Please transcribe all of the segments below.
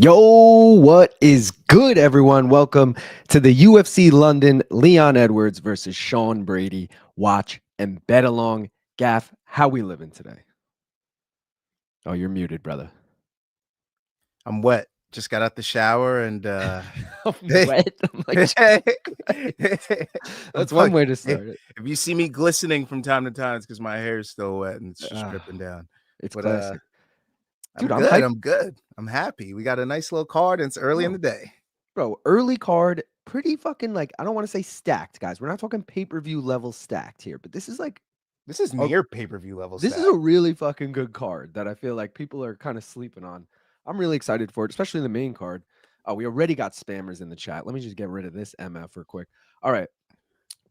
Yo, what is good, everyone? Welcome to the UFC London, Leon Edwards versus Sean Brady. Watch and bet along. Gaff, how we living today? Oh, you're muted, brother. I'm wet. Just got out the shower and I'm wet. I'm like, that's one way to start it. If you see me glistening from time to time, it's because my hair is still wet and it's just dripping down. It's classic. Dude, I'm hyped. I'm good. I'm happy. We got a nice little card and it's early in the day. Bro, early card, pretty fucking I don't want to say stacked, guys. We're not talking pay-per-view level stacked here, but this is near pay-per-view level. This is a really fucking good card that I feel like people are kind of sleeping on. I'm really excited for it, especially the main card. We already got spammers in the chat. Let me just get rid of this MF real quick. All right,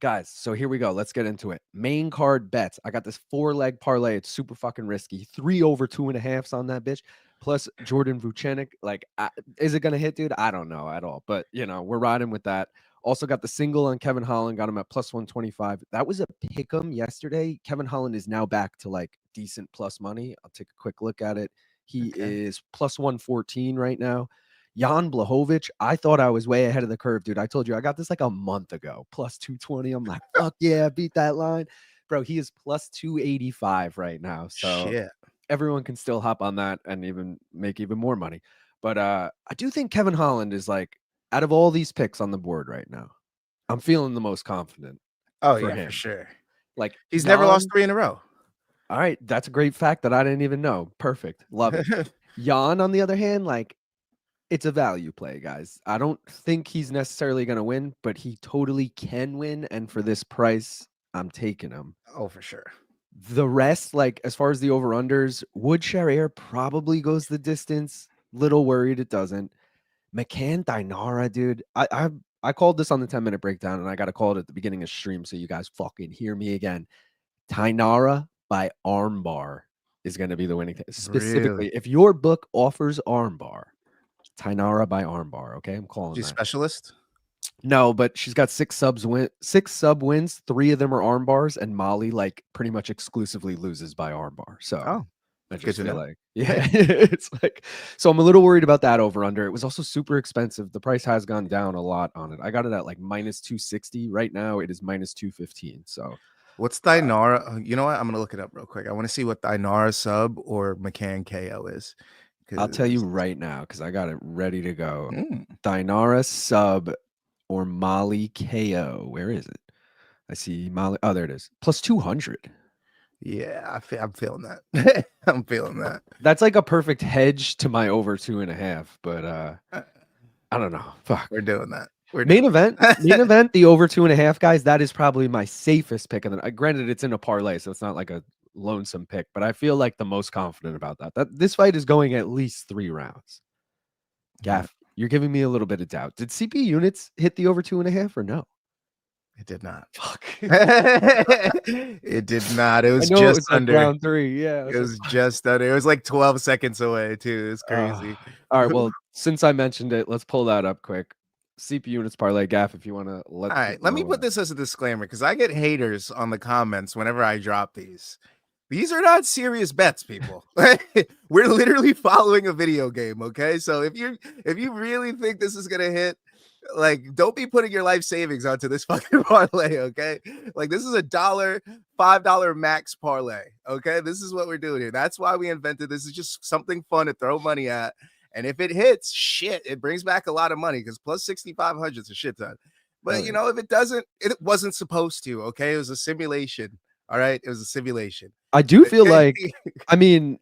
guys. So here we go. Let's get into it. Main card bets. I got this 4-leg parlay. It's super fucking risky. 3 over 2.5s on that bitch. Plus Jordan Vucenic. Is it gonna hit, dude? I don't know at all. But we're riding with that. Also got the single on Kevin Holland, got him at plus 125. That was a pick'em yesterday. Kevin Holland is now back to decent plus money. I'll take a quick look at it. He is plus 114 right now. Jan Blachowicz, I thought I was way ahead of the curve, dude. I told you I got this a month ago, plus 220. I'm like, fuck yeah, beat that line. Bro, he is plus 285 right now. So everyone can still hop on that and even make even more money. But I do think Kevin Holland is out of all these picks on the board right now, I'm feeling the most confident. Oh, yeah, him. For sure. He's Jan, never lost 3 in a row. All right. That's a great fact that I didn't even know. Perfect. Love it. Jan, on the other hand, it's a value play, guys. I don't think he's necessarily going to win, but he totally can win. And for this price, I'm taking him. Oh, for sure. The rest, as far as the over-unders, Wood Charrier probably goes the distance. Little worried it doesn't. McCann Dinara, dude. I called this on the 10-minute breakdown, and I got to call it at the beginning of stream so you guys fucking hear me again. Dinara by armbar is going to be the winning thing. Specifically, if your book offers armbar, Dinara by armbar, okay? I'm calling that. Specialist? No, but she's got 6 sub wins. 3 of them are armbars, and Molly pretty much exclusively loses by armbar. So I just feel it's so I'm a little worried about that over under. It was also super expensive. The price has gone down a lot on it. I got it at minus 260 right now. It is minus 215. So what's Dinara? You know what? I'm gonna look it up real quick. I want to see what Dinara sub or McCann KO is. I'll tell you right now because I got it ready to go. Dinara sub or Molly KO. Where is it? I see Molly. Oh, there it is. Plus 200. Yeah, I'm feeling that. I'm feeling that. That's a perfect hedge to my over 2.5. But I don't know. Fuck. We're doing that. Main event, the over 2.5, guys. That is probably my safest pick. And granted, it's in a parlay, so it's not a lonesome pick. But I feel the most confident about that. This fight is going at least 3 rounds. Gaff, you're giving me a little bit of doubt. Did CP units hit the over 2.5 or no? It did not. Fuck. It did not. It was just under round 3. Yeah. It was just under. It was 12 seconds away, too. It's crazy. All right. Well, since I mentioned it, let's pull that up quick. CP units parlay, Gaff, if you want to let. All right. Let me put this as a disclaimer because I get haters on the comments whenever I drop these. These are not serious bets, people. We're literally following a video game. Okay. So if you really think this is gonna hit, don't be putting your life savings onto this fucking parlay, okay? This is $5 max parlay, okay? This is what we're doing here. That's why we invented this. Is just something fun to throw money at. And if it hits, shit, it brings back a lot of money because plus 6,500 is a shit ton. But, if it doesn't, it wasn't supposed to, okay? It was a simulation, all right? It was a simulation. I do feel I mean...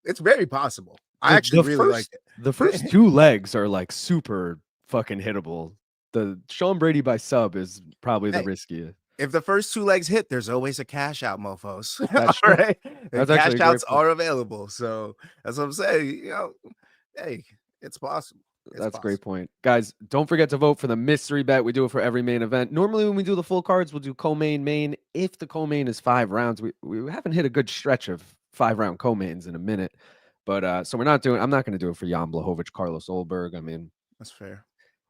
It's very possible. I actually really like it. The first 2 legs are super... fucking hittable. The Sean Brady by sub is probably the riskiest. If the first 2 legs hit, there's always a cash out, mofos. That's true. Right? That's cash outs are available. So that's what I'm saying. Hey, it's possible. That's a great point. Guys, don't forget to vote for the mystery bet. We do it for every main event. Normally when we do the full cards, we'll do co-main, main. If the co-main is 5 rounds, we haven't hit a good stretch of 5-round co-mains in a minute. But so I'm not going to do it for Jan Blachowicz, Carlos Ulberg. I mean, that's fair.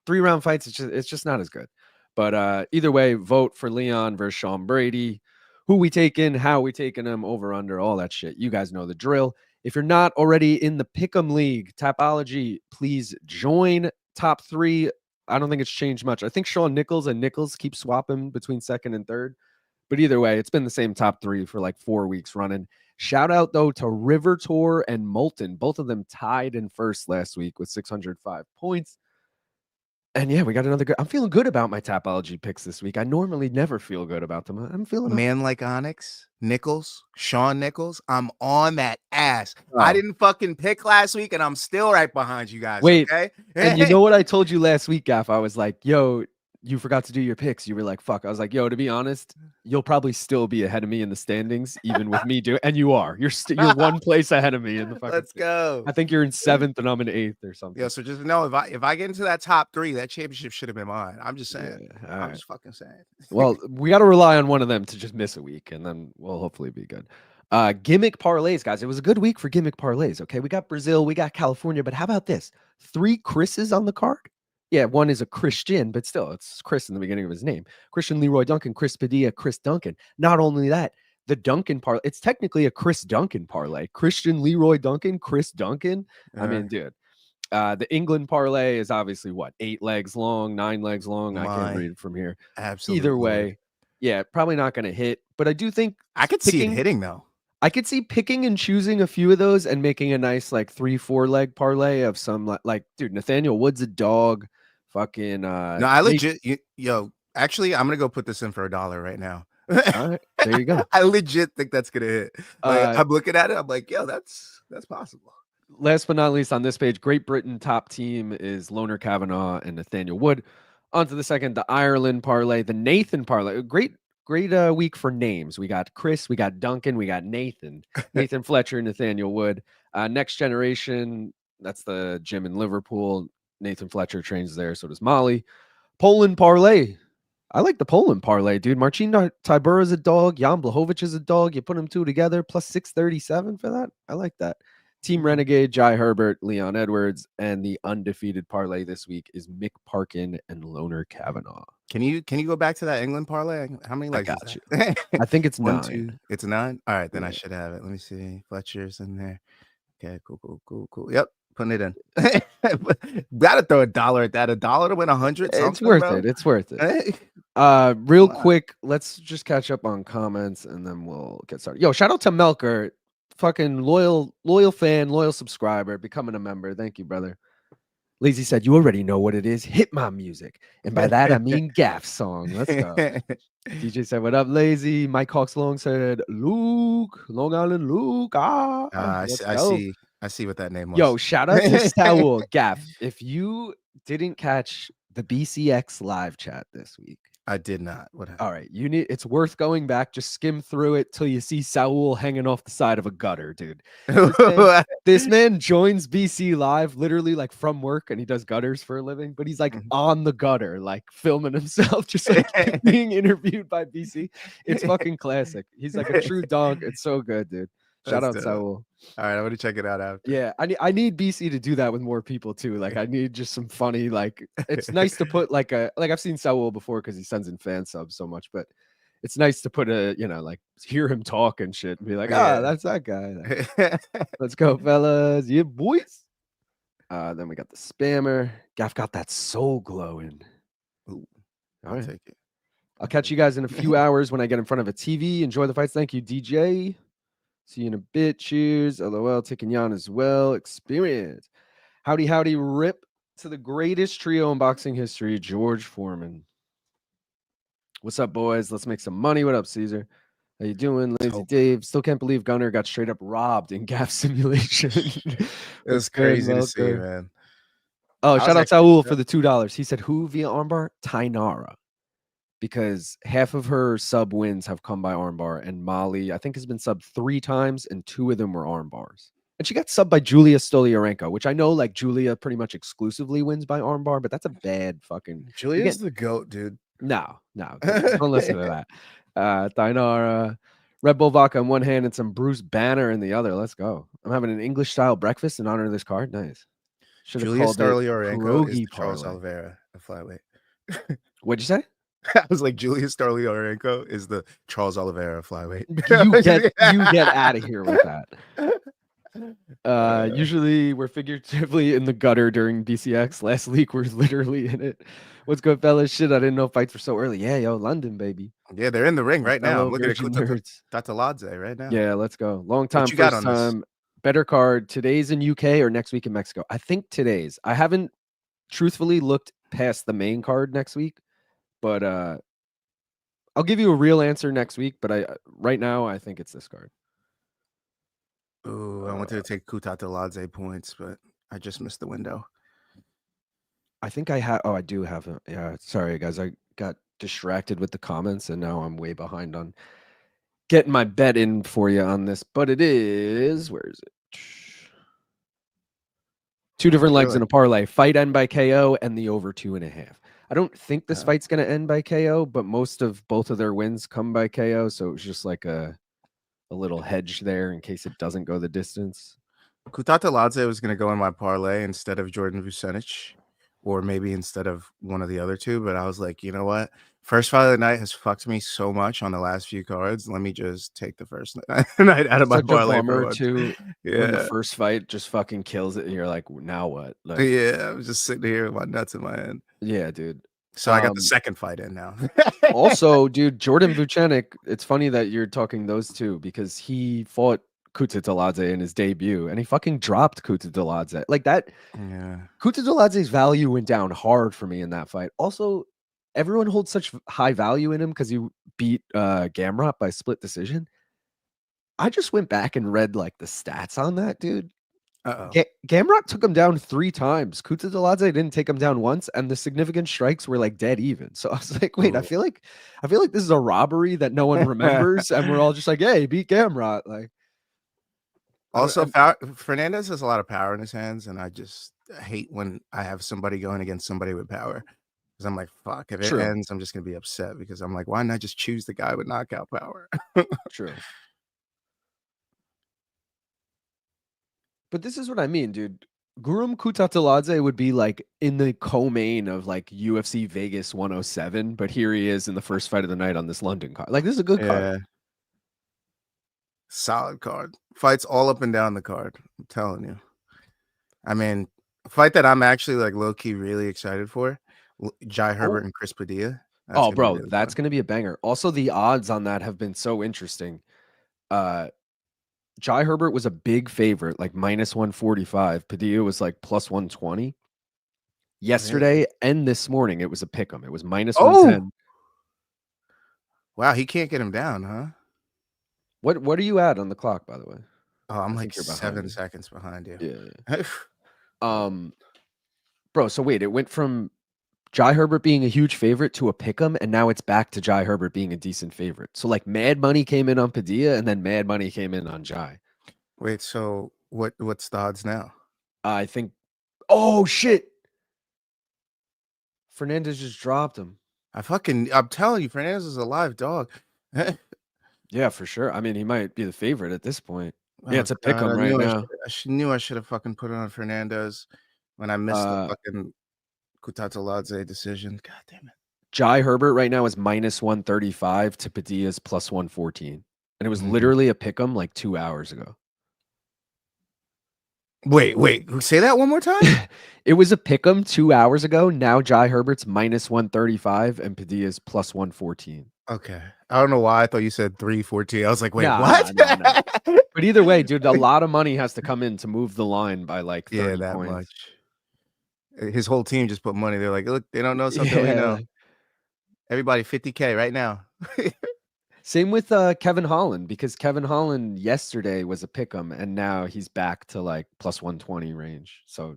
3-round fights, it's just not as good. But either way, vote for Leon versus Sean Brady. Who we taking, how we taking him, over, under, all that shit. You guys know the drill. If you're not already in the Pick'em League, Tapology, please join. Top 3. I don't think it's changed much. I think Sean Nichols and Nichols keep swapping between second and third. But either way, it's been the same top 3 for like 4 weeks running. Shout out, though, to River Tour and Moulton. Both of them tied in first last week with 605 points. And yeah, we got another good. I'm feeling good about my Tapology picks this week. I normally never feel good about them. I'm feeling Man like Onyx, Nichols, Sean Nichols. I'm on that ass. I Oh. didn't fucking pick last week, and I'm still right behind you guys. Wait, okay? And you know what I told you last week, Gaff? I was like, yo, you forgot to do your picks. You were like, fuck. I was like, yo, to be honest, you'll probably still be ahead of me in the standings, even with me doing. And you are. You're one place ahead of me in the fucking. Let's go. I think you're in 7th and I'm in 8th or something. Yeah, so just know if I get into that top 3, that championship should have been mine. I'm just saying. Yeah, I'm just fucking saying. Well, we got to rely on one of them to just miss a week, and then we'll hopefully be good. Gimmick parlays, guys. It was a good week for gimmick parlays. Okay, we got Brazil, we got California, but how about this? 3 Chris's on the card. Yeah, one is a Christian, but still, it's Chris in the beginning of his name. Christian Leroy Duncan, Chris Padilla, Chris Duncan. Not only that, the Duncan parlay. It's technically a Chris Duncan parlay. Christian Leroy Duncan, Chris Duncan. I mean, dude. The England parlay is obviously what, 8 legs long, 9 legs long. I can't read it from here. Absolutely. Either way, yeah, probably not going to hit. But I do think I could see it hitting though. I could see picking and choosing a few of those and making a nice like 3-4 leg parlay of some like dude, Nathaniel Wood's a dog. Fucking no, I legit actually I'm gonna go put this in for $1 right now. All right, there you go. I legit think that's gonna hit. Like, I'm looking at it, I'm like, yo, that's possible. Last but not least on this page, Great Britain top team is Loughran, Kavanagh, and Nathaniel Wood. On to the second, the Ireland parlay, the Nathan parlay. Great week for names. We got Chris, we got Duncan, we got Nathan Fletcher, Nathaniel Wood. Next Generation, that's the gym in Liverpool. Nathan Fletcher trains there, so does Molly. Poland parlay. I like the Poland parlay, dude. Marcin Tybura is a dog. Jan Blachowicz is a dog. You put them 2 together, plus 637 for that. I like that. Team Renegade, Jai Herbert, Leon Edwards, and the undefeated parlay this week is Mick Parkin and Loughran Kavanagh. Can you go back to that England parlay? How many legs? I got you. I think it's 1, 9. 2. It's 9. All right, then I should have it. Let me see. Fletcher's in there. Okay, cool. Yep, putting it in. Gotta throw $1 at that. $1 to win 100. It's worth it. It's worth it. Real quick, let's just catch up on comments and then we'll get started. Yo, shout out to Melker. Fucking loyal fan, loyal subscriber, becoming a member. Thank you, brother. Lazy said, you already know what it is. Hit my music. And by that, I mean Gaff song. Let's go. DJ said, what up, Lazy? Mike Hawks Long said, Luke, Long Island Luke. I see what that name was. Yo, shout out to Saul Gaff. If you didn't catch the BCX live chat this week, I did not. What happened? All right, it's worth going back. Just skim through it till you see Saul hanging off the side of a gutter, dude. This man joins BC Live literally like from work, and he does gutters for a living. But he's like on the gutter, like filming himself, just like being interviewed by BC. It's fucking classic. He's like a true dog. It's so good, dude. Shout out Saul. All right, I'm gonna check it out after. Yeah, I need BC to do that with more people too. Like I need just some funny, like it's nice to put like I've seen Saul before because he sends in fan subs so much, but it's nice to put like hear him talk and shit and be like, that's that guy. Let's go, fellas. Yeah, boys. Then we got the spammer. Gaff got that soul glowing. Ooh, all right. Take it. I'll catch you guys in a few hours when I get in front of a TV. Enjoy the fights. Thank you, DJ. See you in a bit. Cheers. LOL. Taking Jan as well. Experience. Howdy, rip to the greatest trio in boxing history, George Foreman. What's up, boys? Let's make some money. What up, Caesar? How you doing, Lazy Dave? Still can't believe Gunner got straight up robbed in Gaff simulation. It was crazy to see, man. Oh, shout out Saul for the $2. He said, who via armbar? Tainara. Because half of her sub wins have come by armbar, and Molly, I think, has been subbed 3 times, and 2 of them were armbars. And she got subbed by Julia Stolyarenko, which I know, like, Julia pretty much exclusively wins by armbar, but that's a bad fucking... Julia's the GOAT, dude. No, don't listen to that. Tainara, Red Bull vodka in one hand and some Bruce Banner in the other. Let's go. I'm having an English-style breakfast in honor of this card. Nice. Julia Stolyarenko is Charles Oliveira, a flyweight. What'd you say? I was like, Julia Stolyarenko is the Charles Oliveira flyweight. You get out of here with that. Usually we're figuratively in the gutter during BCX. Last week we're literally in it. What's good, fellas? Shit, I didn't know fights were so early. Yeah, yo, London, baby. Yeah, they're in the ring My right now. I'm fellow looking at virgin nerds. Kutateladze right now. Yeah, let's go. Long What time, you got first on this? time. Better card. Today's in UK or next week in Mexico? I think today's. I haven't truthfully looked past the main card next week, but I'll give you a real answer next week. But right now I think it's this card. Ooh, I wanted to take Kutateladze points, but I just missed the window. I think I have. Oh, I do have it. Yeah, sorry guys. I got distracted with the comments, and now I'm way behind on getting my bet in for you on this. But it is, where is it? Two different legs in a parlay. Fight end by KO and the over 2.5. I don't think this fight's gonna end by KO, but both of their wins come by KO. So it was just like a little hedge there in case it doesn't go the distance. Kutateladze was going to go in my parlay instead of Jordan Vucenic, or maybe instead of one of the other two. But I was like, you know what? First fight of the night has fucked me so much on the last few cards. Let me just take the first night out of my parlay. Bummer too. Yeah, when the first fight just fucking kills it, and you're like, now what? Like, yeah, I was just sitting here with my nuts in my hand. Yeah, dude. So I got the second fight in now. Also, dude, Jordan Vucenic, it's funny that you're talking those two because he fought Kutateladze in his debut and he fucking dropped Kutateladze. Like that, yeah. Kutateladze's value went down hard for me in that fight. Also, everyone holds such high value in him because he beat Gamrot by split decision. I just went back and read like the stats on that, dude. Gamrot took him down 3 times. Kutateladze didn't take him down once, and the significant strikes were like dead even. So I was like, wait, I feel like this is a robbery that no one remembers, and we're all just like, hey, beat Gamrot. Like, also, Fernandes has a lot of power in his hands, and I just hate when I have somebody going against somebody with power. Because I'm like, fuck, if it ends, I'm just gonna be upset because I'm like, why not just choose the guy with knockout power? True. But this is what I mean, dude. Guram Kutateladze would be like in the co-main of like UFC Vegas 107, but here he is in the first fight of the night on this London card. Like, this is a good card. Solid card. Fights all up and down the card. I'm telling you. I mean, a fight that I'm actually like low-key really excited for. Jai Herbert and Chris Padilla. Oh, bro, that's going to be a banger. Also, the odds on that have been so interesting. Jai Herbert was a big favorite, like minus 145. Padilla was like plus 120. Yesterday and this morning, it was a pick 'em. It was minus 110. Wow, he can't get him down, huh? What are you at on the clock, by the way? Oh, I'm like 7 seconds behind you. Yeah. Bro, so wait, it went from Jai Herbert being a huge favorite to a pick 'em, and now it's back to Jai Herbert being a decent favorite. So like mad money came in on Padilla, and then mad money came in on Jai. Wait, so what's the odds now? I think. Oh shit! Fernandes just dropped him. I'm telling you, Fernandes is a live dog. Yeah, for sure. I mean, he might be the favorite at this point. Yeah, it's a pick 'em right now. I knew I should have fucking put it on Fernandes when I missed the fucking Kutateladze decision. God damn it. Jai Herbert right now is minus 135 to Padilla's plus 114. And it was literally a pick 'em like 2 hours ago. Wait, say that one more time? It was a pick 'em 2 hours ago. Now Jai Herbert's minus 135 and Padilla's plus 114. Okay. I don't know why I thought you said 314. I was like, wait, what? Nah. But either way, dude, a lot of money has to come in to move the line by like 30 that points. Much. His whole team just put money. They're like, look, they don't know something we know. Everybody 50K right now. Same with Kevin Holland, because Kevin Holland yesterday was a pick 'em, and now he's back to like plus 120 range. So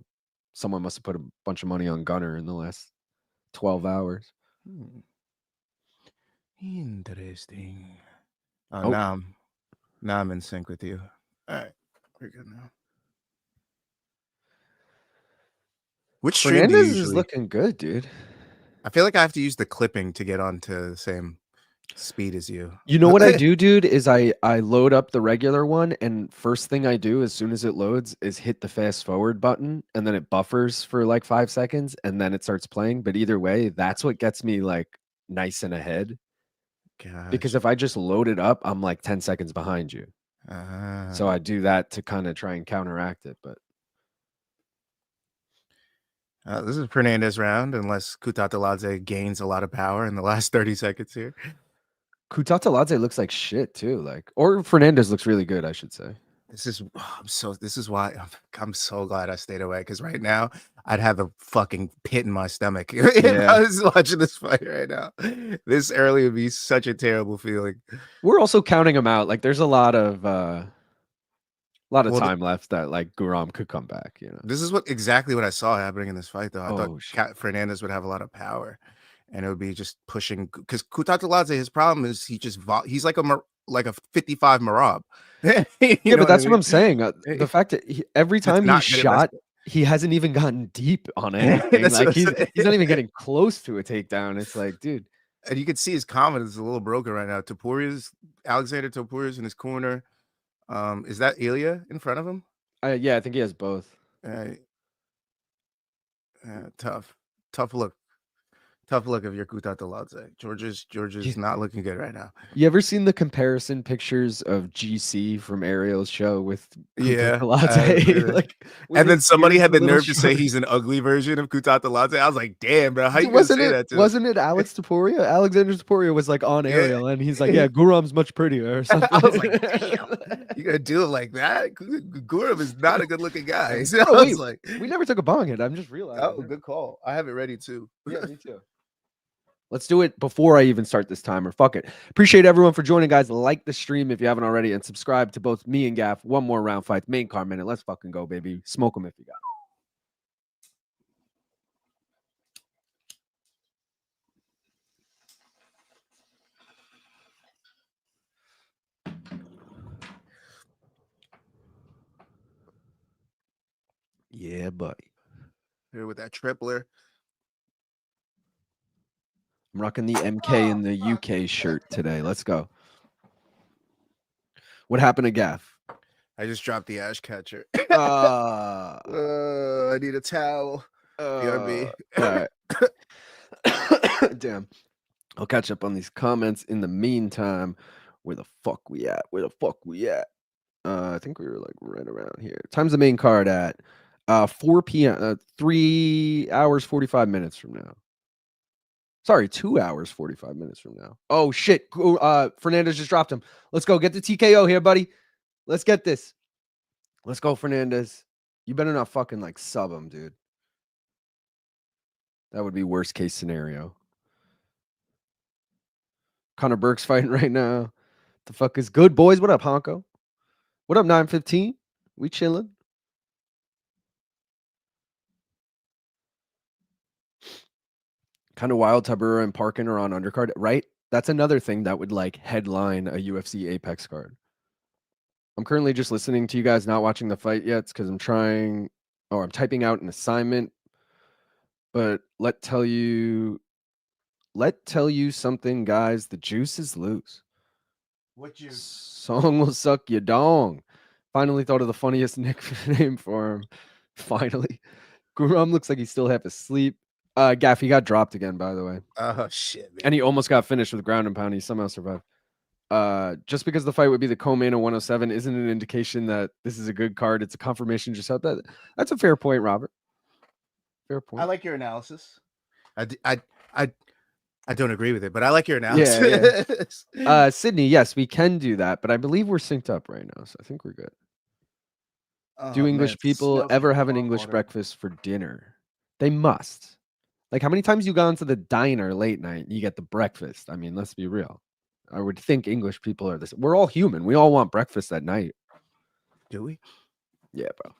someone must have put a bunch of money on Gunner in the last 12 hours. Interesting. Oh, now I'm in sync with you. All right, we're good now. Which stream Fernandes is looking good, dude. I feel like I have to use the clipping to get onto the same speed as you. You know what I do, dude, is I load up the regular one, and first thing I do as soon as it loads is hit the fast forward button, and then it buffers for like 5 seconds, and then it starts playing. But either way, that's what gets me like nice and ahead. Gosh. Because if I just load it up, I'm like 10 seconds behind you. So I do that to kind of try and counteract it. But this is Fernandes round, unless Kutateladze gains a lot of power in the last 30 seconds here. Kutateladze looks like shit too. Like, or Fernandes looks really good, I should say. This is why I'm so glad I stayed away, because right now I'd have a fucking pit in my stomach if I was watching this fight right now. This early would be such a terrible feeling. We're also counting them out. Like, there's a lot of time left that like Guram could come back. You know, this is exactly what I saw happening in this fight, though. I thought Fernandes would have a lot of power, and it would be just pushing, because Kutateladze, his problem is he's like a 55 Marab. Yeah, but that's what I'm saying. The fact that every time he's shot, he hasn't even gotten deep on anything. Like he's not even getting close to a takedown. It's like, dude. And you can see his confidence is a little broken right now. Alexander Topuria's in his corner. Is that Ilya in front of him? Yeah, I think he has both. Tough look. Tough look of your Kutateladze. Georgia's not looking good right now. You ever seen the comparison pictures of GC from Ariel's show with Kutateladze? Like, and then somebody had the nerve to say he's an ugly version of Kutateladze. I was like, damn, bro, how you gonna say that? Wasn't it Alex Topuria? Alexander Topuria was like on Ariel, and he's like, yeah, Guram's much prettier or something. I was like, damn, you gonna do it like that? Guram is not a good looking guy. So I was like, we never took a bong hit. I'm just realizing. Oh, good call. I have it ready too. Yeah, me too. Let's do it before I even start this timer. Fuck it. Appreciate everyone for joining, guys. Like the stream if you haven't already, and subscribe to both me and Gaff. One more round fight, main card minute. Let's fucking go, baby. Smoke them if you got them. Yeah, buddy. Here with that tripler. I'm rocking the MK in the UK shirt today. Let's go. What happened to Gaff? I just dropped the ash catcher. I need a towel. BRB. All right. Damn. I'll catch up on these comments in the meantime. Where the fuck we at? I think we were like right around here. Time's the main card at 4 p.m. 3 hours 45 minutes from now. Sorry, 2 hours 45 minutes from now. Oh shit! Fernandes just dropped him. Let's go get the TKO here, buddy. Let's get this. Let's go, Fernandes. You better not fucking like sub him, dude. That would be worst case scenario. Connor Burke's fighting right now. The fuck is good, boys? What up, Honko? What up, 915? We chilling. Kind of wild. Tybura and Parkin are on undercard, right? That's another thing that would like headline a UFC Apex card. I'm currently just listening to you guys, not watching the fight yet, because I'm typing out an assignment. But let tell you something, guys. The juice is loose. What juice? Song will suck your dong. Finally thought of the funniest nickname for him. Finally. Guram looks like he's still half asleep. Gaff, he got dropped again, by the way. Oh shit, man. And he almost got finished with ground and pound. He somehow survived. Just because the fight would be the co-main of 107 isn't an indication that this is a good card. It's a confirmation. Just how that's a fair point, Robert. Fair point. I like your analysis. I don't agree with it, but I like your analysis. Yeah. Sydney, yes, we can do that, but I believe we're synced up right now, so I think we're good. Do English people ever have an English breakfast for dinner? They must. Like, how many times you gone to the diner late night and you get the breakfast? I mean, let's be real. I would think English people are this. We're all human. We all want breakfast at night. Do we? Yeah, bro.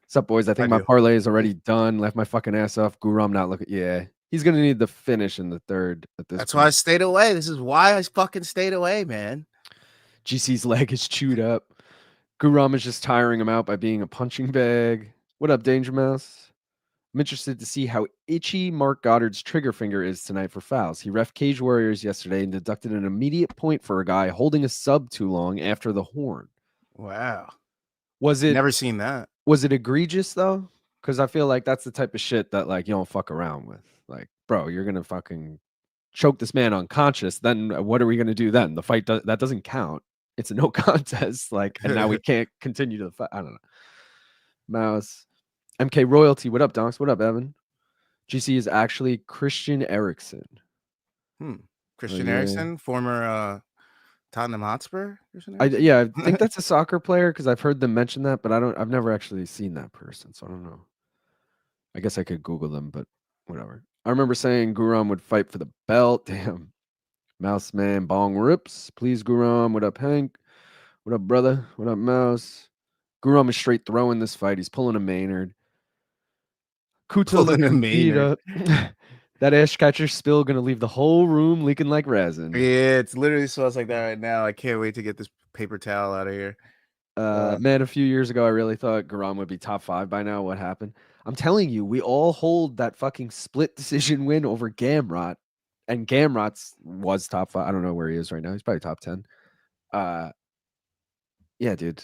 What's up, boys? I think my parlay is already done. Left my fucking ass off. Guram not looking. Yeah. He's going to need the finish in the third at this That's point. Why I stayed away. This is why I fucking stayed away, man. GC's leg is chewed up. Guram is just tiring him out by being a punching bag. What up, Danger Mouse? I'm interested to see how itchy Mark Goddard's trigger finger is tonight for fouls. He ref Cage Warriors yesterday and deducted an immediate point for a guy holding a sub too long after the horn. Wow. Was it? Never seen that. Was it egregious, though? Because I feel like that's the type of shit that, like, you don't fuck around with. Like, bro, you're going to fucking choke this man unconscious. Then what are we going to do then? The fight, that doesn't count. it's a no contest. Like, and now we can't continue to the fight. I don't know. Mouse. MK Royalty. What up, Donks? What up, Evan? GC is actually Christian Eriksen. Oh, Christian yeah. Eriksen, former Tottenham Hotspur. Yeah, I think that's a soccer player because I've heard them mention that, but I've never actually seen that person, so I don't know. I guess I could Google them, but whatever. I remember saying Guram would fight for the belt. Damn. Mouse man, bong rips. Please, Guram. What up, Hank? What up, brother? What up, Mouse? Guram is straight throwing this fight. He's pulling a Maynard. Kuta Pulling a looking beat Maynard. up. That ash catcher's spill gonna leave the whole room leaking like resin. Yeah, it's literally smells like that right now. I can't wait to get this paper towel out of here. Man, a few years ago, I really thought Guram would be top 5 by now. What happened? I'm telling you, we all hold that fucking split decision win over Gamrot, and Gamrot's was top 5. I don't know where he is right now. He's probably top 10. Yeah, dude.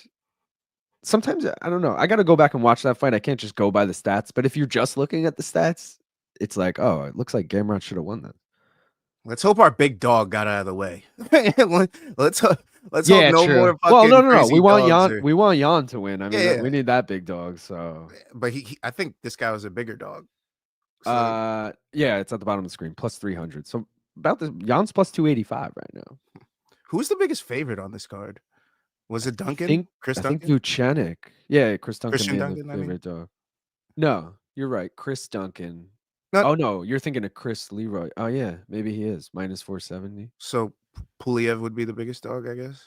Sometimes I don't know. I got to go back and watch that fight. I can't just go by the stats. But if you're just looking at the stats, it's like, oh, it looks like Gamrot should have won that. Let's hope our big dog got out of the way. let's hope Yeah, no true. more fucking Well, no. crazy We want dogs Jan. We want Jan to win. I mean, Yeah. we need that big dog. So, But I think this guy was a bigger dog. So. Yeah, it's at the bottom of the screen, plus 300. So about this, Jan's plus 285 right now. Who's the biggest favorite on this card? Was it Duncan? I think Vucenic. Yeah, Chris Duncan Christian made Duncan, the favorite dog. No, you're right. Chris Duncan. Not, oh no, you're thinking of Chris Leroy. Oh yeah, maybe he is minus 470. So Pulyaev would be the biggest dog, I guess.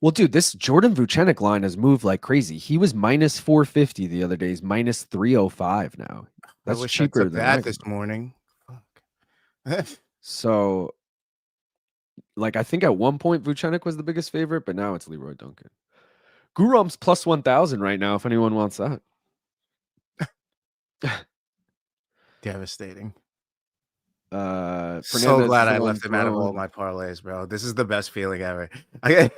Well, dude, this Jordan Vucenic line has moved like crazy. He was minus 450 the other day. He's minus 305 now. That's I wish cheaper I took than that this morning. Fuck. So, like, I think at one point Vucenic was the biggest favorite, but now it's Leroy Duncan. Guram's plus 1,000 right now. If anyone wants that. Devastating. Fernandes So glad I left him out of all my parlays, bro. This is the best feeling ever. I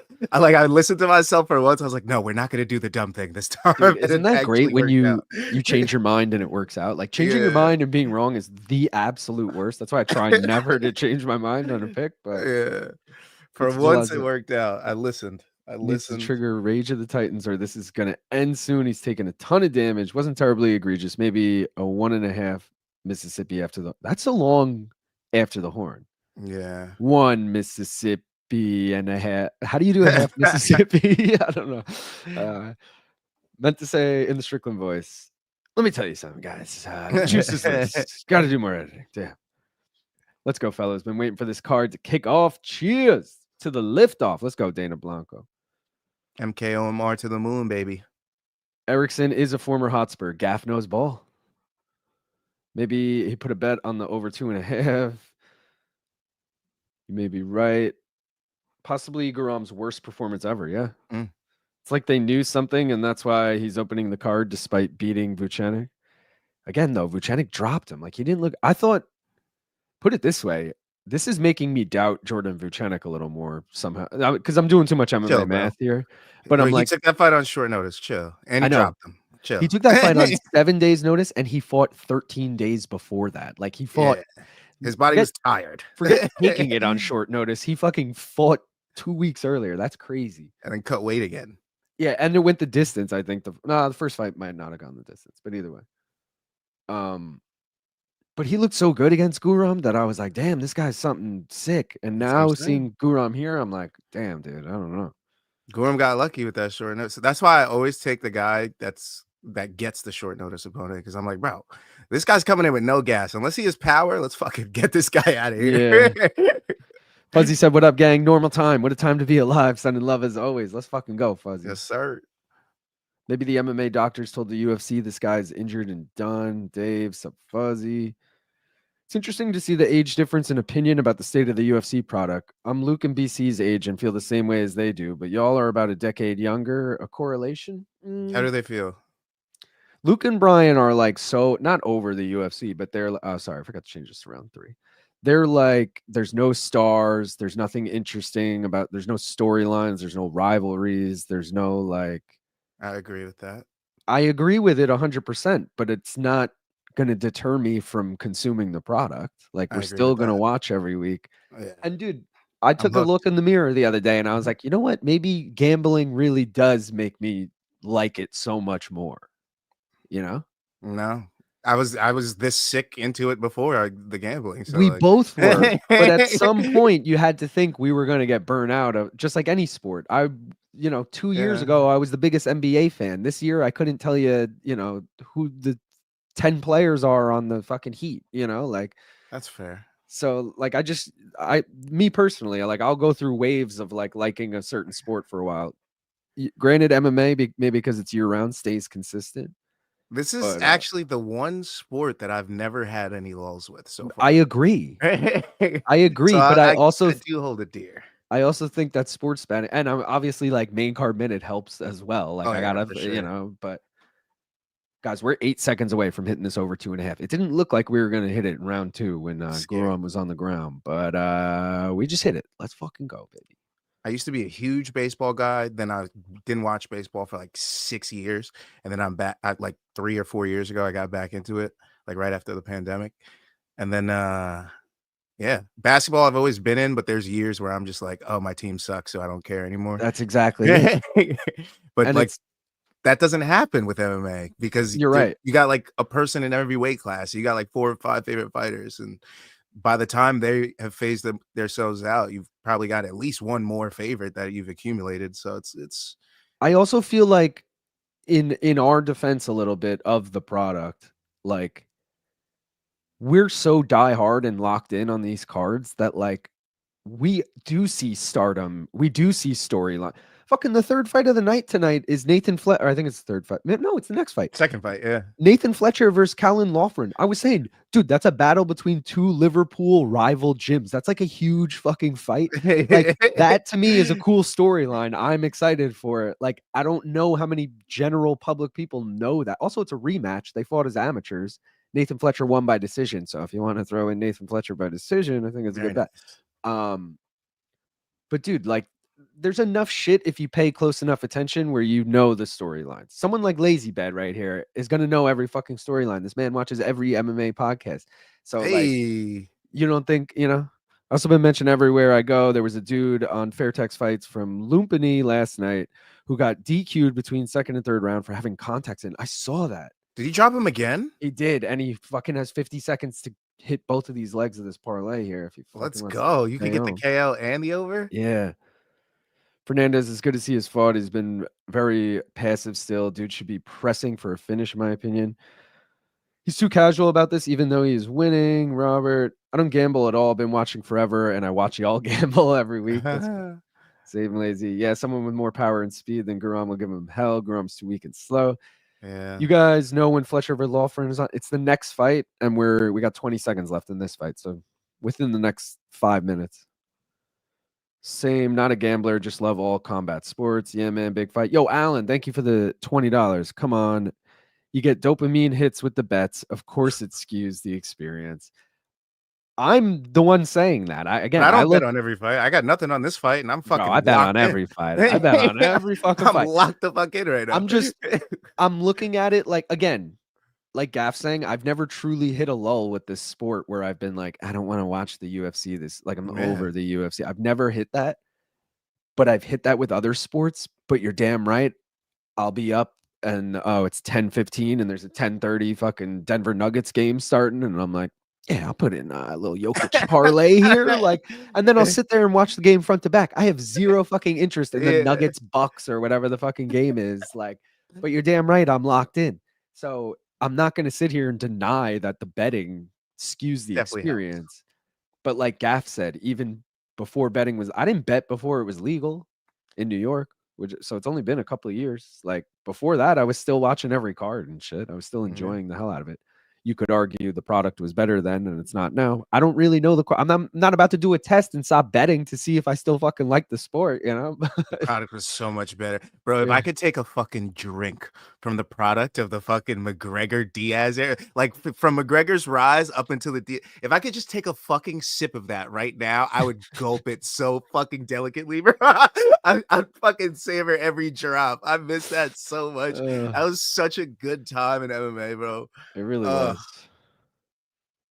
listened to myself for once. I was like, no, we're not gonna do the dumb thing this time. Dude, isn't that great when you change your mind and it works out? Like changing your mind and being wrong is the absolute worst. That's why I try never to change my mind on a pick. But yeah, for once it worked out. I listened. Needs to trigger Rage of the Titans, or this is gonna end soon. He's taking a ton of damage. Wasn't terribly egregious. Maybe a 1.5 Mississippi after the. That's a long after the horn. Yeah. 1 Mississippi and a half. How do you do a half Mississippi? I don't know. Meant to say in the Strickland voice. Let me tell you something, guys. Juices got to do more editing. Damn. Let's go, fellas. Been waiting for this card to kick off. Cheers to the liftoff. Let's go, Dana Blanco. MKOMR to the moon, baby. Eriksen is a former Hotspur. Gaff knows ball. Maybe he put a bet on the over 2.5. You may be right. Possibly Guram's worst performance ever. Yeah. It's like they knew something, and that's why he's opening the card despite beating Vucenic. Again, though, Vucenic dropped him. Like he didn't look. I thought, put it this way, this is making me doubt Jordan Vucenic a little more somehow because I'm doing too much MMA math here. But I'm like, he took that fight on short notice. Chill, and he dropped him. Chill. He took that fight on 7 days' notice, and he fought 13 days before that. Like he fought. Yeah. His body was tired. Forget taking it on short notice. He fucking fought 2 weeks earlier. That's crazy. And then cut weight again. Yeah, and it went the distance. I think the first fight might not have gone the distance, but either way. But he looked so good against Guram that I was like, damn, this guy's something sick. And now seeing Guram here, I'm like, damn, dude, I don't know. Guram got lucky with that short notice. That's why I always take the guy that gets the short notice opponent, because I'm like, bro, this guy's coming in with no gas. Unless he has power, let's fucking get this guy out of here. Yeah. Fuzzy said, what up, gang? Normal time. What a time to be alive. Sun and love as always. Let's fucking go, Fuzzy. Yes, sir. Maybe the MMA doctors told the UFC this guy's injured and done. Dave, sup, Fuzzy. It's interesting to see the age difference in opinion about the state of the UFC product. I'm Luke and BC's age and feel the same way as they do, but y'all are about a decade younger. A correlation? How do they feel? Luke and Brian are like so not over the UFC, but they're sorry, I forgot to change this to round 3. They're like, there's no stars, there's nothing interesting about, there's no storylines, there's no rivalries, there's no like. I agree with that. I agree with it 100%, but it's not going to deter me from consuming the product. Like we're still going to watch every week. Yeah. And dude, I I'm took a hooked. look in the mirror the other day and I was like, you know what? Maybe gambling really does make me like it so much more. You know? No, I was this sick into it before the gambling. So We like, both were, but at some point you had to think we were gonna get burnt out of just like any sport. 2 years yeah, ago, I was the biggest NBA fan. This year, I couldn't tell you, who the 10 players are on the fucking Heat, like that's fair. so like me personally, like I'll go through waves of like liking a certain sport for a while. Granted, MMA maybe because it's year round stays consistent, This is but actually the one sport that I've never had any lulls with so I far. agree. I So agree, but I also I do hold it dear. I also think that sports betting, and I'm obviously like main card minute helps as well. Like Oh I yeah, gotta, for sure. but guys, we're 8 seconds away from hitting this over 2.5. It didn't look like we were gonna hit it in round 2 when Scary. Guram was on the ground, but we just hit it. Let's fucking go, baby. I used to be a huge baseball guy. Then I didn't watch baseball for like 6 years, and then I'm back. Like 3 or 4 years ago, I got back into it, like right after the pandemic, and then yeah, basketball I've always been in, but there's years where I'm just like, oh, my team sucks, so I don't care anymore. That's exactly it. But And like it's that doesn't happen with MMA because you're right. you got like a person in every weight class. You got like 4 or 5 favorite fighters, and by the time they have phased themselves out, you've probably got at least one more favorite that you've accumulated. So it's I also feel like in our defense a little bit of the product, like we're so diehard and locked in on these cards that like we do see stardom. We do see storyline. Fucking the third fight of the night tonight is Nathan Fletcher. I think it's the third fight. No, it's the next fight. second fight. Yeah. Nathan Fletcher versus Caolan Loughran. I was saying, dude, that's a battle between two Liverpool rival gyms. That's like a huge fucking fight. Like that to me is a cool storyline. I'm excited for it. Like I don't know how many general public people know that. Also, it's a rematch. They fought as amateurs. Nathan Fletcher won by decision. So if you want to throw in Nathan Fletcher by decision, I think it's a Very good bet. nice. But dude, like there's enough shit if you pay close enough attention where you know the storylines. Someone like Lazy Bed right here is gonna know every fucking storyline. This man watches every MMA podcast. So like Hey, you don't think, also been mentioned everywhere I go. There was a dude on Fairtex Fights from Lumpini last night who got DQ'd between second and third round for having contacts in. I saw that. did he drop him again? He did, and he fucking has 50 seconds to hit both of these legs of this parlay here if he Let's fucking wants to go. You could stay get the home. KO and the over. Yeah. Fernandes, is good to see his fought. He's been very passive still. Dude should be pressing for a finish, in my opinion. He's too casual about this, even though he's winning. Robert, I don't gamble at all. Been watching forever, and I watch y'all gamble every week. That's same lazy. Yeah, someone with more power and speed than Guram will give him hell. Guram's too weak and slow. Yeah. You guys know when Fletcher versus Loughran is on. It's the next fight, and we got 20 seconds left in this fight. So within the next 5 minutes. Same, not a gambler, just love all combat sports. Yeah, man, big fight. Yo, Alan, thank you for the $20. Come on. You get dopamine hits with the bets. Of course, it skews the experience. I'm the one saying that. I I don't bet look, on every fight. I got nothing on this fight, and I'm bro, I fucking bet on locked in. every fight. I bet on every fucking I'm fight. locked the fuck in right now. I'm looking at it like, again, like Gaff saying, I've never truly hit a lull with this sport where I've been like, I don't want to watch the UFC. Like, I'm Yeah. over the UFC. I've never hit that. But I've hit that with other sports. But you're damn right. I'll be up and it's 10:15 and there's a 10:30 fucking Denver Nuggets game starting. And I'm like, yeah, I'll put in a little Jokic parlay here. Like, and then I'll sit there and watch the game front to back. I have zero fucking interest in the Yeah. Nuggets Bucks or whatever the fucking game is. Like, but you're damn right, I'm locked in. So I'm not gonna sit here and deny that the betting skews the Definitely helps. experience. But like Gaff said, even before betting was, I didn't bet before it was legal in New York, so it's only been a couple of years. Like before that, I was still watching every card and shit. I was still enjoying the hell out of it. You could argue the product was better then and it's not now. I don't really know I'm not about to do a test and stop betting to see if I still fucking like the sport, The product was so much better. Bro, if Yeah. I could take a fucking drink from the product of the fucking McGregor Diaz era, like from McGregor's rise up until if I could just take a fucking sip of that right now, I would gulp it so fucking delicately, bro. I'd fucking savor every drop. I miss that so much. That was such a good time in MMA, bro. It really was.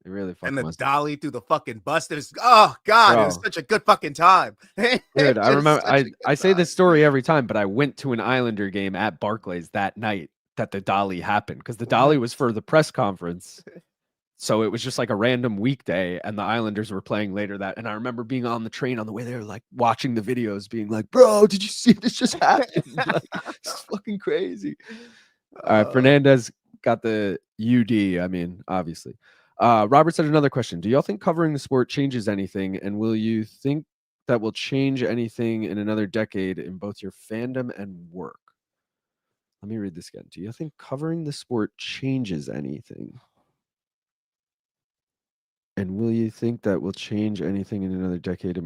It really And fucking the was. dolly through the fucking bus. Oh God, it was Bro, such a good fucking time. dude, I It was remember such a good I say time. this story every time, but I went to an Islander game at Barclays that night that the dolly happened because the dolly What? was for the press conference. So it was just like a random weekday, and the Islanders were playing later that. And I remember being on the train on the way there, like watching the videos, being like, "Bro, did you see this just happened? Like, it's fucking crazy." All right, Oh. Fernandes got the UD. I mean, obviously. Robert said another question. Do y'all think covering the sport changes anything? And will you think that will change anything in another decade in both your fandom and work? Let me read this again. Do you think covering the sport changes anything? And will you think that will change anything in another decade?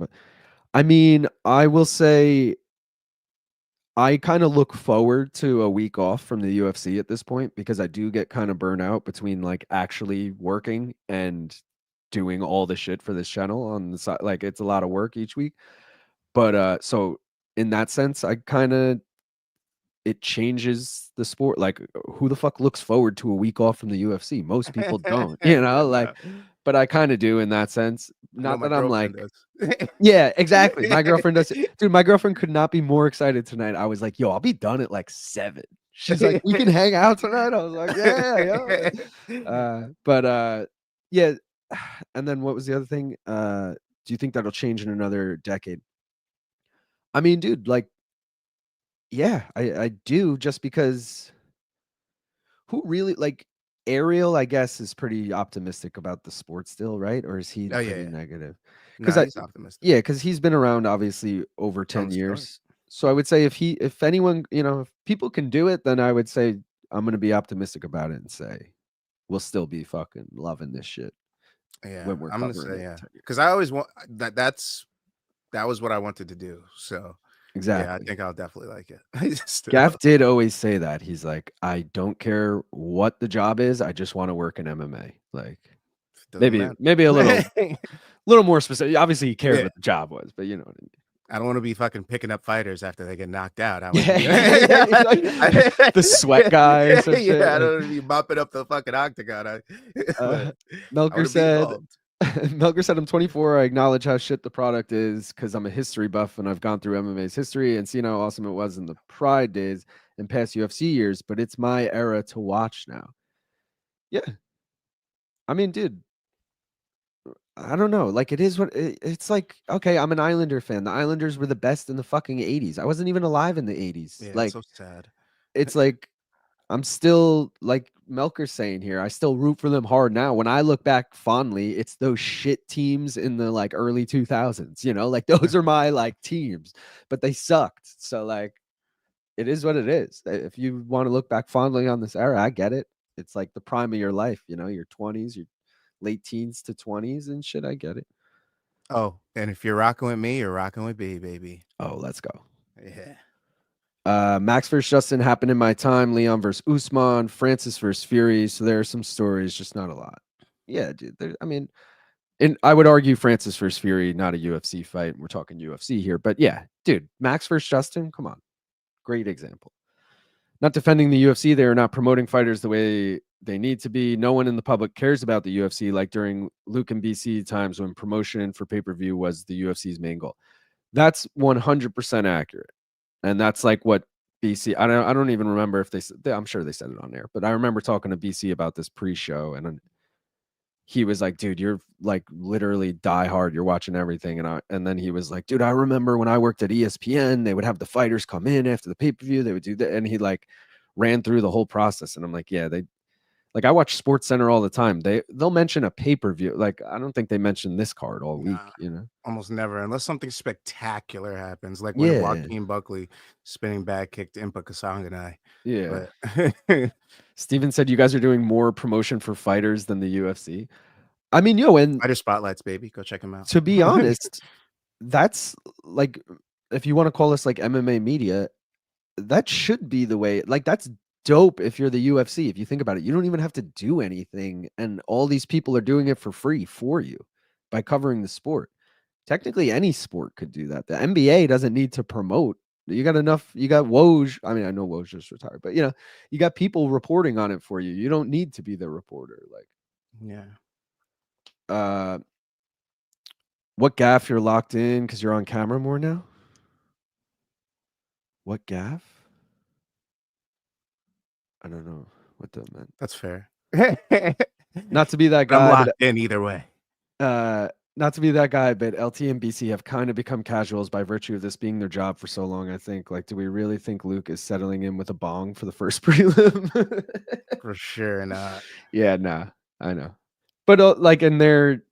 I mean, I will say I kind of look forward to a week off from the UFC at this point because I do get kind of burnt out between like actually working and doing all the shit for this channel on the side. Like it's a lot of work each week. But so in that sense, I kind of it changes the sport. Like who the fuck looks forward to a week off from the UFC? Most people don't, like No, but I kind of do in that sense. I know Not my that I'm girlfriend like does. yeah, exactly. My girlfriend does it. Dude, my girlfriend could not be more excited tonight. I was like, yo, I'll be done at like 7. She's like, we can hang out tonight. I was like, yeah. Yeah. And then what was the other thing? Do you think that'll change in another decade? I mean, dude, like, yeah, I do just because who really like Ariel, I guess, is pretty optimistic about the sport still, right? Or is he Oh yeah, pretty yeah. negative? Because No, he's optimistic. yeah, because he's been around obviously over Telling 10 the story. years. So I would say if anyone, if people can do it, then I would say I'm gonna be optimistic about it and say we'll still be fucking loving this shit Yeah, when we're I'm gonna covering say it in yeah, 10 years. because I always want that was what I wanted to do. So yeah, I Exactly. think I'll definitely like it. Gaff Still, did always say that. He's like, I don't care what the job is, I just want to work in MMA. Like doesn't maybe matter. maybe a little more specific. Obviously, he cared Yeah, what the job was, but you know what I mean. I don't want to be fucking picking up fighters after they get knocked out. I want to Yeah, be yeah, like the sweat guy or some shit. yeah, I Like, don't want to be mopping up the fucking octagon. But I Melker want to be said, involved. Melker said, I'm 24. I acknowledge how shit the product is because I'm a history buff and I've gone through MMA's history and seen how awesome it was in the Pride days and past UFC years, but it's my era to watch now. Yeah. I mean, dude, I don't know. Like, it is it's like, okay, I'm an Islander fan. The Islanders were the best in the fucking 80s. I wasn't even alive in the 80s. Yeah, it's Like, so sad. it's like, I'm still like Melker's saying here. I still root for them hard now. When I look back fondly, it's those shit teams in the like early 2000s, like those are my like teams, but they sucked. So like it is what it is. If you want to look back fondly on this era, I get it. It's like the prime of your life, your 20s, your late teens to 20s and shit. I get it. Oh, and if you're rocking with me, you're rocking with me, baby. Oh, let's go. Yeah. Max versus Justin happened in my time. Leon versus Usman, Francis versus Fury. So there are some stories, just not a lot. Yeah, dude. I mean, and I would argue Francis versus Fury, not a UFC fight. We're talking UFC here, but yeah, dude, Max versus Justin, come on, great example. Not defending the UFC, they are not promoting fighters the way they need to be. No one in the public cares about the UFC, like during Luke and BC times when promotion for pay per view was the UFC's main goal. That's 100% accurate, and that's like what BC. I don't even remember if I'm sure they said it on air, but I remember talking to BC about this pre-show, and he was like, dude, you're like literally die hard. You're watching everything. And then he was like, dude, I remember when I worked at ESPN, they would have the fighters come in after the pay-per-view. They would do that. And he like ran through the whole process. And I'm like, yeah, I watch Sports Center all the time. They'll mention a pay-per-view. Like, I don't think they mentioned this card all Nah, week. almost never, unless something spectacular happens, like when Yeah. Joaquin Buckley spinning back kicked Impa Kasanganai. Yeah. But Steven said you guys are doing more promotion for fighters than the UFC. I mean, and Fighter Spotlights, baby, go check him out. to be honest, that's like, if you want to call this like MMA media, that should be the way. Like, that's dope if you're the UFC. If you think about it, you don't even have to do anything, and all these people are doing it for free for you by covering the sport. Technically, any sport could do that. The NBA doesn't need to promote. You got enough. You got Woj. I mean, I know Woj just retired, but you got people reporting on it for you. You don't need to be the reporter. Like, Yeah. Uh, what gaff you're locked in because you're on camera more now? What gaff? I don't know what that meant. That's fair. Not to be that I'm guy, but locked in either way. not to be that guy, but LT and BC have kind of become casuals by virtue of this being their job for so long. I think. Like, do we really think Luke is settling in with a bong for the first prelim? For sure not. Yeah, nah, I know. But like, and they're,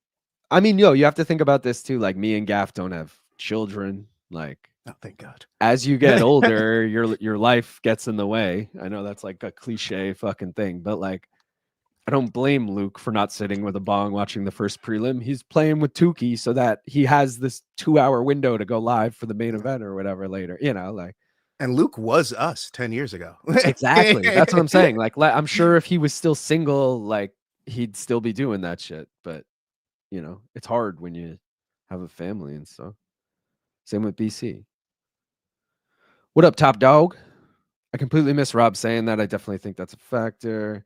I mean, you have to think about this too. Like, me and Gaff don't have children. Like, Oh, thank God. as you get older, your life gets in the way. I know that's like a cliche fucking thing, but like, I don't blame Luke for not sitting with a bong watching the first prelim. He's playing with Tukey so that he has this 2-hour window to go live for the main event or whatever later. You know, like. And Luke was us 10 years ago. Exactly. That's what I'm saying. Like, I'm sure if he was still single, like, he'd still be doing that shit. But, it's hard when you have a family and stuff. Same with BC. What up, top dog? I completely miss Rob saying that. I definitely think that's a factor.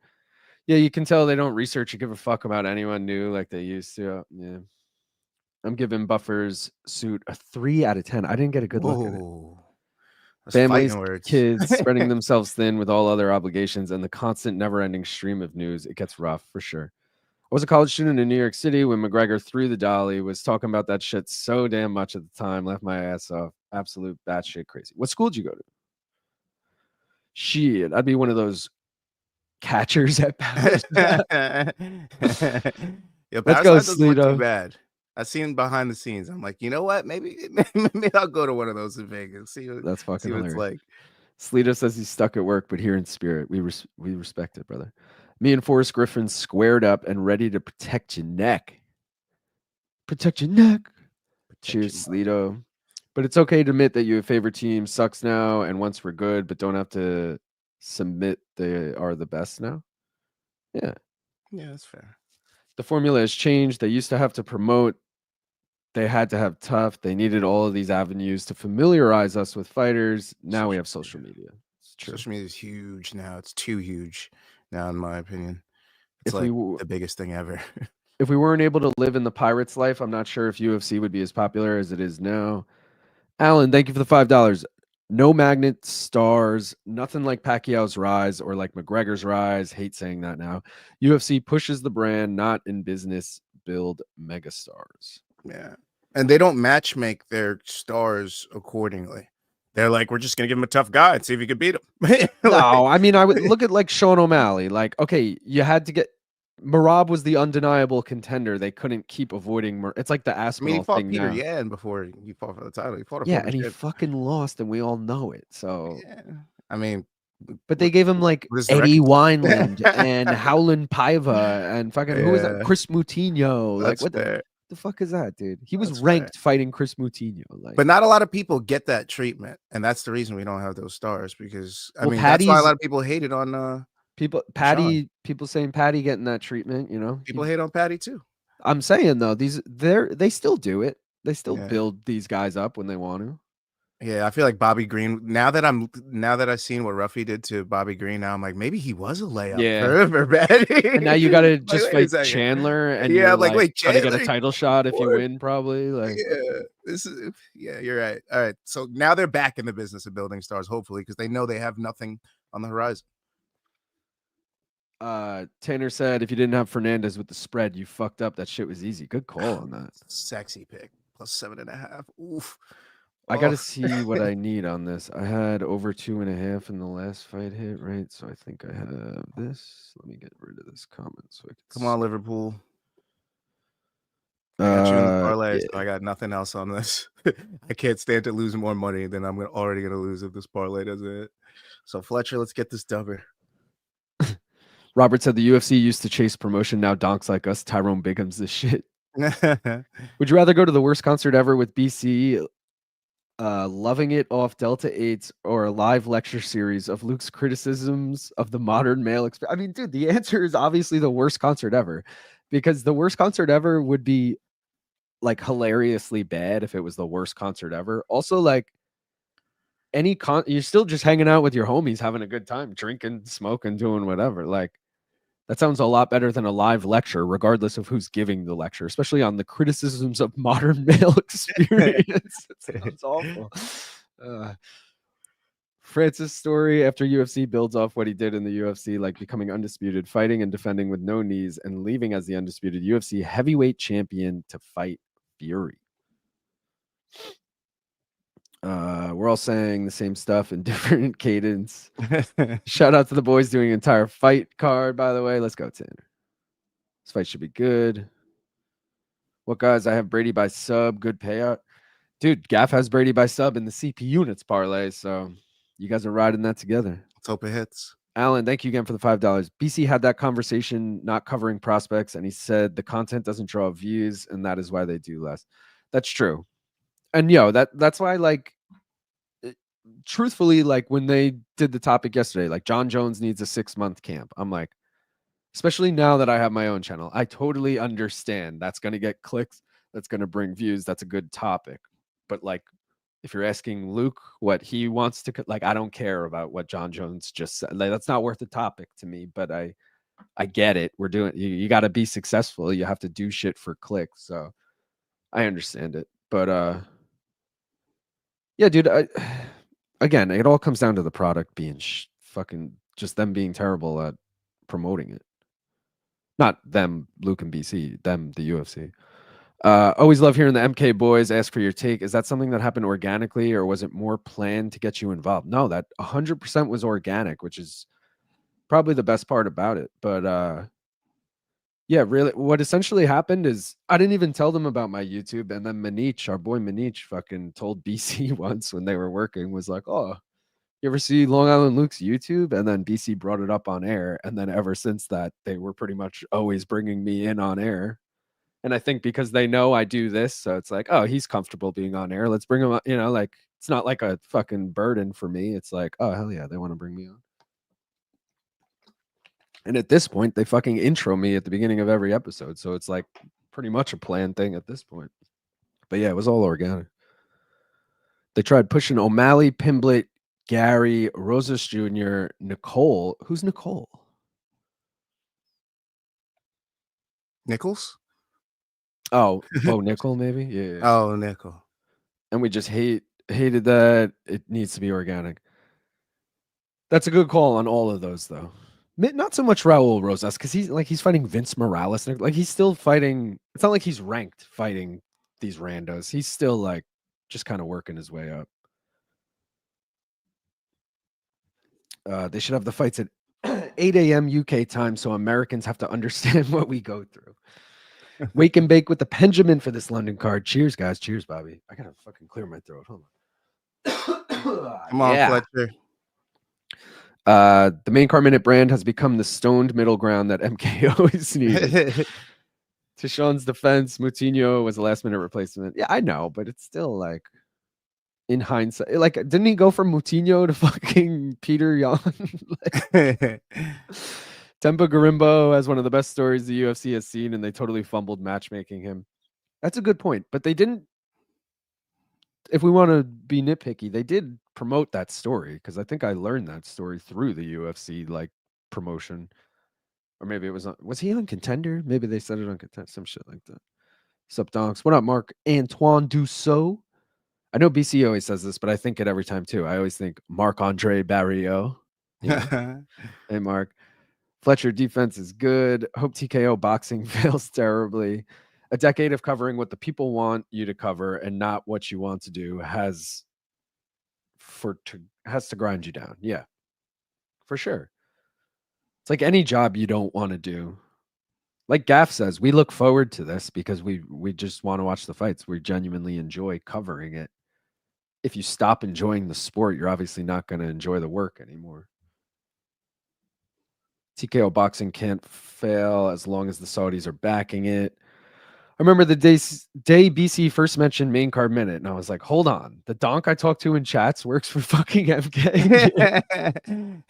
Yeah, you can tell they don't research or give a fuck about anyone new like they used to. Yeah. I'm giving Buffer's suit a 3 out of 10. I didn't get a good look at it. That's Families, fighting words. kids spreading themselves thin with all other obligations and the constant never-ending stream of news. It gets rough for sure. I was a college student in New York City when McGregor threw the dolly, was talking about that shit so damn much at the time, left my ass off. Absolute batshit crazy. What school did you go to? Shit, I'd be one of those catchers at Powers. Yeah, Let's go, doesn't look too Sleeto. bad. I've seen behind the scenes. I'm like, you know what? Maybe I'll go to one of those in Vegas. That's fucking see what hilarious. it's like. Sleeto says he's stuck at work, but here in spirit. We respect it, brother. Me and Forrest Griffin squared up and ready to protect your neck. Protect your neck. Cheers, Sleeto. But it's okay to admit that your favorite team sucks now and once we're good, but don't have to submit they are the best now. Yeah. Yeah, that's fair. The formula has changed. They used to have to promote. They had to have tough. They needed all of these avenues to familiarize us with fighters. Now we have social media. It's true. Social media is huge now. It's too huge now, in my opinion. It's If like the biggest thing ever. If we weren't able to live in the Pirates life, I'm not sure if UFC would be as popular as it is now. Alan, thank you for the $5. No magnet stars, nothing like Pacquiao's rise or like McGregor's rise. Hate saying that now. UFC pushes the brand, not in business, build megastars. Yeah. And they don't matchmake their stars accordingly. They're like, we're just going to give him a tough guy and see if you can beat him. No, I mean, I would look at like Sean O'Malley. Like, okay, you had to get Marab was the undeniable contender. They couldn't keep avoiding. It's like the Aspinall he fought thing Peter now. Yan before he fought for the title. He fought and he fucking lost, and we all know it. So, yeah. I mean, but they gave him like Eddie Wineland and Howland Paiva and fucking who was that? Chris Moutinho. That's like, what the fuck is that, dude? He was ranked fighting Chris Moutinho. Like, but not a lot of people get that treatment, and that's the reason we don't have those stars. Because I mean, Patty's, that's why a lot of people hated on people saying Patty getting that treatment. People hate on Patty too. I'm saying though, they still do it. They still build these guys up when they want to. Yeah, I feel like Bobby Green. Now that I've seen what Ruffy did to Bobby Green, now I'm like, maybe he was a layup for Patty. And now you got to just fight Chandler, and you're like, wait, Chandler, trying to get a title shot if you win, probably. Like, you're right. All right, so now they're back in the business of building stars, hopefully, because they know they have nothing on the horizon. Tanner said, if you didn't have Fernandes with the spread, you fucked up. That shit was easy. Good call on that. Sexy pick. +7.5. Oof. I got to see what I need on this. I had over 2.5 in the last fight hit, right? So I think I have this. Let me get rid of this comment. So come on, Liverpool. I got you in the parlay, so I got nothing else on this. I can't stand to lose more money than I'm already going to lose if this parlay doesn't hit. So Fletcher, let's get this dubber. Robert said the UFC used to chase promotion. Now donks like us, Tyrone Bigham's this shit. Would you rather go to the worst concert ever with BC, loving it off Delta 8s, or a live lecture series of Luke's criticisms of the modern male experience? I mean, dude, the answer is obviously the worst concert ever, because the worst concert ever would be like hilariously bad if it was the worst concert ever. Also, like, you're still just hanging out with your homies, having a good time, drinking, smoking, doing whatever. Like, That sounds a lot better than a live lecture, regardless of who's giving the lecture, especially on the criticisms of modern male experience. It sounds awful. Uh, Francis' story after UFC builds off what he did in the UFC, like becoming undisputed, fighting and defending with no knees, and leaving as the undisputed UFC heavyweight champion to fight Fury. We're all saying the same stuff in different cadence. Shout out to the boys doing an entire fight card, by the way. Let's go, Tanner. This fight should be good. What guys? I have Brady by sub. Good payout. Dude, Gaff has Brady by sub in the CP units parlay. So you guys are riding that together. Let's hope it hits. Alan, thank you again for the $5. BC had that conversation not covering prospects, and he said the content doesn't draw views, and that is why they do less. That's true. And that's why, like, truthfully, like when they did the topic yesterday, like John Jones needs a 6-month camp. I'm like, especially now that I have my own channel, I totally understand that's going to get clicks. That's going to bring views. That's a good topic. But like, if you're asking Luke what he wants to, like, I don't care about what John Jones just said. Like, that's not worth the topic to me, but I get it. We're doing, you got to be successful. You have to do shit for clicks. So I understand it. But, yeah, dude, again, it all comes down to the product being fucking just them being terrible at promoting it. Not them, Luke and BC, them, the UFC. Always love hearing the MK boys ask for your take. Is that something that happened organically, or was it more planned to get you involved? No, that 100% was organic, which is probably the best part about it. But yeah, really, what essentially happened is I didn't even tell them about my YouTube, and then Manich, our boy Manich, fucking told BC once when they were working, was like, "Oh, you ever see Long Island Luke's YouTube?" And then BC brought it up on air, and then ever since that, they were pretty much always bringing me in on air. And I think because they know I do this, so it's like, oh, he's comfortable being on air. Let's bring him up. Like, it's not like a fucking burden for me. It's like, oh, hell yeah, they want to bring me on. And at this point, they fucking intro me at the beginning of every episode. So it's like pretty much a planned thing at this point. But yeah, it was all organic. They tried pushing O'Malley, Pimblett, Gary, Rosas Jr., Nicole. Who's Nicole? Nichols? Oh, Bo Nickel, maybe? Yeah. Oh, Nickel. And we just hated that. It needs to be organic. That's a good call on all of those, though. Not so much Raul Rosas, because he's fighting Vince Morales. Like, he's still fighting. It's not like he's ranked fighting these randos. He's still like just kind of working his way up. They should have the fights at 8 a.m. UK time, so Americans have to understand what we go through. Wake and bake with the Benjamin for this London card. Cheers, guys. Cheers, Bobby. I gotta fucking clear my throat. Hold on. Come on, Fletcher. The main car minute brand has become the stoned middle ground that MK always needed. To Sean's defense, Moutinho was a last minute replacement. Yeah, I know, but it's still like, in hindsight, like, didn't he go from Moutinho to fucking Peter Yan? Tempa Garimbo has one of the best stories the UFC has seen, and they totally fumbled matchmaking him. That's a good point, but they didn't. If we want to be nitpicky, they did promote that story, because I think I learned that story through the UFC like promotion, or maybe it was he on Contender? Maybe they said it on Contender, some shit like that. Sup, donks? What up, Mark Antoine Dussault? I know BC always says this, but I think it every time too. I always think Marc-Andre Barrios. Yeah. Hey, Mark. Fletcher defense is good. Hope TKO boxing fails terribly. A decade of covering what the people want you to cover and not what you want to do has to grind you down. Yeah, for sure. It's like any job you don't want to do. Like Gaff says, we look forward to this because we just want to watch the fights. We genuinely enjoy covering it. If you stop enjoying the sport, you're obviously not going to enjoy the work anymore. TKO boxing can't fail as long as the Saudis are backing it. I remember the day BC first mentioned main card minute, and I was like, hold on. The donk I talked to in chats works for fucking MK.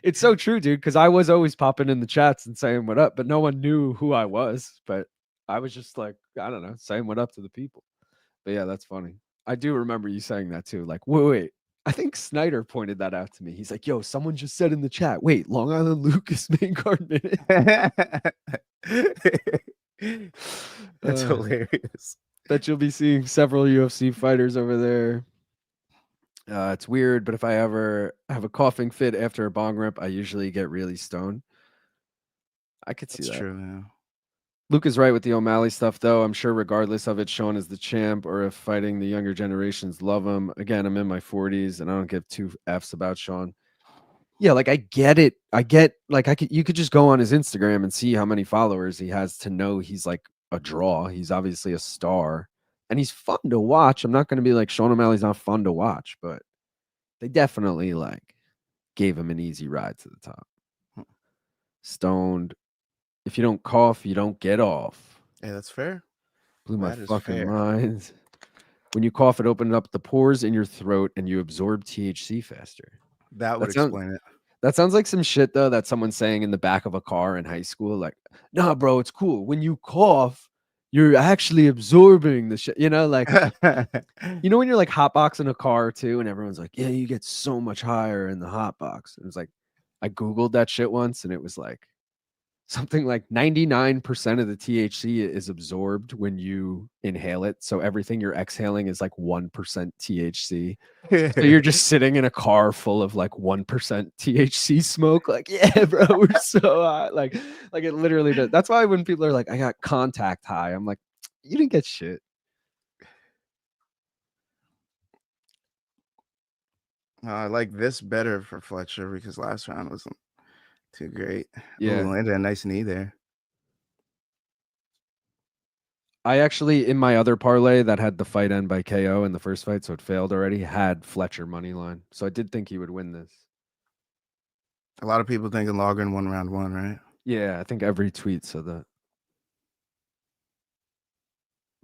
It's so true, dude, because I was always popping in the chats and saying what up, but no one knew who I was. But I was just like, I don't know, saying what up to the people. But yeah, that's funny. I do remember you saying that too. Like, wait. I think Snyder pointed that out to me. He's like, "Yo, someone just said in the chat, wait, Long Island Luke is main card minute." That's hilarious. Bet you'll be seeing several UFC fighters over there. It's weird, but if I ever have a coughing fit after a bong rip, I usually get really stoned. I could see That's that. true, man. Luke is right with the O'Malley stuff, though. I'm sure, regardless of it, Sean is the champ, or if fighting the younger generations love him. Again, I'm in my 40s, and I don't give two F's about Sean. Yeah, like I get it. I get like you could just go on his Instagram and see how many followers he has to know he's like a draw. He's obviously a star, and he's fun to watch. I'm not going to be like Sean O'Malley's not fun to watch, but they definitely like gave him an easy ride to the top. Stoned. If you don't cough, you don't get off. Yeah, that's fair. Blew my That is fucking fair. mind. When you cough, it opened up the pores in your throat and you absorb THC faster. That would That sounds explain it. that sounds like some shit though that someone's saying in the back of a car in high school. Like, nah, bro, it's cool. When you cough, you're actually absorbing the shit. You know, like you know when you're like hotboxing a car too, and everyone's like, yeah, you get so much higher in the hotbox. It was like I Googled that shit once and it was like something like 99% of the THC is absorbed when you inhale it. So everything you're exhaling is like 1% THC. So you're just sitting in a car full of like 1% THC smoke. Like, yeah, bro, we're so high. Like it literally does. That's why when people are like, I got contact high, I'm like, you didn't get shit. I like this better for Fletcher because last round wasn't too great. Yeah. Ooh, landed a nice knee there. I actually, in my other parlay that had the fight end by KO in the first fight, so it failed already, had Fletcher money line. So I did think he would win this. A lot of people thinking Loughran won round one, right? Yeah, I think every tweet said that.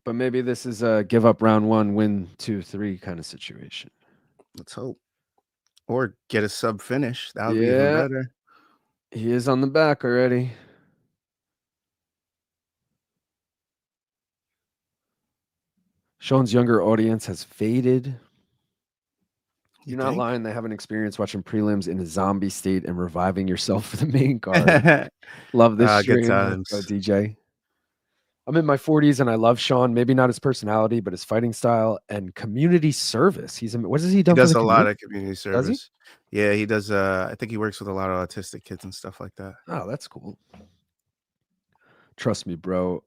But maybe this is a give up round one, win 2-3 kind of situation. Let's hope. Or get a sub finish. That would be even better. He is on the back already. Sean's younger audience has faded. You're not lying. They haven't experienced watching prelims in a zombie state and reviving yourself for the main card. Love this stream. Good times. Let's go, DJ. I'm in my 40s and I love Sean. Maybe not his personality, but his fighting style and community service. What does he do? He does a lot of community service. Does he? Yeah, he does. I think he works with a lot of autistic kids and stuff like that. Oh, that's cool. Trust me, bro.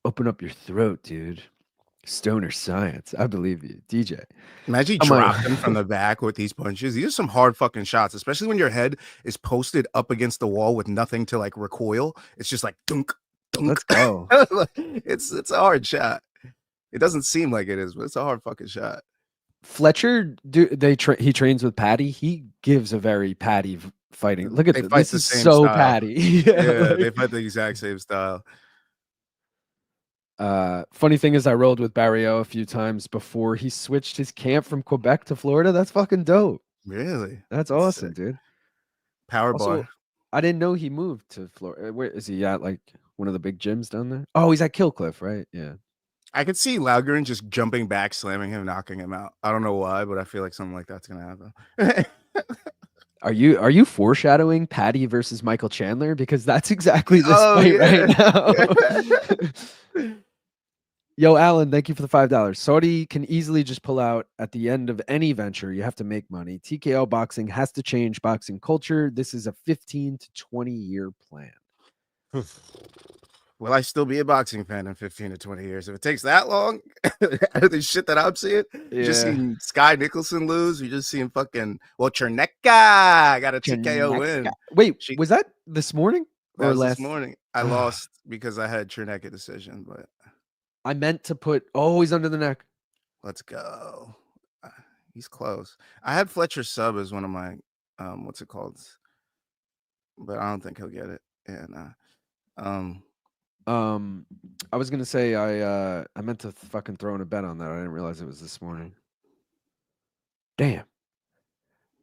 Open up your throat, dude. Stoner science. I believe you, DJ. Imagine you drop him from the back with these punches. These are some hard fucking shots, especially when your head is posted up against the wall with nothing to like recoil. It's just like dunk, dunk. Let's go. It's a hard shot. It doesn't seem like it is, but it's a hard fucking shot. Fletcher, he trains with Patty. He gives a very Patty fighting. Look at this is so style. Patty. Yeah, they fight the exact same style. Funny thing is I rolled with Barrio a few times before he switched his camp from Quebec to Florida. That's fucking dope. Really? That's awesome, dude. Power bar. I didn't know he moved to Florida. Where is he at? Like one of the big gyms down there? Oh, he's at Killcliff, right? Yeah. I could see Loughran just jumping back, slamming him, knocking him out. I don't know why, but I feel like something like that's gonna happen. Are you foreshadowing Patty versus Michael Chandler? Because that's exactly this fight right now. Yo, Alan, thank you for the $5. Saudi can easily just pull out at the end of any venture. You have to make money. TKO boxing has to change boxing culture. This is a 15 to 20-year plan. Will I still be a boxing fan in 15 to 20 years? If it takes that long, out of the shit that I'm seeing, you just seen Sky Nicholson lose. You just seen fucking, Cherneka got a TKO win. Wait, was that this morning or last? This morning. I lost because I had Cherneka decision, but I meant to put always under the neck. Let's go. He's close. I had Fletcher sub as one of my, what's it called? But I don't think he'll get it. And I was gonna say I meant to fucking throw in a bet on that. I didn't realize it was this morning. Damn.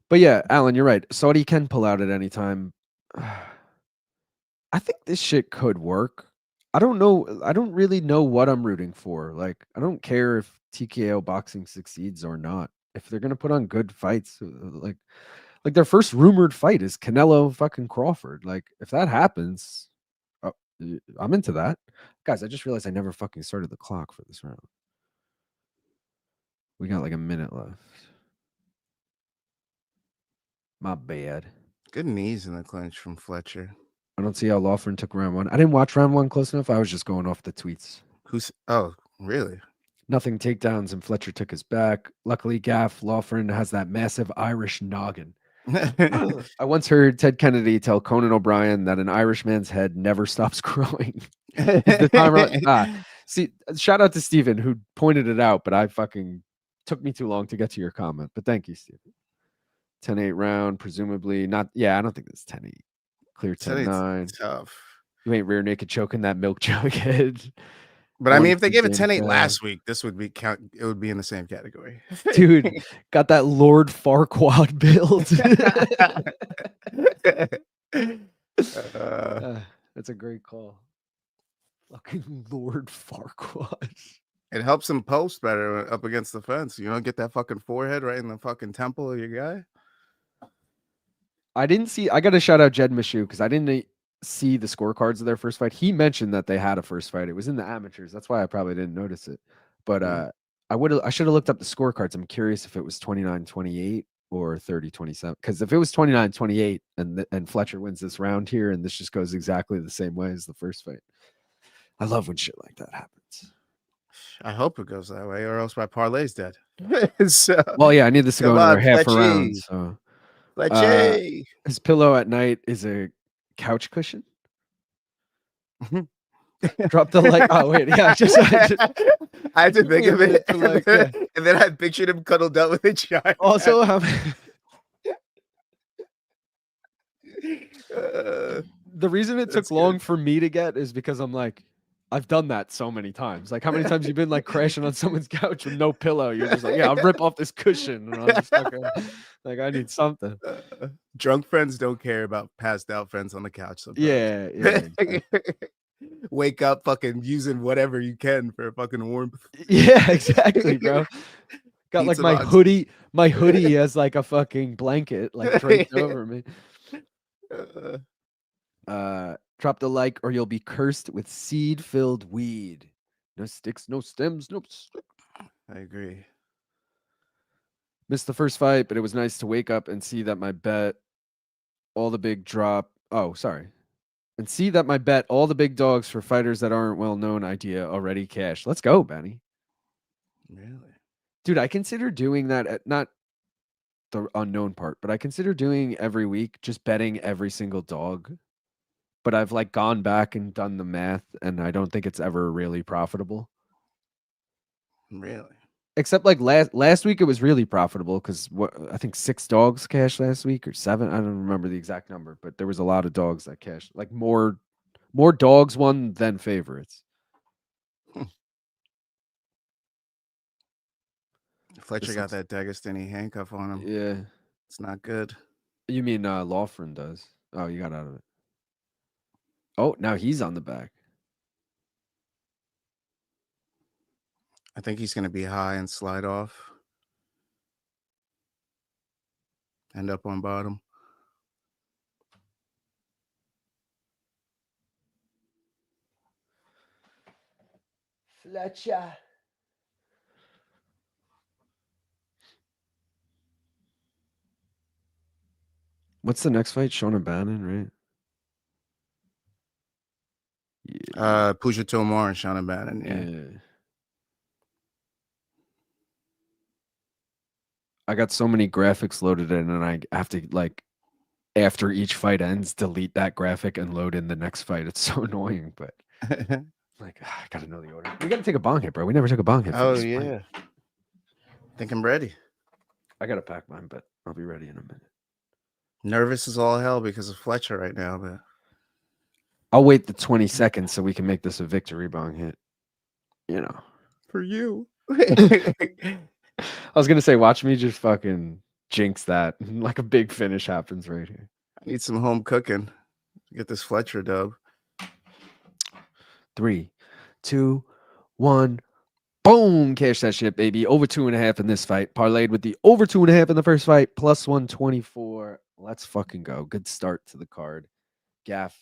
But yeah, Alan, you're right. Saudi can pull out at any time. I think this shit could work. I don't know. I don't really know what I'm rooting for. Like, I don't care if TKO boxing succeeds or not. if they're gonna put on good fights, like their first rumored fight is Canelo fucking Crawford. Like if that happens, I'm into that. Guys, I just realized I never fucking started the clock for this round. We got like a minute left. My bad. Good knees in the clinch from Fletcher. I don't see how Loughran took round one. I didn't watch round one close enough. I was just going off the tweets. Oh, really? Nothing takedowns, and Fletcher took his back. Luckily, Gaff Loughran has that massive Irish noggin. I once heard Ted Kennedy tell Conan O'Brien that an Irish man's head never stops growing. The timer. See, shout out to Steven who pointed it out, but I fucking took me too long to get to your comment. But thank you, Steven. 10-8 round, presumably not. Yeah, I don't think it's 10-8. Clear 10-9. Tough. You ain't rear naked choking that milk jug head. But I mean, if they gave it 10-8 last week, this would be it would be in the same category. Dude, got that Lord Farquaad build. That's a great call. Fucking Lord Farquaad. It helps him post better up against the fence. You don't get that fucking forehead right in the fucking temple of your guy. I got to shout out Jed Mishu because I didn't see the scorecards of their first fight. He mentioned that they had a first fight. It was in the amateurs. That's why I probably didn't notice it. But I should have looked up the scorecards. I'm curious if it was 29-28 or 30-27. Because if it was 29-28 and Fletcher wins this round here and this just goes exactly the same way as the first fight. I love when shit like that happens. I hope it goes that way, or else my parlay's dead. Well, yeah, I need this to go another half a round. So his pillow at night is a couch cushion. Drop the like. Oh wait, yeah. I had to think of it, and then I pictured him cuddled up with a child. Also, the reason it took long for me to get is because I'm like, I've done that so many times. Like, how many times you've been like crashing on someone's couch with no pillow? You're just like, yeah, I'll rip off this cushion. And I'm just like, I need something. Drunk friends don't care about passed out friends on the couch sometimes. Yeah. Exactly. Wake up fucking using whatever you can for fucking warmth. Yeah, exactly, bro. Got like my hoodie as like a fucking blanket, like draped over me. Drop the like or you'll be cursed with seed-filled weed. No sticks, no stems, no sticks. I agree. Missed the first fight, but it was nice to wake up and see that my bet all the big drop. Oh, sorry. And see that my bet all the big dogs for fighters that aren't well known idea already cashed. Let's go, Benny. Really? Dude, I consider doing that at not the unknown part, but I consider doing every week just betting every single dog. But I've like gone back and done the math, and I don't think it's ever really profitable. Really? Except like last week it was really profitable because I think 6 dogs cashed last week or 7. I don't remember the exact number, but there was a lot of dogs that cashed. Like more dogs won than favorites. Fletcher got that Dagestani handcuff on him. Yeah. It's not good. You mean Loughran does? Oh, you got out of it. Oh, now he's on the back. I think he's going to be high and slide off. End up on bottom. Fletcher. What's the next fight? Shauna Bannon, right? Yeah. Puja Tomar and Shauna Bannon. Yeah. I got so many graphics loaded in, and I have to like after each fight ends, delete that graphic and load in the next fight. It's so annoying, but like I gotta know the order. We gotta take a bong hit, bro. We never took a bong hit. Oh yeah. Fight. I think I'm ready. I gotta pack mine, but I'll be ready in a minute. Nervous as all hell because of Fletcher right now, but I'll wait the 20 seconds so we can make this a victory bong hit. You know. For you. I was gonna say, watch me just fucking jinx that. Like a big finish happens right here. I need some home cooking to get this Fletcher dub. 3, 2, 1. Boom, cash that shit, baby. Over 2.5 in this fight. Parlayed with the over 2.5 in the first fight, plus 124. Let's fucking go. Good start to the card. Gaff.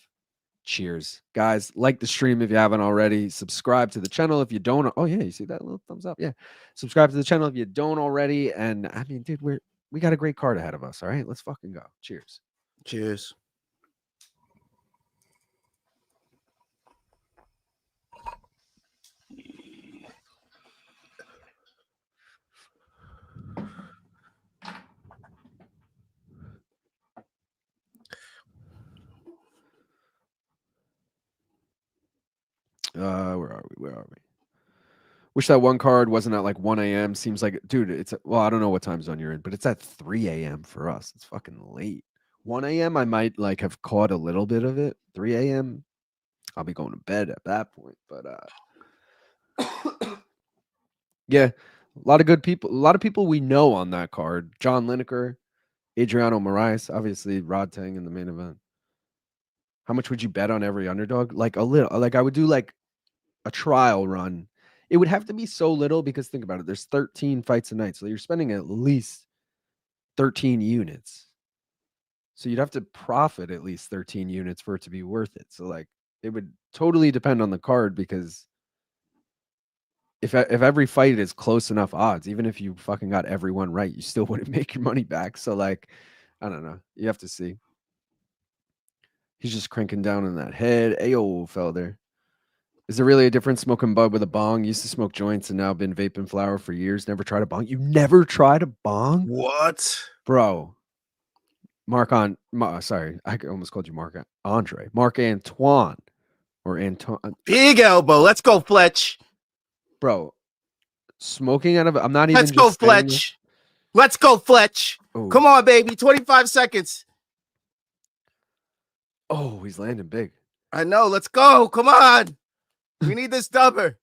Cheers. Guys, like the stream if you haven't already. Subscribe to the channel if you don't. Oh, yeah, you see that little thumbs up? Yeah. Subscribe to the channel if you don't already. And I mean, dude, we got a great card ahead of us. All right, let's fucking go. Cheers. Cheers. Where are we? Where are we? Wish that one card wasn't at like 1 a.m. Seems like, dude, well, I don't know what time zone you're in, but it's at 3 a.m. for us. It's fucking late. 1 a.m. I might like have caught a little bit of it. 3 a.m. I'll be going to bed at that point. But yeah, a lot of good people. A lot of people we know on that card. John Lineker, Adriano Moraes, obviously Rod Tang in the main event. How much would you bet on every underdog? Like a little. Like I would do like a trial run. It would have to be so little because think about it. There's 13 fights a night, so you're spending at least 13 units. So you'd have to profit at least 13 units for it to be worth it. So like it would totally depend on the card because if every fight is close enough odds, even if you fucking got everyone right, you still wouldn't make your money back. So like, I don't know. You have to see. He's just cranking down on that head. Ayo, fell there. Is there really a difference smoking bud with a bong? Used to smoke joints and now been vaping flower for years. Never tried a bong. You never tried a bong? What? Bro. Sorry, I almost called you Andrey. Marc Antoine or Antoine. Big elbow. Let's go, Fletch. Bro, smoking out of I'm not even. Let's go, Fletch. Let's go, Fletch. Ooh. Come on, baby. 25 seconds. Oh, he's landing big. I know. Let's go. Come on. We need this dubber.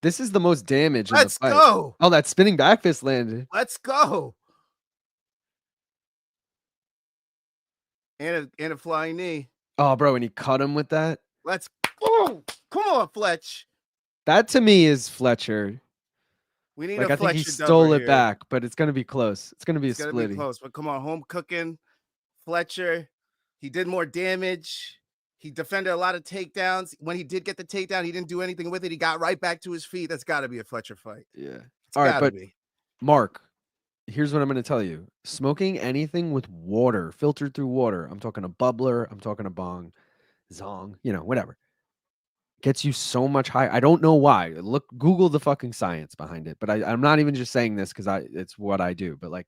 This is the most damage. Let's in the fight. Go. Oh, that spinning back fist landed. Let's go. And a flying knee. Oh, bro, and he cut him with that. Let's go. Come on, Fletch. That to me is Fletcher. We need like, a I Fletcher. think he stole it here. back, but it's gonna be close. It's gonna be a splitty. Close, but come on, home cooking. Fletcher. He did more damage. He defended a lot of takedowns. When he did get the takedown, he didn't do anything with it. He got right back to his feet. That's got to be a Fletcher fight. Yeah. It's all right, but be. Mark, here's what I'm going to tell you. Smoking anything with water, filtered through water, I'm talking a bubbler, I'm talking a bong, zong, whatever, gets you so much higher. I don't know why. Google the fucking science behind it. But I'm not even just saying this because it's what I do. But like,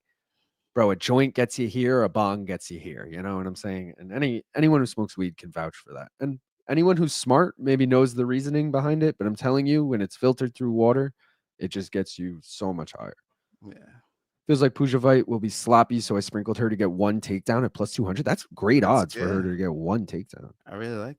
bro, a joint gets you here, a bong gets you here. You know what I'm saying? And anyone who smokes weed can vouch for that. And anyone who's smart maybe knows the reasoning behind it. But I'm telling you, when it's filtered through water, it just gets you so much higher. Yeah. Feels like Puja fight will be sloppy, so I sprinkled her to get one takedown at plus 200. That's great odds for her to get one takedown. I really like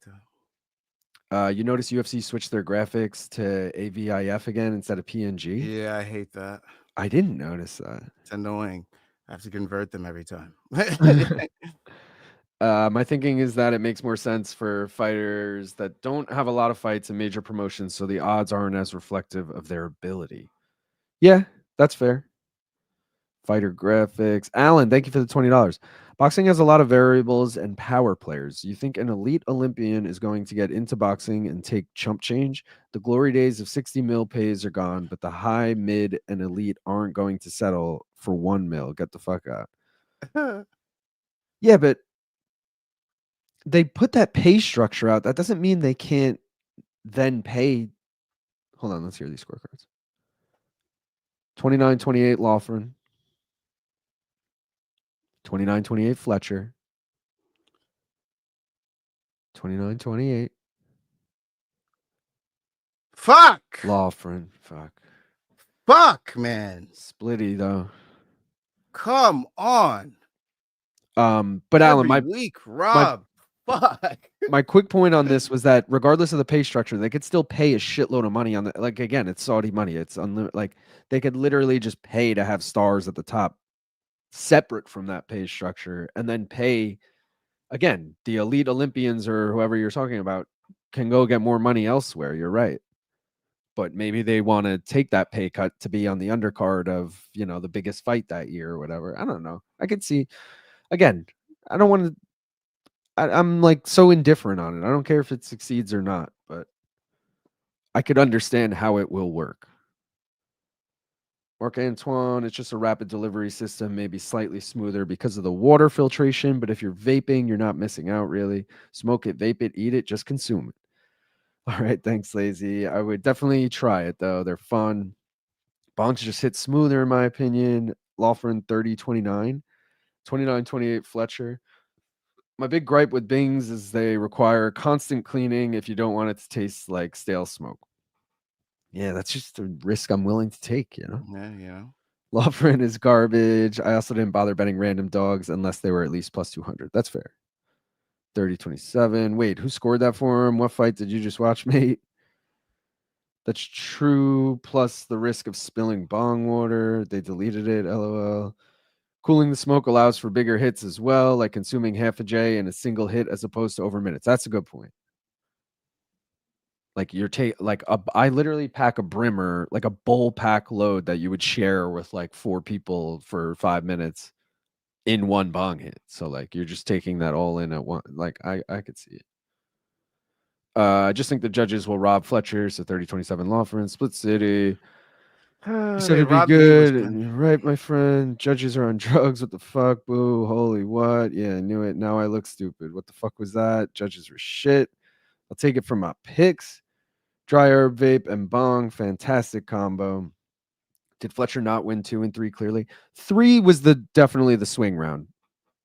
that. You notice UFC switched their graphics to AVIF again instead of PNG? Yeah, I hate that. I didn't notice that. It's annoying. I have to convert them every time. My thinking is that it makes more sense for fighters that don't have a lot of fights in major promotions, so the odds aren't as reflective of their ability. Yeah, that's fair. Fighter graphics. Alan, thank you for the $20. Boxing has a lot of variables and power players. You think an elite Olympian is going to get into boxing and take chump change? The glory days of 60 mil pays are gone, but the high, mid, and elite aren't going to settle for 1 mil. Get the fuck out. Yeah, but they put that pay structure out. That doesn't mean they can't then pay. Hold on, let's hear these scorecards. 29-28 Loughran. 29-28 Fletcher. 29-28. Fuck. Loughran. Fuck, man. Splitty though. Come on. But Alan, fuck. My quick point on this was that regardless of the pay structure, they could still pay a shitload of money on the, like, again, it's Saudi money. It's unlimited. Like, they could literally just pay to have stars at the top separate from that pay structure, and then pay again the elite Olympians or whoever you're talking about can go get more money elsewhere. You're right. but maybe they want to take that pay cut to be on the undercard of, the biggest fight that year or whatever. I don't know. I could see, again, I don't want to, I'm like so indifferent on it. I don't care if it succeeds or not, but I could understand how it will work. Marc Antoine, it's just a rapid delivery system, maybe slightly smoother because of the water filtration. But if you're vaping, you're not missing out really. Smoke it, vape it, eat it, just consume it. All right, thanks, Lazy. I would definitely try it though. They're fun. Bonks just hit smoother in my opinion. Loughran 30-29, 29-28 Fletcher. My big gripe with Bings is they require constant cleaning if you don't want it to taste like stale smoke. Yeah, that's just a risk I'm willing to take, Yeah. Loughran is garbage. I also didn't bother betting random dogs unless they were at least plus 200. That's fair. 30-27. Wait, who scored that for him? What fight did you just watch, mate? That's true. Plus the risk of spilling bong water. They deleted it. LOL. Cooling the smoke allows for bigger hits as well, like consuming half a J in a single hit as opposed to over minutes. That's a good point. Like I literally pack a brimmer, like a bowl pack load that you would share with like 4 people for 5 minutes in one bong hit. So like you're just taking that all in at one. Like I could see it. I just think the judges will rob Fletcher. So 30-27 Loughran, Split City. You said They it'd be robbed the good. Englishman. You're right, my friend. Judges are on drugs. What the fuck? Boo. Holy what? Yeah, I knew it. Now I look stupid. What the fuck was that? Judges were shit. I'll take it from my picks. Dry herb, vape, and bong. Fantastic combo. Did Fletcher not win 2 and 3 clearly? 3 was definitely the swing round.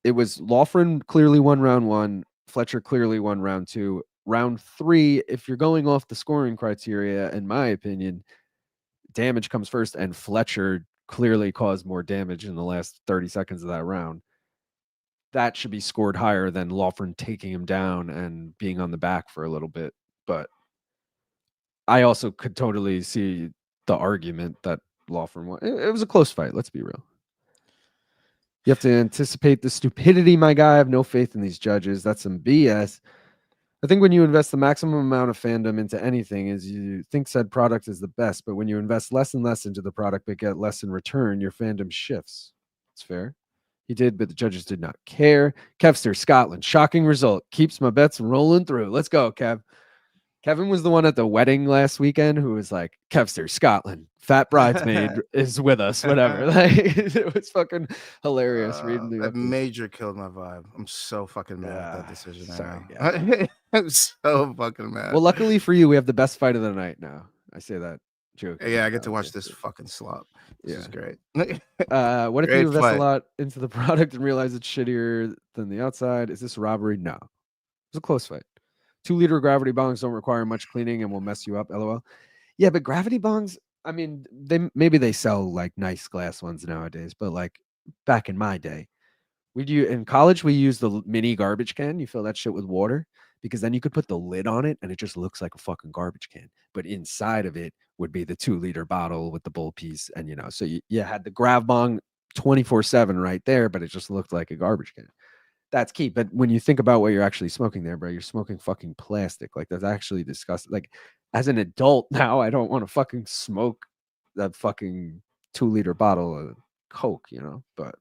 It was Loughran clearly won round 1. Fletcher clearly won round 2. Round 3, if you're going off the scoring criteria, in my opinion, damage comes first, and Fletcher clearly caused more damage in the last 30 seconds of that round. That should be scored higher than Loughran taking him down and being on the back for a little bit. But I also could totally see the argument that Loughran won. It was a close fight. Let's be real. You have to anticipate the stupidity, my guy. I have no faith in these judges. That's some BS. I think when you invest the maximum amount of fandom into anything is you think said product is the best, but when you invest less and less into the product but get less in return, your fandom shifts. It's fair. He did, but the judges did not care. Kevster, Scotland. Shocking result. Keeps my bets rolling through. Let's go, Kev. Kevin was the one at the wedding last weekend who was like, Kevster, Scotland, fat bridesmaid is with us, whatever. Like, it was fucking hilarious reading the That updates. major killed my vibe. I'm so fucking mad at that decision. Sorry, I'm so fucking mad. Well, luckily for you, we have the best fight of the night now. I say that joking. Yeah, I get to watch this fucking slop. This is great. What if Great you invest fight. a lot into the product and realize it's shittier than the outside? Is this robbery? No. It was a close fight. 2-liter gravity bongs don't require much cleaning and will mess you up. LOL. Yeah, but gravity bongs, I mean, maybe they sell like nice glass ones nowadays, but like back in my day, in college we used the mini garbage can. You fill that shit with water because then you could put the lid on it and it just looks like a fucking garbage can. But inside of it would be the 2-liter bottle with the bowl piece, and so you had the grav bong 24/7 right there, but it just looked like a garbage can. That's key. But when you think about what you're actually smoking there, bro, you're smoking fucking plastic. Like that's actually disgusting. Like as an adult now, I don't want to fucking smoke that fucking 2-liter bottle of Coke, but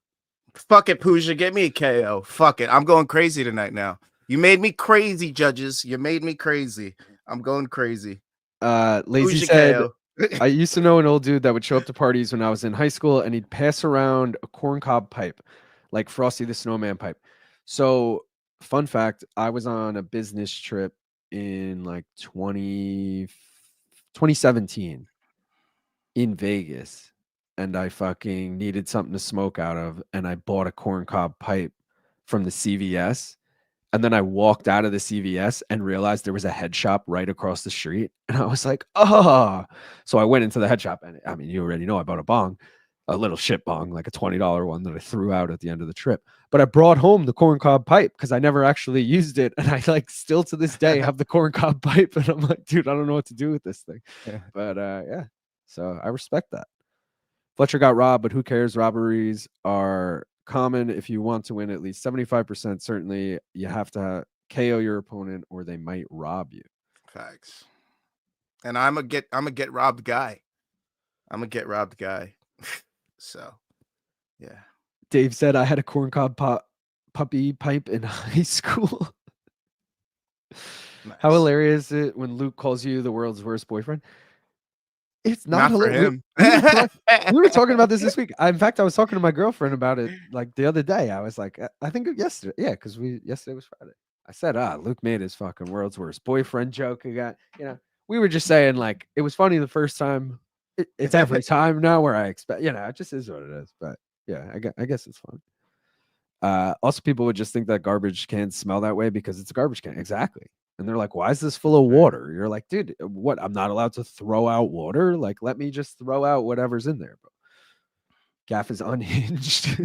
Fuck it, Puja. Get me a KO. Fuck it. I'm going crazy tonight now. You made me crazy, judges. You made me crazy. I'm going crazy. Lazy Puja said, KO. I used to know an old dude that would show up to parties when I was in high school and he'd pass around a corncob pipe, like Frosty the Snowman pipe. So, fun fact, I was on a business trip in like 2017 in Vegas, and I fucking needed something to smoke out of, and I bought a corncob pipe from the CVS. And then I walked out of the CVS and realized there was a head shop right across the street. And I was like, oh. So I went into the head shop. And I mean, you already know I bought a bong, a little shit bong, like a $20 one that I threw out at the end of the trip. But I brought home the corncob pipe because I never actually used it. And I like still to this day have the corncob pipe. And I'm like, dude, I don't know what to do with this thing. But yeah, so I respect that. Fletcher got robbed, but who cares? Robberies are common. If you want to win at least 75%, certainly you have to KO your opponent or they might rob you. Facts. And I'm a get robbed guy. I'm a get robbed guy. So, yeah. Dave said I had a corncob puppy pipe in high school. How Nice. hilarious is it when Luke calls you the world's worst boyfriend? It's not Not for hilarious. him. We were talking about this week. In fact, I was talking to my girlfriend about it like the other day. I was like, I think yesterday. Yeah, because yesterday was Friday. I said, Luke made his fucking world's worst boyfriend joke again. We were just saying like it was funny the first time. It's every time now where I expect, it just is what it is. But yeah, I guess it's fun. Also, people would just think that garbage cans smell that way because it's a garbage can. Exactly. And they're like, why is this full of water? You're like, dude, what? I'm not allowed to throw out water? Like, let me just throw out whatever's in there. Bro. Gaff is unhinged.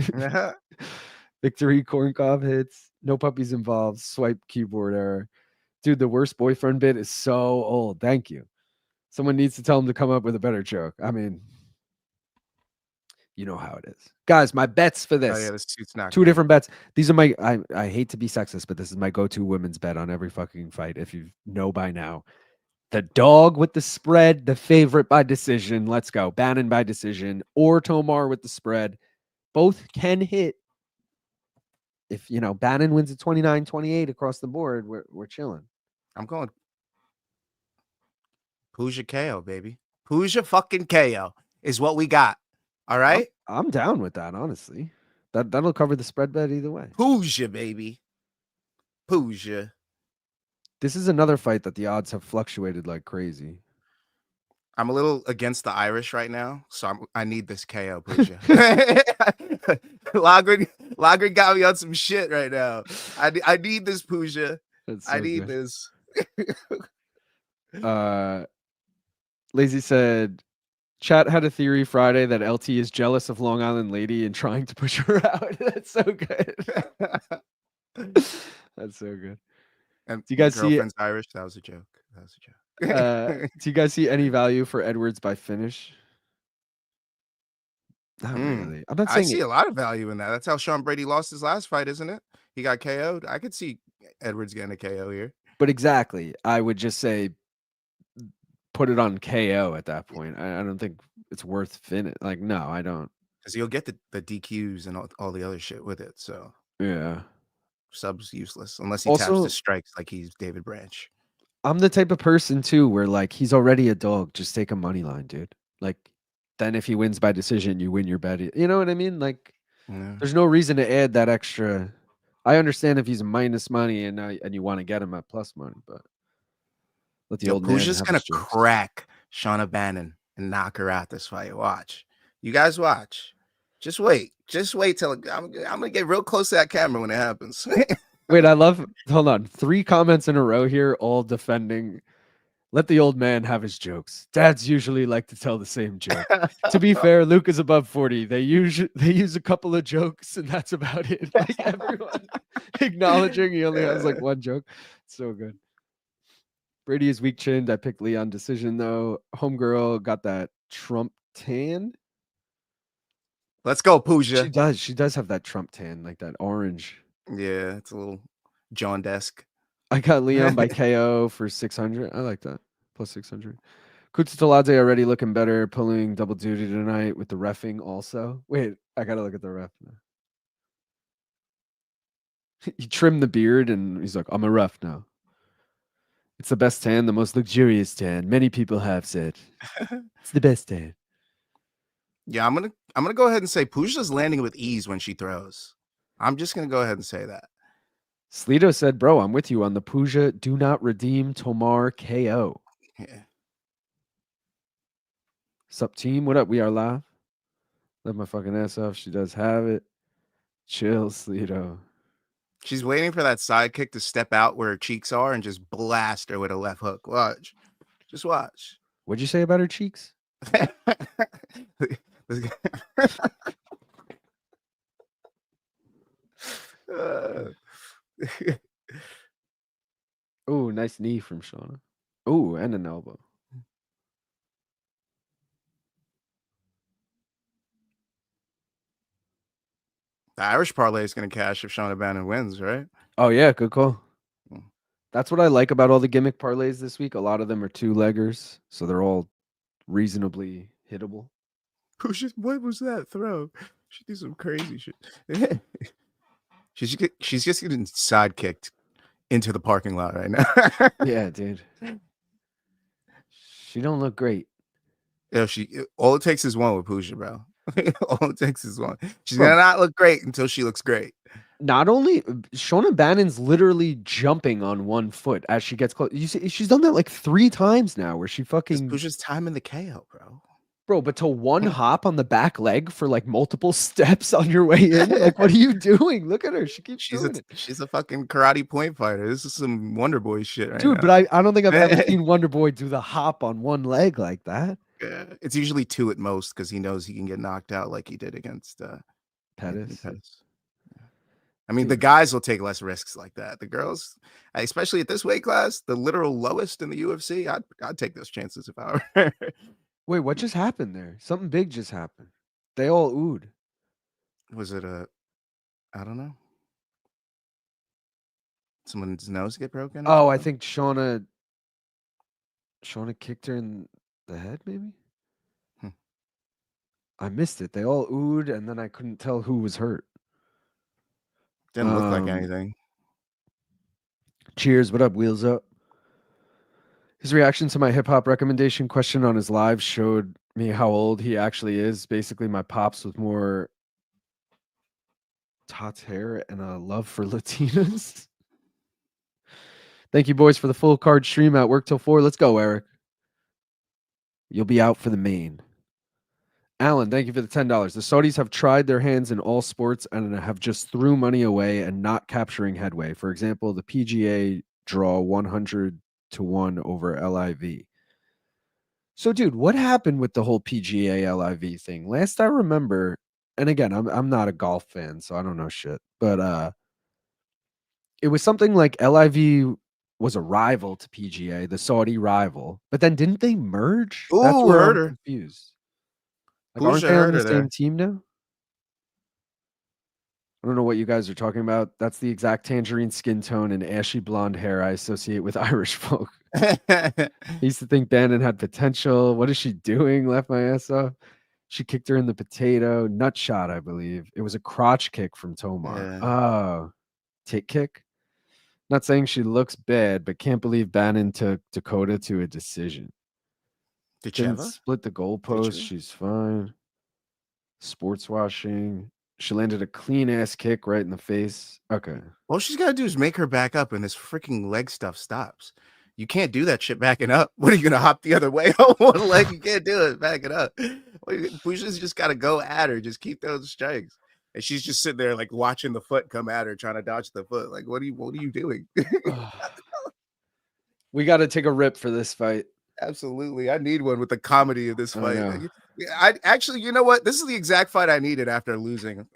Victory, corncob hits. No puppies involved. Swipe keyboard error. Dude, the worst boyfriend bit is so old. Thank you. Someone needs to tell him to come up with a better joke. I mean, you know how it is. Guys, my bets for this. Oh, yeah, this suit's not Two great. different bets. These are my I hate to be sexist, but this is my go-to women's bet on every fucking fight. If you know by now. The dog with the spread, the favorite by decision. Let's go. Bannon by decision or Tomar with the spread. Both can hit. If Bannon wins at 29-28 across the board, we're chilling. I'm going Puja KO, baby. Puja fucking KO is what we got. All right? I'm down with that, honestly. That'll cover the spread bet either way. Puja, baby. Puja. This is another fight that the odds have fluctuated like crazy. I'm a little against the Irish right now, so I need this KO, Puja. Loughran got me on some shit right now. I need this, Puja. I need this. Lazy said, chat had a theory Friday that LT is jealous of Long Island lady and trying to push her out. That's so good. That's so good. And do you guys see Irish? That was a joke. Do you guys see any value for Edwards by finish? Not really. I'm not saying I see a lot of value in that. That's how Sean Brady lost his last fight, isn't it? He got KO'd. I could see Edwards getting a KO here. But exactly. I would just say put it on KO at that point. I don't think it's worth finish. Like, no, I don't. Because you'll get the DQs and all the other shit with it. So yeah. Sub's useless unless he taps the strikes like he's David Branch. I'm the type of person too where like he's already a dog. Just take a money line, dude. Like then if he wins by decision, you win your bet. You know what I mean? Like there's no reason to add that extra. I understand if he's minus money and you want to get him at plus money, but let the old man Puja's gonna crack Shauna Bannon and knock her out this fight. Watch. You guys watch. Just wait. Just wait till I'm gonna get real close to that camera when it happens. Wait, hold on. 3 comments in a row here, all defending. Let the old man have his jokes. Dads usually like to tell the same joke. To be fair, Luke is above 40. They use a couple of jokes and that's about it. Like everyone acknowledging he only has like one joke. So good. Brady is weak chinned. I picked Leon decision though. Homegirl got that Trump tan. Let's go, Puja. She does have that Trump tan, like that orange. Yeah, it's a little John-esque. I got Leon by KO for 600. I like that. Plus 600. Kutateladze already looking better, pulling double duty tonight with the reffing also. Wait, I got to look at the ref now. He trimmed the beard and he's like, I'm a ref now. It's the best tan, the most luxurious tan. Many people have said. It's the best tan. Yeah, I'm gonna go ahead and say Puja's landing with ease when she throws. I'm just gonna go ahead and say that. Sleeto said, bro, I'm with you on the Puja. Do not redeem Tomar KO. Yeah. Sup, team? What up? We are live. Let my fucking ass off. She does have it. Chill, Sleeto. She's waiting for that sidekick to step out where her cheeks are and just blast her with a left hook. Watch. Just watch. What'd you say about her cheeks? Oh, nice knee from Shauna. Oh, and an elbow. The Irish parlay is going to cash if Shauna Bannon wins, right? Oh, yeah. Good call. That's what I like about all the gimmick parlays this week. A lot of them are two-leggers, so they're all reasonably hittable. What was that throw? She did some crazy shit. She's just getting sidekicked into the parking lot right now. Yeah, dude. She don't look great. Yeah, all it takes is one with Puja, bro. All it takes is one. She's Bro, gonna not look great until she looks great. not only Shauna Bannon's literally jumping on one foot as she gets close. You see, she's done that like 3 times now where she It's fucking Puja's time in the KO, bro. bro, but to one hop on the back leg for like multiple steps on your way in, like what are you doing? Look at her. She keeps doing it. She's a fucking karate point fighter. This is some Wonder Boy shit right Dude, now. but I don't think I've ever seen Wonder Boy do the hop on one leg like that. Yeah, it's usually 2 at most because he knows he can get knocked out like he did against Anthony Pettis. Pettis. I mean, the Dude. guys will take less risks like that. The girls, especially at this weight class, the literal lowest in the UFC, I'd take those chances if I were. Wait, what just happened there? Something big just happened. They all oohed. Was it I don't know. Someone's nose get broken? Or Oh, I something? think Shauna kicked her in the head, maybe? Hmm. I missed it. They all oohed, and then I couldn't tell who was hurt. Didn't look like anything. Cheers. What up, Wheels Up? His reaction to my hip hop recommendation question on his live showed me how old he actually is. Basically, my pops with more Tots hair and a love for Latinas. Thank you, boys, for the full card stream at work till 4. Let's go, Eric. You'll be out for the main. Alan, thank you for the $10. The Saudis have tried their hands in all sports and have just threw money away and not capturing headway. For example, the PGA draw 100 to 1 over LIV. So, dude, what happened with the whole PGA LIV thing? Last I remember, and again, I'm not a golf fan, so I don't know shit, but it was something like LIV was a rival to PGA, the Saudi rival, but then didn't they merge? That's Ooh, where hurt I'm her. confused. Like, aren't Puja they on hurt the her same there. team now? I don't know what you guys are talking about. That's the exact tangerine skin tone and ashy blonde hair I associate with Irish folk. I used to think Bannon had potential. What is she doing? Left my ass off. She kicked her in the potato. Nut shot, I believe. It was a crotch kick from Tomar. Yeah. Oh, tick kick? Not saying she looks bad, but can't believe Bannon took Dakota to a decision. Didn't Dicheva? split the goalpost. She's fine. Sports washing. She landed a clean ass kick right in the face. Okay. All she's got to do is make her back up and this freaking leg stuff stops. You can't do that shit backing up. What are you going to hop the other way on one leg? You can't do it. Back it up. Puja's just got to go at her. Just keep those strikes. And she's just sitting there like watching the foot come at her, trying to dodge the foot. Like, what are you doing? We got to take a rip for this fight. Absolutely. I need one with the comedy of this fight. know. I actually, you know what? This is the exact fight I needed after losing.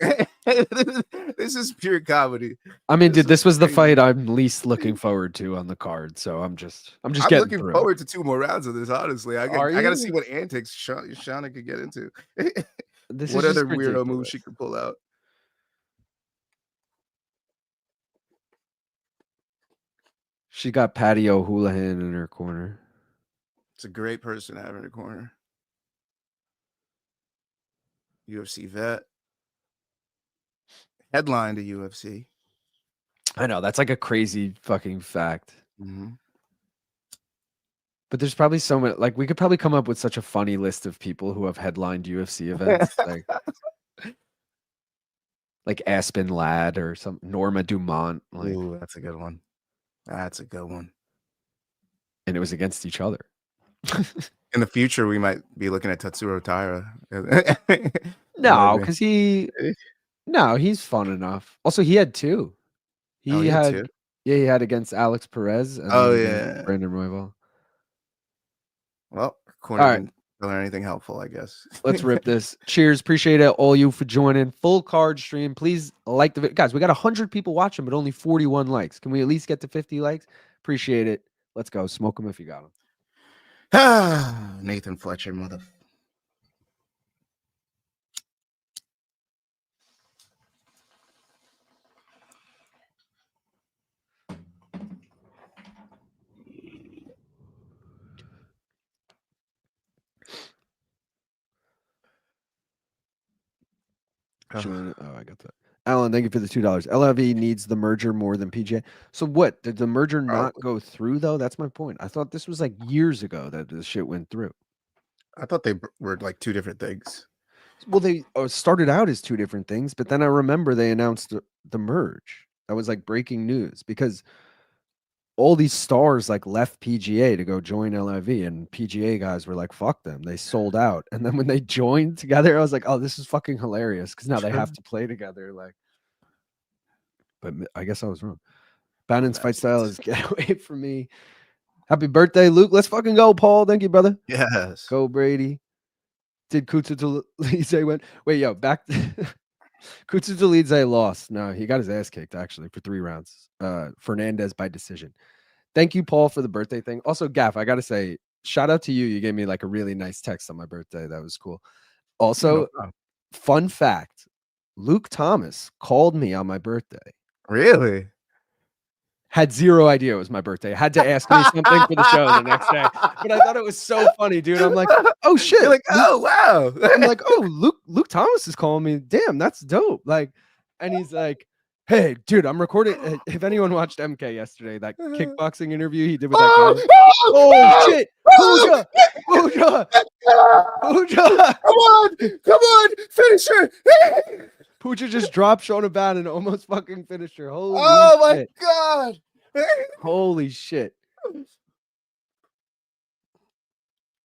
This is pure comedy. I mean, dude, this was the crazy. fight I'm least looking forward to on the card. So I'm getting looking through forward to 2 more rounds of this, honestly. I got to see what antics Shauna could get into. What other weirdo moves she could pull out. She got Patty O'Houlihan in her corner. It's a great person to have in her corner. UFC vet. Headline to UFC. I know, that's like a crazy fucking fact. Mm-hmm. But there's probably so many, like we could probably come up with such a funny list of people who have headlined UFC events. like Aspen Ladd or some Norma Dumont. Like, ooh, that's a good one. That's a good one. And it was against each other. In the future, we might be looking at Tatsuro Taira. No, because he's fun enough. Also, he had 2. He had 2? Yeah, he had against Alex Perez and then Brandon Royval. Well, corner didn't learn anything helpful, I guess. Let's rip this. Cheers. Appreciate it, all you for joining. Full card stream. Please like the video. Guys, we got 100 people watching, but only 41 likes. Can we at least get to 50 likes? Appreciate it. Let's go. Smoke them if you got them. Nathan Fletcher, mother. Shauna, I got that. Alan, thank you for the $2. LIV needs the merger more than PGA. So what? Did the merger not Probably. go through though? That's my point. I thought this was like years ago that this shit went through. I thought they were like two different things. Well, they started out as two different things, but then I remember they announced the merge. That was like breaking news because all these stars like left PGA to go join LIV, and PGA guys were like, "Fuck them." They sold out, and then when they joined together, I was like, "Oh, this is fucking hilarious," because now they have to play together. Like, but I guess I was wrong. Bannon's fight style is get away from me. Happy birthday, Luke. Let's fucking go, Paul. Thank you, brother. Yes. Go, Brady. Did Kutateladze win? Wait, yo, back. Kutateladze lost. No, he got his ass kicked actually for 3 rounds. Fernandes by decision. Thank you, Paul, for the birthday thing. Also, Gaff, I gotta say, shout out to you. You gave me like a really nice text on my birthday. That was cool. Also, fun fact: Luke Thomas called me on my birthday. Really? Had zero idea it was my birthday. Had to ask me something for the show the next day. But I thought it was so funny, dude. I'm like, oh shit. You're like, oh Luke, wow. I'm like, oh, Luke Thomas is calling me. Damn, that's dope. Like, and he's like, hey, dude, I'm recording. If anyone watched MK yesterday, that kickboxing interview he did with that guy. Oh shit. Puja. Come on, finish her. Puja just dropped Shauna Bannon and almost fucking finished her. Holy my shit. god. Holy shit.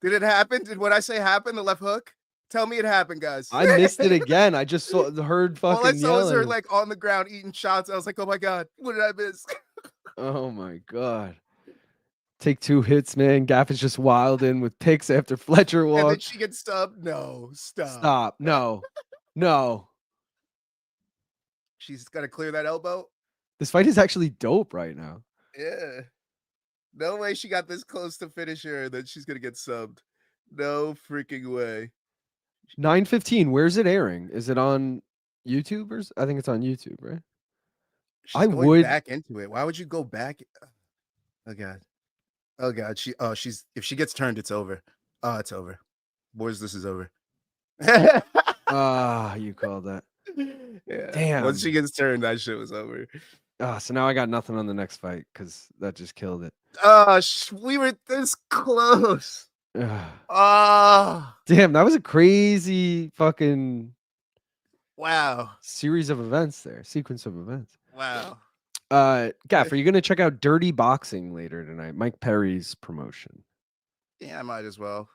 Did it happen? Did what I say happen? The left hook? Tell me it happened, guys. I missed it again. I just heard fucking all I saw was her yelling. like on the ground eating shots. I was like, oh my god, what did I miss? Oh my god. Take 2 hits, man. Gaff is just wild in with picks after Fletcher walk. And then she gets stubbed. No, Stop. No. She's got to clear that elbow. This fight is actually dope right now. Yeah. No way she got this close to finish her that she's going to get subbed. No freaking way. 9:15. Where's it airing? Is it on YouTube or I think it's on YouTube, right? She's going back into it. Why would you go back? Oh god. Oh god. She's if she gets turned, it's over. Oh, it's over. Boys, this is over. You called that. Yeah. Damn. Once she gets turned, that shit was over. So now I got nothing on the next fight because that just killed it. We were this close. Damn, that was a crazy fucking series of events there. Sequence of events. Wow. Gaff, are you gonna check out Dirty Boxing later tonight? Mike Perry's promotion. Yeah, I might as well.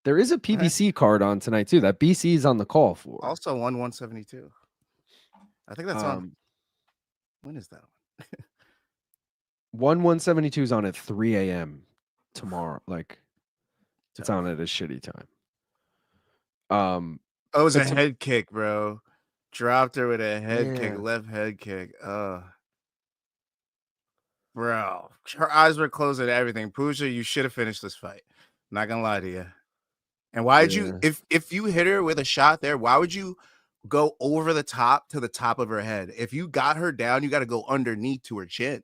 There is a PBC card on tonight too. That BC is on the call for. Also 172. I think that's on. When is that one? 172 is on at 3 a.m. tomorrow. Like it's on at a shitty time. It was a head kick, bro. Dropped her with a head kick, left head kick. Bro, her eyes were closed at everything. Puja, you should have finished this fight. Not gonna lie to you. And why did you, if you hit her with a shot there, why would you go over the top to the top of her head? If you got her down, you got to go underneath to her chin.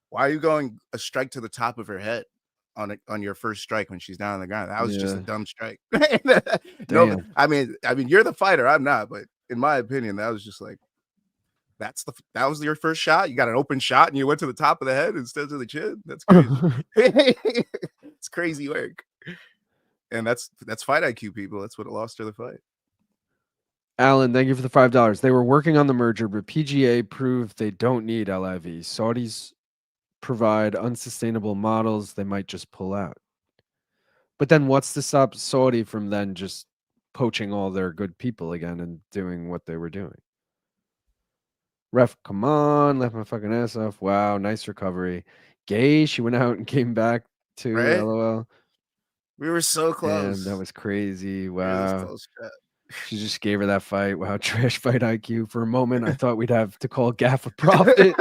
Why are you going a strike to the top of her head on your first strike when she's down on the ground? That was just a dumb strike. No, I mean, you're the fighter. I'm not, but in my opinion, that was just like, that was your first shot. You got an open shot and you went to the top of the head instead of the chin. That's crazy. It's crazy work. And that's fight IQ, people. That's what lost her the fight. Alan, thank you for the $5. They were working on the merger, but PGA proved they don't need LIV. Saudis provide unsustainable models. They might just pull out. But then what's to stop Saudi from then just poaching all their good people again and doing what they were doing? Ref, come on, left my fucking ass off. Wow, nice recovery. Gay, she went out and came back to LOL. We were so close. And that was crazy. Wow. She just gave her that fight. Wow, trash fight IQ. For a moment, I thought we'd have to call Gaff a prophet.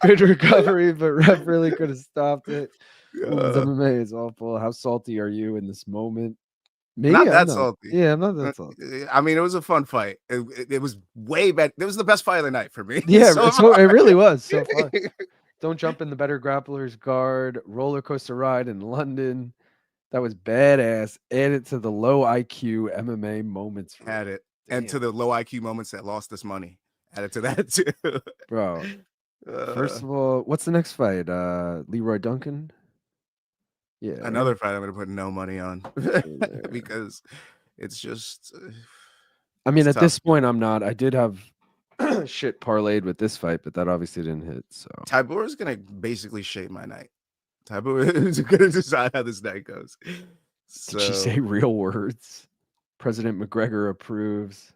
Good recovery, but ref really could have stopped it. MMA is awful. How salty are you in this moment? Maybe not that salty. Yeah, I'm not that salty. I mean, it was a fun fight. It was way better. It was the best fight of the night for me. Yeah, it really was so fun. Don't jump in the better grapplers guard. Roller coaster ride in London. That was badass. Add it to the low IQ MMA moments. Had it. And to the low IQ moments that lost us money. Added to that too. Bro. First of all, what's the next fight? Leroy Duncan? Yeah. Another fight I'm gonna put no money on because it's just I mean, at tough. this point I'm not. I did have shit parlayed with this fight, but that obviously didn't hit. So Tybura is gonna basically shape my night. Tybura is gonna decide how this night goes. So, did she say real words? President McGregor approves.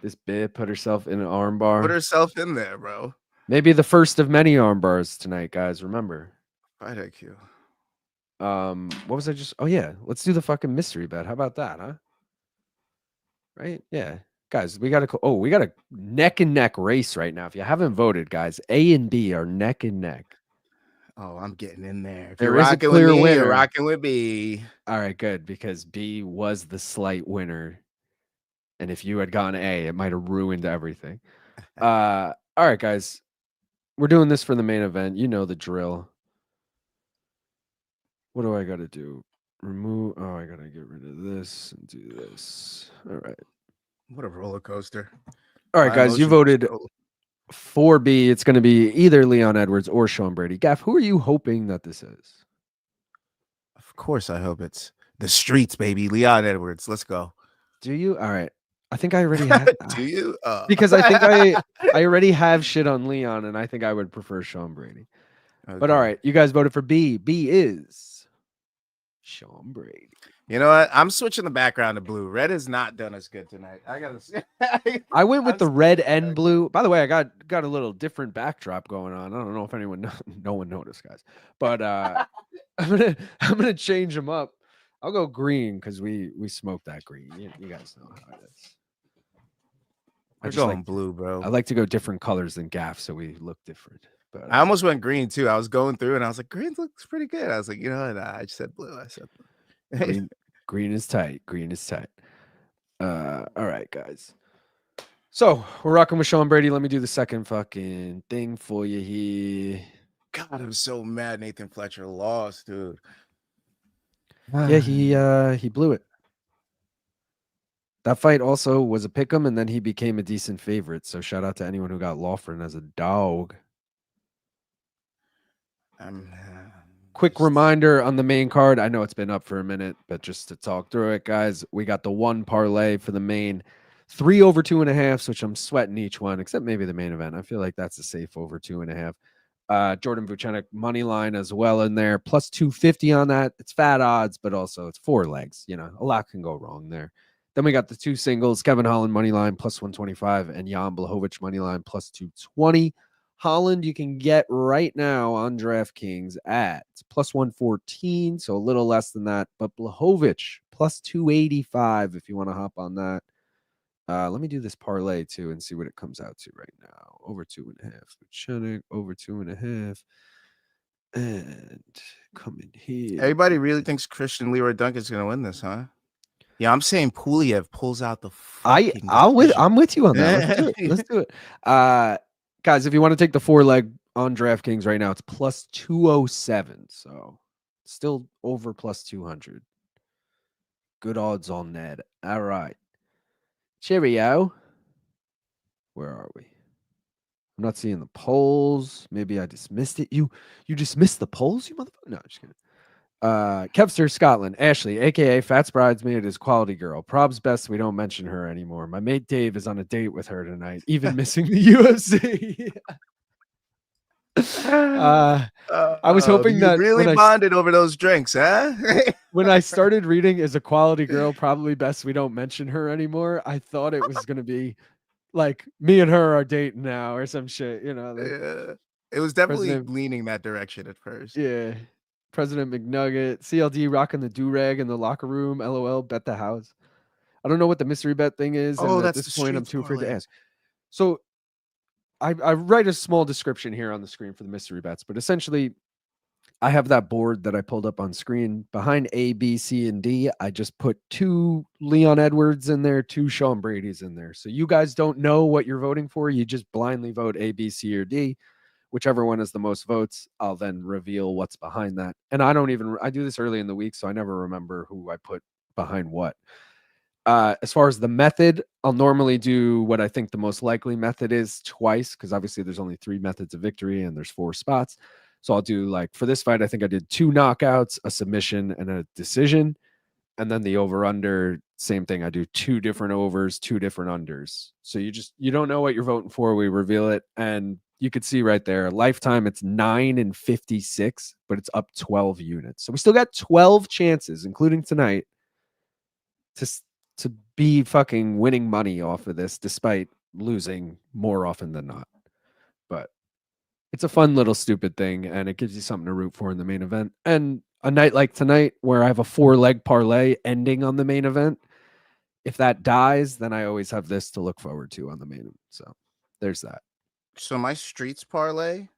This bitch put herself in an armbar. Put herself in there, bro. Maybe the first of many armbars tonight, guys. Remember. Fight IQ. What was I just? Oh yeah, let's do the fucking mystery bet. How about that, huh? Right? Yeah, guys, we got a neck and neck race right now. If you haven't voted, guys, A and B are neck and neck. Oh, I'm getting in there. If there you're is rocking a clear with me, winner. you're rocking with B. All right, good, because B was the slight winner, and if you had gone A, it might have ruined everything. All right, guys, we're doing this for the main event. You know the drill. What do I got to do? Remove. Oh, I got to get rid of this and do this. All right. What a roller coaster. All right, guys, you voted 4B. It's going to be either Leon Edwards or Sean Brady. Gaff, who are you hoping that this is? Of course, I hope it's the streets, baby. Leon Edwards. Let's go. Do you? All right. I think I already have. Do you? Because I think I already have shit on Leon, and I think I would prefer Sean Brady. Okay. But all right, you guys voted for B. B is Sean Brady. You know what? I'm switching the background to blue. Red has not done us good tonight. I gotta say. I went with the red and blue. By the way, I got a little different backdrop going on. I don't know if no one noticed, guys. But I'm gonna change them up. I'll go green because we smoked that green. You guys know how it is. We're going blue, bro. I like to go different colors than Gaff, so we look different. But I almost went green too. I was going through and I was like, green looks pretty good. I was like, you know what? I just said blue. I said blue. Green is tight. Green is tight. All right, guys. So we're rocking with Sean Brady. Let me do the second fucking thing for you here. God, I'm so mad Nathan Fletcher lost, dude. Yeah, he blew it. That fight also was a pick'em, and then he became a decent favorite. So shout out to anyone who got Loughran as a dog. Quick reminder on the main card. I know it's been up for a minute, but just to talk through it, guys, we got the one parlay for the main 3 over 2.5, which I'm sweating each one, except maybe the main event. I feel like that's a safe over 2.5. Jordan Vucenic money line as well in there, plus 250 on that. It's fat odds, but also it's 4 legs. You know, a lot can go wrong there. Then we got the 2 singles, Kevin Holland money line plus 125 and Jan Blachowicz money line plus 220. Holland you can get right now on DraftKings at plus 114, so a little less than that. But Blachowicz plus 285 if you want to hop on that. Let me do this parlay too and see what it comes out to right now. Over 2.5. Vucenic over 2.5. And come in here. Everybody really thinks Christian Leroy Duncan is going to win this, huh? Yeah, I'm saying Pulyaev pulls out the. I'm with you on that. Let's do it. Guys, if you want to take the 4 leg on DraftKings right now, it's plus 207. So still over plus 200. Good odds on that. All right. Cheerio. Where are we? I'm not seeing the polls. Maybe I dismissed it. You dismissed the polls, you motherfucker? No, just kidding. Kevster Scotland, Ashley, aka Fats Bridesmaid, is quality girl. Prob's best we don't mention her anymore. My mate Dave is on a date with her tonight, even missing the UFC. I was hoping that really bonded over those drinks, huh? When I started reading is a quality girl, probably best we don't mention her anymore. I thought it was gonna be like me and her are dating now or some shit, you know. Like, yeah. It was definitely leaning that direction at first. Yeah. President McNugget, CLD rocking the do-rag in the locker room. LOL, bet the house. I don't know what the mystery bet thing is. Oh, and that's at this point, I'm too afraid parlay. to ask. So I write a small description here on the screen for the mystery bets, but essentially I have that board that I pulled up on screen. Behind A, B, C, and D, I just put 2 Leon Edwards in there, 2 Sean Brady's in there. So you guys don't know what you're voting for. You just blindly vote A, B, C, or D. Whichever one has the most votes, I'll then reveal what's behind that. And I do this early in the week, so I never remember who I put behind what. As far as the method, I'll normally do what I think the most likely method is twice, because obviously there's only 3 methods of victory and there's 4 spots. So I'll do, like, for this fight, I think I did 2 knockouts, a submission, and a decision. And then the over under, same thing. I do 2 different overs, 2 different unders. So you don't know what you're voting for. We reveal it, and you could see right there, lifetime it's 9-56, but it's up 12 units. So we still got 12 chances, including tonight, to be fucking winning money off of this, despite losing more often than not. But it's a fun little stupid thing, and it gives you something to root for in the main event. And a night like tonight, where I have a 4-leg parlay ending on the main event, if that dies, then I always have this to look forward to on the main event. So there's that. So my streets parlay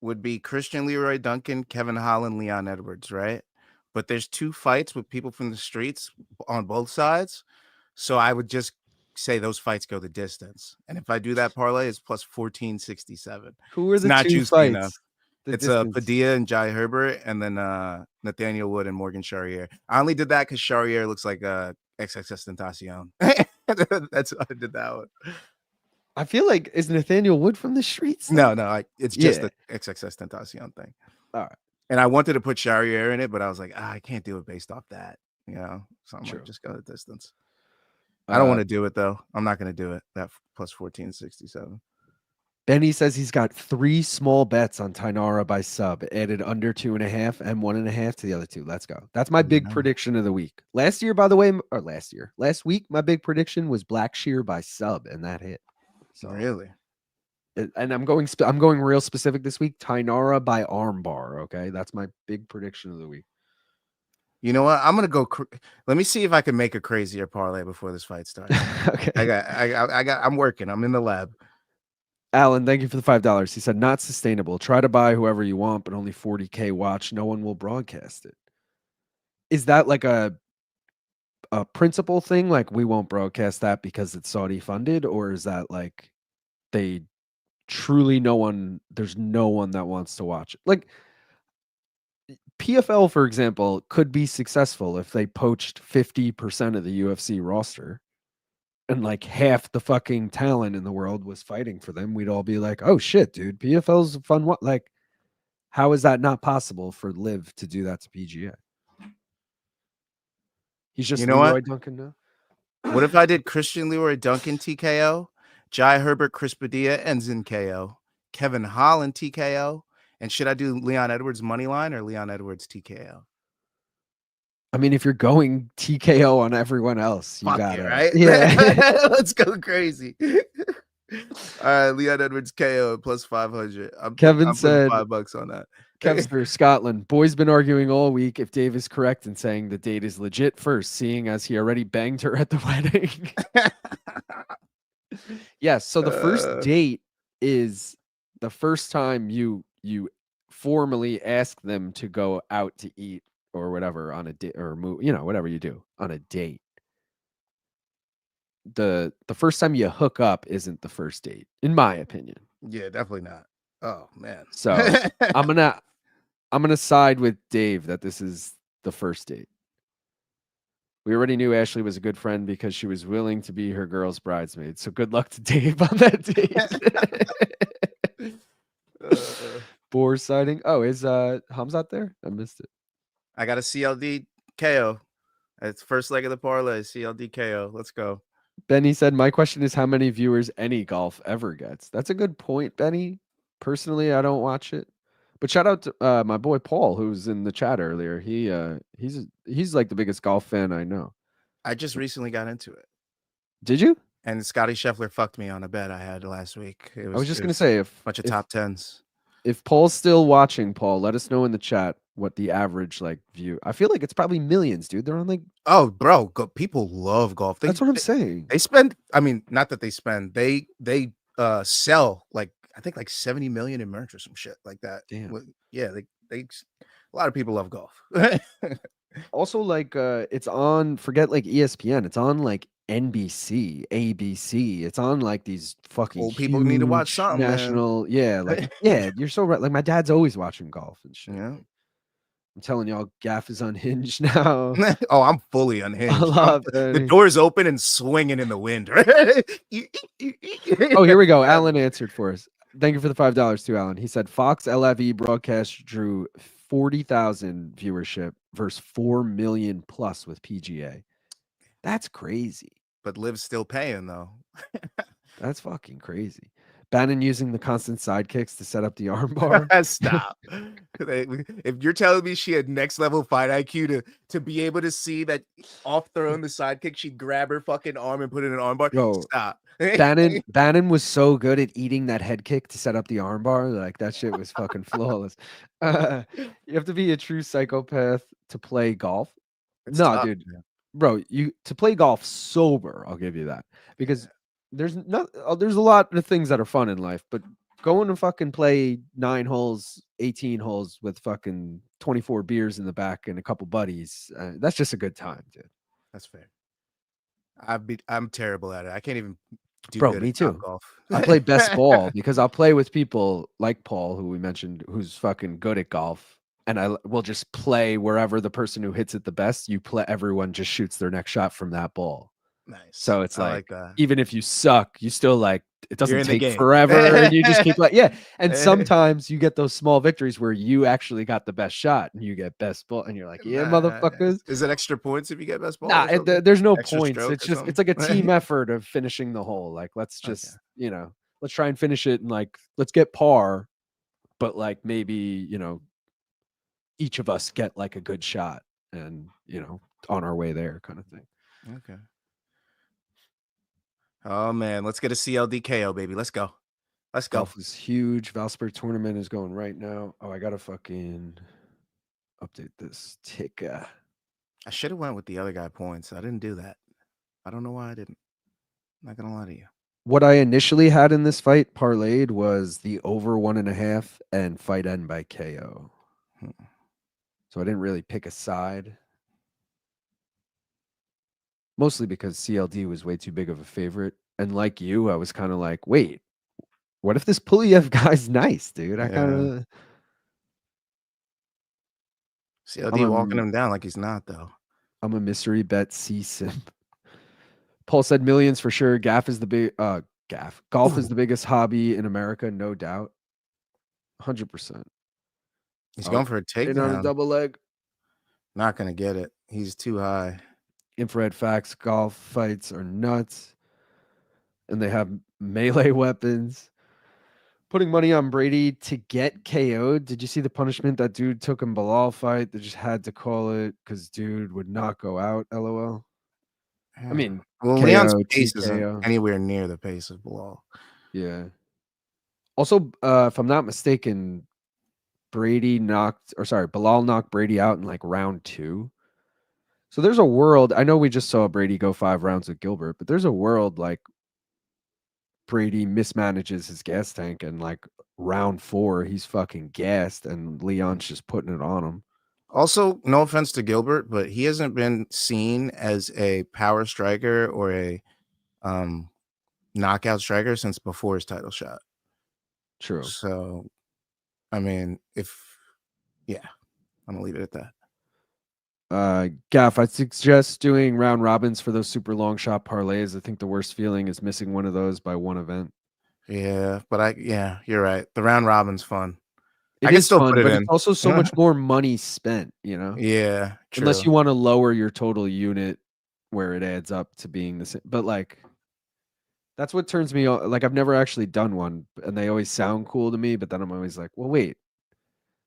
would be Christian Leroy Duncan, Kevin Holland, Leon Edwards, right? But there's 2 fights with people from the streets on both sides. So I would just say those fights go the distance. And if I do that parlay, it's plus 1467. Who are It's the not 2 juicy enough. fights? It's Padilla and Jai Herbert, and then Nathaniel Wood and Morgan Charrier. I only did that because Charrier looks like XXX Tentacion. That's why I did that one. I feel like, is Nathaniel Wood from the streets? No, it's just the XXX Tentacion thing. All right. And I wanted to put Charrier in it, but I was like, I can't do it based off that, So I'm like, just go the distance. I don't want to do it though. I'm not going to do it. That plus 1467. Benny says he's got 3 small bets on Tainara by sub, added under 2.5 and 1.5 to the other 2. Let's go. That's my big prediction of the week. Last week, my big prediction was Blackshear by sub, and that hit. So really, and I'm going real specific this week. Tainara by armbar. Okay, that's my big prediction of the week. You know what? I'm gonna go. Let me see if I can make a crazier parlay before this fight starts. Okay, I'm working. I'm in the lab. Alan, thank you for the $5. He said, not sustainable. Try to buy whoever you want, but only 40K watch. No one will broadcast it. Is that like a principle thing? Like, we won't broadcast that because it's Saudi funded? Or is that like they truly there's no one that wants to watch it? Like, PFL, for example, could be successful if they poached 50% of the UFC roster. And like half the fucking talent in the world was fighting for them, we'd all be like, oh shit, dude, PFL's a fun one. Like, how is that not possible for Liv to do that to PGA? He's just Leroy Duncan now. What if I did Christian Leroy Duncan TKO, Jai Herbert, Chris Padilla ends in KO, Kevin Holland TKO, and should I do Leon Edwards money line or Leon Edwards TKO? I mean, if you're going TKO on everyone else, you got it, right? Yeah. Let's go crazy. All right, Leon Edwards KO plus 500. Kevin said $5 on that. Kevster, Scotland. Boy's been arguing all week if Dave is correct in saying the date is legit first, seeing as he already banged her at the wedding. Yes, so the first date is the first time you formally ask them to go out to eat or whatever on a date, or whatever you do on a date. The first time you hook up isn't the first date, in my opinion. Yeah, definitely not. Oh man. So I'm gonna side with Dave that this is the first date. We already knew Ashley was a good friend because she was willing to be her girl's bridesmaid. So good luck to Dave on that date. Boar sighting. Oh, is Hamzat there? I missed it. I got a CLD KO. It's first leg of the parlay. CLD KO. Let's go. Benny said, my question is how many viewers any golf ever gets. That's a good point, Benny. Personally, I don't watch it. But shout out to my boy Paul, who's in the chat earlier. He's like the biggest golf fan I know. I just recently got into it. Did you? And Scotty Scheffler fucked me on a bet I had last week. I was just gonna say, a bunch of top tens. If Paul's still watching, Paul, let us know in the chat what the average view. I feel like it's probably millions, dude. They're on like, oh, bro, people love golf. That's what I'm saying. They spend. I mean, not that they spend. They sell I think 70 million in merch or some shit like that. Damn. Yeah, they a lot of people love golf. Also, it's on, forget ESPN. It's on NBC, ABC. It's on these fucking old people need to watch something national. Man. Yeah, yeah, you're so right. My dad's always watching golf and shit. Yeah. I'm telling y'all, Gaff is unhinged now. Oh, I'm fully I unhinged. love The it. door's open and swinging in the wind. Oh, here we go. Grab Alan it. answered for us. Thank you for the $5 too, Alan. He said Fox LFE broadcast drew 40,000 viewership versus 4 million plus with PGA. That's crazy. But Liv's still paying though. That's fucking crazy. Bannon using the constant sidekicks to set up the armbar. Stop. If you're telling me she had next level fight IQ to be able to see that off throwing the sidekick, she'd grab her fucking arm and put it in an armbar. Yo, Stop. Bannon was so good at eating that head kick to set up the armbar. Like that shit was fucking flawless. You have to be a true psychopath to play golf. It's No, tough, dude, man. bro, you to play golf sober, I'll give you that. Because Yeah. there's a lot of things that are fun in life, but going to fucking play 9 holes, 18 holes with fucking 24 beers in the back and a couple buddies, that's just a good time, dude. That's fair. I'm terrible at it. I can't even do Bro, good me at Top too. Golf. I play best ball because I'll play with people like Paul, who we mentioned, who's fucking good at golf. And I will just play wherever the person who hits it the best, you play, everyone just shoots their next shot from that ball. Nice. So it's I like, like that. even if you suck, you still like, it You're doesn't in the take game. forever and you just keep like, yeah. And sometimes you get those small victories where you actually got the best shot and you get best ball and you're like, yeah, motherfuckers. Is it extra points if you get best ball? Nah, Or something? there's no Extra points. stroke It's or just, something? it's like a team effort of finishing the hole. Like, let's Okay. just, let's try and finish it and like, let's get par, but like maybe, each of us get like a good shot and, on our way there kind of thing. Okay. Oh man, let's get a CLDKO, baby. Let's go. Let's go. Golf is huge. Valsburg tournament is going right now. Oh, I gotta fucking update this ticker. I should have went with the other guy points. I didn't do that. I don't know why I didn't. I'm not gonna lie to you. What I initially had in this fight parlayed was the over 1.5 and fight end by KO. So I didn't really pick a side. Mostly because CLD was way too big of a favorite. And like you, I was kind of like, wait, what if this Pulyaev guy's nice, dude? I kind of CLD walking him down like he's not, though. I'm a mystery bet C simp. Paul said millions for sure. Golf is the biggest hobby in America, no doubt. 100%. He's going for a On a takedown. double leg. Not gonna get it. He's too high. Infrared facts, golf fights are nuts. And they have melee weapons. Putting money on Brady to get KO'd. Did you see the punishment that dude took in Bilal fight? They just had to call it because dude would not go out. LOL. I mean, well, KO, Leon's pace TKO. isn't anywhere near the pace of Bilal. Yeah. Also, if I'm not mistaken, Bilal knocked Brady out in like round 2. So there's a world. I know we just saw Brady go 5 rounds with Gilbert, but there's a world like Brady mismanages his gas tank and like round 4, he's fucking gassed and Leon's just putting it on him. Also, no offense to Gilbert, but he hasn't been seen as a power striker or a knockout striker since before his title shot. True. So, I mean, I'm gonna leave it at that. Gaff, I'd suggest doing round robins for those super long shot parlays. I think the worst feeling is missing one of those by one event. Yeah, but you're right. The round robin's fun. It is fun, but it's also so much more money spent, Yeah, true. Unless you want to lower your total unit where it adds up to being the same. But like, that's what turns me on. Like, I've never actually done one, and they always sound cool to me. But then I'm always like, well, wait,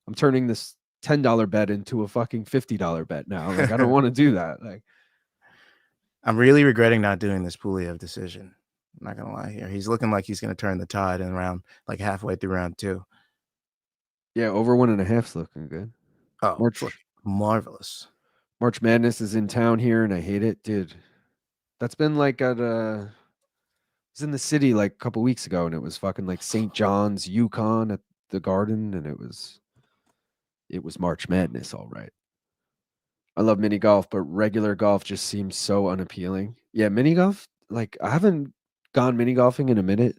I'm turning this $10 bet into a fucking $50 bet now. Like, I don't want to do that. Like, I'm really regretting not doing this Pulyaev decision. I'm not gonna lie here. He's looking like he's gonna turn the tide in round, like halfway through round 2. Yeah, over 1.5's looking good. Oh, marvelous. March Madness is in town here, and I hate it, dude. That's been like at I was in the city like a couple weeks ago, and it was fucking like St. John's, Yukon at the Garden, and it was March Madness, all right. I love mini golf, but regular golf just seems so unappealing. Yeah, mini golf, like I haven't gone mini golfing in a minute,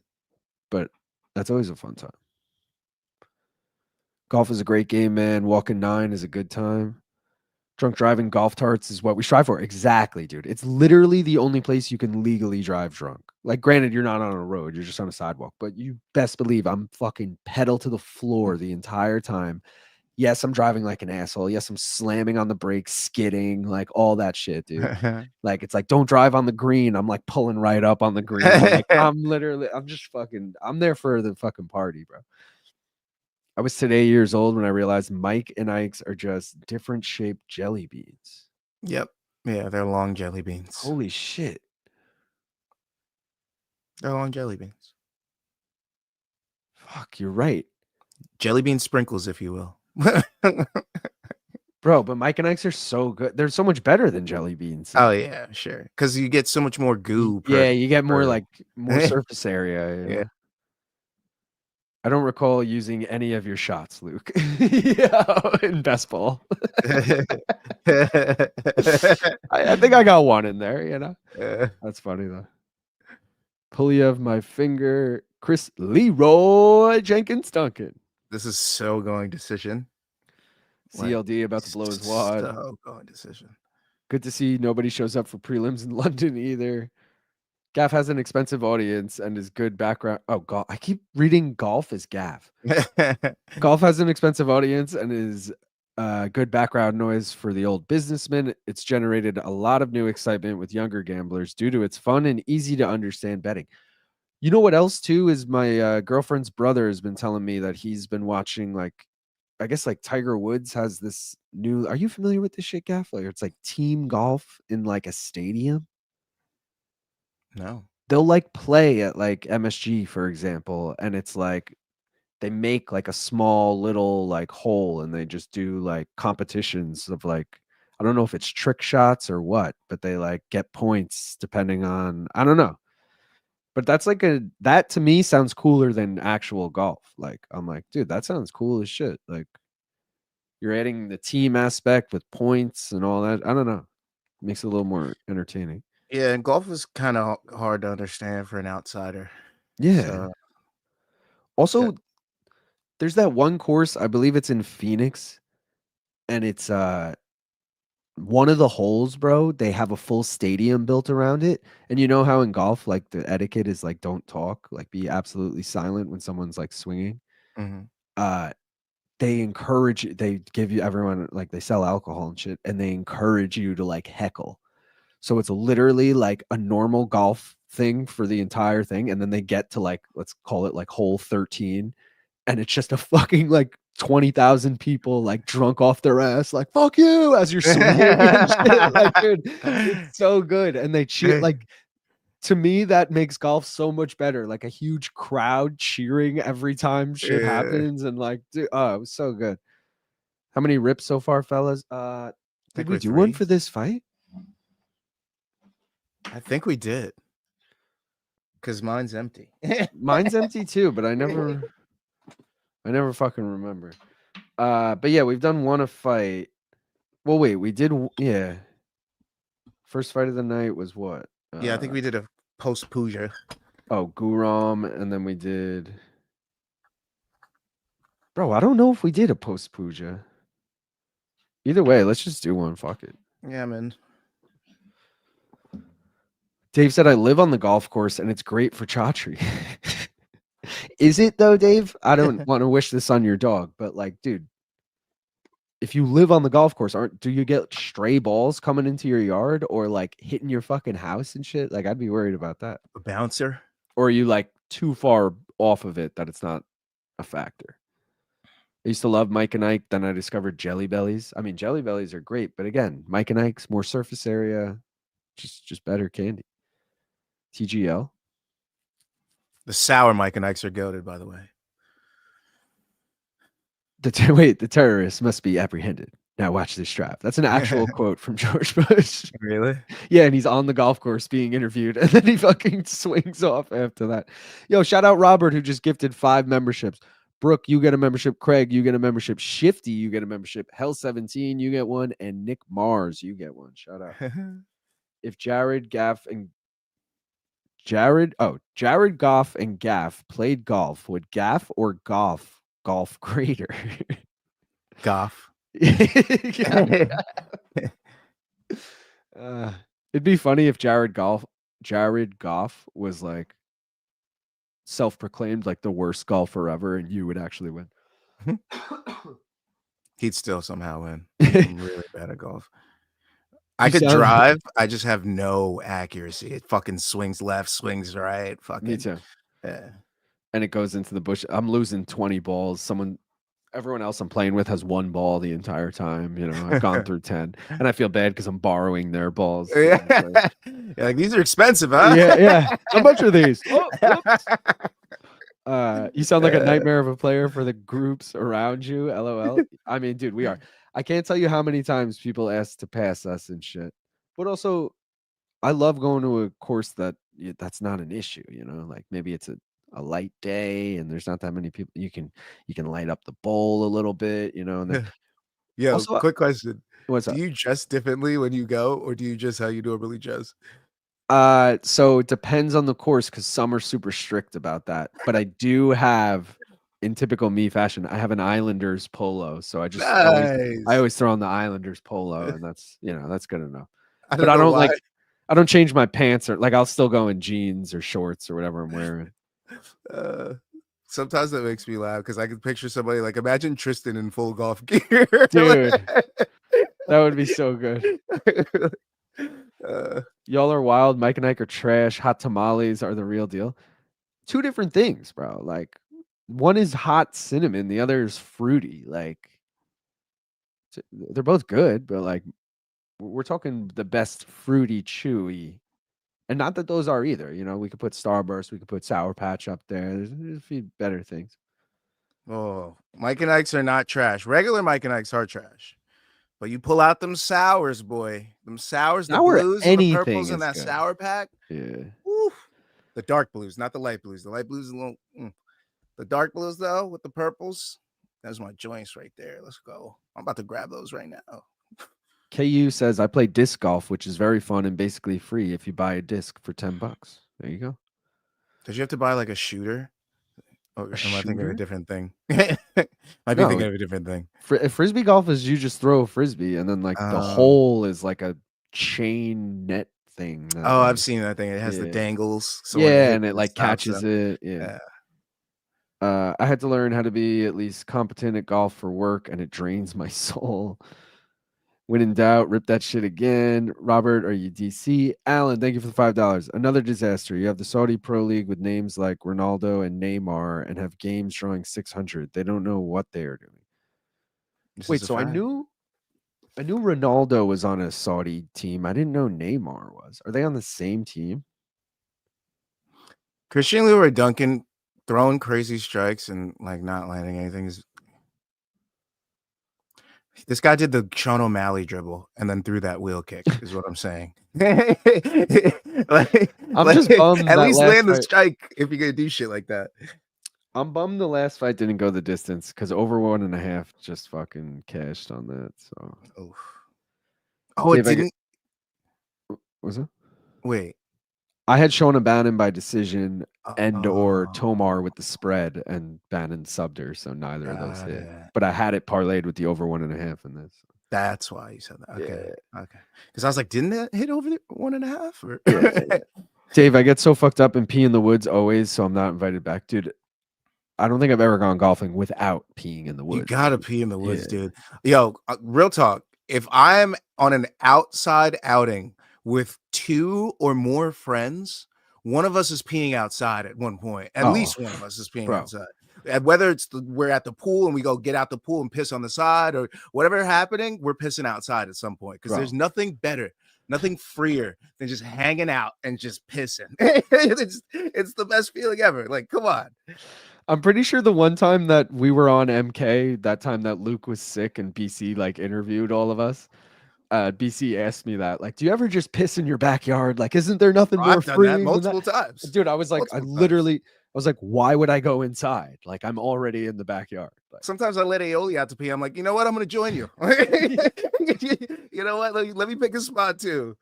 but that's always a fun time. Golf is a great game, man. Walking 9 is a good time. Drunk driving golf tarts is what we strive for. Exactly, dude. It's literally the only place you can legally drive drunk. Like, granted, you're not on a road, you're just on a sidewalk, but you best believe I'm fucking pedal to the floor the entire time. Yes, I'm driving like an asshole. Yes, I'm slamming on the brakes, skidding, like all that shit, dude. Like, it's like, don't drive on the green. I'm like pulling right up on the green. Like, I'm just fucking, I'm there for the fucking party, bro. I was today years old when I realized Mike and Ike's are just different shaped jelly beans. Yep. Yeah, they're long jelly beans. Holy shit. They're long jelly beans. Fuck, you're right. Jelly bean sprinkles, if you will. Bro, but Mike and Ike's are so good. They're so much better than jelly beans. Oh yeah, sure. Because you get so much more goo. Yeah, you get more per- like more surface area. You know? Yeah. I don't recall using any of your shots, Luke. Yeah, in best ball. I think I got one in there, you know. That's funny though. Pulyaev, my finger. Chris Leroy Jenkins Duncan. This is so going decision. CLD about to blow his wad. So going decision. Good to see nobody shows up for prelims in London either. Gaff has an expensive audience and is good background. Oh, golf. I keep reading golf as Gaff. Golf has an expensive audience and is good background noise for the old businessman. It's generated a lot of new excitement with younger gamblers due to its fun and easy to understand betting. You know what else too is my girlfriend's brother has been telling me that he's been watching like, I guess like Tiger Woods has this new. Are you familiar with this shit, Gaff? Like it's like team golf in like a stadium. No. They'll like play at like MSG, for example, and it's like they make like a small little like hole and they just do like competitions of like I don't know if it's trick shots or what, but they like get points depending on I don't know. But that's like that to me sounds cooler than actual golf. Like I'm like, dude, that sounds cool as shit. Like you're adding the team aspect with points and all that. I don't know. Makes it a little more entertaining. Yeah, and golf is kind of hard to understand for an outsider. Yeah. So, also, there's that one course, I believe it's in Phoenix, and it's one of the holes, bro. They have a full stadium built around it. And you know how in golf, like the etiquette is like don't talk, like be absolutely silent when someone's like swinging. Uh they give you everyone like they sell alcohol and shit, and they encourage you to like heckle. So it's literally like a normal golf thing for the entire thing. And then they get to like, let's call it like hole 13. And it's just a fucking like 20,000 people like drunk off their ass, like, fuck you, as you're swinging and shit. Like, dude, it's so good. And they cheer. Like, to me, that makes golf so much better. Like a huge crowd cheering every time shit happens. And like, dude, oh, it was so good. How many rips so far, fellas? Did we do one for this fight? I think we did. Because mine's empty. Mine's empty too, but I never fucking remember. But yeah, we've done one a fight. Well, wait, we did. Yeah. First fight of the night was what? Yeah, I think we did a post Puja. Oh, Guram, and then we did. Bro, I don't know if we did a post Puja. Either way, let's just do one. Fuck it. Yeah, man. Dave said I live on the golf course and it's great for Chatri. Is it though, Dave? I don't want to wish this on your dog, but like, dude, if you live on the golf course, do you get stray balls coming into your yard or like hitting your fucking house and shit? Like, I'd be worried about that. A bouncer? Or are you like too far off of it that it's not a factor? I used to love Mike and Ike. Then I discovered Jelly Bellies. I mean, Jelly Bellies are great, but again, Mike and Ike's more surface area, just better candy. TGL. The sour Mike and Ike's are goated, by the way. The terrorists must be apprehended. Now watch this strap. That's an actual quote from George Bush. Really? Yeah, and he's on the golf course being interviewed, and then he fucking swings off after that. Yo, shout out Robert, who just gifted 5 memberships. Brooke, you get a membership. Craig, you get a membership. Shifty, you get a membership. Hell17, you get one. And Nick Mars, you get one. Shout out. If Jared Goff and Gaff played golf, would Gaff or Goff golf greater? Goff. Yeah. It'd be funny if Jared Goff was like self-proclaimed like the worst golfer ever, and you would actually win. He'd still somehow win. I'm really bad at golf. I You could sound- drive. I just have no accuracy. It fucking swings left, swings right. Fucking Me too. yeah. And it goes into the bush. I'm losing 20 balls. Everyone else I'm playing with has 1 ball the entire time. You know, I've gone through 10, and I feel bad because I'm borrowing their balls. Yeah. Yeah, like, these are expensive, huh? Yeah. How much are these? Oh, whoops. You sound like a nightmare of a player for the groups around you. LOL. I mean, dude, we are. I can't tell you how many times people ask to pass us and shit. But also, I love going to a course that's not an issue. You know, like maybe it's a light day and there's not that many people. You can light up the bowl a little bit. You know, and then Yo, also, quick question. what's Do up? you dress differently when you go, or do you just how you normally dress? So it depends on the course because some are super strict about that. But I do have, in typical me fashion, I have an Islanders polo. So I Nice. always throw on the Islanders polo, and that's good enough. I But don't know why. I don't change my pants or like I'll still go in jeans or shorts or whatever I'm wearing. Sometimes that makes me laugh because I can picture somebody like imagine Tristan in full golf gear. Dude, that would be so good. Y'all are wild. Mike and Ike are trash. Hot tamales are the real deal. 2 different things, bro. Like one is hot cinnamon, the other is fruity. Like they're both good, but like we're talking the best fruity chewy. And not that those are either. You know, we could put Starburst, we could put Sour Patch up there. There's a few better things. Oh, Mike and Ike's are not trash. Regular Mike and Ike's are trash. But you pull out them sours, boy. Them sours, the blues and the purples in that sour pack. Yeah. Woo. The dark blues, not the light blues. The light blues is a little. The dark blues, though, with the purples, that's my joints right there. Let's go. I'm about to grab those right now. KU says I play disc golf, which is very fun and basically free if you buy a disc for $10. There you go. Did you have to buy like a shooter? Or am I thinking of a different thing? Might be No, thinking of a different thing. Frisbee golf is you just throw a frisbee and then like the hole is like a chain net thing. Oh, I've seen that thing. It has the dangles. So and it like catches it. Yeah. I had to learn how to be at least competent at golf for work, and it drains my soul. When in doubt, rip that shit again. Robert, are you DC? Alan, thank you for the $5. Another disaster. You have the Saudi Pro League with names like Ronaldo and Neymar and have games drawing 600. They don't know what they are doing. Wait, so I knew Ronaldo was on a Saudi team. I didn't know Neymar was. Are they on the same team? Christian Leroy Duncan throwing crazy strikes and like not landing anything is. This guy did the Shauna O'Malley dribble and then threw that wheel kick, is what I'm saying. I'm just bummed. At least land the strike if you're gonna do shit like that. I'm bummed the last fight didn't go the distance because over 1.5 just fucking cashed on that. So, it didn't. Was it? Wait, I had Shauna Bannon by decision or Tomar with the spread, and Bannon subbed her, so neither of those hit. But I had it parlayed with the over 1.5 in this. That's why you said that. Okay, okay. Because I was like, didn't that hit over the 1.5? Dave, I get so fucked up and pee in the woods always, so I'm not invited back, dude. I don't think I've ever gone golfing without peeing in the woods. You gotta pee in the woods, dude. Yo, real talk. If I'm on an outside outing with 2 or more friends, one of us is peeing outside at one point. At least one of us is peeing outside. And whether it's we're at the pool and we go get out the pool and piss on the side or whatever happening, we're pissing outside at some point because there's nothing better, nothing freer than just hanging out and just pissing. It's the best feeling ever. Like, come on. I'm pretty sure the one time that we were on MK, that time that Luke was sick and BC like interviewed all of us, BC asked me that, like, do you ever just piss in your backyard? Like, isn't there nothing more free than multiple times? Dude, I was like, I was like, why would I go inside? Like, I'm already in the backyard. Like, sometimes I let Aioli out to pee. I'm like, you know what? I'm going to join you. You know what? Let me pick a spot too.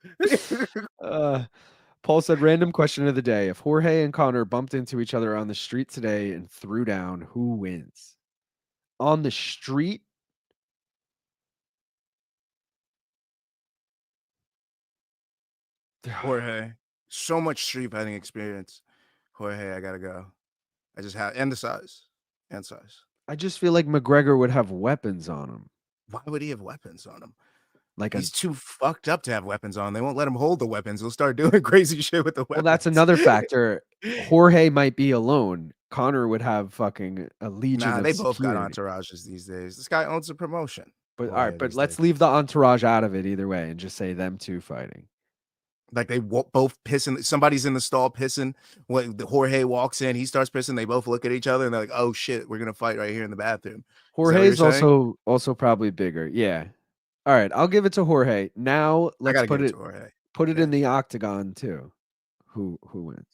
Paul said, random question of the day. If Jorge and Connor bumped into each other on the street today and threw down, who wins? on the street. Jorge. So much street fighting experience. Jorge, I gotta go. I just have and the size. And size. I just feel like McGregor would have weapons on him. Why would he have weapons on him? Like He's too fucked up to have weapons on. They won't let him hold the weapons. He'll start doing crazy shit with the weapons. well, that's another factor. Jorge might be alone. Connor would have fucking a legion Nah, of they both got security. entourages these days. This guy owns a promotion. But all Jorge right, but these let's days. leave the entourage out of it either way and just say them two fighting. Like they both pissing. Somebody's in the stall pissing. When Jorge walks in, he starts pissing. They both look at each other and they're like, "Oh shit, we're gonna fight right here in the bathroom." Jorge's also probably bigger. Yeah. All right, I'll give it to Jorge. Now let's put it in the octagon too. Who wins?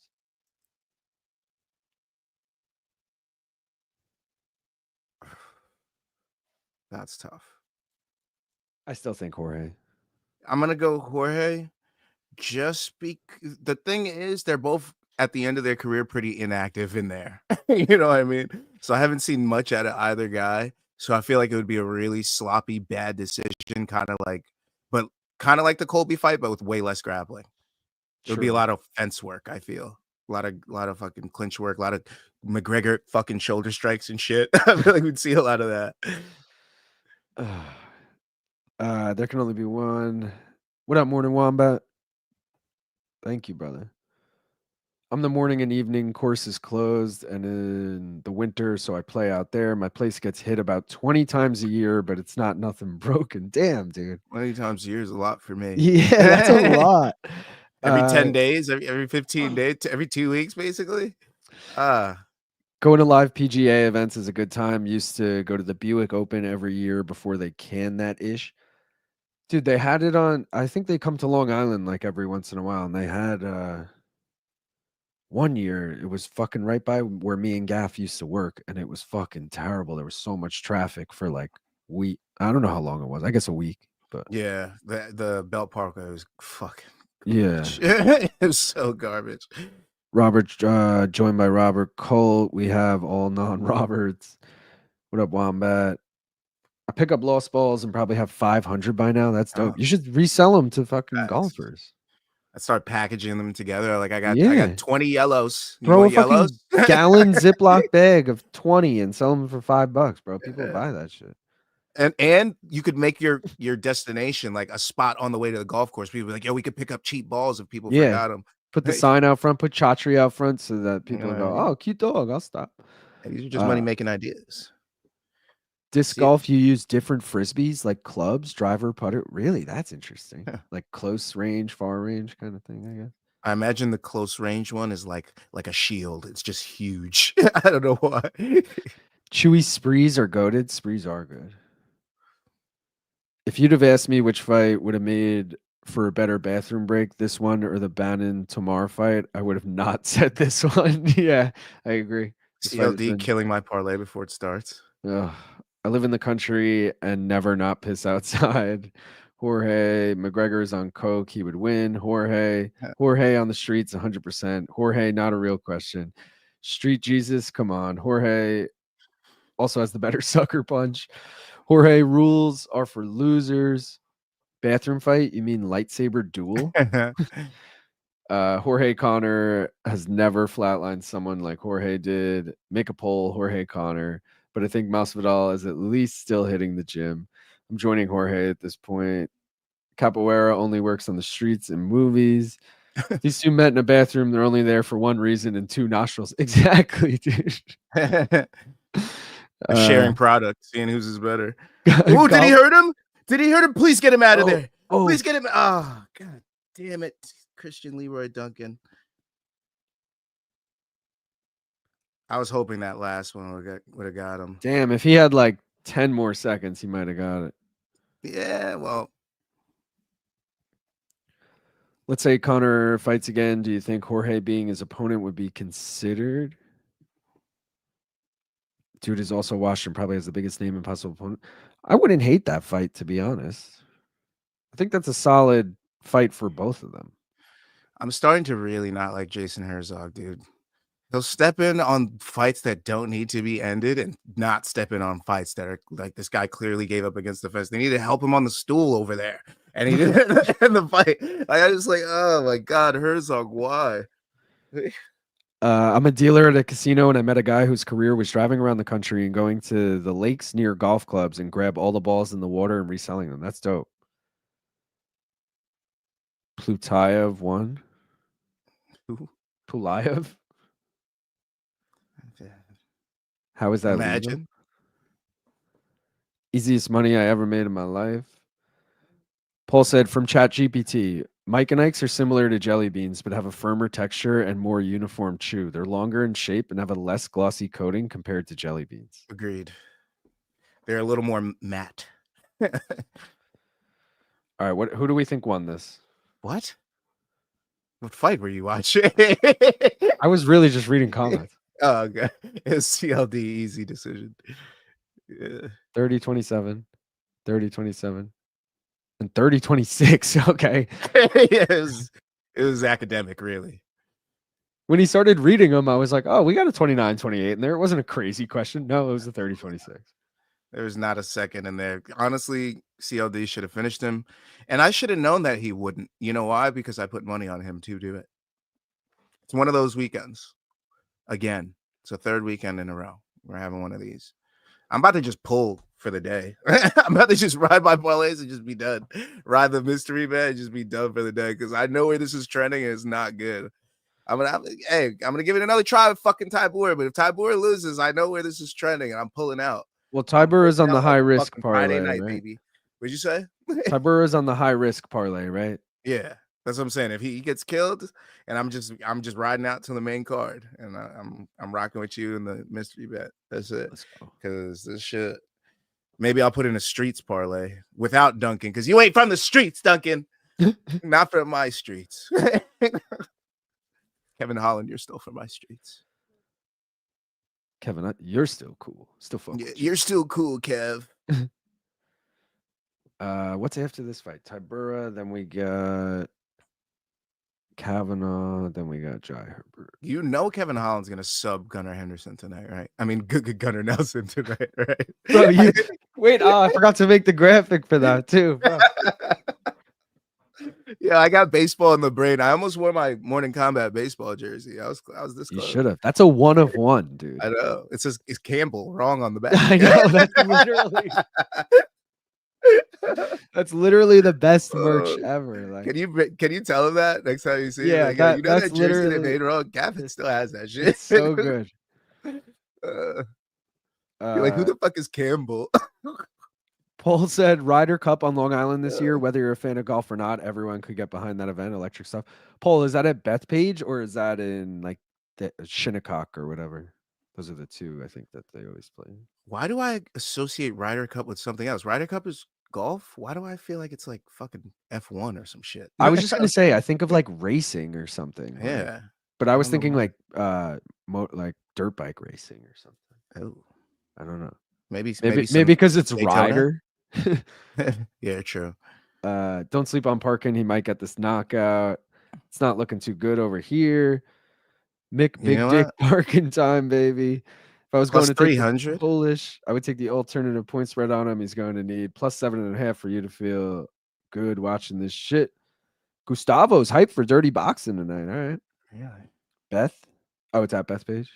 That's tough. I still think Jorge. I'm gonna go Jorge. Just the thing is, they're both at the end of their career pretty inactive in there. You know what I mean? So I haven't seen much out of either guy. So I feel like it would be a really sloppy, bad decision, kind of like the Colby fight, but with way less grappling. It would be a lot of fence work. I feel a lot of fucking clinch work, a lot of McGregor fucking shoulder strikes and shit. I feel like we'd see a lot of that. There can only be one. What up, Morning Wombat? Thank you, brother. I'm the morning and evening course is closed, and in the winter, so I play out there. My place gets hit about 20 times a year, but it's not nothing broken. Damn, dude. 20 times a year is a lot for me. Yeah, that's a lot. Every 10 days, every 15 days, every 2 weeks, basically. Going to live PGA events is a good time. Used to go to the Buick Open every year before they canned that ish. Dude, they had it on. I think they come to Long Island like every once in a while, and they had one year it was fucking right by where me and Gaff used to work, and it was fucking terrible. There was so much traffic for like week. I don't know how long it was. I guess a week, but yeah, the Belt Parkway was fucking garbage. It was so garbage. Robert, joined by Robert Cole. We have all non-Roberts. What up, Wombat? I pick up lost balls and probably have 500 by now. That's dope. You should resell them to fucking golfers. I start packaging them together. Like I got 20 yellows. Throw a fucking gallon Ziploc bag of 20 and sell them for $5, bro. People buy that shit. And you could make your destination like a spot on the way to the golf course. People be like, yo, we could pick up cheap balls if people forgot them. Put the sign out front, put Chatri out front so that people go, oh, cute dog, I'll stop. And these are just money-making ideas. Disc golf, you use different frisbees like clubs, driver, putter. Really? That's interesting. Like close range, far range kind of thing, I guess. I imagine the close range one is like a shield. It's just huge. I don't know why. Chewy sprees are goated. Sprees are good. If you'd have asked me which fight would have made for a better bathroom break, this one or the Bannon Tomar fight, I would have not said this one. Yeah, I agree. CLD killing my parlay before it starts. I live in the country and never not piss outside. Jorge McGregor is on coke. He would win. Jorge on the streets, 100%. Jorge, not a real question. Street Jesus, come on. Jorge also has the better sucker punch. Jorge, rules are for losers. Bathroom fight? You mean lightsaber duel? Jorge Connor has never flatlined someone like Jorge did. Make a poll, Jorge Connor. But I think Masvidal is at least still hitting the gym. I'm joining Jorge at this point. Capoeira only works on the streets and movies. These two met in a bathroom. They're only there for one reason and two nostrils. Exactly, dude. Sharing product, seeing whose is better. Oh, did he hurt him? Did he hurt him? Please get him out of there. Please get him. Oh, God damn it. Christian Leroy Duncan. I was hoping that last one would have got him. Damn, if he had like 10 more seconds, he might have got it. Yeah, well. Let's say Connor fights again. Do you think Jorge being his opponent would be considered? Dude is also washed and probably has the biggest name and possible opponent. I wouldn't hate that fight, to be honest. I think that's a solid fight for both of them. I'm starting to really not like Jason Herzog, dude. He'll step in on fights that don't need to be ended and not step in on fights that are like this guy clearly gave up against the fence. They need to help him on the stool over there. And he did in the fight. Like, I was like, oh my God, Herzog, why? I'm a dealer at a casino, and I met a guy whose career was driving around the country and going to the lakes near golf clubs and grab all the balls in the water and reselling them. That's dope. Pulyaev won. Who? Pulyaev? How is that legal? Imagine. Easiest money I ever made in my life. Paul said from ChatGPT, Mike and Ike's are similar to jelly beans, but have a firmer texture and more uniform chew. They're longer in shape and have a less glossy coating compared to jelly beans. Agreed. They're a little more matte. All right, who do we think won this? What fight were you watching? I was really just reading comments. Oh, okay. It's CLD, easy decision. Yeah. 30-27, 30-27, and 30-26. Okay. Yeah, it was academic, really. When he started reading them, I was like, oh, we got a 29-28 in there. It wasn't a crazy question. No, it was a 30-26. There was not a second in there. Honestly, CLD should have finished him. And I should have known that he wouldn't. You know why? Because I put money on him to do it. It's one of those weekends. Again, it's a third weekend in a row. We're having one of these. I'm about to just pull for the day. I'm about to just ride my parlays and just be done. Ride the mystery bet and just be done for the day because I know where this is trending and it's not good. I'm gonna give it another try with fucking Tybura, but if Tybura loses, I know where this is trending and I'm pulling out. Well, Tybura is on the high risk parlay, night, right? baby. What'd you say? Tybura is on the high risk parlay, right? Yeah, that's what I'm saying. If he gets killed, and I'm just riding out to the main card, and I'm rocking with you in the mystery bet. That's it. Because this shit. Maybe I'll put in a streets parlay without Duncan, because you ain't from the streets, Duncan. Not from my streets. Kevin Holland, you're still from my streets. Kevin, you're still cool. Still fun. Yeah, you're still cool, Kev. What's after this fight? Tybura, then we got Kavanagh, then we got Jai Herbert. You know Kevin Holland's gonna sub Gunnar Henderson tonight, right? I mean, Gunnar Nelson tonight, right? Bro, wait, I forgot to make the graphic for that too. Yeah, I got baseball in the brain. I almost wore my Morning Combat baseball jersey. I was this close. You should have. That's a 1 of 1, dude. I know. It says it's Campbell wrong on the back. I know. That's literally the best merch ever. Like, can you tell him that next time you see it? Like, you know that jersey they made wrong. Gavin still has that shit. It's so good. You're like, who the fuck is Campbell? Paul said Ryder Cup on Long Island this year. Whether you're a fan of golf or not, everyone could get behind that event. Electric stuff. Paul, is that at Bethpage or is that in like the Shinnecock or whatever? Those are the two I think that they always play. Why do I associate Ryder Cup with something else? Ryder Cup is golf. Why do I feel like it's like fucking F1 or some shit? I was just gonna say I think of like racing or something. Yeah, like, but I was thinking like like dirt bike racing or something. Oh, I don't know. Maybe because it's Ryder. Yeah, true. Don't sleep on Parkin. He might get this knockout. It's not looking too good over here. Mick, big dick Parkin time, baby. If I was plus going to 300 take Polish, I would take the alternative point spread on him. He's going to need plus 7.5 for you to feel good watching this shit. Gustavo's hyped for dirty boxing tonight. All right. Yeah. Beth. Oh, it's at Bethpage.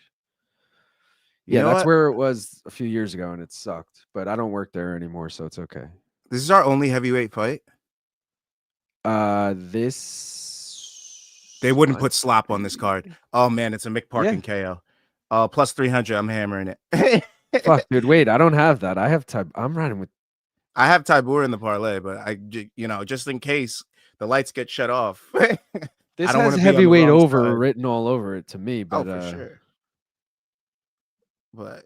Yeah, that's where it was a few years ago, and it sucked. But I don't work there anymore, so it's okay. This is our only heavyweight fight. They wouldn't put slop on this card. Oh man, it's a Mick Parkin KO. Plus 300. I'm hammering it. Fuck, dude. Wait, I don't have that. I have I'm riding with. I have Tybura in the parlay, but just in case the lights get shut off. This has heavyweight over written all over it to me, but for sure. But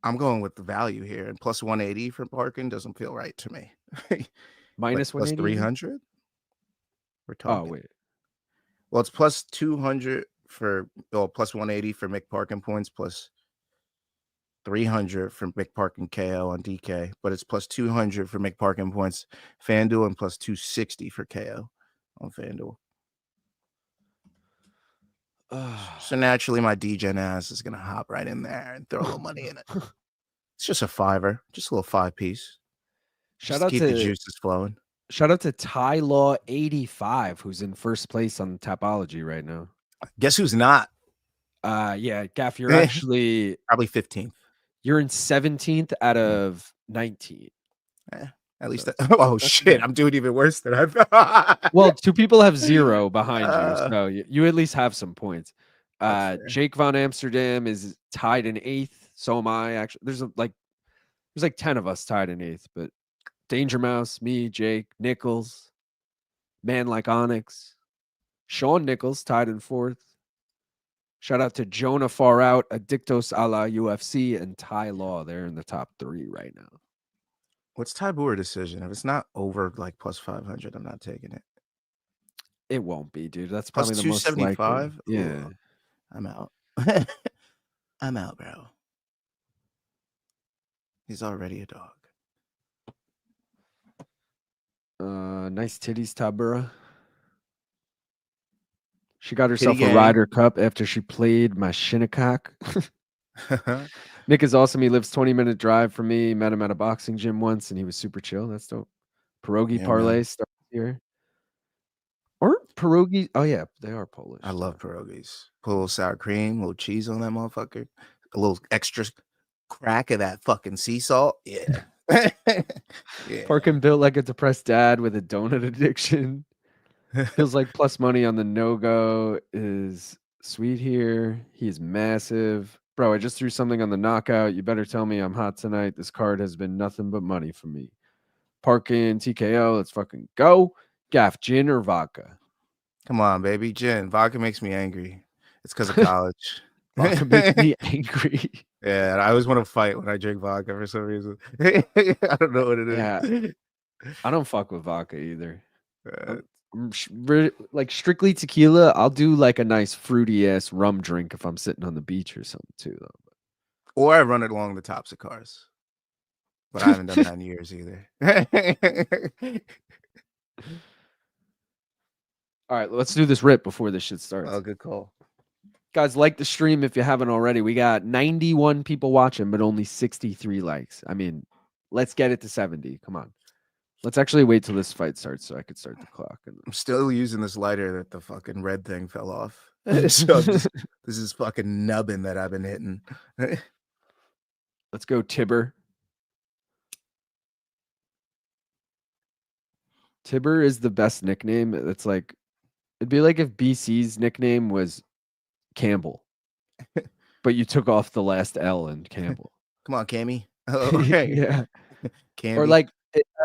I'm going with the value here, and plus 180 for Parkin doesn't feel right to me. Minus 180? Plus 300. We're talking. Oh wait. Well, it's plus 200 plus 180 for Mick Parkin points, plus 300 for Mick Parkin KO on DK, but it's plus 200 for Mick Parkin points FanDuel and plus 260 for KO on FanDuel. So naturally, my DGen ass is gonna hop right in there and throw a little money in it. It's just a $5, just a little 5-piece. Just Shout to out keep the to juices flowing. Ty Law 85, who's in first place on Tapology right now. Guess who's not? Yeah, Gaff, you're actually probably 15th. You're in 17th out of 19. At least, oh shit, I'm doing even worse than I thought. Well, 2 people have 0 behind you, so you at least have some points. Jake Von Amsterdam is tied in 8th. So am I. Actually, there's like 10 of us tied in 8th, but Danger Mouse, me, Jake, Nichols, Man Like Onyx, Sean Nichols tied in 4th. Shout out to Jonah Far Out, Addictos a la UFC, and Ty Law. They're in the top 3 right now. What's Tybura decision? If it's not over like plus 500, I'm not taking it. It won't be, dude. That's Plus probably the most likely. 275. Yeah, I'm out. I'm out, bro. He's already a dog. Nice titties, Tybura. She got herself a Ryder Cup after she played my Shinnecock. Mick is awesome. He lives 20-minute drive from me. Met him at a boxing gym once, and he was super chill. That's dope. Pierogi parlay starts here. Aren't pierogies? Oh yeah, they are Polish. I love pierogies. Put a little sour cream, a little cheese on that motherfucker. A little extra crack of that fucking sea salt. Yeah. Yeah. Parkin built like a depressed dad with a donut addiction. Feels like plus money on the no-go is sweet here. He's massive. Bro, I just threw something on the knockout. You better tell me I'm hot tonight. This card has been nothing but money for me. Parkin, TKO, let's fucking go. Gaff, gin or vodka? Come on, baby. Gin. Vodka makes me angry. It's because of college. Vodka makes me angry. Yeah, I always want to fight when I drink vodka for some reason. I don't know what it is. Yeah, I don't fuck with vodka either. Like strictly tequila, I'll do like a nice fruity ass rum drink if I'm sitting on the beach or something too, though. Or I run it along the tops of cars. But I haven't done that in years either. All right, let's do this rip before this shit starts. Oh, good call. Guys, like the stream if you haven't already. We got 91 people watching, but only 63 likes. I mean, let's get it to 70. Come on. Let's actually wait till this fight starts so I could start the clock. I'm still using this lighter that the fucking red thing fell off. So this is fucking nubbin that I've been hitting. Let's go, Tybura. Tybura is the best nickname. It's like, it'd be like if BC's nickname was Campbell, but you took off the last L in Campbell. Come on, Cammy. Oh, okay. Yeah. Cammy. Or like,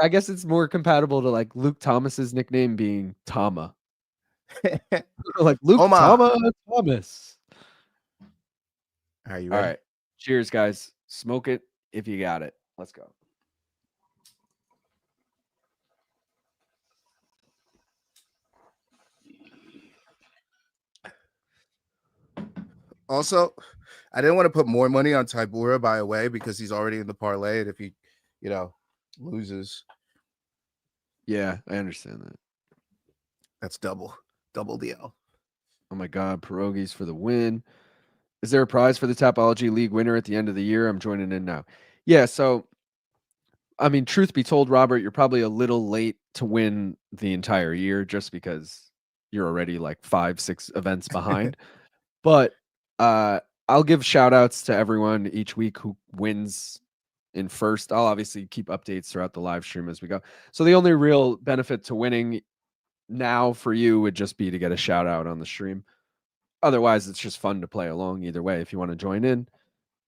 I guess it's more compatible to like Luke Thomas's nickname being Tama. Like Luke Thomas. Are you ready? All right. Cheers, guys. Smoke it if you got it. Let's go. Also, I didn't want to put more money on Tybura by a way because he's already in the parlay, and if he, loses. Yeah, I understand that. That's double DL. Oh my God, pierogies for the win. Is there a prize for the Tapology League winner at the end of the year? I'm joining in now. Yeah, so, I mean, truth be told, Robert, you're probably a little late to win the entire year just because you're already like 5-6 events behind. But I'll give shout outs to everyone each week who wins in first. I'll obviously keep updates throughout the live stream as we go. So the only real benefit to winning now for you would just be to get a shout out on the stream. Otherwise, it's just fun to play along either way if you want to join in.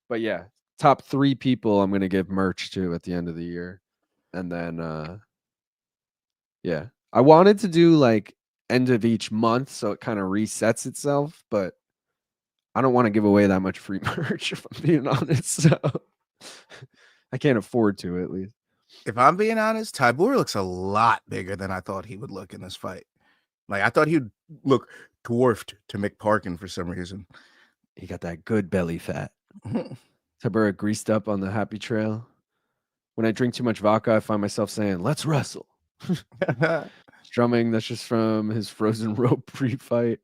But yeah, top 3 people I'm going to give merch to at the end of the year. And then, yeah, I wanted to do like end of each month so it kind of resets itself, but I don't want to give away that much free merch if I'm being honest. So I can't afford to, at least. If I'm being honest, Tybura looks a lot bigger than I thought he would look in this fight. Like, I thought he'd look dwarfed to Mick Parkin for some reason. He got that good belly fat. Tybura greased up on the happy trail. When I drink too much vodka, I find myself saying, let's wrestle. Strumming, that's just from his frozen rope pre-fight.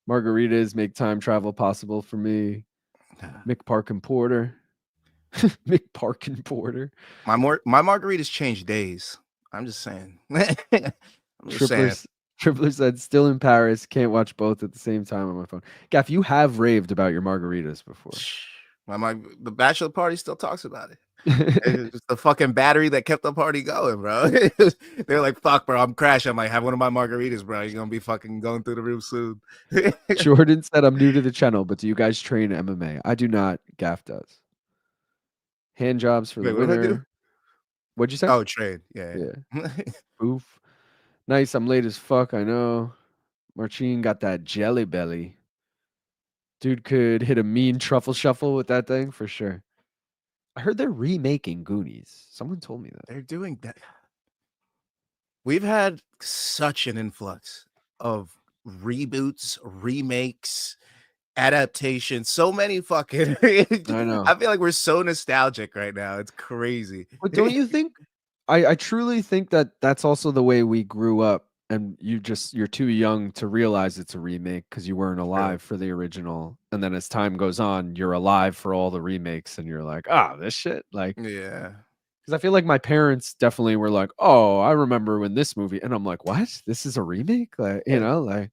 Margaritas make time travel possible for me. Mick Parkin Porter. Mick Parkin Porter. My margaritas change days. I'm just saying. I'm just saying. Tripler said, still in Paris. Can't watch both at the same time on my phone. Gaff, you have raved about your margaritas before. The bachelor party still talks about it. It's the fucking battery that kept the party going, bro. They're like, fuck, bro, I'm crashing. I'm like, have one of my margaritas, bro. You're gonna be fucking going through the roof soon. Jordan said, I'm new to the channel, but do you guys train MMA? I do not. Gaff does. Hand jobs for the What do I do? winner. What'd you say? Oh, trade. Yeah. Oof. Nice. I'm late as fuck. I know. Marcin got that jelly belly. Dude could hit a mean truffle shuffle with that thing for sure. I heard they're remaking Goonies. Someone told me that. They're doing that. We've had such an influx of reboots, remakes, adaptations. So many fucking. I know. I feel like we're so nostalgic right now. It's crazy. But don't you think? I truly think that that's also the way we grew up, and you're too young to realize it's a remake because you weren't alive for the original, and then as time goes on, you're alive for all the remakes, and you're like, this shit, like, yeah. Because I feel like my parents definitely were like, oh, I remember when this movie, and I'm like, what? This is a remake, like, you know, like.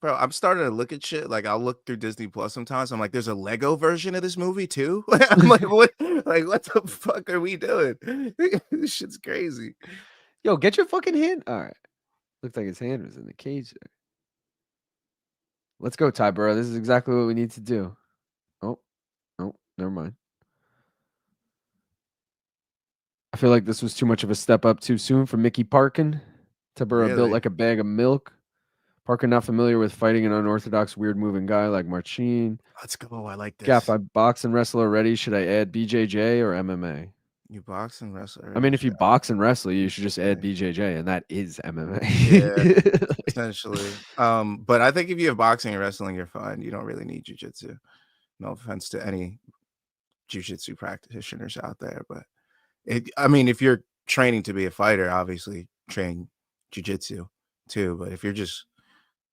Bro, I'm starting to look at shit. Like, I'll look through Disney Plus sometimes. I'm like, there's a Lego version of this movie too. I'm like, what? Like, what the fuck are we doing? This shit's crazy. Yo, get your fucking hand. All right. Looked like his hand was in the cage there. Let's go, Tybura. This is exactly what we need to do. Oh, never mind. I feel like this was too much of a step up too soon for Mickey Parkin. Tybura built like a bag of milk. Parkin not familiar with fighting an unorthodox, weird moving guy like Marcin. Let's go. I like this. Gaff, I box and wrestle already. Should I add BJJ or MMA? You box and wrestle already? I mean, if you box and wrestle, you should just add BJJ, and that is MMA. Yeah, essentially. But I think if you have boxing and wrestling, you're fine. You don't really need jiu-jitsu. No offense to any jiu-jitsu practitioners out there, but I mean, if you're training to be a fighter, obviously train jiu-jitsu too. But if you're just,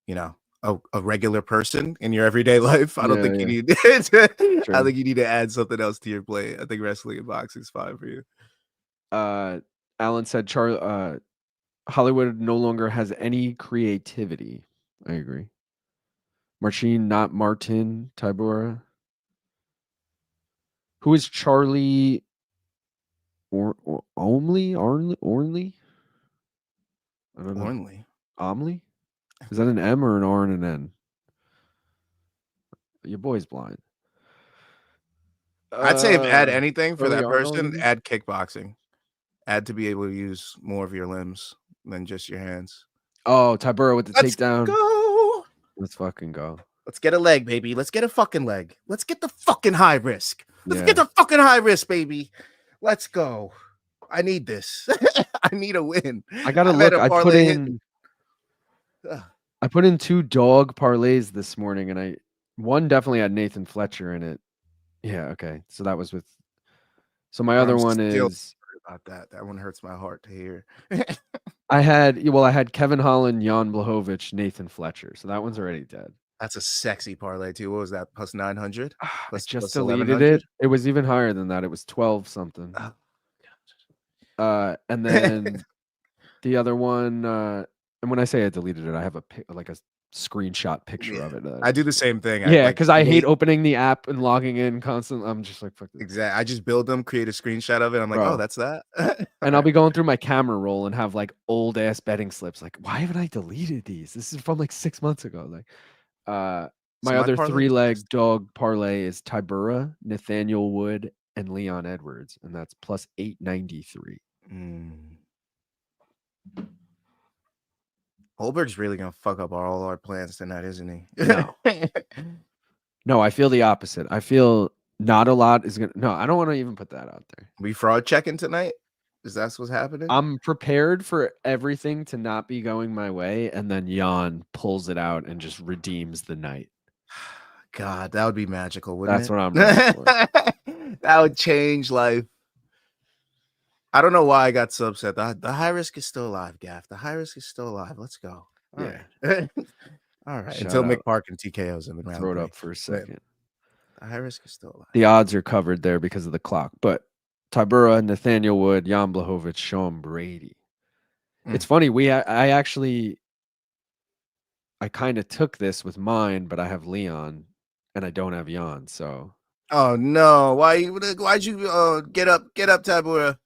you know, a regular person in your everyday life, I don't think you need I think you need to add something else to your plate. I think wrestling and boxing is fine for you. Alan said Hollywood no longer has any creativity. I agree. Marcin, not Martin. Tybura. Who is Charlie Ormley? I don't know. Ormley. Omley? Is that an M or an R and an N? Your boy's blind. I'd say if add anything for that Arnold, person, add kickboxing. Add to be able to use more of your limbs than just your hands. Oh, Tybura with the takedown. Go. Let's fucking go. Let's get a leg, baby. Let's get a fucking leg. Let's get the fucking high risk. Let's get the fucking high risk, baby. Let's go. I need this. I need a win. I gotta look. I put in 2 dog parlays this morning, and one definitely had Nathan Fletcher in it. Yeah, okay. So that was with. So my other one is about that. That one hurts my heart to hear. I had Kevin Holland, Jan Blachowicz, Nathan Fletcher. So that one's already dead. That's a sexy parlay too. What was that? Plus 900? I just deleted it. It was even higher than that. It was 12 something. And then the other one, and when I say I deleted it, I have a screenshot picture of it. I do the same thing. Yeah, because I hate opening the app and logging in constantly. I'm just like, fuck this. Exactly. I just build them, create a screenshot of it. I'm like, oh, that's that. And I'll be going through my camera roll and have like old ass betting slips. Like, why haven't I deleted these? This is from like 6 months ago. Like, my other 3-leg dog parlay is Tybura, Nathaniel Wood, and Leon Edwards, and that's plus 893. Ulberg's really gonna fuck up all our plans tonight, isn't he? No, I feel the opposite. I feel not a lot is gonna. No, I don't want to even put that out there. We fraud checking tonight? Is that what's happening? I'm prepared for everything to not be going my way, and then Jan pulls it out and just redeems the night. God, that would be magical, wouldn't That's what I'm ready for. That would change life. I don't know why I got so upset. The high risk is still alive, Gaff. The high risk is still alive. Let's go. All right. All right. Shout Until Mick out. Parkin TKOs him in round Throw it 3. up for a But second. the high risk is still alive. The odds are covered there because of the clock. But Tybura, Nathaniel Wood, Jan Blachowicz, Sean Brady. It's funny. I kind of took this with mine, but I have Leon and I don't have Jan. So Oh no! Why'd you get up, Tybura,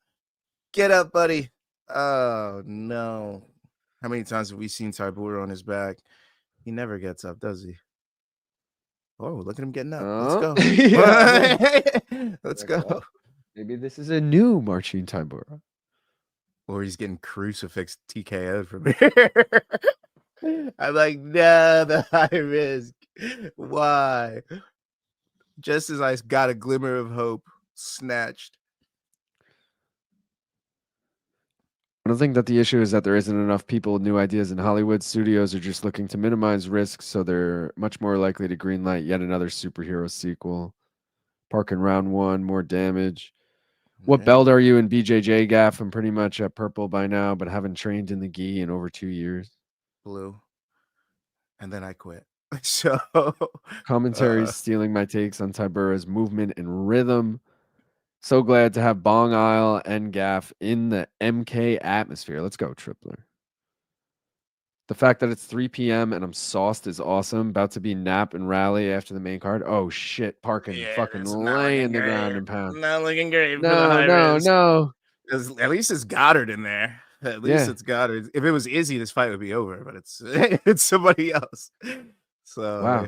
get up, buddy? Oh no! How many times have we seen Tybura on his back? He never gets up, does he? Oh, look at him getting up. Let's go. Let's go. Maybe this is a new Marcin Tybura. Or he's getting crucifix TKO from here. I'm like, nah, the high risk. Why? Just as I got a glimmer of hope, snatched. I don't think that the issue is that there isn't enough people with new ideas in Hollywood. Studios are just looking to minimize risk, so they're much more likely to greenlight yet another superhero sequel. Parkin round 1, more damage. What belt are you in BJJ, Gaff? I'm pretty much at purple by now, but haven't trained in the gi in over 2 years. Blue. And then I quit. So commentary stealing my takes on Tybura's movement and rhythm. So glad to have Bong Isle and Gaff in the MK atmosphere. Let's go, Tripler. The fact that it's 3 p.m. and I'm sauced is awesome. About to be nap and rally after the main card. Oh shit, Parkin fucking laying the ground and pound. Not looking great. No. At least it's Goddard in there. At least it's Goddard. If it was Izzy, this fight would be over. But it's it's somebody else. So wow,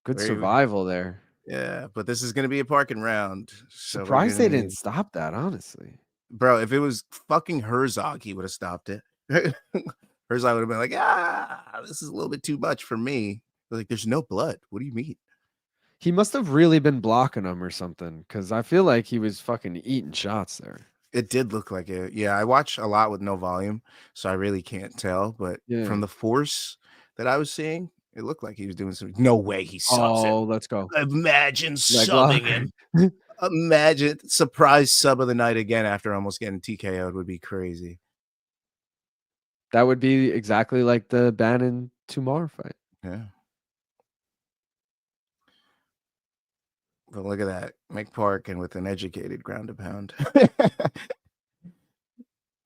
good survival there. Yeah, but this is gonna be a Parkin round. So surprised they didn't stop that, honestly. Bro, if it was fucking Herzog, he would have stopped it. Herzog would have been like, this is a little bit too much for me. Like, there's no blood. What do you mean? He must have really been blocking him or something, because I feel like he was fucking eating shots there. It did look like it. Yeah, I watch a lot with no volume, so I really can't tell. But from the force that I was seeing, it looked like he was doing something. No way he subs it. Let's go. Imagine subbing him. Imagine surprise sub of the night again after almost getting TKO'd would be crazy. That would be exactly like the Bannon Tomar fight. Yeah. But look at that. Mick Parkin with an educated ground to pound.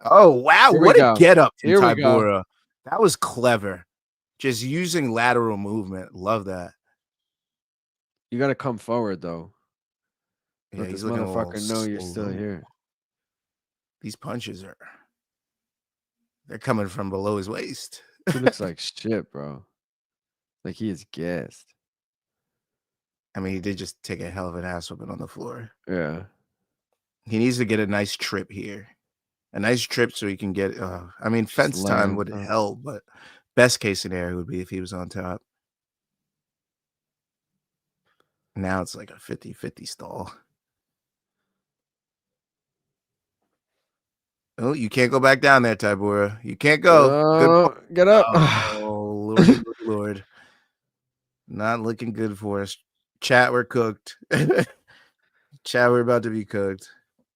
Oh, wow. What a get up from Tybura. That was clever. Just using lateral movement. Love that. You got to come forward, though. Yeah, let this motherfucker know you're still here. These punches they're coming from below his waist. He looks like shit, bro. Like he is gassed. I mean, he did just take a hell of an ass whooping on the floor. Yeah. He needs to get a nice trip here. A nice trip so he can get, I mean, fence time would help, but best case scenario would be if he was on top. Now it's like a 50-50 stall. Oh, you can't go back down there, Tybura. You can't go. Get up. Oh, Lord, Lord. Not looking good for us. Chat, we're cooked. Chat, we're about to be cooked.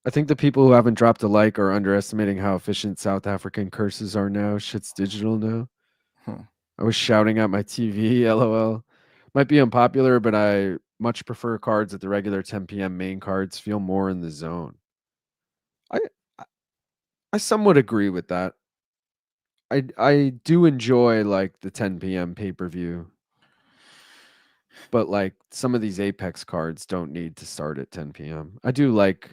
I think the people who haven't dropped a like are underestimating how efficient South African curses are now. Shit's digital now. I was shouting at my TV, LOL. Might be unpopular, but I much prefer cards at the regular 10 p.m. main cards. Feel more in the zone. I somewhat agree with that. I do enjoy like the 10 p.m. pay-per-view. But like some of these Apex cards don't need to start at 10 p.m. I do like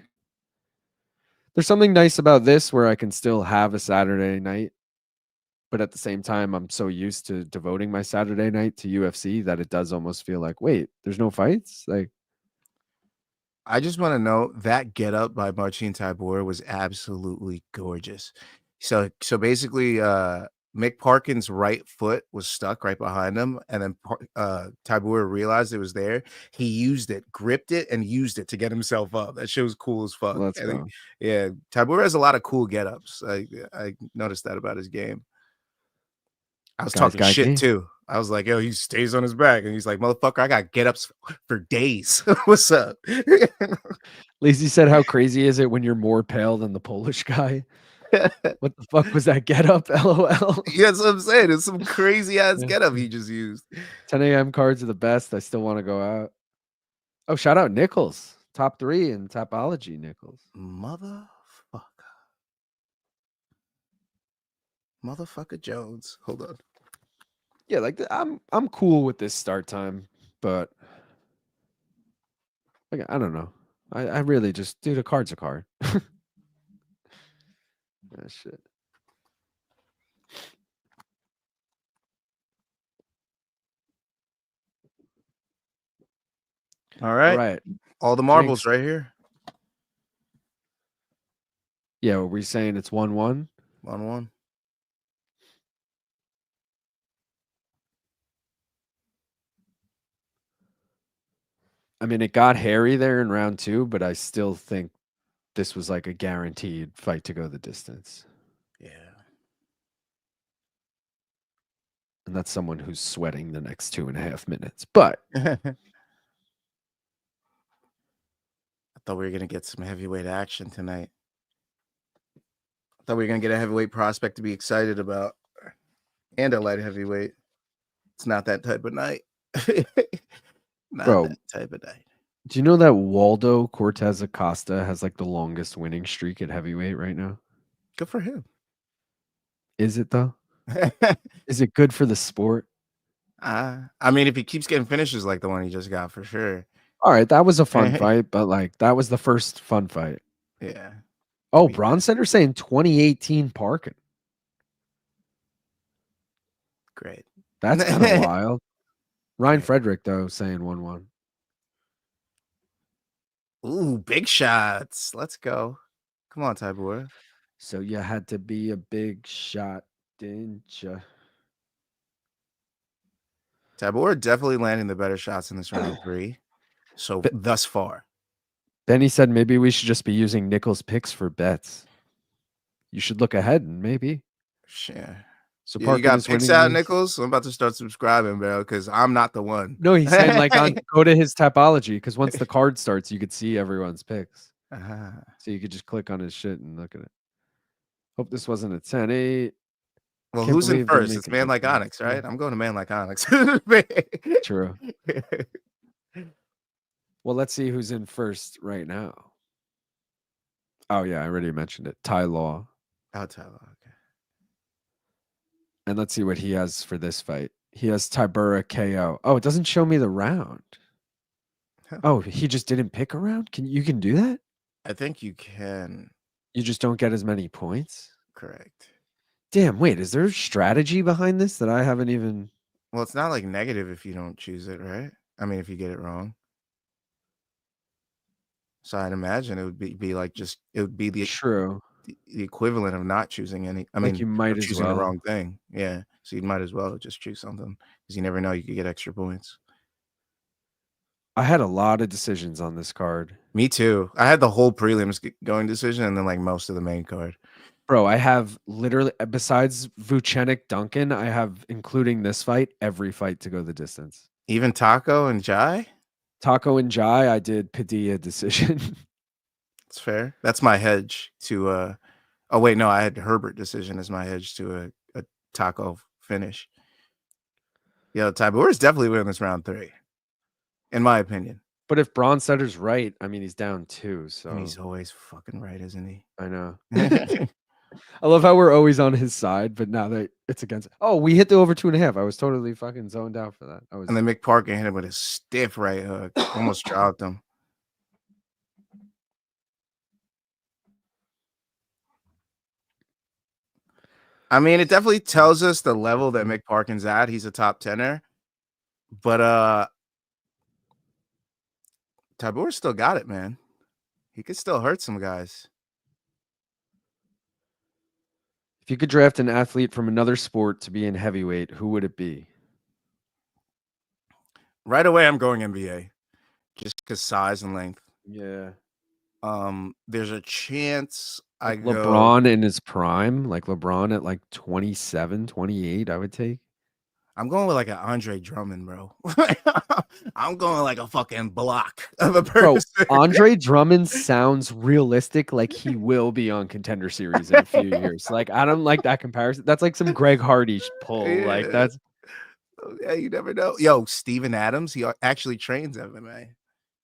there's something nice about this where I can still have a Saturday night, but at the same time I'm so used to devoting my Saturday night to UFC that it does almost feel like, wait, there's no fights? Like I just want to know that get up by Marcin Tybura was absolutely gorgeous. So basically, Mick Parkin's right foot was stuck right behind him, and then Tybura realized it was there. He used it, gripped it, and used it to get himself up. That shit was cool as fuck. Yeah, Tybura has a lot of cool get-ups. I noticed that about his game. I was talking shit too. I was like, yo, he stays on his back. And he's like, motherfucker, I got get-ups for days. What's up? Lazy said, how crazy is it when you're more pale than the Polish guy? What the fuck was that get up? LOL. Yeah, that's what I'm saying. It's some crazy ass getup he just used. 10 a.m. cards are the best. I still want to go out. Oh, shout out Nichols. Top 3 in Tapology, Nichols. Motherfucker Jones. Hold on. Yeah, like I'm cool with this start time, but like, I don't know. I really just, dude, a card's a card. Ah, shit. All All right. right. All the marbles Jinx. right here. Yeah, were we saying it's 1-1? 1-1. I mean, it got hairy there in round 2, but I still think this was like a guaranteed fight to go the distance. Yeah. And that's someone who's sweating the next 2.5 minutes. But I thought we were gonna get some heavyweight action tonight. I thought we were gonna get a heavyweight prospect to be excited about, and a light heavyweight. It's not that type of night. Not Bro, that type of night. do you know that Waldo Cortez Acosta has like the longest winning streak at heavyweight right now? Good for him. Is it though? Is it good for the sport? I mean, if he keeps getting finishes like the one he just got, for sure. All right, that was a fun fight, but like that was the first fun fight. Yeah. Oh, Bronstetter saying 2018 Parkin. Great. That's kind of wild. Ryan Great. Frederick, though, saying 1-1. Ooh, big shots. Let's go. Come on, Tybura. So you had to be a big shot, didn't you? Tybura definitely landing the better shots in this round 3. So thus far. Then he said maybe we should just be using Nichols picks for bets. You should look ahead and maybe. Sure. So You Parkin got is picks winning out, these. Nichols? I'm about to start subscribing, bro, because I'm not the one. No, he's saying like go to his Tapology because once the card starts, you could see everyone's picks. So you could just click on his shit and look at it. Hope this wasn't a 10-8. Well, Can't who's in believe they're first? It's making Man this Like one. Onyx, right? I'm going to Man Like Onyx. True. Well, let's see who's in first right now. Oh, yeah, I already mentioned it. Ty Law. Oh, Tyler. Okay. And let's see what he has for this fight. He has Tybura KO. Oh, it doesn't show me the round. Huh. Oh, he just didn't pick a round? You can do that? I think you can. You just don't get as many points? Correct. Damn, wait, is there strategy behind this that I haven't even... Well, it's not like negative if you don't choose it, right? I mean, if you get it wrong. So I'd imagine it would be like just, it would be the equivalent of not choosing any. I mean, you might as choosing well. the wrong thing. Yeah. So you might as well just choose something because you never know. You could get extra points. I had a lot of decisions on this card. Me too. I had the whole prelims going decision and then like most of the main card. Bro, I have literally, besides Vucenic Duncan, I have, including this fight, every fight to go the distance. Even Taco and Jai? Taco and Jai, I did Padilla decision. That's fair. That's my hedge to oh wait, no, I had Herbert decision as my hedge to a Taco finish. Yeah, Tybura is definitely winning this round 3, in my opinion. But if Bronsetter's right, I mean, he's down 2, so... And he's always fucking right, isn't he? I know. I love how we're always on his side, but now that it's against... Oh, we hit the over 2.5. I was totally fucking zoned out for that. And then Mick Parkin hit him with a stiff right hook. Almost dropped him. I mean, it definitely tells us the level that Mick Parkin's at. He's a top 10er. But Tybura still got it, man. He could still hurt some guys. If you could draft an athlete from another sport to be in heavyweight, who would it be? Right away, I'm going NBA. Just because size and length. Yeah. There's a chance like LeBron in his prime, like LeBron at like 27, 28, I would take. I'm going with like an Andre Drummond, bro. I'm going like a fucking block of a Bro, person. Andre Drummond sounds realistic, like he will be on Contender Series in a few years. Like, I don't like that comparison. That's like some Greg Hardy pull. Like, Yeah. that's Yeah, you never know. Yo, Steven Adams, he actually trains MMA.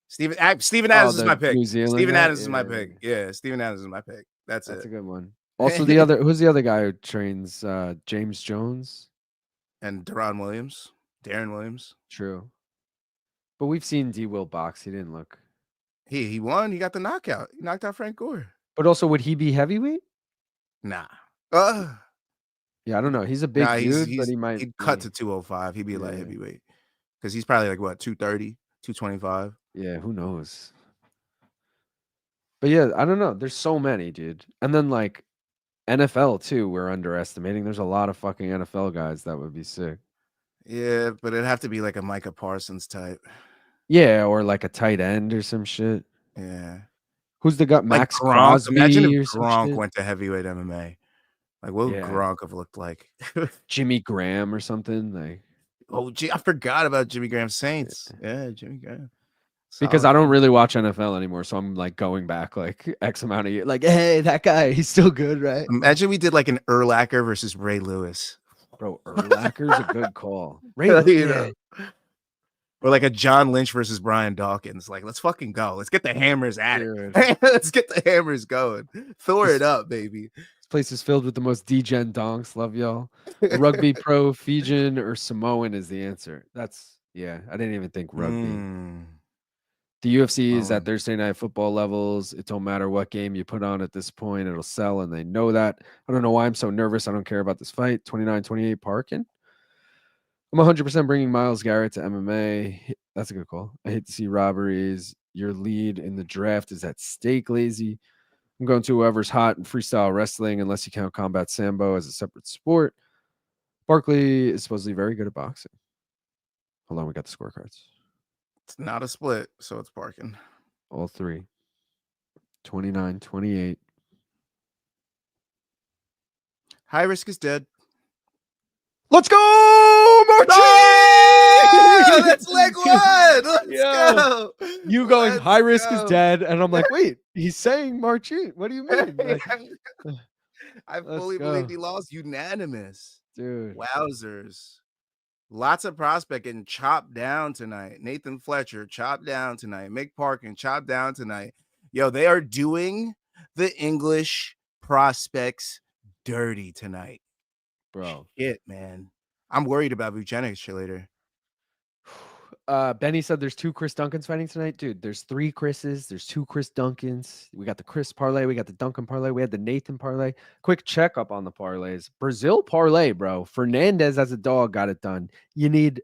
Steven oh, Adams is the my pick. New Zealand Steven guy. Adams is my Yeah, pick. Yeah, Steven Adams is my pick. That's that's it. a good one. Also, the other who's the other guy who trains James Jones? And Darren Williams. True. But we've seen D Will box. He didn't look. He won. He got the knockout. He knocked out Frank Gore. But also, would he be heavyweight? Nah. Yeah, I don't know. He's a big dude, but he might he'd be. cut to 205. He'd be light Yeah. heavyweight. Because he's probably like what, 230, 225. Yeah, who knows? But yeah, I don't know. There's so many, dude. And then like NFL too, we're underestimating. There's a lot of fucking NFL guys that would be sick. Yeah, but it'd have to be like a Micah Parsons type. Yeah, or like a tight end or some shit. Yeah. Who's the guy? Like Max Gronk. Crosby Imagine or if some Gronk shit? went to heavyweight MMA. Like, what would Yeah. Gronk have looked like? Jimmy Graham or something. Like, Oh, gee, I forgot about Jimmy Graham Saints. Yeah, Jimmy Graham. because I don't really watch NFL anymore, so I'm like going back like X amount of years. Like, hey, that guy, he's still good, right? Imagine we did like an Urlacher versus Ray Lewis. Bro, Urlacher's a good call. Ray, You know? Or like a John Lynch versus Brian Dawkins. Like, let's fucking go. Let's get the hammers at it. Let's get the hammers going. Thor it up, baby. This place is filled with the most degen donks. Love y'all. Rugby pro, Fijian, or Samoan is the answer. That's I didn't even think rugby. The UFC is at Thursday night football levels. It don't matter what game you put on at this point, it'll sell, and they know that. I don't know why I'm so nervous. I don't care about this fight. 29-28 Parkin. I'm 100% bringing Myles Garrett to MMA. That's a good call. I hate to see robberies. Your lead in the draft is at stake, lazy. I'm going to whoever's hot in freestyle wrestling, unless you count combat sambo as a separate sport. Barkley is supposedly very good at boxing. Hold on, we got the scorecards. It's not a split, so it's Parkin. All three. 29-28. High risk is dead. Let's go, Marcin! Oh, that's leg one. Let's go. You going high risk is dead, and I'm like, wait, he's saying Marcin. What do you mean? Like, I fully believe he lost unanimous. Dude. Wowzers. Lots of prospect getting chopped down tonight. Nathan Fletcher chopped down tonight. Mick Parkin chopped down tonight. Yo, they are doing the English prospects dirty tonight. Bro. Shit, man. I'm worried about Vucenic later. Benny said there's 2 Chris Duncans fighting tonight. Dude, there's 3 Chris's. There's 2 Chris Duncans. We got the Chris parlay. We got the Duncan parlay. We had the Nathan parlay. Quick checkup on the parlays. Brazil parlay, bro. Fernandes as a dog got it done. You need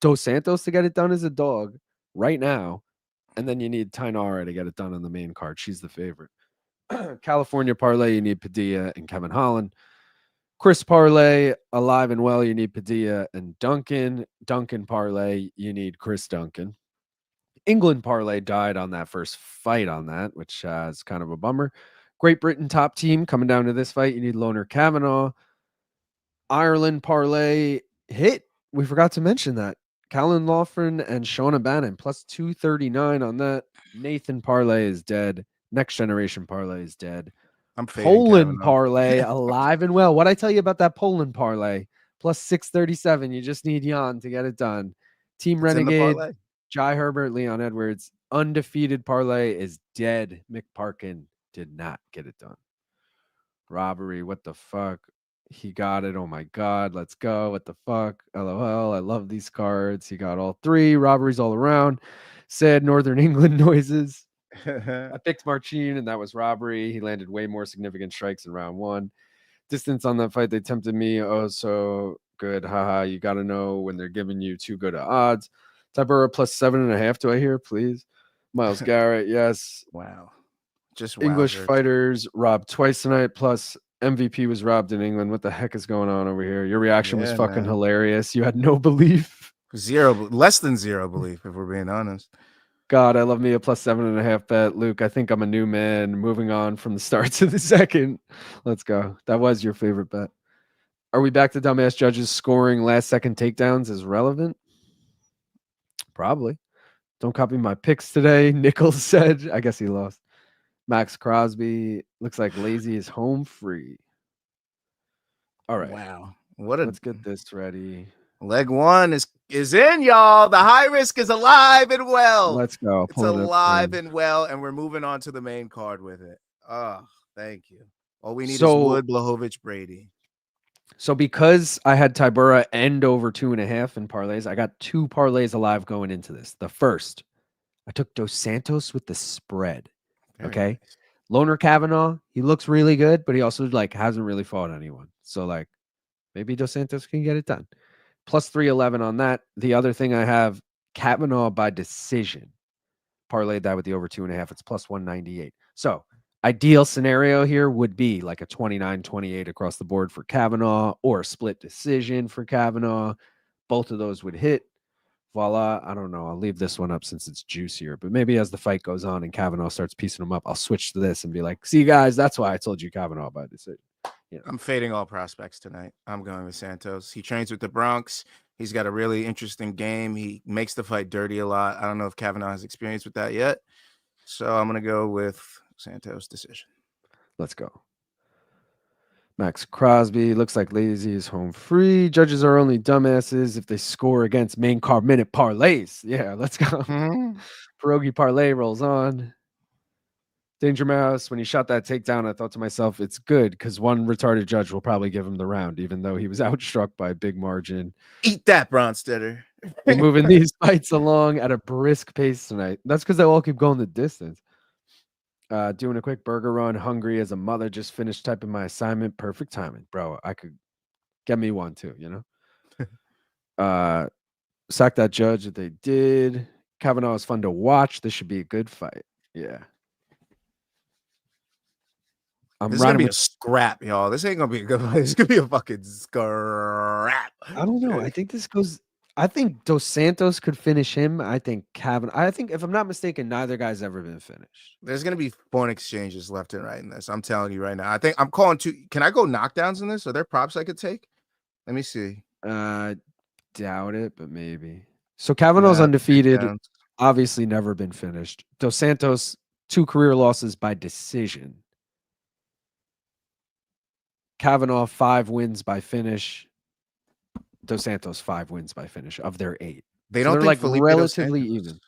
Dos Santos to get it done as a dog right now. And then you need Tainara to get it done on the main card. She's the favorite. California parlay, you need Padilla and Kevin Holland. Chris parlay, alive and well, you need Padilla and Duncan. Duncan parlay, you need Chris Duncan. England parlay died on that first fight on that, which is kind of a bummer. Great Britain top team coming down to this fight. You need Loner Kavanagh. Ireland parlay hit. We forgot to mention that. Caolan, Loughran, and Shauna Bannon plus 239 on that. Nathan parlay is dead. Next generation parlay is dead. I'm Poland parlay alive and well. What I tell you about that Poland parlay plus 637. You just need Jan to get it done. Team Renegade, Jai Herbert, Leon Edwards. Undefeated parlay is dead. Mick Parkin did not get it done. Robbery. What the fuck? He got it. Oh my God. Let's go. What the fuck? LOL. I love these cards. He got all 3. Robberies all around. Sad Northern England noises. I picked Marcin, and that was robbery. He landed way more significant strikes in round 1. Distance on that fight, they tempted me. Oh, so good. Haha. You got to know when they're giving you too good of odds. Tybura plus 7.5. Do I hear, please? Myles Garrett, yes. Wow. Just English fighters robbed twice tonight. Plus MVP was robbed in England. What the heck is going on over here? Your reaction was fucking hilarious. You had no belief. Less than zero belief, if we're being honest. God, I love me a plus 7.5 bet. Luke, I think I'm a new man. Moving on from the start to the second. Let's go. That was your favorite bet. Are we back to dumbass judges scoring last second takedowns is relevant? Probably. Don't copy my picks today. Nichols said. I guess he lost. Max Crosby looks like lazy is home free. All right. Wow. Let's get this ready. Leg one is in, y'all. The high risk is alive and well. Let's go. It's alive and well, and we're moving on to the main card with it. Oh, thank you. All we need is Wood, Blachowicz, Brady. So because I had Tybura end over 2.5 in parlays, I got 2 parlays alive going into this. The first, I took Dos Santos with the spread. Okay. Nice. Loner Kavanagh, he looks really good, but he also hasn't really fought anyone. So maybe Dos Santos can get it done. Plus 311 on that. The other thing I have, Kavanagh by decision. Parlayed that with the over 2.5. It's plus 198. So ideal scenario here would be like a 29-28 across the board for Kavanagh or a split decision for Kavanagh. Both of those would hit. Voila. I don't know. I'll leave this one up since it's juicier. But maybe as the fight goes on and Kavanagh starts piecing them up, I'll switch to this and be like, see, guys, that's why I told you Kavanagh by decision. Yeah. I'm fading all prospects tonight. I'm going with Santos. He trains with the Bronx. He's got a really interesting game. He makes the fight dirty a lot. I don't know if Kavanagh has experience with that yet. So I'm going to go with Santos decision. Let's go. Max Crosby looks like lazy is home free. Judges are only dumbasses if they score against main card minute parlays. Yeah, let's go. Pierogi parlay rolls on. Danger Mouse, when he shot that takedown, I thought to myself, it's good because one retarded judge will probably give him the round, even though he was outstruck by a big margin. Eat that, Bronstetter. We're moving these fights along at a brisk pace tonight. That's because they all keep going the distance. Doing a quick burger run. Hungry as a mother. Just finished typing my assignment. Perfect timing. Bro, I could get me one too, you know? Sack that judge that they did. Kavanagh is fun to watch. This should be a good fight. Yeah. This is gonna be a scrap, y'all. This ain't gonna be a good fight. It's gonna be a fucking scrap. I don't know. I think this goes. I think Dos Santos could finish him. I think Kavanagh. I think, if I'm not mistaken, neither guy's ever been finished. There's gonna be point exchanges left and right in this. I'm telling you right now. I think I'm calling 2. Can I go knockdowns in this? Are there props I could take? Let me see. Doubt it, but maybe. So Kavanagh's undefeated. Obviously, never been finished. Dos Santos 2 career losses by decision. Kavanagh 5 wins by finish. Dos Santos 5 wins by finish of their 8. They don't think Felipe relatively even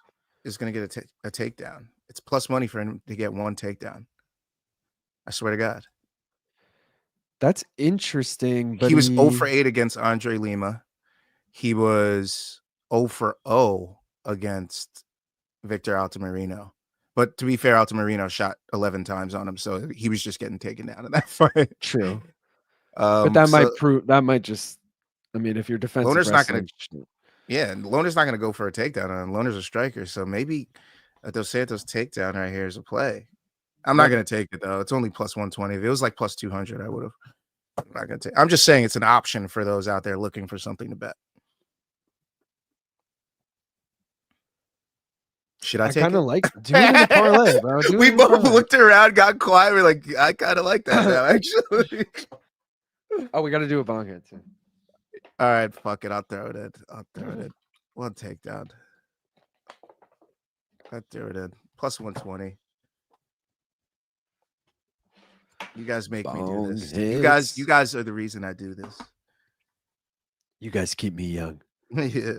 is going to get a takedown. It's plus money for him to get 1 takedown. I swear to God. That's interesting. But he was 0 for 8 against Andrey Lima. He was 0 for 0 against Victor Altamirano. But to be fair, Altamirano shot 11 times on him, so he was just getting taken down in that fight. True. But that might prove, that might just, I mean, if you're defensive Loner's not going to, yeah, Loner's not going to go for a takedown on him. Loner's a striker, so maybe a Dos Santos takedown right here is a play. I'm not going to take it, though. It's only plus 120. If it was like plus 200, I would have. I'm not going to take. I'm just saying it's an option for those out there looking for something to bet. Should I take kind of like doing the parlay, bro. We both looked around, got quiet. We're like, I kind of like that now, actually. Oh, we got to do a bong hit too. All right, fuck it. I'll throw it in. 1 takedown. I'll throw it in. Plus 120. You guys make me do this. You guys are the reason I do this. You guys keep me young. Yeah.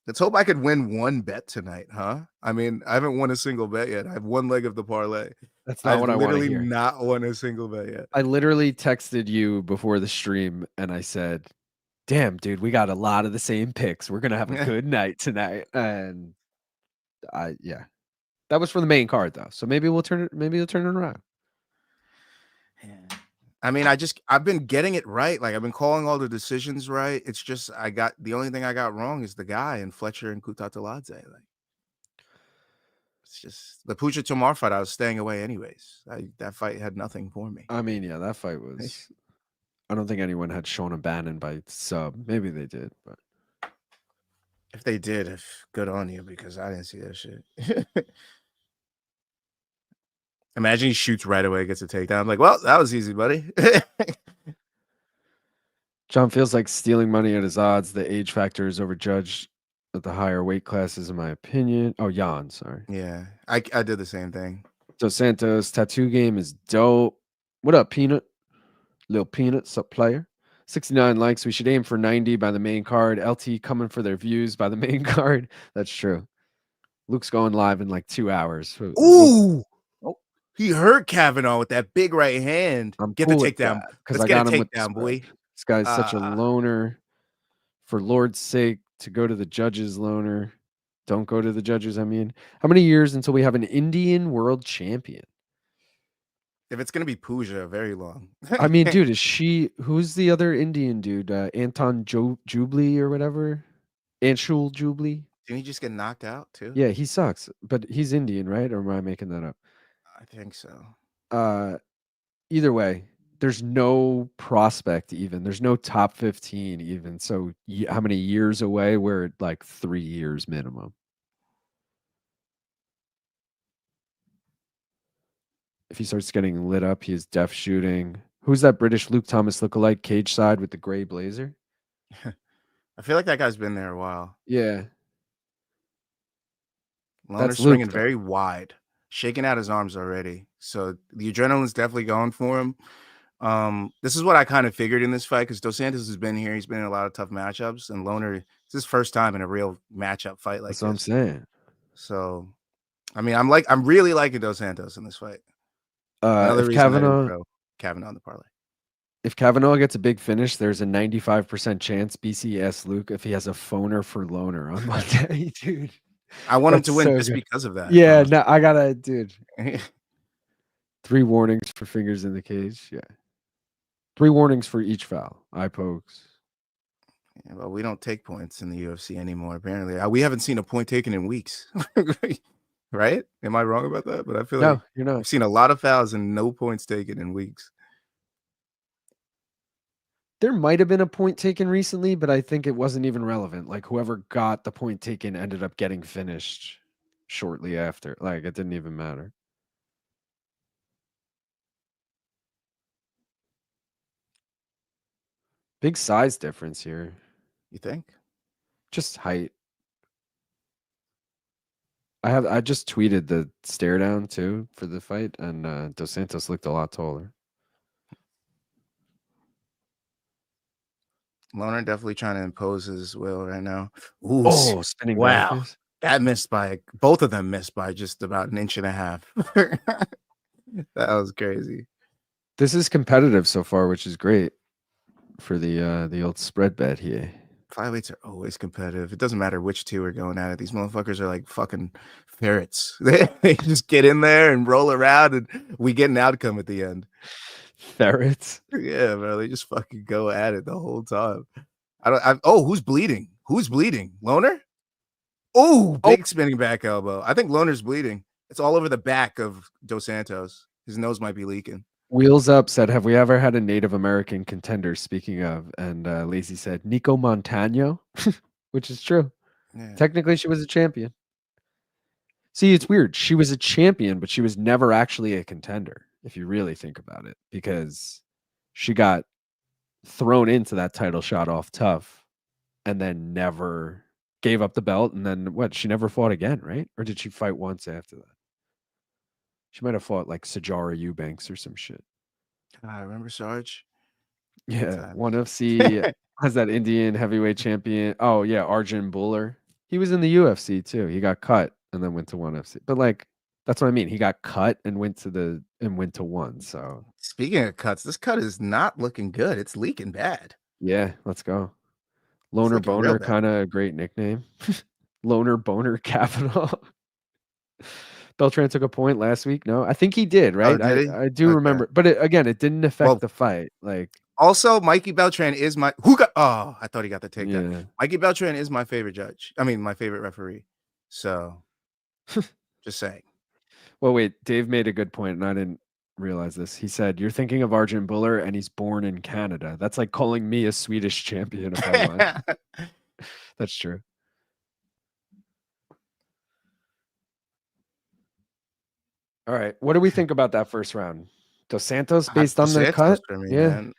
Let's hope I could win 1 bet tonight, huh? I mean, I haven't won a single bet yet. I have 1 leg of the parlay. That's not what I want to hear. Not won a single bet yet. I literally texted you before the stream and I said, damn, dude, we got a lot of the same picks. We're going to have a good night tonight. And yeah, that was for the main card though. So maybe we'll turn it around. Yeah. I mean, I've been getting it right. Like I've been calling all the decisions right. It's just the only thing I got wrong is the guy and Fletcher and Kutateladze. Like it's just the Puja Tomar fight. I was staying away anyways. That fight had nothing for me. I mean, yeah, that fight was. I don't think anyone had Shauna Bannon by sub. Maybe they did, but if they did, good on you because I didn't see that shit. Imagine he shoots right away, gets a takedown. I'm like, well, that was easy, buddy. John feels like stealing money at his odds. The age factor is overjudged at the higher weight classes, in my opinion. Oh, Jan, sorry. Yeah, I did the same thing. Dos Santos tattoo game is dope. What up, Peanut? Lil Peanut, sup player? 69 likes. We should aim for 90 by the main card. LT coming for their views by the main card. That's true. Luke's going live in like 2 hours. Ooh, Oh, he hurt Kavanagh with that big right hand. I'm Get the cool with takedown. that because Let's I get a got him with the takedown, spread. boy. This guy's such a loner. For Lord's sake, to go to the judges, loner. Don't go to the judges. I mean, how many years until we have an Indian world champion? If it's gonna be Puja, very long. I mean, dude, who's the other Indian dude? Anton Jubli or whatever? Anshul Jubli? Didn't he just get knocked out too? Yeah, he sucks, but he's Indian, right? Or am I making that up? I think so. Either way, there's no prospect even. There's no top 15 even. So how many years away? We're at like 3 years minimum. If he starts getting lit up, he is def shooting. Who's that British Luke Thomas lookalike cage side with the gray blazer? I feel like that guy's been there a while. Yeah. Loner's swinging very wide, shaking out his arms already. So the adrenaline's definitely going for him. This is what I kind of figured in this fight because Dos Santos has been here. He's been in a lot of tough matchups, and Lohner, it's his first time in a real matchup fight like That's what I'm this. saying. So, I mean, I'm really liking Dos Santos in this fight. Another If reason I didn't throw Kavanagh on the parlay. If Kavanagh gets a big finish, there's a 95% chance BCS Luke if he has a phoner for loner on Monday, dude. I want him to win just because of that. Yeah, no, I gotta, dude. 3 warnings for fingers in the cage. Yeah. 3 warnings for each foul. Eye pokes. Yeah, well, we don't take points in the UFC anymore, apparently. We haven't seen a point taken in weeks. Right? Am I wrong about that? But I feel like you're not. I've seen a lot of fouls and no points taken in weeks. There might have been a point taken recently, but I think it wasn't even relevant. Like whoever got the point taken ended up getting finished shortly after. Like it didn't even matter. Big size difference here. You think? Just height. I just tweeted the stare down too for the fight, and Dos Santos looked a lot taller. Lohner definitely trying to impose his will right now. Ooh, spinning wow. backers. That missed by both of them missed by just about 1.5 inches. That was crazy. This is competitive so far, which is great for the old spread bet here. Flyweights are always competitive. It doesn't matter which two are going at it. These motherfuckers are like fucking ferrets. They just get in there and roll around, and we get an outcome at the end. Ferrets? Yeah, bro. They just fucking go at it the whole time. Who's bleeding? Who's bleeding? Lohner? Oh, big spinning back elbow. I think Lohner's bleeding. It's all over the back of Dos Santos. His nose might be leaking. Wheels Up said, "Have we ever had a Native American contender?" Speaking of, and Lazy said, "Nico Montano," which is true. Yeah. Technically, she was a champion. See, it's weird. She was a champion, but she was never actually a contender, if you really think about it, because she got thrown into that title shot off tough and then never gave up the belt. And then what? She never fought again, right? Or did she fight once after that? She might have fought like Sajara Eubanks or some shit. I remember Sarge. Yeah, ONE FC has that Indian heavyweight champion. Oh yeah, Arjun Buller. He was in the UFC too. He got cut and then went to ONE FC. But like, that's what I mean. He got cut and went to ONE. So speaking of cuts, this cut is not looking good. It's leaking bad. Yeah, let's go. Loner Boner, kind of a great nickname. Loner Boner Capital. Beltran took a point last week. No, I think he did, right? I do remember, but again, it didn't affect the fight. Like, also, Mikey Beltran is I thought he got the takedown. Yeah. Mikey Beltran is my favorite judge. I mean, my favorite referee. So, just saying. Well, wait, Dave made a good point, and I didn't realize this. He said, "You're thinking of Arjun Buller, and he's born in Canada." That's like calling me a Swedish champion if I won. That's true. All right. What do we think about that first round? Dos Santos based on the Santos cut. for me, Yeah, man.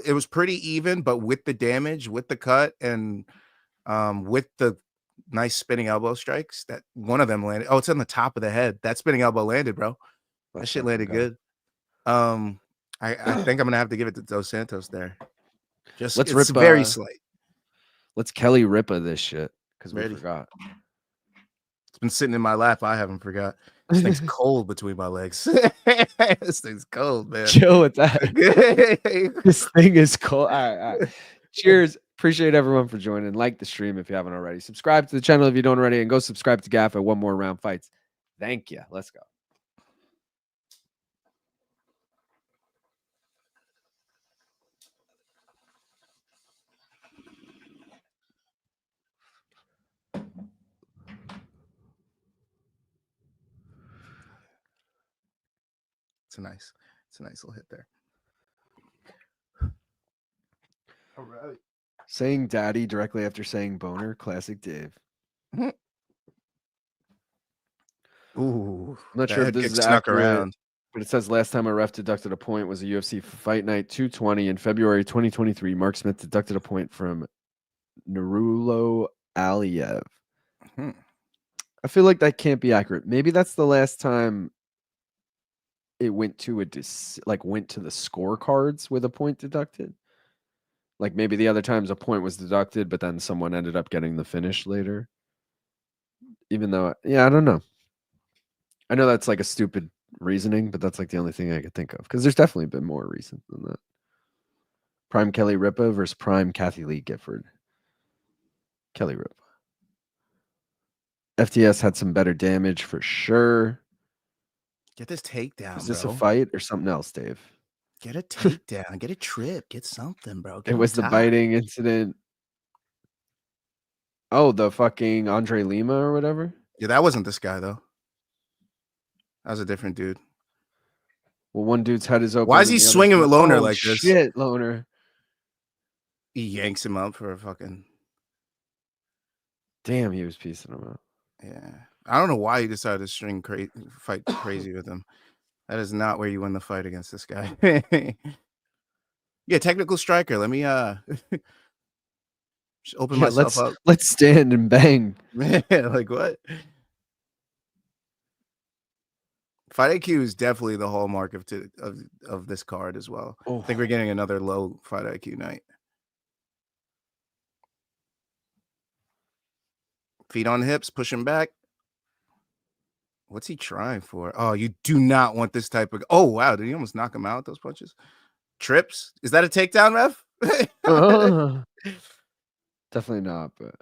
It was pretty even, but with the damage, with the cut, and with the nice spinning elbow strikes, that one of them landed. Oh, it's on the top of the head. That spinning elbow landed, bro. That let's shit fucking landed go. good. I think I'm gonna have to give it to Dos Santos there. Just Let's it's rip. very slight. Let's Kelly Ripa this shit because we Ready? forgot. It's been sitting in my lap. I haven't forgot. This thing's cold between my legs. This thing's cold, man. Chill with that. This thing is cold. All right. Cheers. Appreciate everyone for joining. Like the stream if you haven't already. Subscribe to the channel if you don't already, and go subscribe to Gaff at One More Round Fights. Thank you. Let's go. It's a nice little hit there. All right. Saying daddy directly after saying boner, classic Dave. Ooh, I'm not sure if this is snuck accurate, around. but it says last time a ref deducted a point was a UFC Fight Night 220 in February 2023. Mark Smith deducted a point from Narulo Aliyev. I feel like that can't be accurate. Maybe that's the last time it went to went to the scorecards with a point deducted. Like maybe the other times a point was deducted, but then someone ended up getting the finish later. Even though, yeah, I don't know. I know that's like a stupid reasoning, but that's like the only thing I could think of because there's definitely been more recent than that. Prime Kelly Ripa versus Prime Kathy Lee Gifford. Kelly Ripa. FTS had some better damage for sure. Get this takedown, Is this bro. a fight or something else, Dave? Get a takedown. Get a trip. Get something, bro. Get It was the biting incident. Oh, the fucking Andrey Lima or whatever? Yeah, that wasn't this guy, though. That was a different dude. Well, one dude's head is open. Why is he swinging with Loughran like this? Shit, Loughran. He yanks him up for a fucking... Damn, he was piecing him up. Yeah. I don't know why he decided to fight crazy with him. That is not where you win the fight against this guy. Yeah, technical striker. Let me just open myself up. Let's stand and bang. Like what? Fight IQ is definitely the hallmark of this card as well. Oh. I think we're getting another low fight IQ night. Feet on hips, push him back. What's he trying for? Oh, you do not want this type of... Oh, wow. Did he almost knock him out with those punches? Trips? Is that a takedown, ref? Definitely not, but...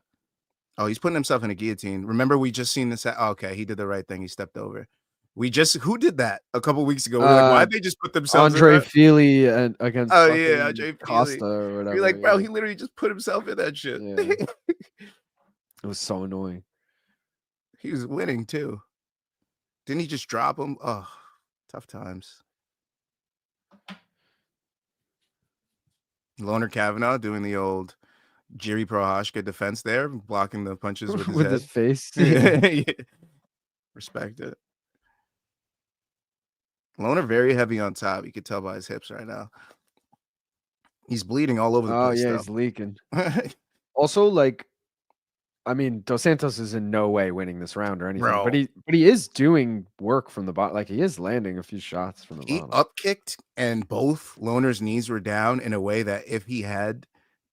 Oh, he's putting himself in a guillotine. Remember, we just seen this... Oh, okay, he did the right thing. He stepped over. Who did that a couple weeks ago? We're like, why'd they just put themselves Andrey in that? Feely and against Andrey Costa Feely. or whatever. You're like, bro, he literally just put himself in that shit. Yeah. It was so annoying. He was winning, too. Didn't he just drop him? Oh, tough times. Loner Kavanagh doing the old Jiri Prohashka defense there, blocking the punches with his head. His face. Yeah. Respect it. Loner very heavy on top. You could tell by his hips right now. He's bleeding all over the place. Oh, yeah, he's leaking. Also, like, I mean, Dos Santos is in no way winning this round or anything, Bro. but he is doing work from the bottom. Like, he is landing a few shots from the bottom. He up kicked, and both Loner's knees were down in a way that if he had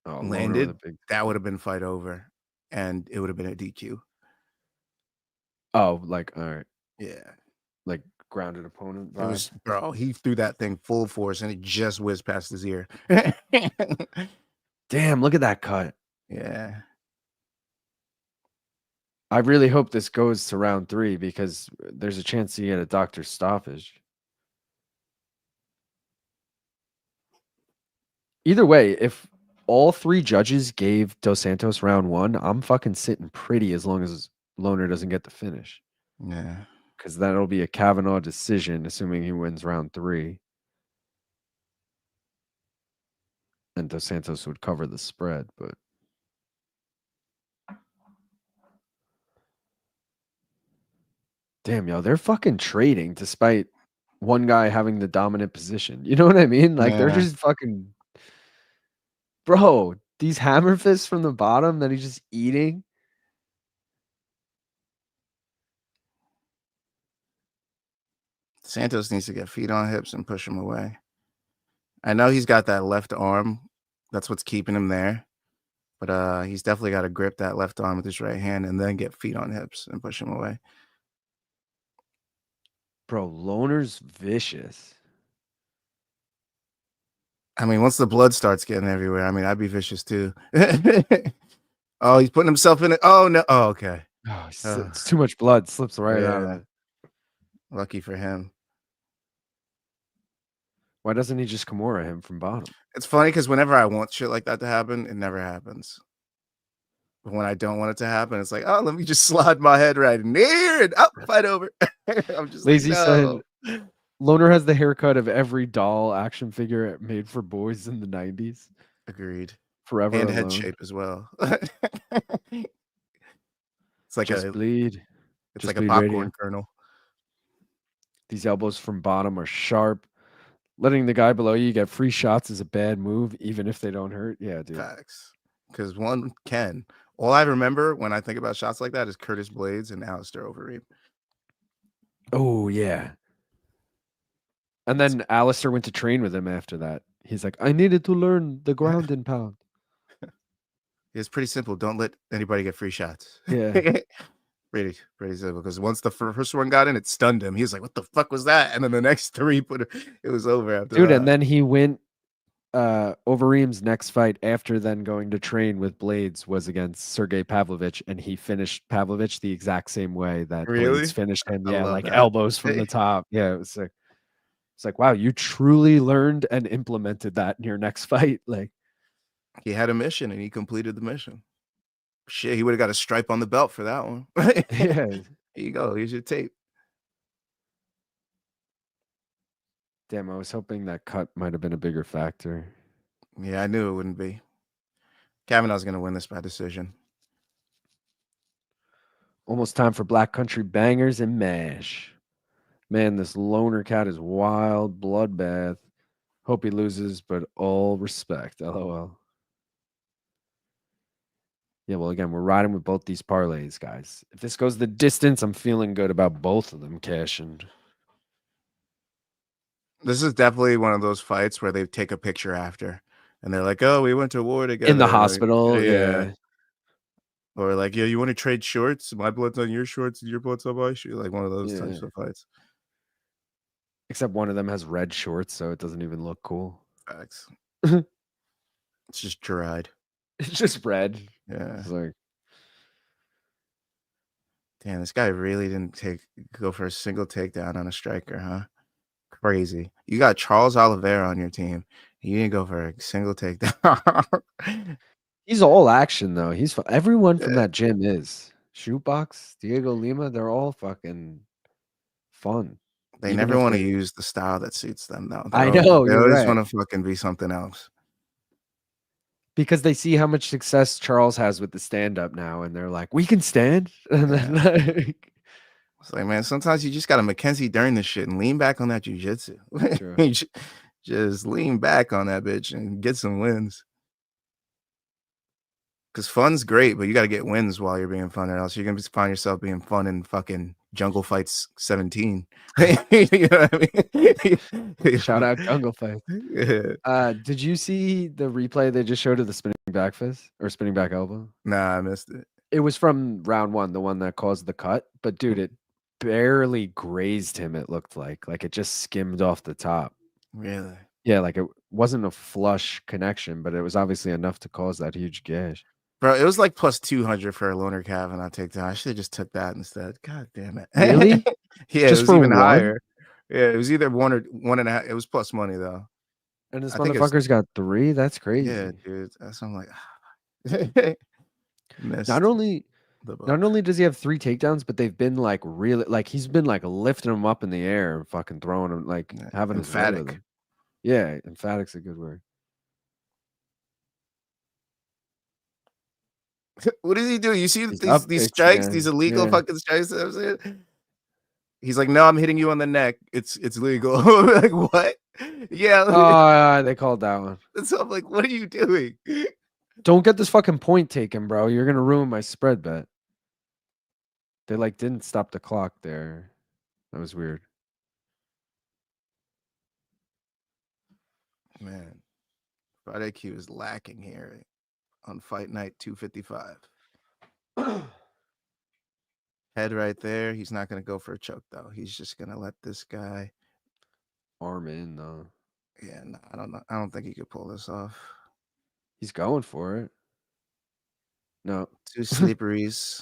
landed, that would have been fight over, and it would have been a DQ. Oh, like, all right. Yeah. Like, grounded opponent. It was, bro, he threw that thing full force, and it just whizzed past his ear. Damn, look at that cut. Yeah. I really hope this goes to round 3 because there's a chance you get a doctor's stoppage. Either way, if all 3 judges gave Dos Santos round 1, I'm fucking sitting pretty as long as Loughran doesn't get the finish. Yeah. Because that'll be a Kavanagh decision, assuming he wins round 3. And Dos Santos would cover the spread, but... Damn, yo, they're fucking trading despite one guy having the dominant position. You know what I mean? Like they're Yeah. just fucking bro, these hammer fists from the bottom that he's just eating. Santos needs to get feet on hips and push him away. I know he's got that left arm. That's what's keeping him there. But he's definitely got to grip that left arm with his right hand and then get feet on hips and push him away. Bro, Lohner's vicious. I mean, once the blood starts getting everywhere, I mean, I'd be vicious too. Oh, he's putting himself in it. Oh, no. Oh, okay. Oh, it's too much blood. Slips right out of Yeah. it. Lucky for him. Why doesn't he just Kimura him from bottom? It's funny because whenever I want shit like that to happen, it never happens. But when I don't want it to happen, it's like, oh, let me just slide my head right in here and fight over. I'm just Lazy like, no. said, Lohner has the haircut of every doll action figure made for boys in the 90s. Agreed. Forever and alone. head shape as well. It's like just bleed. It's just like bleed a popcorn radio. kernel. These elbows from bottom are sharp. Letting the guy below you get free shots is a bad move, even if they don't hurt. Yeah, dude. Facts. Because one can. All I remember when I think about shots like that is Curtis Blades and Alistair Overeem. Oh, yeah. And then Alistair went to train with him after that. He's like, I needed to learn the ground and pound. It's pretty simple. Don't let anybody get free shots. Yeah. Pretty simple. Because once the first one got in, it stunned him. He was like, what the fuck was that? And then the next three it was over after Dude, that. and then he went Overeem's next fight after then going to train with Blades was against Sergey Pavlovich, and he finished Pavlovich the exact same way that Blades finished him. Yeah, like that. Elbows from the top. Yeah, it was like, it's like, wow, you truly learned and implemented that in your next fight. Like, he had a mission and he completed the mission. Shit, he would have got a stripe on the belt for that one. Yeah. Here you go. Here's your tape. Damn, I was hoping that cut might have been a bigger factor. Yeah, I knew it wouldn't be. Kavanagh's going to win this by decision. Almost time for Black Country Bangers and Mash. Man, this loner cat is wild, bloodbath. Hope he loses, but all respect. LOL. Yeah, well, again, we're riding with both these parlays, guys. If this goes the distance, I'm feeling good about both of them cashing. This is definitely one of those fights where they take a picture after, and they're like, "Oh, we went to war together in the hospital." Like, yeah. Or like, yeah, you want to trade shorts? My blood's on your shorts, and your blood's on my shorts. Like one of those types of fights. Except one of them has red shorts, so it doesn't even look cool. Facts. It's just dried. It's just red. Yeah. It's like, damn, this guy really didn't go for a single takedown on a striker, huh? Crazy. You got Charles Oliveira on your team. You didn't go for a single takedown. He's all action though. He's everyone from that gym is Shootbox, Diego Lima. They're all fucking fun. They never want to use the style that suits them though. I know. They always want to fucking be something else. Because they see how much success Charles has with the stand-up now, and they're like, "We can stand." And then like, it's like, man, sometimes you just gotta Mackenzie Dern this shit and lean back on that jujitsu. Just lean back on that bitch and get some wins. Because fun's great, but you got to get wins while you're being fun, or else you're gonna find yourself being fun in fucking Jungle Fights 17. You know what I mean? Shout out Jungle Fights. Yeah. Did you see the replay they just showed of the spinning back fist or spinning back elbow? Nah, I missed it. It was from round one, the one that caused the cut. But dude, it barely grazed him. It looked like it just skimmed off the top. Really? Yeah, like it wasn't a flush connection, but it was obviously enough to cause that huge gash. Bro, it was like plus 200 for a loner Kavanagh takedown. I should have just took that instead. God damn it. Really? Yeah, just it was even higher. Yeah, it was either 1 or 1.5. It was plus money though. And this motherfucker's got 3. That's crazy. Yeah, dude. That's I'm like. Not only does he have 3 takedowns, but they've been like really like he's been like lifting him up in the air and fucking throwing him like having emphatic. Yeah, emphatic's a good word. What does he do? You see these strikes, these illegal fucking strikes? He's like, no, I'm hitting you on the neck. It's legal. Like, what? Yeah. Oh, they called that one. So I'm like, what are you doing? Don't get this fucking point taken, bro. You're gonna ruin my spread bet. They like didn't stop the clock there. That was weird. Man, Fight IQ is lacking here on Fight Night 255. Head right there. He's not going to go for a choke, though. He's just going to let this guy arm in, though. Yeah, no, I don't know. I don't think he could pull this off. He's going for it. No. 2 slipperies.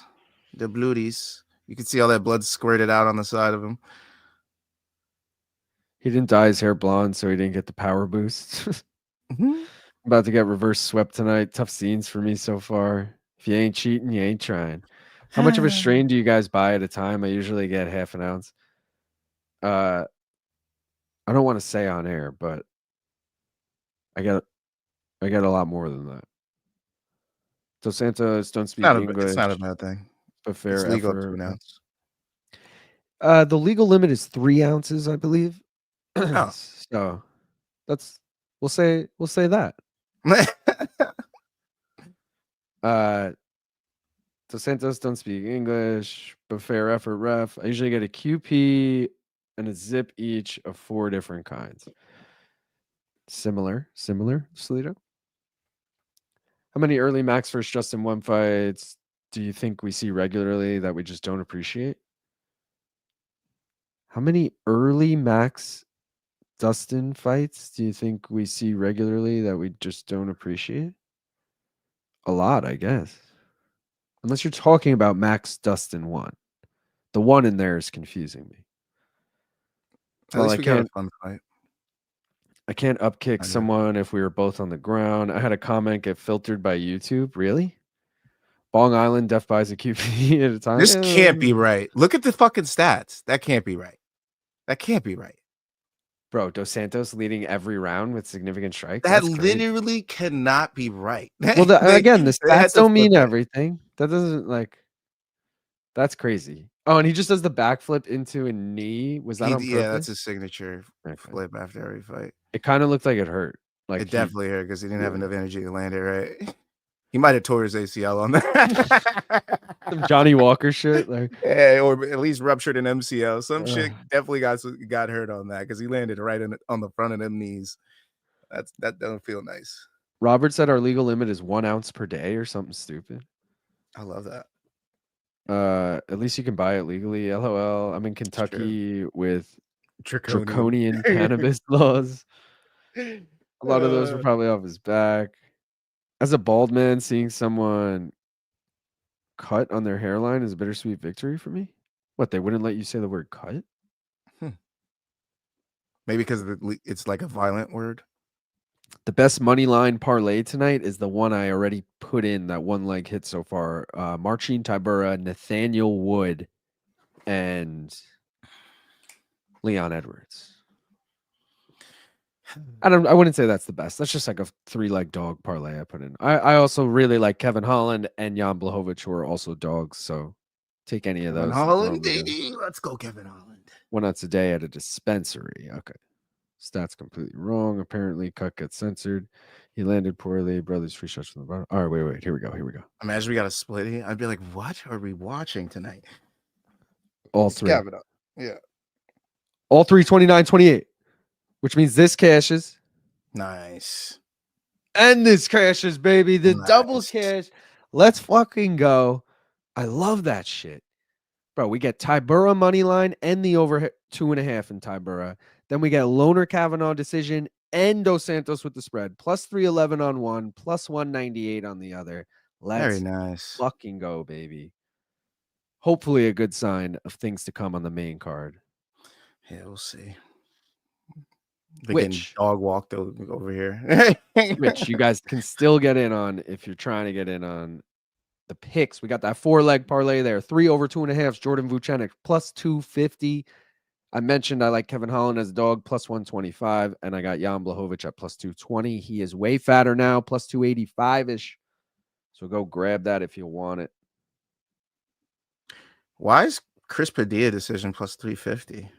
The bluties. You can see all that blood squirted out on the side of him. He didn't dye his hair blonde, so he didn't get the power boost. Mm-hmm. About to get reverse swept tonight. Tough scenes for me so far. If you ain't cheating, you ain't trying. How much of a strain do you guys buy at a time? I usually get half an ounce. I don't want to say on air, but I get a lot more than that. So Santos don't speak English. It's not a bad thing. But fair it's legal effort. Up to an ounce. The legal limit is 3 ounces, I believe. Oh. So that's we'll say that. So Santos don't speak English, but fair effort ref. I usually get a QP and a zip each of 4 different kinds. Similar, Salito. How many early max first Justin 1 fights do you think we see regularly that we just don't appreciate? How many early max Dustin fights do you think we see regularly that we just don't appreciate? A lot, I guess. Unless you're talking about Max Dustin 1. The 1 in there is confusing me. At least we got a fun fight. I can't upkick someone if we were both on the ground. I had a comment get filtered by YouTube. Really? Bong Island def buys a QP at a time? This can't be right. Look at the fucking stats. That can't be right. That can't be right. Bro, Dos Santos leading every round with significant strikes. That literally cannot be right. Well, again, the stats don't mean everything. That doesn't that's crazy. Oh, and he just does the backflip into a knee. Was that on purpose? Yeah, that's his signature flip after every fight. It kind of looked like it hurt. Like it definitely hurt because he didn't have enough energy to land it right. He might have tore his ACL on that. Some Johnny Walker shit, yeah, or at least ruptured an MCL. Some shit definitely got hurt on that because he landed right on the front of them knees. That doesn't feel nice. Robert said our legal limit is 1 ounce per day or something stupid. I love that. At least you can buy it legally. LOL. I'm in Kentucky with draconian cannabis laws. A lot of those were probably off his back. As a bald man, seeing someone cut on their hairline is a bittersweet victory for me. What, they wouldn't let you say the word cut? Maybe because it's like a violent word. The best money line parlay tonight is the one I already put in, that one leg hit so far. Marcin, Tybura, Nathaniel Wood, and Leon Edwards. I wouldn't say that's the best. That's just like a 3-leg dog parlay I put in. I also really like Kevin Holland and Jan Blachowicz, who are also dogs. So take any of those. Holland, baby. Let's go, Kevin Holland. 1 ounce a day at a dispensary. Okay. Stats completely wrong. Apparently, cut gets censored. He landed poorly. Brothers free shots from the bottom. All right, wait. Here we go. Imagine we got a split here. I'd be like, what are we watching tonight? All 3. Yeah. All 3, 29-28. Which means this cashes. Nice. And this cashes, baby. The doubles cash. Let's fucking go. I love that shit. Bro, we get Tybura money line and the over 2.5 in Tybura. Then we get Loner Kavanagh decision and Dos Santos with the spread. Plus 311 on one, plus 198 on the other. Let's very nice. Fucking go, baby. Hopefully a good sign of things to come on the main card. Yeah, we'll see. Which dog walked over here. Which you guys can still get in on if you're trying to get in on the picks. We got that 4-leg parlay there. 3 over 2.5. Jordan Vucenic plus 250. I mentioned I like Kevin Holland as a dog plus 125, and I got Jan Blachowicz at plus 220. He is way fatter now, plus 285-ish. So go grab that if you want it. Why is Chris Padilla decision plus 350.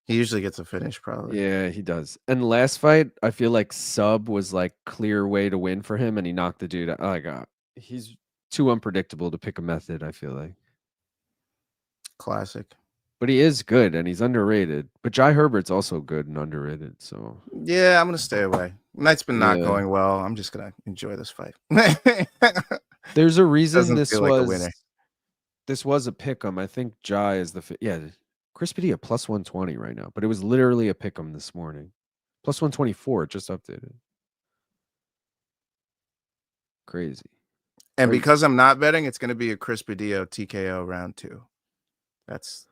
He usually gets a finish, probably. Yeah, he does. And last fight, I feel like sub was like clear way to win for him, and he knocked the dude out. Like, he's too unpredictable to pick a method, I feel like. Classic. But he is good, and he's underrated. But Jai Herbert's also good and underrated. So yeah, I'm gonna stay away. Night's been not Yeah. going well. I'm just gonna enjoy this fight. there's a reason Doesn't this feel like a winner. was a pick'em. I think Jai is the Chris Padilla plus 120 right now, but it was literally a pick'em this morning. Plus 124, just updated. Crazy. And Crazy. because I'm not betting, it's gonna be a Chris Padilla TKO round 2. That's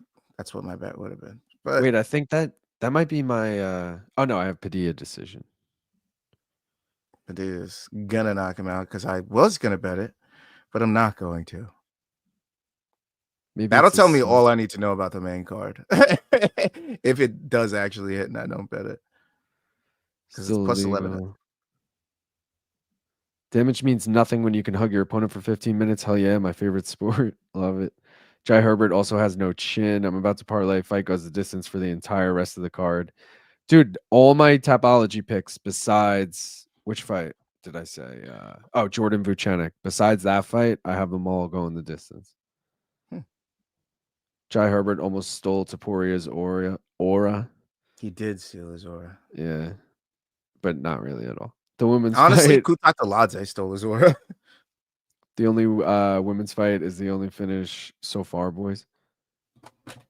what my bet would have been. But Wait, I think that might be my oh no, I have Padilla decision. Padilla's gonna knock him out because I was gonna bet it, but I'm not going to. Maybe That'll tell me all I need to know about the main card. If it does actually hit and I don't bet it. Because it's plus 11. Damage means nothing when you can hug your opponent for 15 minutes. Hell yeah, my favorite sport. Love it. Jai Herbert also has no chin. I'm about to parlay. Fight goes the distance for the entire rest of the card. Dude, all my Tapology picks besides which fight did I say? Jordan Vucenic. Besides that fight, I have them all going the distance. Jai Herbert almost stole Topuria's aura. He did steal his aura. Yeah, but not really at all. The women's honestly, fight, Kutateladze stole his aura. the only women's fight is the only finish so far, boys.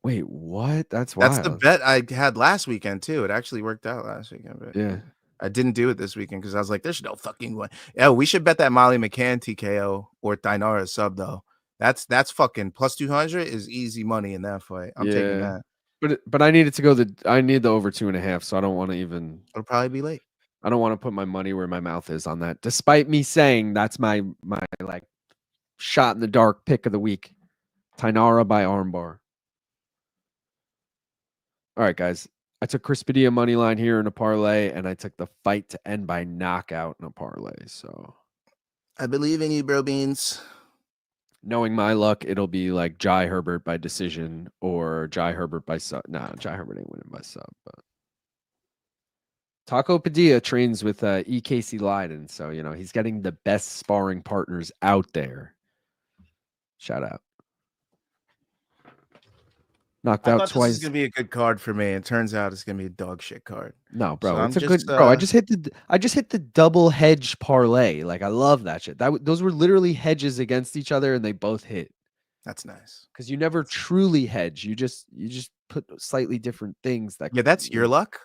Wait, what? That's wild. That's the bet I had last weekend too. It actually worked out last weekend, but Yeah. I didn't do it this weekend because I was like, "There's no fucking way." Yeah, we should bet that Molly McCann TKO or Dinara sub though. That's fucking plus 200 is easy money in that fight. I'm taking that. But I needed to go I need the over 2.5, so I don't want to even. It'll probably be late. I don't want to put my money where my mouth is on that. Despite me saying that's my like shot in the dark pick of the week, Dinara by armbar. All right, guys. I took Chris Padilla money line here in a parlay, and I took the fight to end by knockout in a parlay. So I believe in you, bro beans. Knowing my luck, it'll be like Jai Herbert by decision or Jai Herbert by sub. Nah, Jai Herbert ain't winning by sub. But Taco Padilla trains with EKC Leiden, so he's getting the best sparring partners out there. Shout out. Knocked out twice. This is gonna be a good card for me. It turns out it's gonna be a dog shit card. No, bro, so it's good. Bro, I just hit the double hedge parlay. Like I love that shit. Those were literally hedges against each other, and they both hit. That's nice because you never truly hedge. You just put slightly different things. That's your luck.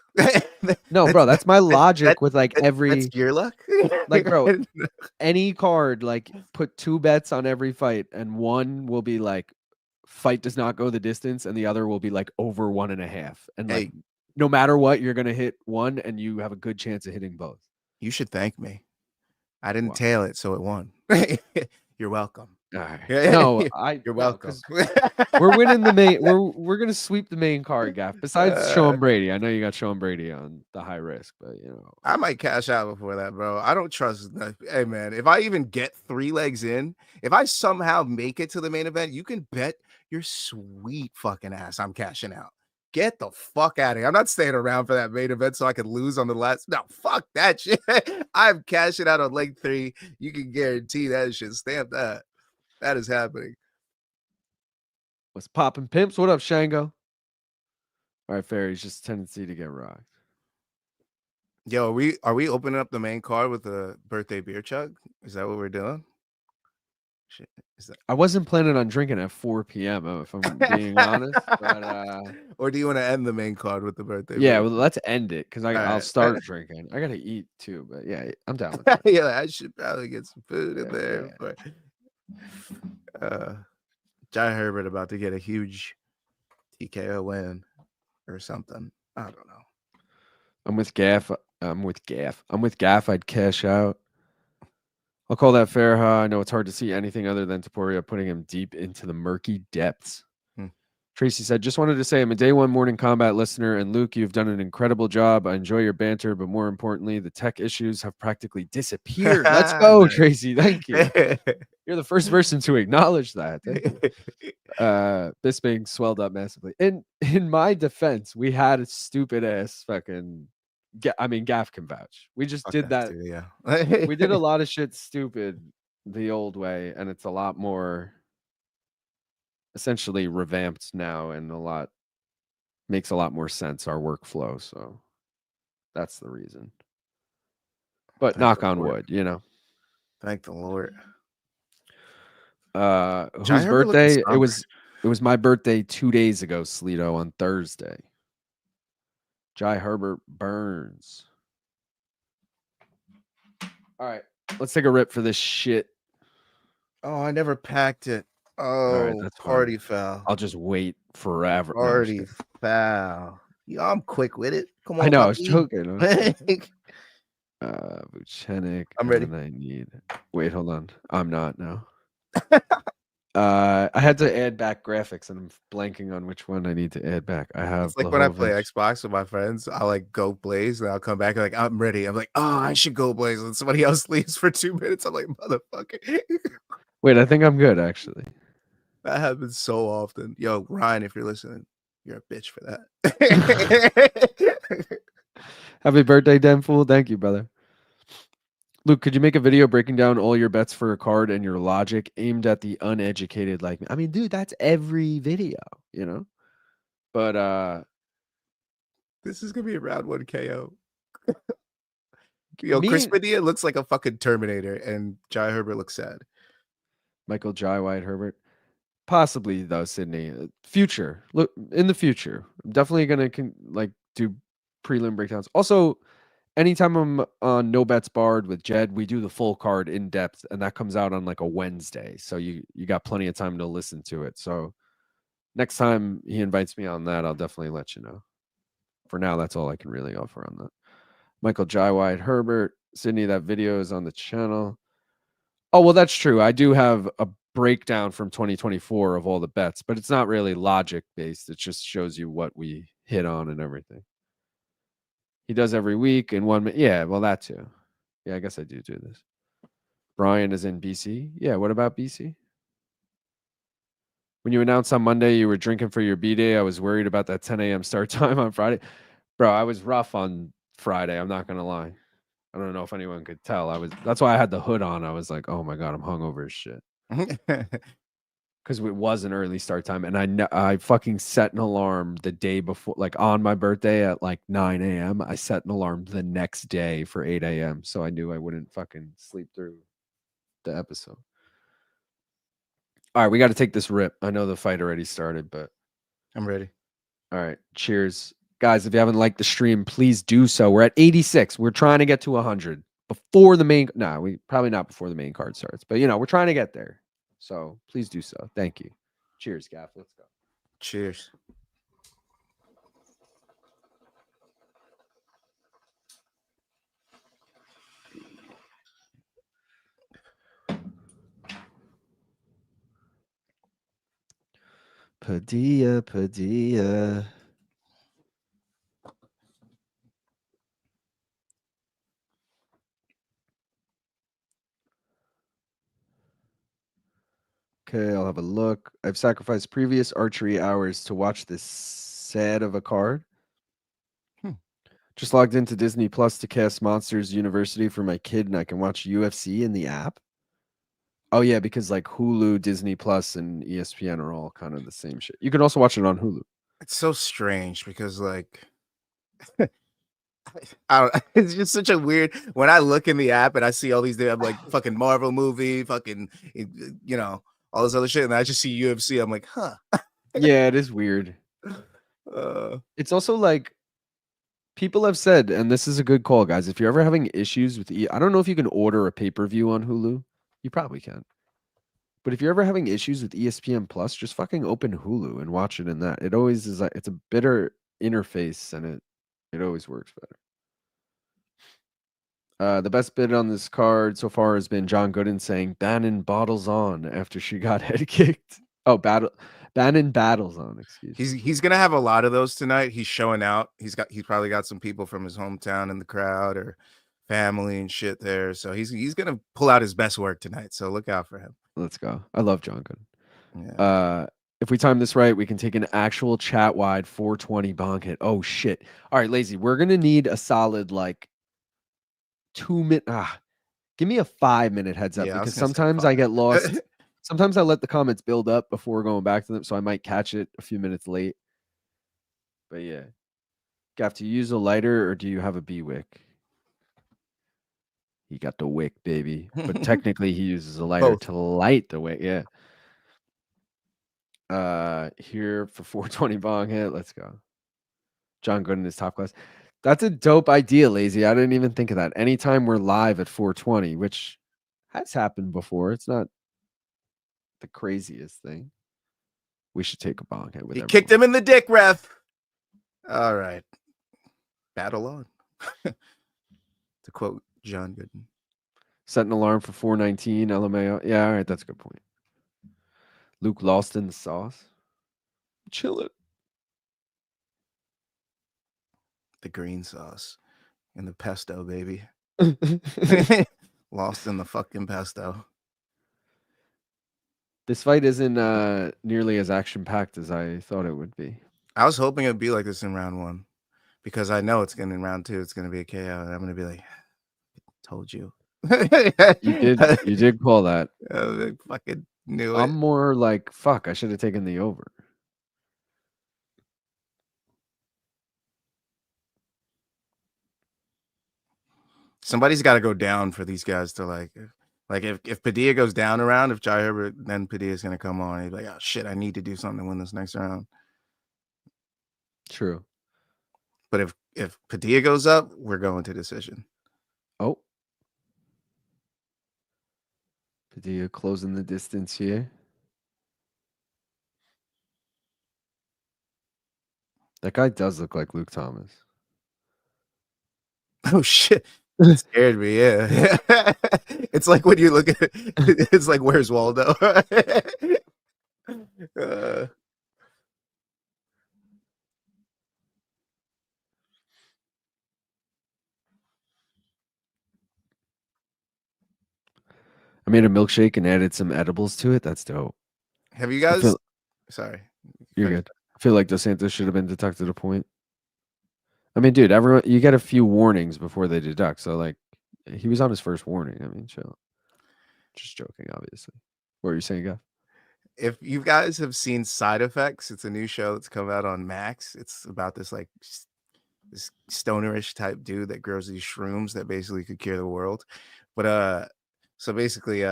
No, bro, that's my logic with like every. That's your luck. Like, bro, any card like put 2 bets on every fight, and one will be like. Fight does not go the distance, and the other will be like over 1.5. And like, no matter what, you're gonna hit one, and you have a good chance of hitting both. You should thank me. I didn't tail it, so it won. You're welcome. All right. No, you're welcome. We're winning the main. We're gonna sweep the main card, Gaff. Besides Sean Brady, I know you got Sean Brady on the high risk, but I might cash out before that, bro. I don't trust. Hey, man, if I even get 3 legs in, if I somehow make it to the main event, you can bet your sweet fucking ass I'm cashing out. Get the fuck out of here. I'm not staying around for that main event so I could lose on the last. No, fuck that shit. I'm cashing out on leg 3. You can guarantee that shit. Stamp that. That is happening. What's popping, pimps? What up, Shango? All right, Fairy's just a tendency to get rocked. Yo, are we opening up the main card with a birthday beer chug? Is that what we're doing? Shit. I wasn't planning on drinking at 4 p.m. if I'm being honest. But, or do you want to end the main card with the birthday? Yeah, well, let's end it because I'll start drinking. I gotta eat too, but yeah, I'm down with that. Yeah, I should probably get some food in there. Yeah. But Jai Herbert about to get a huge TKO win or something. I don't know. I'm with Gaff. I'd cash out. I'll call that fair. I know it's hard to see anything other than Topuria putting him deep into the murky depths. Tracy said, just wanted to say I'm a day one morning combat listener, and Luke, you've done an incredible job. I enjoy your banter, but more importantly, the tech issues have practically disappeared. Let's go, Nice. Tracy. Thank you. You're the first person to acknowledge that. Thank you. This being swelled up massively. In my defense, we had a stupid ass fucking Gaff can vouch. We just did that. Too, yeah. We did a lot of shit stupid the old way, and it's a lot more essentially revamped now, and makes a lot more sense, our workflow. So that's the reason. But Thank knock the on Lord. wood, you know. Thank the Lord. Whose birthday? It was my birthday 2 days ago, Sleeto, on Thursday. Jai Herbert Burns. All right, let's take a rip for this shit. Oh, I never packed it. Oh, all right, that's party fine. foul. I'll just wait forever. Party foul. Yeah, I'm quick with it. Come on, I know. puppy. I was joking. Vucenic. I'm ready. I need. Wait, hold on. I'm not now. I had to add back graphics, and I'm blanking on which one I need to add back. I have. It's like when I play Xbox with my friends, I like go Blaze, and I'll come back like I'm ready. I'm like, oh, I should go Blaze, and somebody else leaves for 2 minutes. I'm like, motherfucker. Wait, I think I'm good actually. That happens so often. Yo, Ryan, if you're listening, you're a bitch for that. Happy birthday, damn fool. Thank you, brother. Luke, could you make a video breaking down all your bets for a card and your logic aimed at the uneducated like me? I mean, dude, that's every video, you know? But this is gonna be a round 1 KO. Yo, Chris Padilla looks like a fucking Terminator, and Jai Herbert looks sad. Michael Jai White Herbert. Possibly though, Sydney. Future. Look, in the future. I'm definitely gonna do prelim breakdowns. Also, anytime I'm on No Bets Barred with Jed, we do the full card in depth, and that comes out on like a Wednesday. So you got plenty of time to listen to it. So next time he invites me on that, I'll definitely let you know. For now, that's all I can really offer on that. Michael Jai White Herbert. Sydney, that video is on the channel. Oh, well, that's true. I do have a breakdown from 2024 of all the bets, but it's not really logic based. It just shows you what we hit on and everything. He does every week in 1 minute. Yeah, well, that too. Yeah, I guess I do this. Brian is in BC. Yeah, what about BC? When you announced on Monday you were drinking for your B-Day, I was worried about that 10 a.m. start time on Friday. Bro, I was rough on Friday. I'm not going to lie. I don't know if anyone could tell. That's why I had the hood on. I was like, oh my God, I'm hungover as shit. Because it was an early start time. And I fucking set an alarm the day before, like on my birthday at like 9 a.m. I set an alarm the next day for 8 a.m. So I knew I wouldn't fucking sleep through the episode. All right, we got to take this rip. I know the fight already started, but I'm ready. All right, cheers. Guys, if you haven't liked the stream, please do so. We're at 86. We're trying to get to 100 before the main. We probably not before the main card starts, but we're trying to get there. So please do so. Thank you. Cheers, Gaff. Let's go. Cheers. Padilla. Okay, I'll have a look. I've sacrificed previous archery hours to watch this sad of a card. Just logged into Disney Plus to cast Monsters University for my kid, and I can watch UFC in the app. Oh, yeah, because like Hulu, Disney Plus, and ESPN are all kind of the same shit. You can also watch it on Hulu. It's so strange because like it's just such a weird when I look in the app and I see all these I'm like fucking Marvel movie, fucking all this other shit, and I just see UFC. I'm like, huh. Yeah, it is weird. It's also like people have said, and this is a good call, guys. If you're ever having issues with I don't know if you can order a pay-per-view on Hulu. You probably can. But if you're ever having issues with ESPN Plus, just fucking open Hulu and watch it in that. It always is like it's a better interface and it always works better. The best bid on this card so far has been John Gooden saying Bannon bottles on after she got head kicked. Oh, Bannon battles on. Excuse me. He's gonna have a lot of those tonight. He's showing out. He's probably got some people from his hometown in the crowd or family and shit there. So he's gonna pull out his best work tonight. So look out for him. Let's go. I love Duncan. Yeah. If we time this right, we can take an actual chat wide 420 bonk hit. Oh shit. All right, Lazy. We're gonna need a solid like 2 minute. Give me a 5 minute heads up Yeah, because sometimes I get lost. Sometimes I let the comments build up before going back to them, so I might catch it a few minutes late. But yeah. Gaff, do you use a lighter or do you have a bee wick? He got the wick, baby. But technically he uses a lighter Both. to light the wick. Yeah. Here for 420 bong hit. Let's go. John Gooden is top class. That's a dope idea, Lazy. I didn't even think of that. Anytime we're live at 420, which has happened before. It's not the craziest thing. We should take a bong hit with He everyone. kicked him in the dick, ref. All right. Battle on. To quote John Gooden. Set an alarm for 419. LMAO. Yeah, all right. That's a good point. Luke lost in the sauce. Chill it. The green sauce and the pesto, baby. Lost in the fucking pesto. This fight isn't nearly as action-packed as I thought it would be. I was hoping it'd be like this in round 1 because I know it's going to in round 2. It's going to be a KO, and I'm going to be like, "Told you." You did call that. I fucking knew it. I'm more like, fuck, I should have taken the over. Somebody's got to go down for these guys to like if Padilla goes down around, if Jai Herbert, then Padilla's going to come on. He's like, "Oh shit, I need to do something to win this next round." True. But if Padilla goes up, we're going to decision. Oh. Padilla closing the distance here. That guy does look like Luke Thomas. Oh shit. It scared me, yeah. It's like when you look at it's like, where's Waldo? I made a milkshake and added some edibles to it. That's dope. Have you guys sorry. You're good. I feel like Dos Santos should have been deducted a point. I mean, dude, everyone, you get a few warnings before they deduct. So, like, he was on his first warning. I mean, chill. Just joking, obviously. What are you saying, Gav? If you guys have seen Side Effects, it's a new show that's come out on Max. It's about this like this stonerish type dude that grows these shrooms that basically could cure the world. But so basically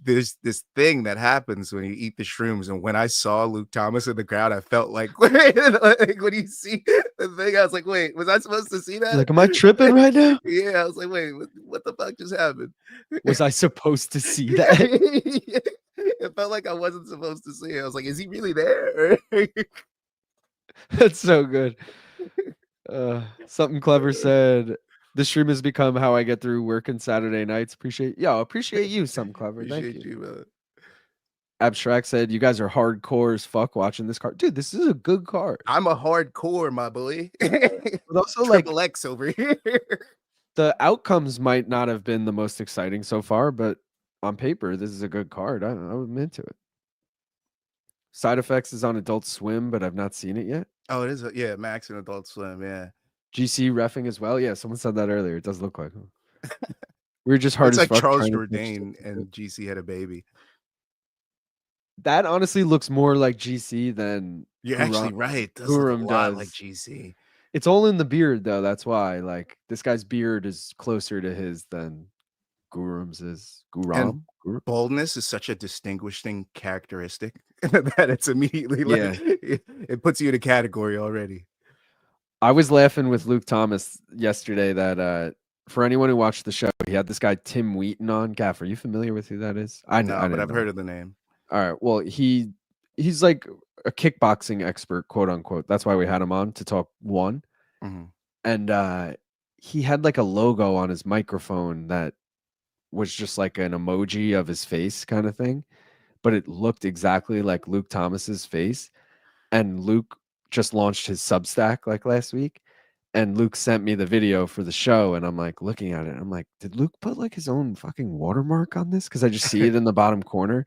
there's this thing that happens when you eat the shrooms, and when I saw Luke Thomas in the crowd, I felt like, like when you see the thing, I was like, wait, was I supposed to see that? Like, am I tripping right now? Yeah, I was like, wait, what the fuck just happened? Was I supposed to see that? It felt like I wasn't supposed to see it. I was like, is he really there? That's so good. Something clever said, the stream has become how I get through working Saturday nights. Appreciate you, something clever. Thank you. Man. Abstract said, you guys are hardcore as fuck watching this card. Dude, this is a good card. I'm a hardcore, my boy. But also, Triple X over here. The outcomes might not have been the most exciting so far, but on paper, this is a good card. I'm into it. Side Effects is on Adult Swim, but I've not seen it yet. Oh, it is. Yeah, Max and Adult Swim. Yeah. GC reffing as well. Yeah, someone said that earlier. It does look like him. We were just hard it's as like fuck. Charles Jourdain and GC had a baby. That honestly looks more like GC than You're actually right. Guram does. Like GC. It's all in the beard, though. That's why. Like, this guy's beard is closer to his than Guram's is. Guram? Boldness is such a distinguishing characteristic that it's immediately like it puts you in a category already. I was laughing with Luke Thomas yesterday that for anyone who watched the show, he had this guy Tim Wheaton on. Gaff, are you familiar with who that is? I know, but I've heard of the name. All right. Well, he's like a kickboxing expert, quote unquote. That's why we had him on to talk one. Mm-hmm. And he had like a logo on his microphone that was just like an emoji of his face kind of thing. but it looked exactly like Luke Thomas's face. And Luke just launched his Substack like last week. And Luke sent me the video for the show, and I'm like looking at it. I'm like, did Luke put like his own fucking watermark on this? Because I just see it in the bottom corner,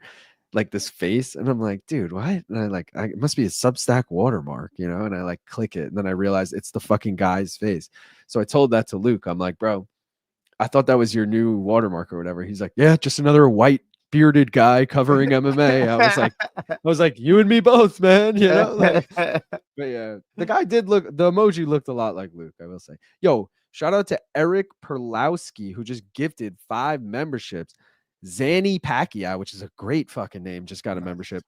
like this face, and I'm like, dude, what? And it must be a Substack watermark, And I like click it, and then I realize it's the fucking guy's face. So I told that to Luke. I'm like, bro, I thought that was your new watermark or whatever. He's like, yeah, just another white bearded guy covering MMA. I was like, you and me both, man. But yeah, the guy did look. The emoji looked a lot like Luke. I will say, yo, shout out to Eric Perlowski who just gifted 5 memberships. Zanny Pacquiao, which is a great fucking name, just got a membership.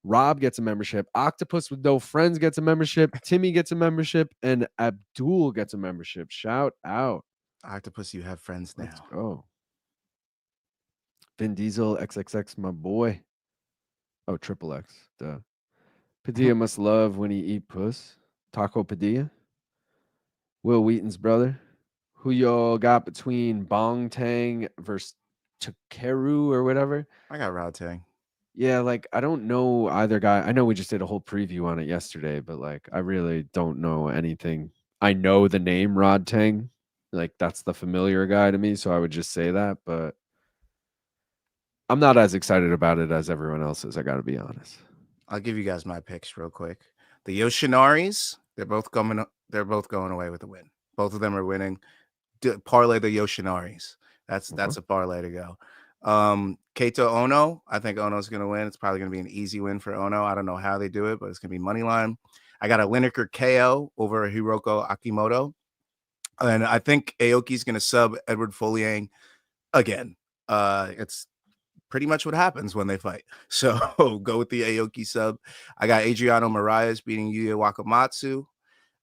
Rob gets a membership. Octopus with no friends gets a membership. Timmy gets a membership, and Abdul gets a membership. Shout out. Octopus, you have friends now. Let's go. Vin Diesel, XXX, my boy. Oh, triple X. Duh. Padilla must love when he eat puss. Taco Padilla. Will Wheaton's brother. Who y'all got between Bong Tang versus Takeru or whatever? I got Rod Tang. Yeah, like I don't know either guy. I know we just did a whole preview on it yesterday, but like I really don't know anything. I know the name Rod Tang. Like that's the familiar guy to me, so I would just say that, but I'm not as excited about it as everyone else is, I got to be honest. I'll give you guys my picks real quick. The Yoshinaris, they're both going away with a win. Both of them are winning. Parlay the Yoshinaris. That's a parlay to go. Keito Ono, I think Ono's going to win. It's probably going to be an easy win for Ono. I don't know how they do it, but it's going to be money line. I got a Lineker KO over Hiroko Akimoto. And I think Aoki's going to sub Edward Folliang again. It's pretty much what happens when they fight. So go with the Aoki sub. I got Adriano Moraes beating Yuya Wakamatsu.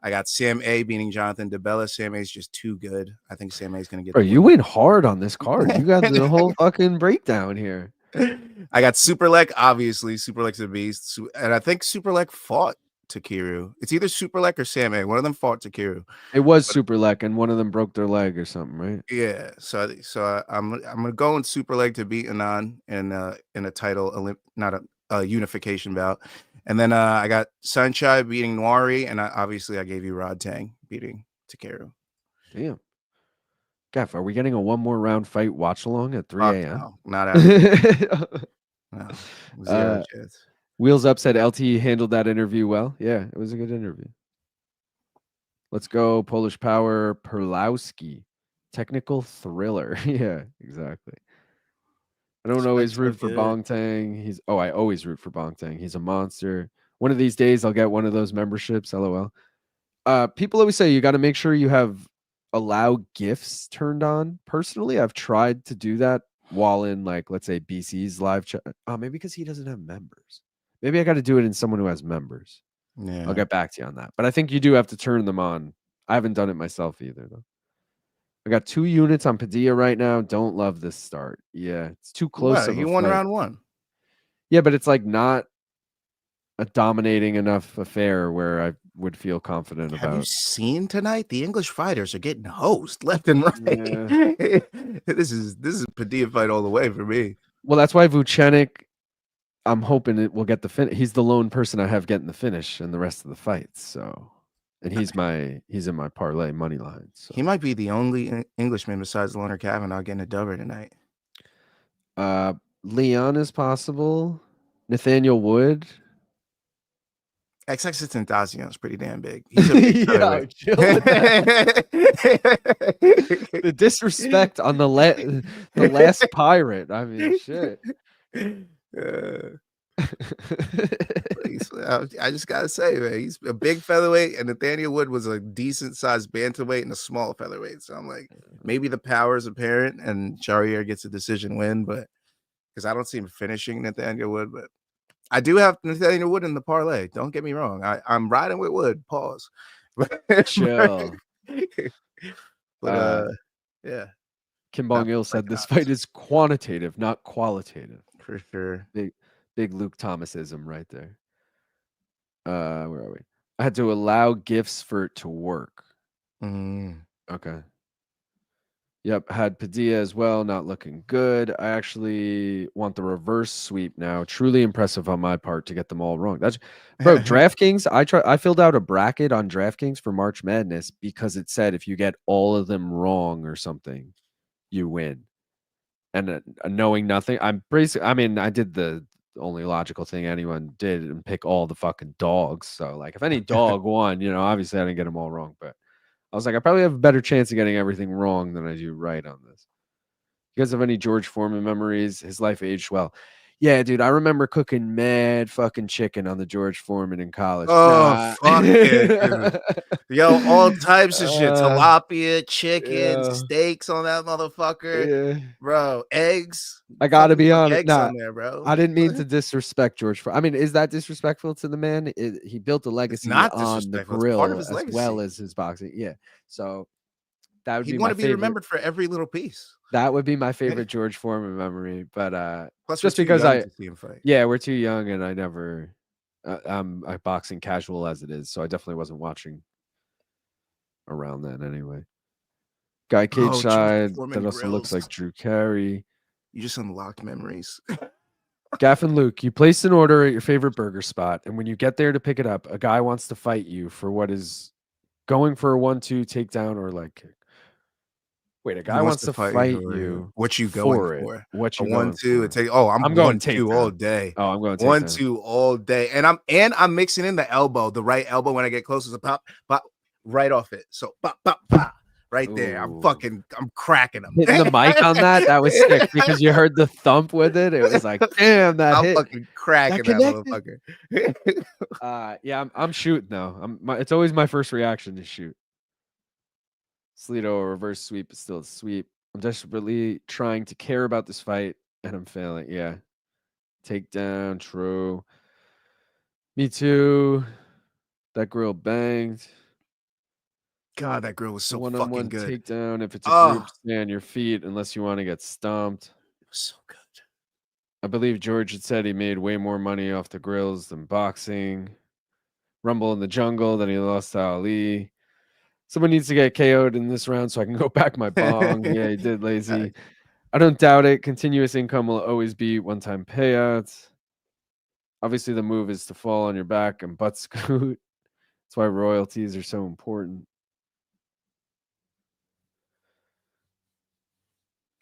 I got Sam A beating Jonathan DeBella. Sam A is just too good. I think Sam A is going to get Bro, you went hard on this card. You got the whole fucking breakdown here. I got Superlek, obviously. Superlek's a beast. And I think Superlek fought Takeru. It's either Superlek or Sam A. One of them fought Takeru. It was Superlek, and one of them broke their leg or something, right? Yeah. So I'm gonna go in Superleg to beat Anon in a title, not a unification bout. And then I got Sunshine beating Noiri, and obviously I gave you Rod Tang beating Takeru. Damn. Gaff, are we getting a one more round fight watch along at 3 a.m.? No, not after. No, zero chance. Wheels Up said LT handled that interview well. Yeah, it was a good interview. Let's go, Polish Power Perlowski. Technical thriller. Yeah, exactly. I don't always root for Bong Tang. I always root for Bong Tang. He's a monster. One of these days I'll get one of those memberships, LOL. People always say you got to make sure you have allow gifts turned on. Personally, I've tried to do that while in, like, let's say BC's live chat. Maybe because he doesn't have members. Maybe I got to do it in someone who has members. Yeah. I'll get back to you on that. But I think you do have to turn them on. I haven't done it myself either, though. I got 2 units on Padilla right now. Don't love this start. Yeah, it's too close. He won round 1. Yeah, but it's like not a dominating enough affair where I would feel confident about. Have you seen tonight? The English fighters are getting hosed left and right. Yeah. This is a Padilla fight all the way for me. Well, that's why Vucenic, I'm hoping it will get the finish. He's the lone person I have getting the finish in the rest of the fights. So, and he's in my parlay money line. So. He might be the only Englishman besides Leonard Kavanagh getting a doubler tonight. Leon is possible. Nathaniel Wood. XX Tentacion is pretty damn big. He's a big the disrespect on the last pirate. I mean, shit. I just gotta say, man, he's a big featherweight, and Nathaniel Wood was a decent sized bantamweight and a small featherweight. So I'm like, maybe the power is apparent, and Charrier gets a decision win, but because I don't see him finishing Nathaniel Wood, but I do have Nathaniel Wood in the parlay. Don't get me wrong. I'm riding with Wood. Pause. Chill. But yeah. Kim Bong-il said this fight is quantitative, not qualitative. For sure. Big Luke Thomasism right there. Where are we? I had to allow gifts for it to work. Mm. Okay. Yep, had Padilla as well, not looking good. I actually want the reverse sweep now. Truly impressive on my part to get them all wrong. That's bro, DraftKings, I filled out a bracket on DraftKings for March Madness because it said if you get all of them wrong or something, you win. And knowing nothing, I mean, I did the only logical thing anyone did and pick all the fucking dogs. So like if any dog won, obviously I didn't get them all wrong, but I was like, I probably have a better chance of getting everything wrong than I do right on this. You guys have any George Foreman memories? His life aged well. Yeah, dude, I remember cooking mad fucking chicken on the George Foreman in college. Oh, Nah. fuck it, dude. Yo, all types of shit. Tilapia, chicken, Yeah, steaks on that motherfucker. yeah. Bro, eggs. I gotta Fucking be cook honest. eggs Nah, on there, bro. I didn't mean to disrespect George. I mean, is that disrespectful to the man? He built a It's legacy not on the disrespectful. It's part of grill his as well legacy. as his boxing. Yeah. So that would He'd be want my to be favorite. remembered for every little piece. That would be my favorite George Foreman memory. But Plus, we're just too because young to see him fight. yeah, we're too young and I never, I'm a boxing casual as it is. So I definitely wasn't watching around then anyway. Guy cage Oh, George side. That Foreman also looks grills. like Drew Carey. You just unlocked memories. Gaff and Luke, you place an order at your favorite burger spot, and when you get there to pick it up, a guy wants to fight you for what is going for a 1-2 takedown or leg kick. Wait, a He guy wants wants to to fight you fight for you what you going for it. for. What A you going 1-2. for? It take. Oh, I'm going 1-2 all takedown. day. Oh, I'm going takedown. 1-2 all day, and I'm mixing in the elbow, the right elbow when I get closer to pop, right off it. So pop, pop, pop. Right there. I'm Ooh. cracking them. Hitting the mic on that was sick because you heard the thump with it. It was like, damn, that I'm hit. fucking cracking that connected. motherfucker. Yeah, I'm shooting though. It's always my first reaction to shoot. Slido, a reverse sweep is still a sweep. I'm desperately trying to care about this fight, and I'm failing. Yeah. Takedown, true. Me too. That grill banged. God, that girl was so fucking One-on-one good. takedown. If it's a Oh, group, stay on your feet unless you want to get stomped. it was so good. I believe George had said he made way more money off the grills than boxing. Rumble in the jungle, then he lost to Ali. Someone needs to get KO'd in this round so I can go back my bong. Yeah, he did, lazy. I don't doubt it. Continuous income will always be one-time payouts. Obviously, the move is to fall on your back and butt scoot. That's why royalties are so important.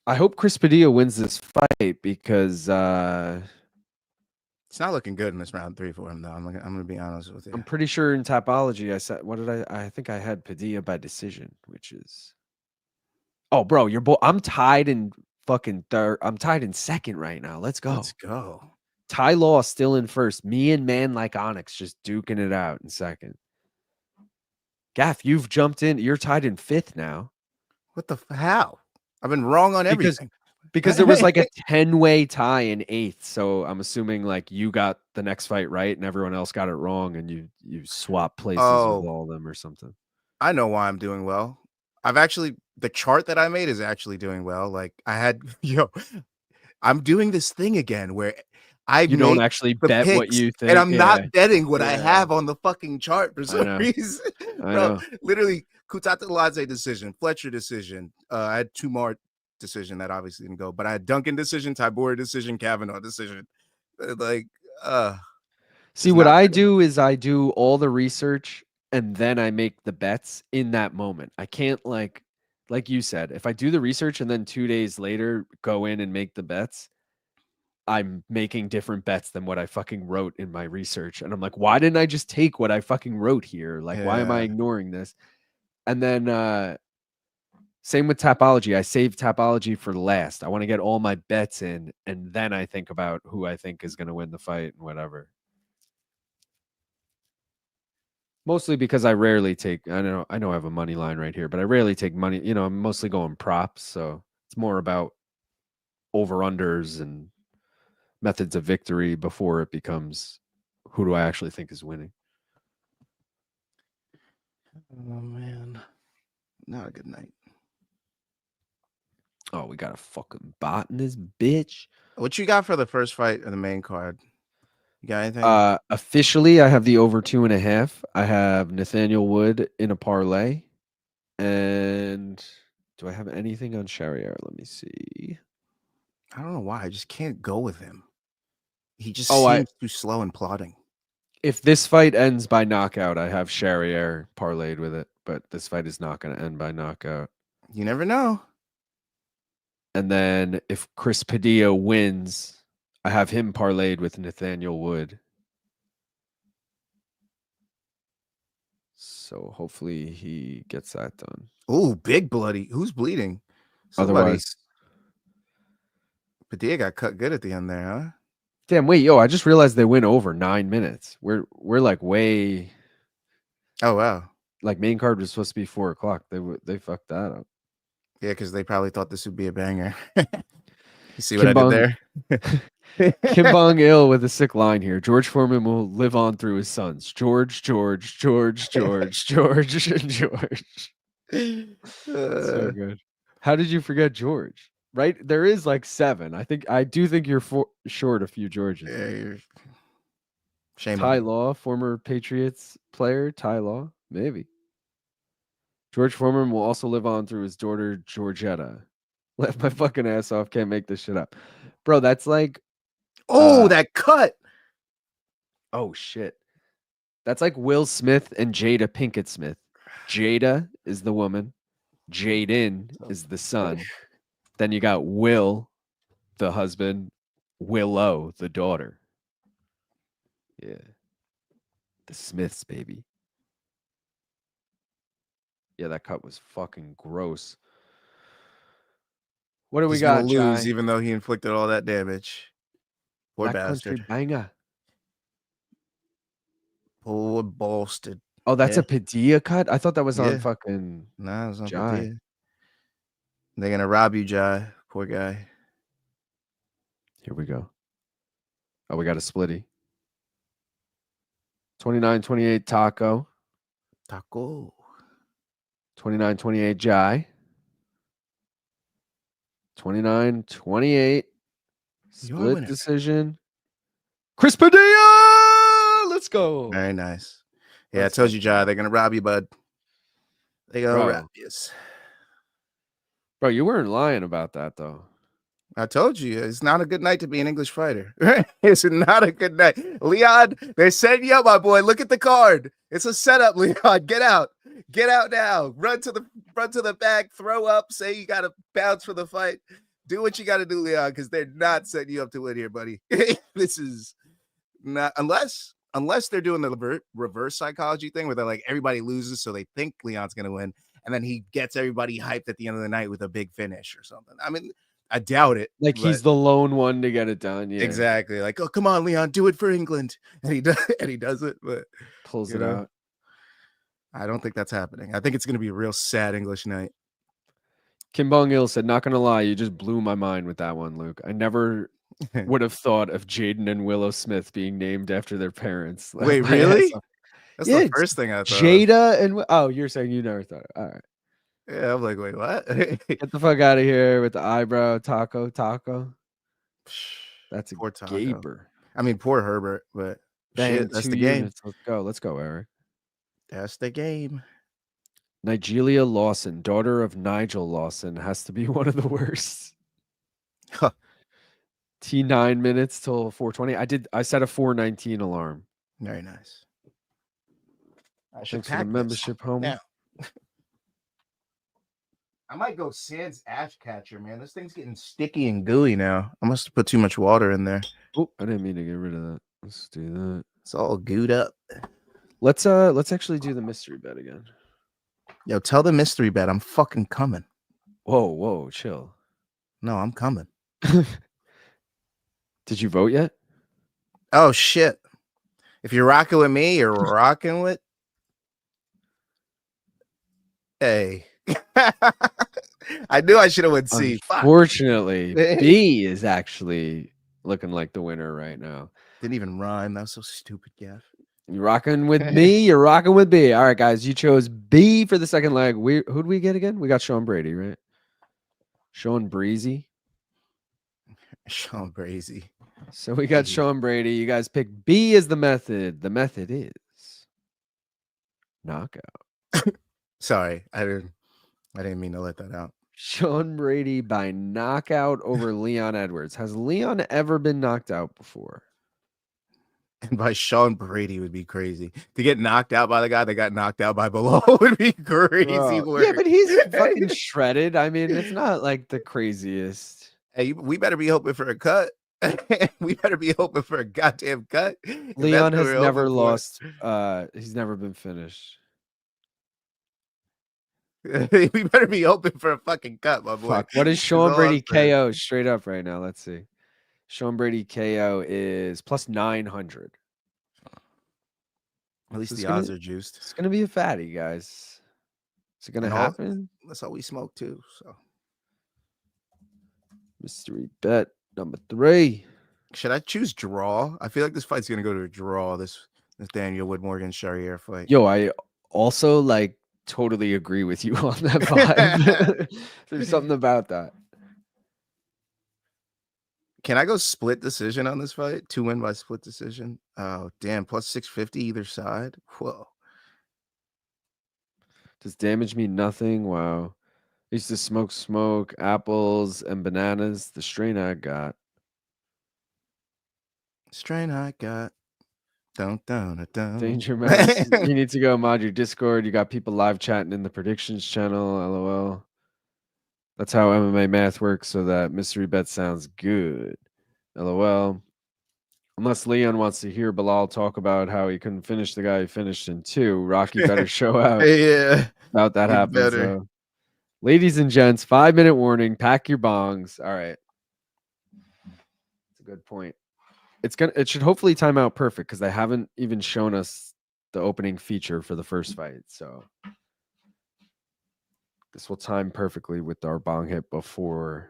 I hope Chris Padilla wins this fight because it's not looking good in this round 3 for him, though. I'm gonna be honest with you. I'm pretty sure in Tapology I said, what did I think I had Padilla by decision, which is, oh, bro, I'm tied in fucking third. I'm tied in second right now. Let's go. Let's go. Ty Law still in first. Me and Man Like Onyx just duking it out in second. Gaff, you've jumped in. You're tied in fifth now. What the how? I've been wrong on everything. Because there was like a 10-way tie in eighth. So I'm assuming like you got the next fight right and everyone else got it wrong and you swap places with all of them or something. I know why I'm doing well. The chart that I made is actually doing well. Like I'm doing this thing again where you don't actually bet what you think, and I'm not betting what I have on the fucking chart for some reason. Bro, literally Kutateladze decision, Fletcher decision. I had Tomar decision that obviously didn't go, but I had Duncan decision, Tybura decision, Kavanagh decision. See, what I do is I do all the research and then I make the bets in that moment. I can't like you said, if I do the research and then 2 days later go in and make the bets, I'm making different bets than what I fucking wrote in my research. And I'm like, why didn't I just take what I fucking wrote here? Like, why am I ignoring this? And then same with Tapology. I save Tapology for last. I want to get all my bets in, and then I think about who I think is going to win the fight and whatever. Mostly because I rarely take, I know I have a money line right here, but I rarely take money. I'm mostly going props. So it's more about over-unders and methods of victory before it becomes who do I actually think is winning. Oh, man. Not a good night. Oh, we got a fucking bot in this bitch. What you got for the first fight of the main card? You got anything? Officially, I have the over 2.5. I have Nathaniel Wood in a parlay. And Do I have anything on Charrier? Let me see. I don't know why. I just can't go with him. He just Oh, seems too slow and plodding. if this fight ends by knockout, I have Charrier parlayed with it, but this fight is not going to end by knockout. You never know. And then if Chris Padilla wins, I have him parlayed with Nathaniel Wood. So hopefully he gets that done. Oh, big bloody. Who's bleeding? Somebody. Otherwise, Padilla got cut good at the end there, huh? damn, wait, yo, I just realized they went over 9 minutes. We're like way. Oh wow. Like main card was supposed to be 4 o'clock. They fucked that up. Yeah, because they probably thought this would be a banger. You see what I did there? Kim Bong-il with a sick line here. George Foreman will live on through his sons. George, and George. So good. How did you forget George? Right? There is like 7. I do think you're short a few Georges. Yeah, shame Ty on you. Law, former Patriots player. Ty Law, maybe. George Foreman will also live on through his daughter Georgetta. Laugh my fucking ass off. Can't make this shit up, bro. That's like, that cut. Oh shit, that's like Will Smith and Jada Pinkett Smith. Jada is the woman. Jaden is the son. Then you got Will, the husband. Willow, the daughter. Yeah, the Smiths, baby. Yeah, that cut was fucking gross. What do we got, gonna lose, Jai? even though he inflicted all that damage. Poor Black bastard. Country banger. Poor bastard. Oh, that's a Padilla cut? I thought that was on Yeah. fucking Nah, it's not Jai. Padilla. They're gonna rob you, Jai. Poor guy. Here we go. Oh, we got a splitty. 29-28 Taco. Taco. 29-28 Jai. 29-28. Split decision. Chris Padilla! Let's go. Very nice. Yeah, I told you, Jai, they're gonna rob you, bud. They gonna rob you. Bro, you weren't lying about that though. I told you, it's not a good night to be an English fighter. It's not a good night. Leon, they're setting you up, my boy. Look at the card. It's a setup, Leon. Get out. Get out now. Run to the back, throw up, say you gotta bounce for the fight. Do what you gotta do, Leon, because they're not setting you up to win here, buddy. This is not unless they're doing the reverse psychology thing where they're like everybody loses, so they think Leon's gonna win, and then he gets everybody hyped at the end of the night with a big finish or something. I mean, I doubt it. Like he's the lone one to get it done. Yeah, exactly. Like, oh, come on, Leon, do it for England, and he does it, but pulls it out. I don't think that's happening. I think it's going to be a real sad English night. Kim Bong-il said, "Not gonna lie, you just blew my mind with that one, Luke. I never would have thought of Jaden and Willow Smith being named after their parents." Wait, really? That's the first thing I thought. Jada and you're saying you never thought. All right. Yeah, I'm like, wait, what? Get the fuck out of here with the eyebrow taco. That's a poor taco. gaper. I mean, poor Herbert, but shit, that's the game. Let's go, Eric. That's the game. Nigelia Lawson, daughter of Nigel Lawson, has to be one of the worst. Huh. T9 minutes till 4:20. I set a 4:19 alarm. Very nice. I should Thanks for the membership home. Now. I might go Sans Ash Catcher, man. This thing's getting sticky and gooey now. I must have put too much water in there. Oh, I didn't mean to get rid of that. Let's do that. It's all gooed up. Let's actually do the mystery bet again. Yo, tell the mystery bet I'm fucking coming. Whoa, chill. No, I'm coming. Did you vote yet? Oh shit. If you're rocking with me, you're rocking with. Hey. I knew I should have went C. Unfortunately, B is actually looking like the winner right now. Didn't even rhyme. That was so stupid, Gav. You rocking with me? You're rocking with B. All right, guys. You chose B for the second leg. Who'd we get again? We got Sean Brady, right? Sean Breezy. Sean Brady. So we got Sean Brady. You guys pick B as the method. The method is knockout. Sorry, I didn't mean to let that out. Sean Brady by knockout over Leon Edwards. Has Leon ever been knocked out before? And by Sean Brady would be crazy. To get knocked out by the guy that got knocked out by Belal would be crazy Yeah, work. but he's fucking shredded. I mean, it's not like the craziest. Hey, we better be hoping for a cut. We better be hoping for a goddamn cut. If that's Leon what has we're never hoping for. lost. He's never been finished. We better be hoping for a fucking cut, my boy. Fuck. What is That's Sean all I'm Brady saying. KO straight up right now? Let's see. Sean Brady KO is plus 900. At least So the it's gonna odds are juiced. it's gonna be a fatty, guys. Is it gonna And happen? that's all we smoke too. So Mystery bet number 3. should I choose draw? I feel like this fight's gonna go to a draw. This Nathaniel Wood Morgan Charrier fight. Yo, I also like totally agree with you on that vibe. There's something about that. Can I go split decision on this fight? 2-win by split decision. Oh damn! Plus 650 either side. Whoa. Does damage mean nothing? Wow. I used to smoke apples and bananas. The strain I got. Strain I got. Don't. Danger Mouse. You need to go mod your Discord. You got people live chatting in the predictions channel. LOL. That's how MMA math works, so that mystery bet sounds good. LOL. Unless Leon wants to hear Bilal talk about how he couldn't finish the guy he finished in 2, Rocky better show out. Yeah. About that He happens. better. Ladies and gents, 5-minute warning. Pack your bongs. All right. That's a good point. It should hopefully time out perfect because they haven't even shown us the opening feature for the first fight. So this will time perfectly with our bong hit before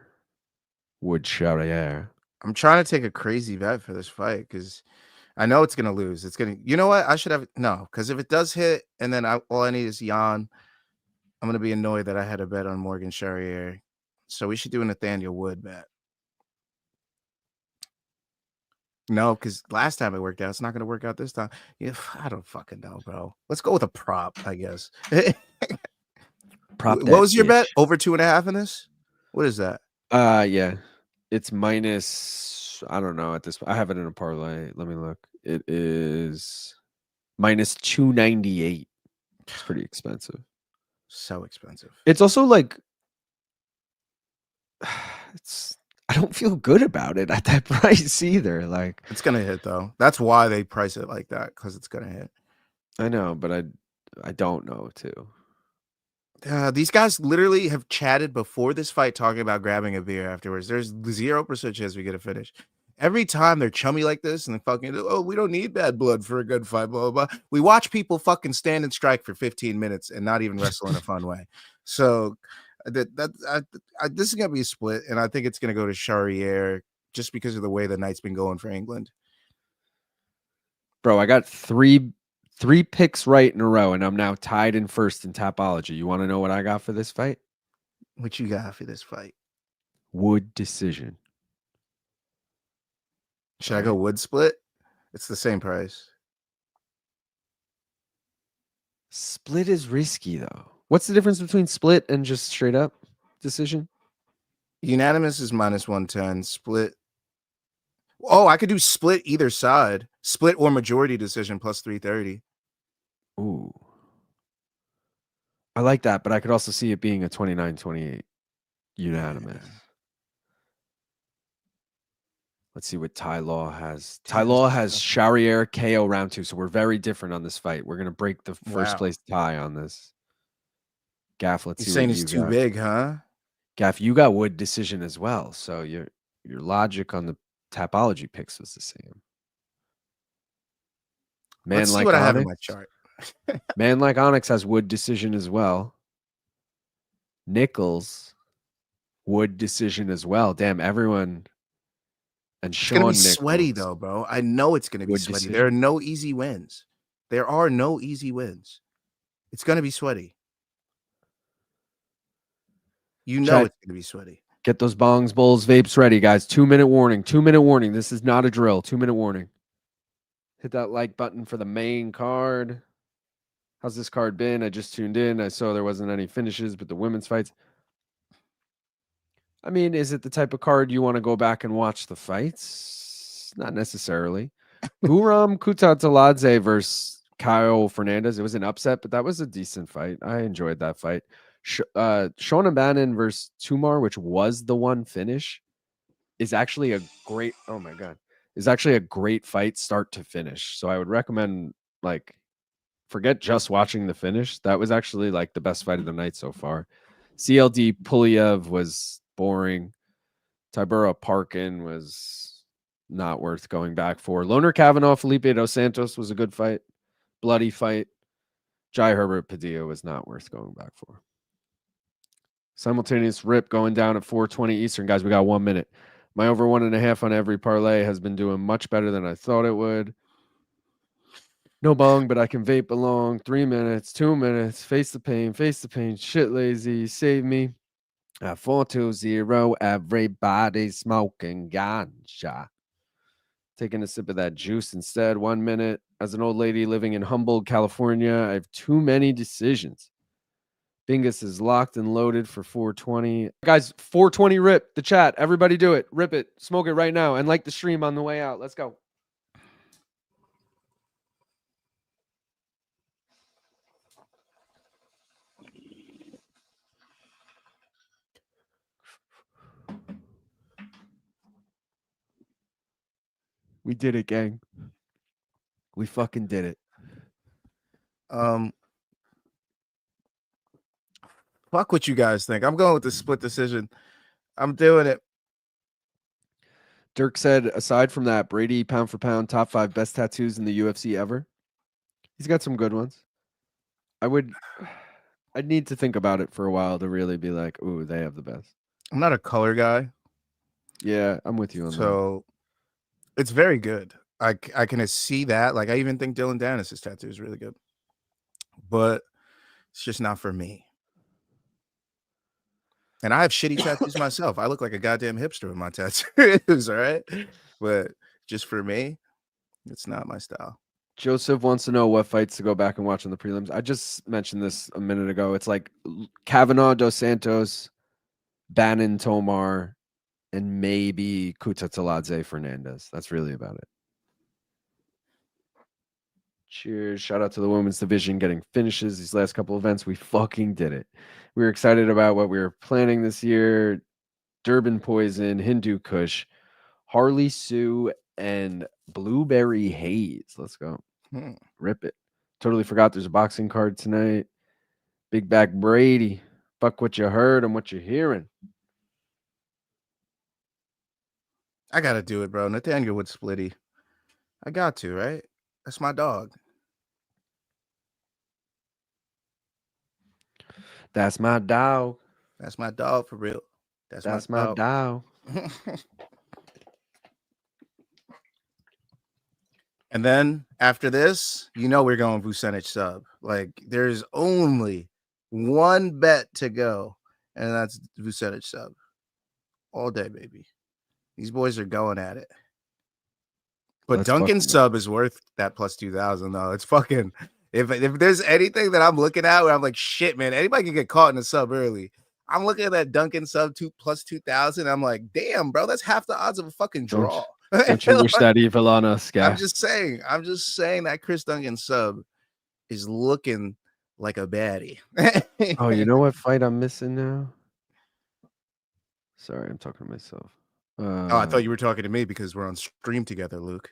Wood Charrier. I'm trying to take a crazy bet for this fight because I know it's gonna lose. It's gonna. You know what? I should have because if it does hit and then all I need is Jan, I'm gonna be annoyed that I had a bet on Morgan Charrier. So we should do a Nathaniel Wood bet. No, because last time it worked out, it's not gonna work out this time. Yeah, I don't fucking know, bro. Let's go with a prop, I guess. Prop What was your bitch. bet? Over 2.5 in this? What is that? Yeah. It's minus, I don't know at this. I have it in a parlay. Let me look. It is minus 298. It's pretty expensive. So expensive. It's also like I don't feel good about it at that price either. Like It's gonna hit though. That's why they price it like that, because it's gonna hit. I know, but I don't know too. These guys literally have chatted before this fight talking about grabbing a beer afterwards. There's 0% chance we get a finish. Every time they're chummy like this and they fucking, oh, we don't need bad blood for a good fight, blah, blah, blah. We watch people fucking stand and strike for 15 minutes and not even wrestle in a fun way. So this is going to be a split, and I think it's going to go to Charrier just because of the way the night's been going for England. Bro, I got three picks right in a row, and I'm now tied in first in Tapology. You want to know what I got for this fight? What you got for this fight? Wood decision. Should I go Wood split? It's the same price. Split is risky, though. What's the difference between split and just straight up decision? Unanimous is minus 110. Split. Oh, I could do split either side. Split or majority decision plus 330. Ooh. I like that, but I could also see it being a 29-28 unanimous. Yeah. Let's see what Ty Law has. Ty Law has Charrier KO round 2, so we're very different on this fight. We're going to break the first place tie on this. Gaff, let's see what you got. You're saying it's too big, huh? Gaff, you got Wood decision as well, so your logic on the Tapology picks was the same. Man, let's like see what Onyx, I have in my chart. Man like Onyx has Wood decision as well. Nichols, Wood decision as well. Damn, everyone. And it's Sean gonna be Nichols, sweaty though, bro. I know it's gonna be Wood sweaty. decision. There are no easy wins. There are no easy wins. It's gonna be sweaty. You know it's gonna be sweaty. Get those bongs, bowls, vapes ready, guys. 2-minute warning. 2-minute warning. This is not a drill. 2-minute warning. Hit that like button for the main card. How's this card been? I just tuned in. I saw there wasn't any finishes, but the women's fights. I mean, is it the type of card you want to go back and watch the fights? Not necessarily. Guram Kutateladze versus Caue Fernandes. It was an upset, but that was a decent fight. I enjoyed that fight. Shauna Bannon versus Tomar, which was the one finish, is actually a great. Oh my god, is actually a great fight, start to finish. So I would recommend, like, forget just watching the finish. That was actually like the best fight of the night so far. CLD Pulyaev was boring. Tybura Parkin was not worth going back for. Loner Kavanagh, Felipe dos Santos was a good fight. Bloody fight. Jai Herbert Padilla was not worth going back for. Simultaneous rip going down at 4:20 Eastern. Guys, we got 1 minute. My over 1.5 on every parlay has been doing much better than I thought it would. No bong, but I can vape along. 3 minutes, 2 minutes. Face the pain, face the pain. Shit lazy, save me. At 420, everybody smoking ganja. Taking a sip of that juice instead. 1 minute. As an old lady living in Humboldt, California, I have too many decisions. Bingus is locked and loaded for 420. Guys, 420 rip the chat. Everybody do it. Rip it. Smoke it right now. And like the stream on the way out. Let's go. We did it, gang. We fucking did it. Fuck what you guys think. I'm going with the split decision. I'm doing it. Dirk said, aside from that, Brady, pound for pound, top 5 best tattoos in the UFC ever. He's got some good ones. I'd need to think about it for a while to really be like, ooh, they have the best. I'm not a color guy. Yeah, I'm with you on that. So it's very good. I can see that. Like, I even think Dylan Dennis's tattoo is really good. But it's just not for me. And I have shitty tattoos myself. I look like a goddamn hipster with my tattoos, all right? But just for me, it's not my style. Joseph wants to know what fights to go back and watch on the prelims. I just mentioned this a minute ago. It's like Kavanagh, Dos Santos, Bannon, Tomar, and maybe Kutateladze, Fernandes. That's really about it. Cheers. Shout out to the women's division getting finishes these last couple events. We fucking did it. We were excited about what we were planning this year. Durban Poison, Hindu Kush, Harley Sue, and Blueberry Haze. Let's go. Rip it. Totally forgot there's a boxing card tonight. Big back Brady. Fuck what you heard and what you're hearing. I got to do it, bro. Nathaniel with Splitty. I got to, right? That's my dog. That's my dog. That's my dog for real. That's my dog. And then after this, we're going Vucenic sub. Like, there's only one bet to go, and that's Vucenic sub. All day, baby. These boys are going at it. But Duncan sub is worth that plus 2,000, though. It's fucking... If there's anything that I'm looking at where I'm like, shit, man, anybody can get caught in a sub early. I'm looking at that Duncan sub plus 2,000. I'm like, damn, bro, that's half the odds of a fucking draw. Don't you wish that evil on us, guy? I'm just saying that Chris Duncan sub is looking like a baddie. Oh, you know what fight I'm missing now? Sorry, I'm talking to myself. I thought you were talking to me because we're on stream together, Luke.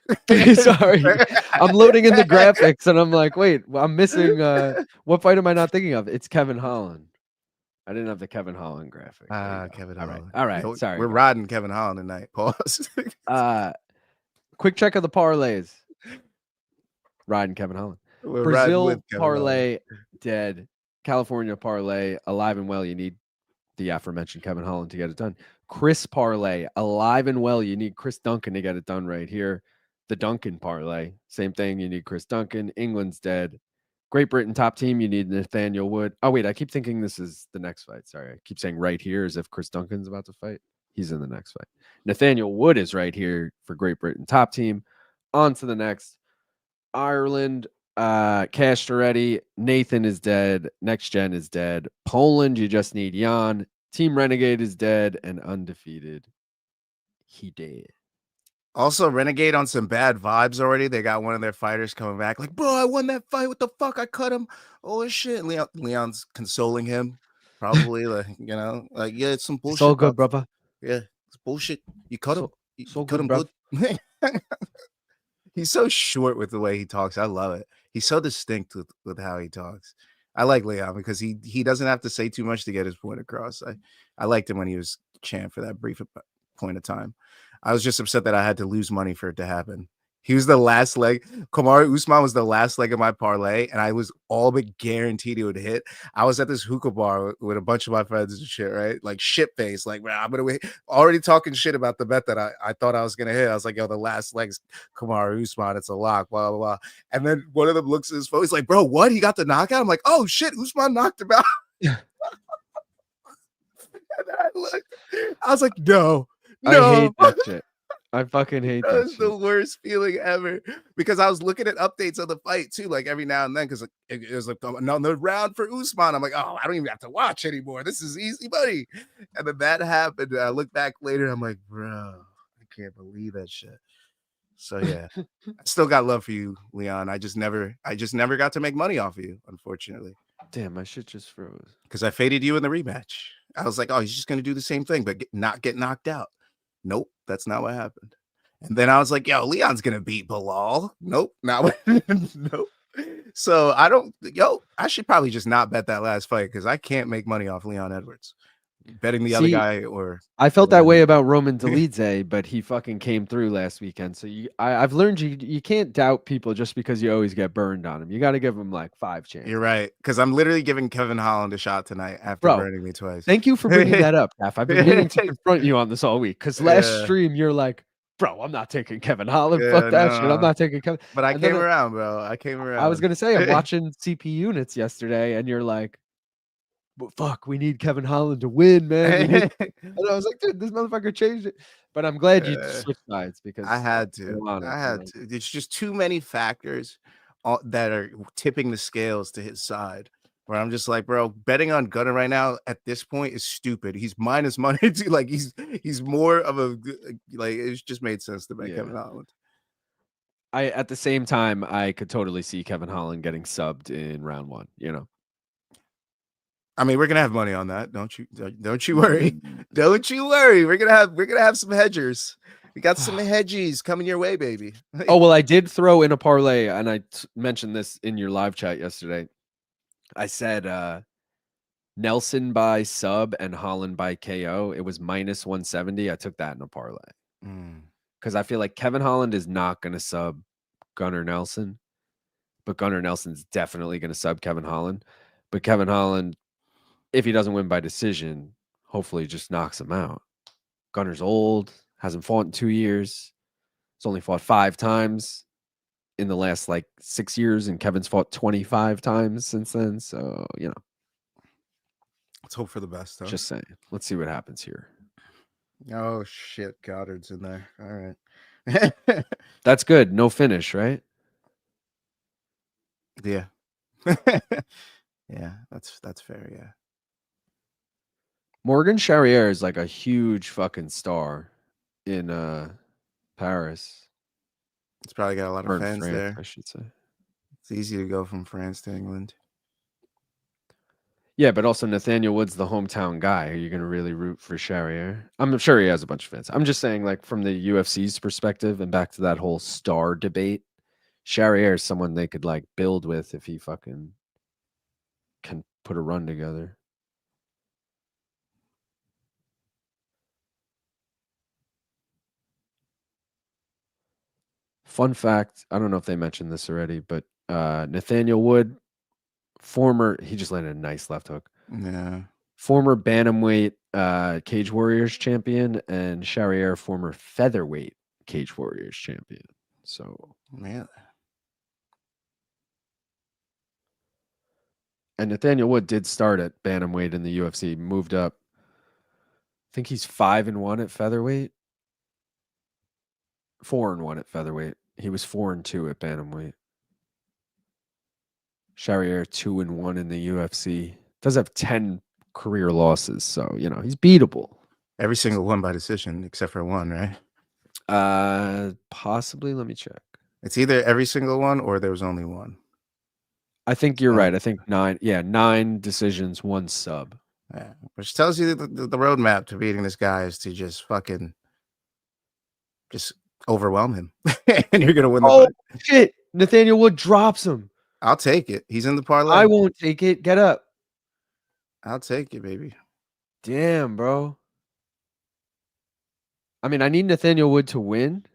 Sorry. I'm loading in the graphics and I'm like, wait, I'm missing what fight am I not thinking of? It's Kevin Holland. I didn't have the Kevin Holland graphic. Kevin Holland. All right. Sorry. We're riding Kevin Holland tonight. Pause. Quick check of the parlays. Riding Kevin Holland. Brazil parlay dead. California parlay alive and well. You need the aforementioned Kevin Holland to get it done. Chris parlay alive and well. You need Chris Duncan to get it done right here. The Duncan parlay, same thing. You need Chris Duncan. England's dead. Great Britain top team. You need Nathaniel Wood. Oh wait, I keep thinking this is the next fight. Sorry, I keep saying right here as if Chris Duncan's about to fight. He's in the next fight. Nathaniel Wood is right here for Great Britain top team. On to the next. Ireland, cashed already. Nathan is dead. Next gen is dead. Poland, you just need Jan. Team Renegade is dead and undefeated. He dead. Also, Renegade on some bad vibes already. They got one of their fighters coming back like, bro, I won that fight. What the fuck? I cut him. Oh, shit. Leon's consoling him. Probably, like, like, yeah, it's some It's all bullshit, good, bro. brother. Yeah, it's bullshit. You cut him. So, You so cut good, him bruv. good. He's so short with the way he talks. I love it. He's so distinct with how he talks. I like Leon because he doesn't have to say too much to get his point across. I liked him when he was champ for that brief point of time. I was just upset that I had to lose money for it to happen. He was the last leg. Kamaru Usman was the last leg of my parlay, and I was all but guaranteed he would hit. I was at this hookah bar with a bunch of my friends and shit, right? Like shit face, like, man, I'm gonna wait. Already talking shit about the bet that I thought I was gonna hit. I was like, yo, the last leg's Kamaru Usman, it's a lock, blah, blah, blah. And then one of them looks at his phone, he's like, bro, what? He got the knockout? I'm like, oh shit, Usman knocked him out. And I looked, I was like, no. I hate that shit. I fucking hate That that was shit. the worst feeling ever because I was looking at updates of the fight too, like every now and then, because it was like another round for Usman. I'm like, oh, I don't even have to watch anymore. This is easy money. And then that happened. And I look back later, I'm like, bro, I can't believe that shit. So yeah, I still got love for you, Leon. I just never got to make money off of you, unfortunately. Damn, my shit just froze. Because I faded you in the rematch. I was like, oh, he's just gonna do the same thing, but not get knocked out. Nope, that's not what happened. And then I was like, yo, Leon's gonna beat Bilal. Nope, not nope. So I should probably just not bet that last fight because I can't make money off Leon Edwards. Betting the other guy or I felt that way about Roman Dolidze, but he fucking came through last weekend. So I've learned you can't doubt people just because you always get burned on them. You got to give them like 5 chances. You're right, because I'm literally giving Kevin Holland a shot tonight after burning me twice. Thank you for bringing that up, Jeff. I've been meaning to confront you on this all week because last stream you're like, bro, I'm not taking Kevin Holland. Fuck that shit. I'm not taking Kevin. But I came around, bro. I came around. I was gonna say I'm watching CP units yesterday, and you're like, but fuck, we need Kevin Holland to win, man. And I was like, dude, this motherfucker changed it. But I'm glad you switched sides because I had to. It's just too many factors that are tipping the scales to his side. Where I'm just like, bro, betting on Gunnar right now at this point is stupid. He's minus money to like he's more of a like it just made sense to bet Kevin Holland. At the same time, I could totally see Kevin Holland getting subbed in round 1, I mean, we're gonna have money on that. Don't you worry. Don't you worry. We're gonna have some hedgers. We got some hedgies coming your way, baby. Oh, well, I did throw in a parlay, and I mentioned this in your live chat yesterday. I said Nelson by sub and Holland by KO. It was minus 170. I took that in a parlay. Because I feel like Kevin Holland is not going to sub Gunnar Nelson, but Gunnar Nelson's definitely going to sub Kevin Holland. But Kevin Holland, if he doesn't win by decision, hopefully just knocks him out. Gunnar's old, hasn't fought in 2 years. He's only fought 5 times in the last like 6 years, and Kevin's fought 25 times since then. So, let's hope for the best. Huh? Just saying. Let's see what happens here. Oh shit, Goddard's in there. All right. That's good. No finish, right? Yeah. Yeah, that's fair, yeah. Morgan Charrier is like a huge fucking star in Paris. It's probably got a lot of fans France, there. I should say. It's easy to go from France to England. Yeah, but also Nathaniel Wood's the hometown guy. Are you going to really root for Charrier? I'm sure he has a bunch of fans. I'm just saying, like, from the UFC's perspective and back to that whole star debate, Charrier is someone they could, like, build with if he fucking can put a run together. Fun fact, I don't know if they mentioned this already, but Nathaniel Wood, he just landed a nice left hook. Yeah. Former bantamweight Cage Warriors champion, and Charrier, former featherweight Cage Warriors champion. So, man. And Nathaniel Wood did start at bantamweight in the UFC, moved up. I think he's 5-1 at featherweight. 4-1 at featherweight. He was 4-2 at bantamweight. Charrier 2-1 in the UFC. Does have 10 career losses, so he's beatable. Every single one by decision except for one, right? Possibly. Let me check. It's either every single one or there was only one. I think you're So, right. I think 9. Yeah, 9 decisions, 1 sub. yeah, which tells you the roadmap to beating this guy is to just overwhelm him, and you're gonna win the Oh fight. shit! Nathaniel Wood drops him. I'll take it. He's in the parlay. I won't take it. Get up. I'll take it, baby. Damn, bro. I mean, I need Nathaniel Wood to win,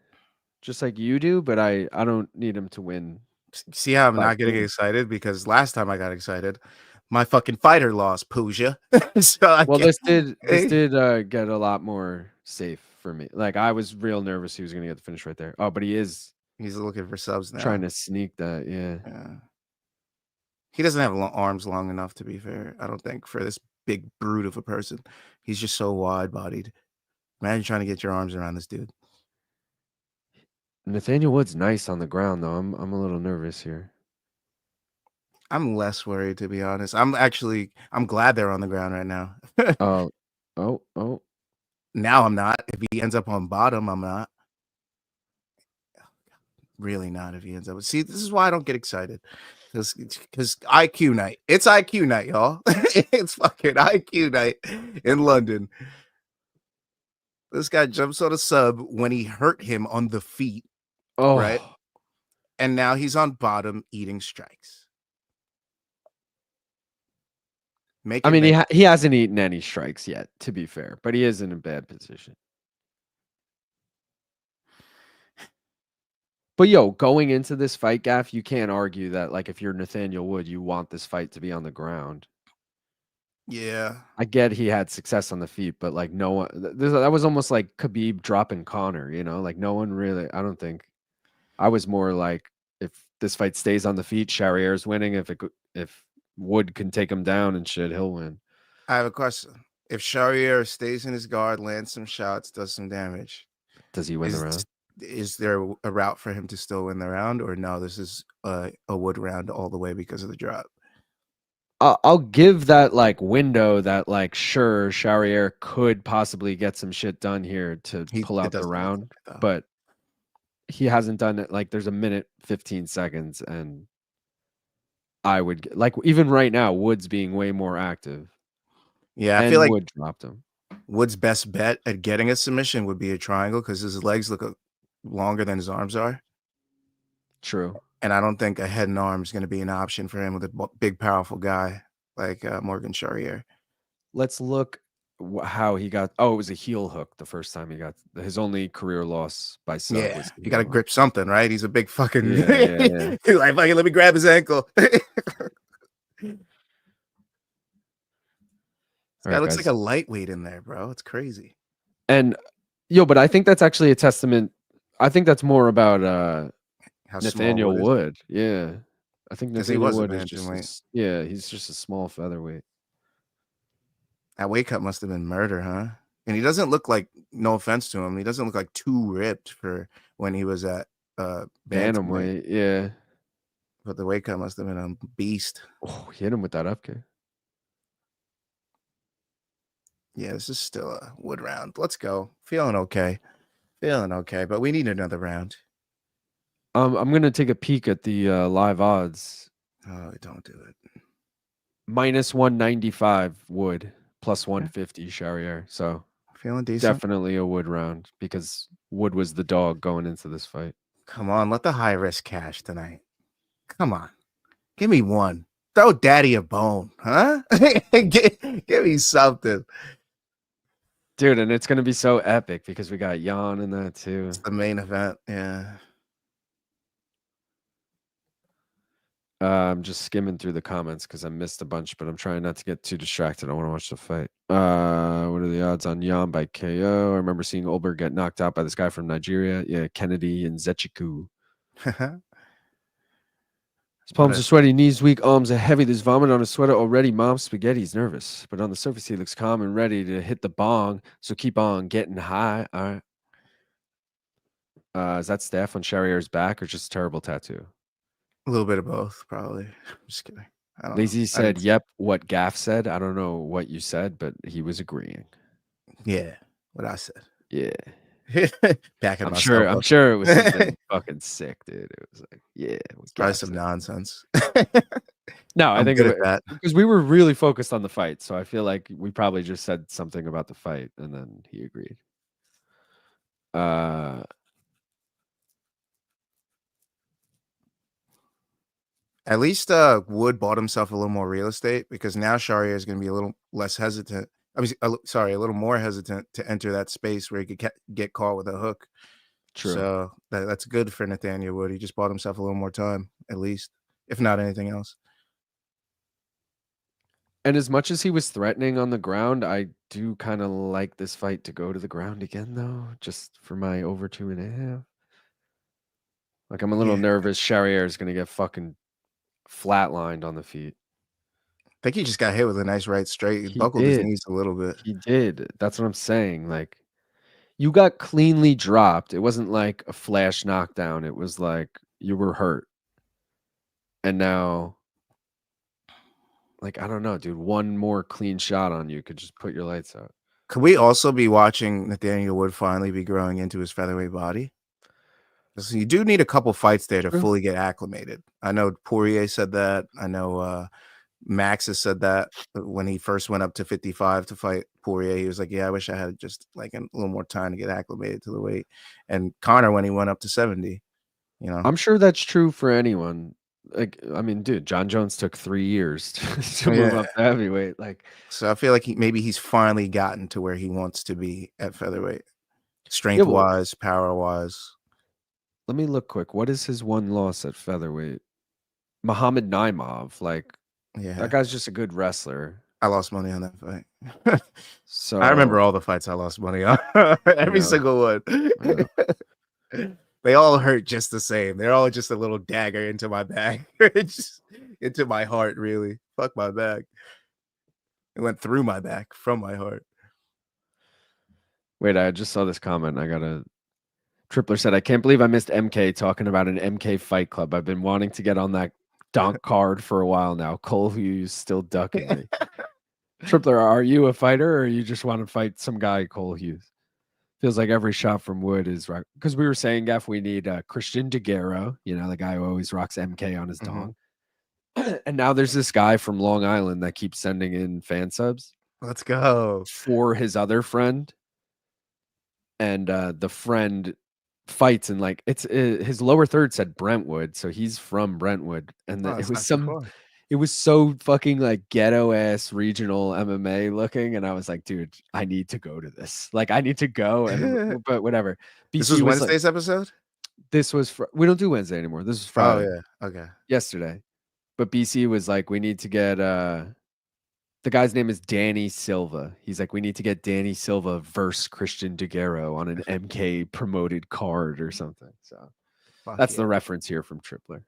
just like you do, but I don't need him to win. See how I'm by not getting clean. excited because last time I got excited, my fucking fighter lost, Puja. So I Well, can't. this did get a lot more safe for me. Like I was real nervous he was gonna get the finish right there. Oh, but he is He's looking for subs now. trying to sneak that. Yeah. Yeah. He doesn't have arms long enough, to be fair. I don't think for this big brute of a person. He's just so wide-bodied. Imagine trying to get your arms around this dude. Nathaniel Wood's nice on the ground though. I'm a little nervous here. I'm less worried, to be honest. I'm glad they're on the ground right now. Oh. Now I'm not. If he ends up on bottom, I'm not. Really not if he ends up. See, this is why I don't get excited. Because IQ night. It's IQ night, y'all. It's fucking IQ night in London. This guy jumps on a sub when he hurt him on the feet. Oh. Right? And now he's on bottom eating strikes. He hasn't eaten any strikes yet, to be fair, but he is in a bad position. But going into this fight, Gaff, you can't argue that like if you're Nathaniel Wood, you want this fight to be on the ground. Yeah. I get he had success on the feet, but like no one that was almost like Khabib dropping Connor, like no one really. I don't think. I was more like if this fight stays on the feet, Charrier's winning. If Wood can take him down and shit, he'll win. I have a question. If Charrier stays in his guard, lands some shots, does some damage, does he win the round? Is there a route for him to still win the round, or no? This is a Wood round all the way because of the drop. I'll give that like window that like sure Charrier could possibly get some shit done here to pull out the round, but he hasn't done it. Like there's a minute 15 seconds, and I would like even right now Wood's being way more active. Yeah, I feel like Wood dropped him. Wood's best bet at getting a submission would be a triangle because his legs look longer than his arms are. True. And I don't think a head and arm is going to be an option for him with a big, powerful guy like Morgan Charrier. Let's look how he got. Oh, it was a heel hook the first time he got his only career loss by sub. Yeah, you got to grip something, right? He's a big fucking. Yeah. Like, fucking, let me grab his ankle. Guy looks like a lightweight in there, bro. It's crazy. And but I think that's actually a testament. I think that's more about Nathaniel Wood. Yeah. I think Nathaniel Wood is just he's just a small featherweight. That weight cut must have been murder, huh? And he doesn't look like, no offense to him, he doesn't look like too ripped for when he was at bantamweight. Yeah. But the weight cut must have been a beast. Oh, he hit him with that up kick. Yeah, this is still a Wood round. Let's go. Feeling okay, but we need another round. I'm gonna take a peek at the live odds. Oh, don't do it. -195 Wood, +150 Charrier. So feeling decent. Definitely a Wood round because Wood was the dog going into this fight. Come on, let the high risk cash tonight. Come on, give me one. Throw daddy a bone, huh? give me something. Dude, and it's going to be so epic because we got Jan in that too. It's the main event, yeah. I'm just skimming through the comments because I missed a bunch, but I'm trying not to get too distracted. I want to watch the fight. What are the odds on Jan by KO? I remember seeing Ulberg get knocked out by this guy from Nigeria. Yeah, Kennedy and Zechiku. His palms are sweaty, knees weak, arms are heavy. There's vomit on his sweater already. Mom, spaghetti's nervous, but on the surface he looks calm and ready to hit the bong. So keep on getting high. All right. Is that staph on Charrier's back or just a terrible tattoo? A little bit of both, probably. I'm just kidding. I don't know. Lazy I said, didn't. "Yep." What Gaff said. I don't know what you said, but he was agreeing. Yeah, what I said. Yeah. Backing I'm myself sure. I'm up. sure it was something It's fucking sick, dude. It was like, yeah, what probably Gaff some said. nonsense. No, I I'm think good at that. because we were really focused on the fight, so I feel like we probably just said something about the fight, and then he agreed. Uh, At least Wood bought himself a little more real estate because now Sharia is going to be a little less hesitant. I mean, sorry, a little more hesitant to enter that space where he could get caught with a hook. true. So that's good for Nathaniel Wood. He just bought himself a little more time, at least, if not anything else. And as much as he was threatening on the ground, I do kind of like this fight to go to the ground again, though, just for my over 2.5. Like, I'm a little Yeah, nervous. Charrier is going to get fucking flatlined on the feet. I think he just got hit with a nice right straight. He He buckled his did. knees a little bit. He did. That's what I'm saying. Like, you got cleanly dropped. It wasn't like a flash knockdown. It was like you were hurt. And now, like, I don't know, dude, one more clean shot on you could just put your lights out. Could we also be watching Nathaniel Wood finally be growing into his featherweight body? So you do need a couple fights there to True. fully get acclimated. I know Poirier said that. I know Max has said that when he first went up to 55 to fight Poirier. He was like, yeah, I wish I had just like a little more time to get acclimated to the weight. And Connor, when he went up to 70, you know. I'm sure that's true for anyone. Like, I mean, dude, John Jones took 3 years to move up to heavyweight. Like, So I feel like maybe he's finally gotten to where he wants to be at featherweight, strength yeah, well, wise, power wise. let me look quick. What is his one loss at featherweight? Muhammad Naimov. Like, Yeah, that guy's just a good wrestler. I lost money on that fight. So I remember all the fights I lost money on. Every know. single one. I know. They all hurt just the same. They're all just a little dagger into my back. Just into my heart, really. Fuck my back. It went through my back from my heart. Wait, I just saw this comment. I gotta. Tripler said, "I can't believe I missed MK talking about an MK Fight Club. I've been wanting to get on that donk card for a while now. Cole Hughes still ducking me." Tripler, are you a fighter or you just want to fight some guy, Cole Hughes? Feels like every shot from Wood is right. Because we were saying, Gaff, we need Christian DeGuerro, you know, the guy who always rocks MK on his dong. And now there's this guy from Long Island that keeps sending in fan subs. Let's go. For his other friend. And the friend fights and like it's his lower third said Brentwood, so he's from Brentwood. And it was it was so fucking like ghetto ass regional MMA looking, and I was like, dude, I need to go to this. Like, I need to go, and but whatever. BC This was Wednesday's like, episode. This was we don't do Wednesday anymore. This is Friday. Oh yeah, okay. Yesterday, but BC was like, we need to get the guy's name is Danny Silva. He's like, we need to get Danny Silva versus Christian DeGuerro on an MK promoted card or something. So that's the reference here from Tripler.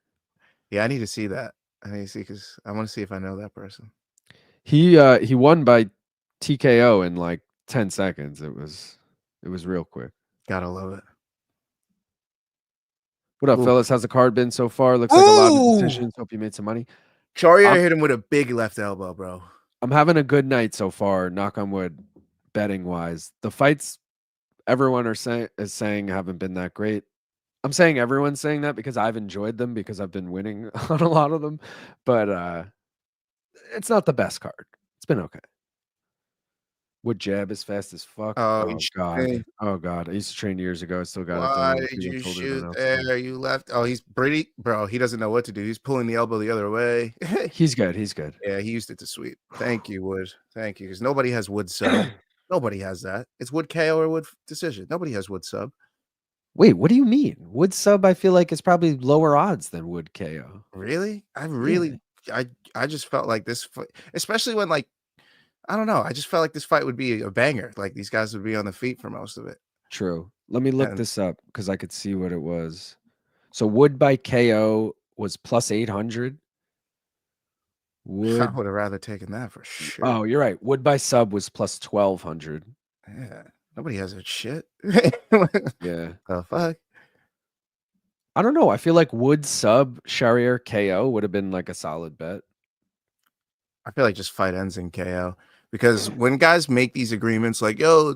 Yeah, I need to see that. I need to see because I want to see if I know that person. He won by TKO in like 10 seconds. It was real quick. Gotta love it. What up, fellas? How's the card been so far? Looks like a lot of decisions. Hope you made some money. Charrier hit him with a big left elbow, bro. I'm having a good night so far, knock on wood, betting wise. The fights everyone is saying haven't been that great. I'm saying everyone's saying that because I've enjoyed them because I've been winning on a lot of them, but it's not the best card. It's been okay. Would jab as fast as fuck. Oh god. Oh god. I used to train years ago. I still got it. Why did you shoot there? You left. Oh, he's Brady, bro. He doesn't know what to do. He's pulling the elbow the other way. He's good. He's good. Yeah, he used it to sweep. Thank you, Wood. Thank you. Because nobody has Wood sub. Nobody has that. It's Wood KO or Wood decision. Nobody has Wood sub. Wait, what do you mean? Wood sub, I feel like is probably lower odds than Wood KO. Really? I just felt like this, especially when like, I don't know. I just felt like this fight would be a banger. Like these guys would be on the feet for most of it. True. Let me look this up because I could see what it was. So Wood by KO was plus 800. Wood. I would have rather taken that for sure. Oh, you're right. Wood by sub was plus 1200. Yeah. Nobody has that shit. Yeah. The fuck? I don't know. I feel like Wood sub Charrier KO would have been like a solid bet. I feel like just fight ends in KO. Because when guys make these agreements like, yo,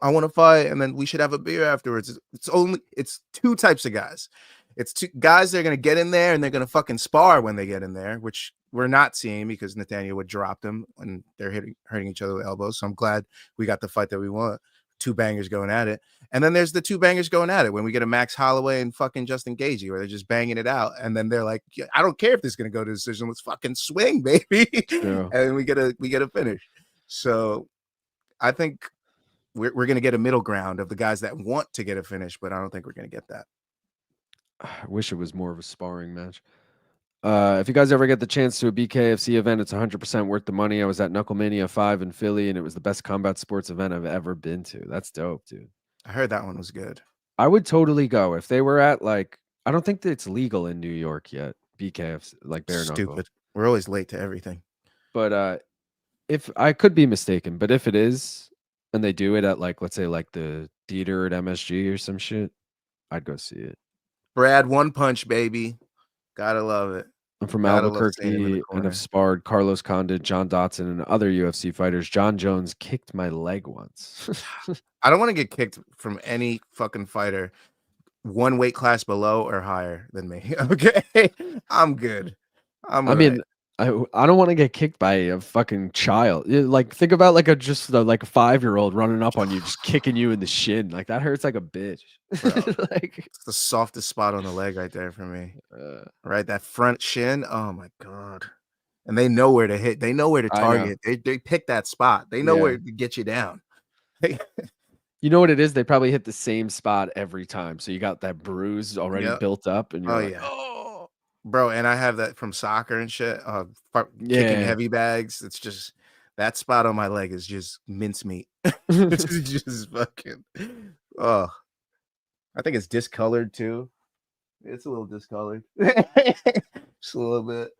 I want to fight, and then we should have a beer afterwards. It's two types of guys. It's two guys that are gonna get in there and they're gonna fucking spar when they get in there, which we're not seeing because Nathaniel would drop them and they're hurting each other with elbows. So I'm glad we got the fight that we want. Two bangers going at it. And then there's the two bangers going at it when we get a Max Holloway and fucking Justin Gaethje where they're just banging it out. And then they're like, yeah, I don't care if this is going to go to decision. Let's fucking swing, baby. Yeah. And we get a finish. So I think we're going to get a middle ground of the guys that want to get a finish, but I don't think we're going to get that. I wish it was more of a sparring match. If you guys ever get the chance to a BKFC event, it's 100% worth the money. I was at Knucklemania 5 in Philly, and it was the best combat sports event I've ever been to. That's dope, dude. I heard that one was good. I would totally go if they were at like. I don't think that it's legal in New York yet. BKFC, like bare knuckle. Stupid. We're always late to everything. But if I could be mistaken, but if it is, and they do it at like, let's say like the theater at MSG or some shit, I'd go see it. Brad, one punch, baby. Gotta love it. I'm from Gotta love seeing him in the Albuquerque and corner. have sparred Carlos Condit, John Dotson, and other UFC fighters. John Jones kicked my leg once. I don't want to get kicked from any fucking fighter one weight class below or higher than me. Okay, I'm good. I mean, I don't want to get kicked by a fucking child. Like, think about like like a 5-year-old running up on you, just kicking you in the shin. Like that hurts like a bitch. Like it's the softest spot on the leg right there for me. Right, that front shin. Oh my god! And they know where to hit. They know where to target. They pick that spot. They know where to get you down. You know what it is? They probably hit the same spot every time. So you got that bruise already built up, and you're oh, bro. And I have that from soccer and shit. Kicking heavy bags. It's just that spot on my leg is just mincemeat. It's just fucking. Oh, I think it's discolored too. It's a little discolored, just a little bit.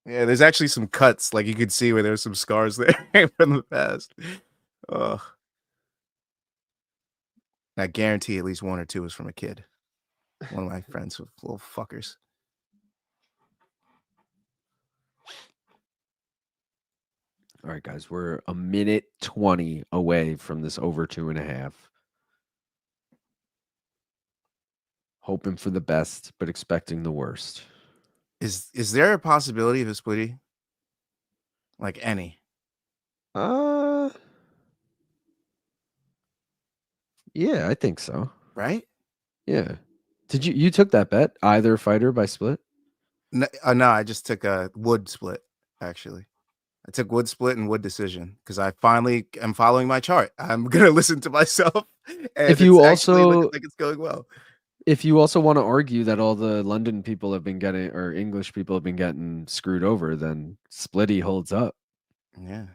Yeah, there's actually some cuts, like you could see where there's some scars there from the past. Oh, I guarantee at least one or two is from a kid. One of my friends with little fuckers. All right, guys, we're a minute 20 away from this over 2.5. Hoping for the best, but expecting the worst. Is there a possibility of a splitty? Like any? Yeah, I think so. Right? Yeah. Did you took that bet? Either fighter by split? No, I just took a wood split, actually. I took wood split and wood decision because I finally am following my chart. I'm gonna listen to myself. And if you it's also like it's going well. If you also want to argue that all the London people have been getting or English people have been getting screwed over, then splitty holds up. Yeah.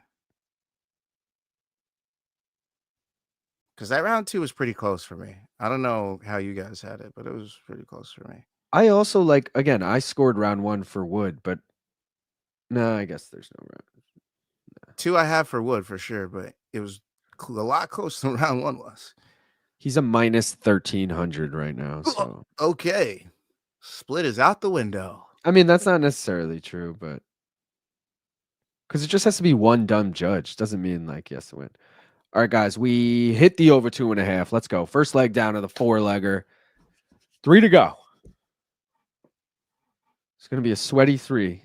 Because that round 2 was pretty close for me. I don't know how you guys had it, but it was pretty close for me. I also again, I scored round 1 for Wood, but no, I guess there's no round. 2 I have for Wood for sure, but it was a lot closer than round 1 was. He's a minus 1,300 right now. So okay. Split is out the window. I mean, that's not necessarily true, but because it just has to be one dumb judge. Doesn't mean he has to win. All right, guys, we hit the over 2.5. Let's go. First leg down to the 4-legger. 3 to go. It's going to be a sweaty 3.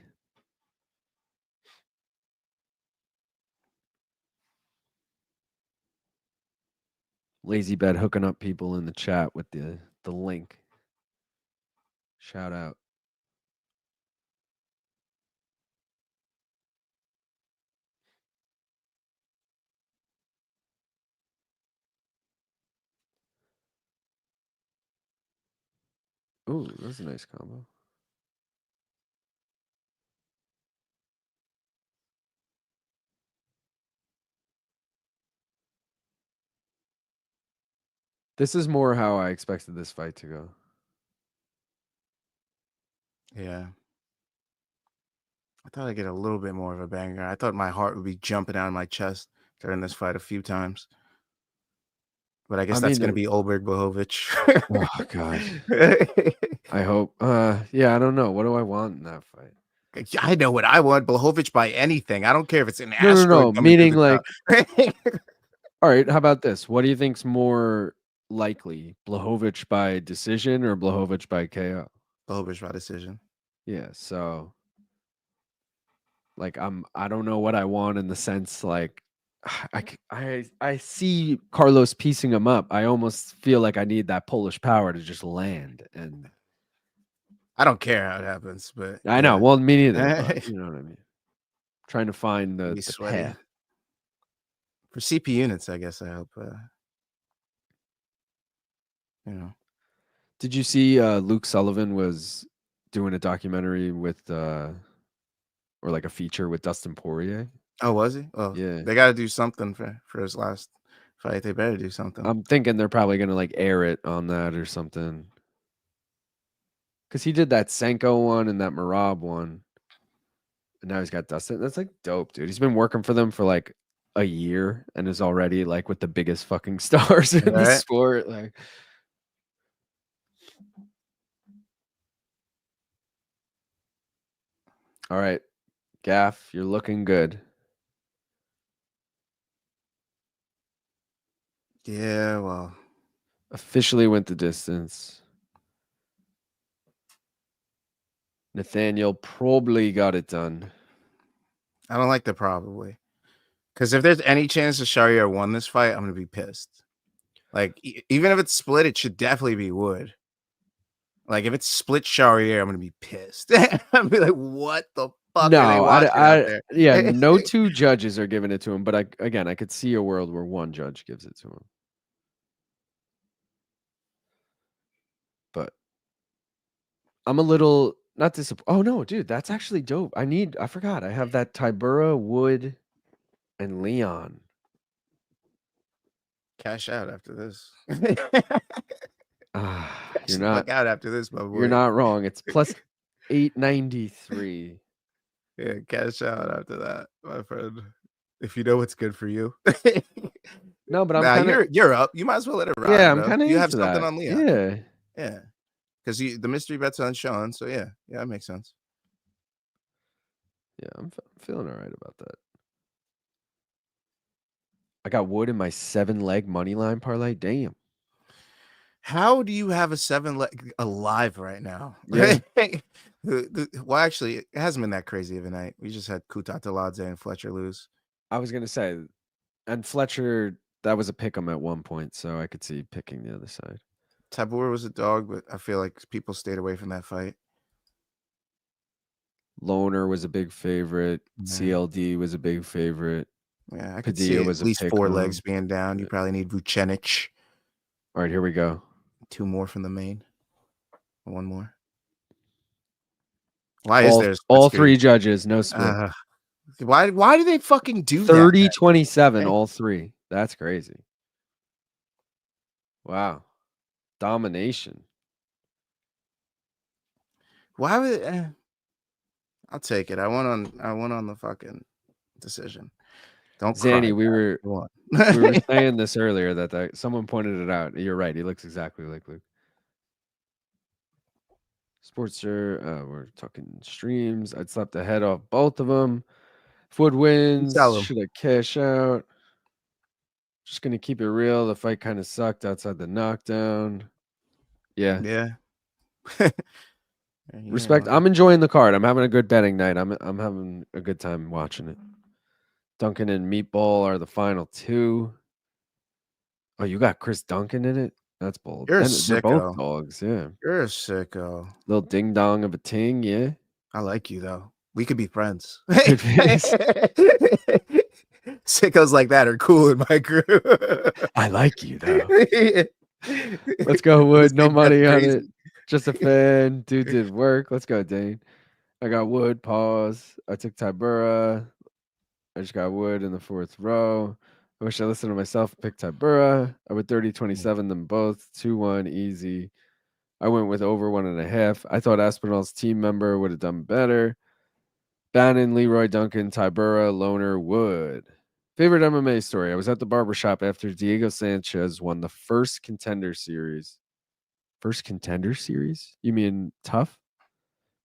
Lazy Bed hooking up people in the chat with the link. Shout out. Ooh, that's a nice combo. This is more how I expected this fight to go. Yeah. I thought I'd get a little bit more of a banger. I thought my heart would be jumping out of my chest during this fight a few times. But I guess I that's mean, going to be Ulberg Blachowicz. oh god, I hope. Yeah, I don't know. What do I want in that fight? I know what I want. Blachowicz by anything. I don't care if it's an No, asteroid coming through meaning the like, ground. all right. How about this? What do you think's more likely, Blachowicz by decision or Blachowicz by KO? Blachowicz by decision. Yeah. So, like, I don't know what I want in the sense like. I see Carlos piecing him up. I almost feel like I need that Polish power to just land, and I don't care how it happens, but I know. yeah. Well, me neither. But you know what I mean. Trying to find Be the sweaty. path. For CP units, I guess I hope. Did you see Luke Sullivan was doing a documentary with or like a feature with Dustin Poirier? Oh, was he? Oh, Yeah. they got to do something for his last fight. They better do something. I'm thinking they're probably gonna like air it on that or something. Cause he did that Senko one and that Marab one. And now he's got Dustin. That's like dope, dude. He's been working for them for like a year and is already like with the biggest fucking stars in the Right? sport. Like all right. Gaff, you're looking good. Yeah, well. Officially went the distance. Nathaniel probably got it done. I don't like the probably. Because if there's any chance that Shahriar won this fight, I'm going to be pissed. Like, even if it's split, it should definitely be Wood. Like, if it's split Shahriar, I'm going to be pissed. I'm be like, what the fuck are they watching out there? Yeah, no two judges are giving it to him. But I could see a world where one judge gives it to him. But I'm a little not disappointed. Oh no, dude, that's actually dope. I forgot. I have that Tybura, Wood, and Leon. Cash out after this. You're not out after this, my boy. You're not wrong. It's plus 893. Yeah, cash out after that, my friend. If you know what's good for you. No, but I'm you're up. You might as well let it ride. Yeah, I'm bro. kind of You have into something that. on Leon. Yeah. Yeah. Because the mystery bet's on Shauna, so yeah, that makes sense. Yeah, I'm feeling all right about that. I got Wood in my 7-leg money line parlay. Damn. How do you have a 7-leg alive right now? Yeah. Well, actually, it hasn't been that crazy of a night. We just had Kutateladze and Fletcher lose. I was gonna say, and Fletcher, that was a pick 'em at one point, so I could see picking the other side. Tybura was a dog, but I feel like people stayed away from that fight. Lohner was a big favorite. CLD was a big favorite. Yeah, I could see at least 4 legs being down. You probably need Vucenic. All right, here we go. 2 more from the main. 1 more. Why is there all 3 judges, no split? Why do they fucking do 30-27, all 3. That's crazy. Wow. Domination. Why would I'll take it. I won on the fucking decision. Don't Zanny, cry. we were saying this earlier that someone pointed it out. You're right. He looks exactly like Luke. Sportster, we're talking streams. I'd slap the head off both of them. If Wood wins, should I cash out? Just gonna keep it real. The fight kind of sucked outside the knockdown. Yeah. Yeah. Respect. I'm enjoying the card. I'm having a good betting night. I'm having a good time watching it. Duncan and Meatball are the final 2. Oh, you got Chris Duncan in it? That's bold. You're a They're both dogs, yeah. You're a sicko. Little ding dong of a ting, yeah. I like you though. We could be friends. Could be. Sickos like that are cool in my group. I like you though. Let's go, Wood. No money on it. Just a fan. Dude did work. Let's go, Dane. I got Wood. Pause. I took Tybura. I just got Wood in the 4th row. I wish I listened to myself and picked Tybura. I went 30-27 them both. 2-1 easy. I went with over 1.5. I thought Aspinall's team member would have done better. Bannon, Leroy, Duncan, Tybura, Lohner, Wood. Favorite MMA story. I was at the barbershop after Diego Sanchez won the first contender series. First contender series? You mean tough?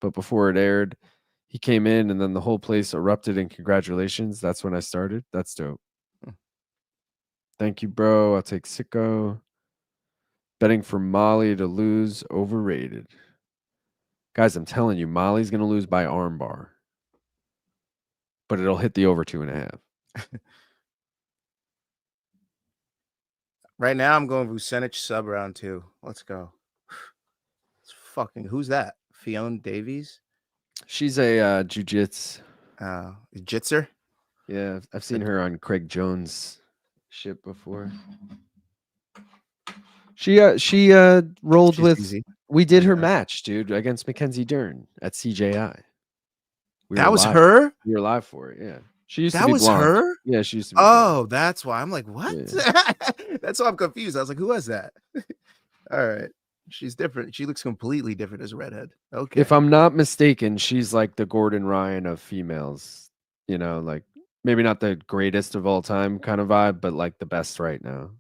But before it aired, he came in and then the whole place erupted in congratulations. That's when I started. That's dope. Thank you, bro. I'll take Sicko. Betting for Molly to lose, overrated. Guys, I'm telling you, Molly's going to lose by armbar. But it'll hit the over 2.5. Right now, I'm going Vucenic sub round 2. Let's go. It's fucking, who's that? Fiona Davies? She's a jiu-jitsu. Jitzer? Yeah, I've seen her on Craig Jones' shit before. She rolled She's with. easy. We did her match, dude, against Mackenzie Dern at CJI. That was her? We were live for it, yeah. She used to That be was blonde. her? Yeah, she used to be blonde. Oh, that's why. I'm like, what? Yeah. That's why I'm confused. I was like, who was that? All right. She's different. She looks completely different as a redhead. Okay. If I'm not mistaken, she's like the Gordon Ryan of females. You know, like maybe not the greatest of all time kind of vibe, but like the best right now.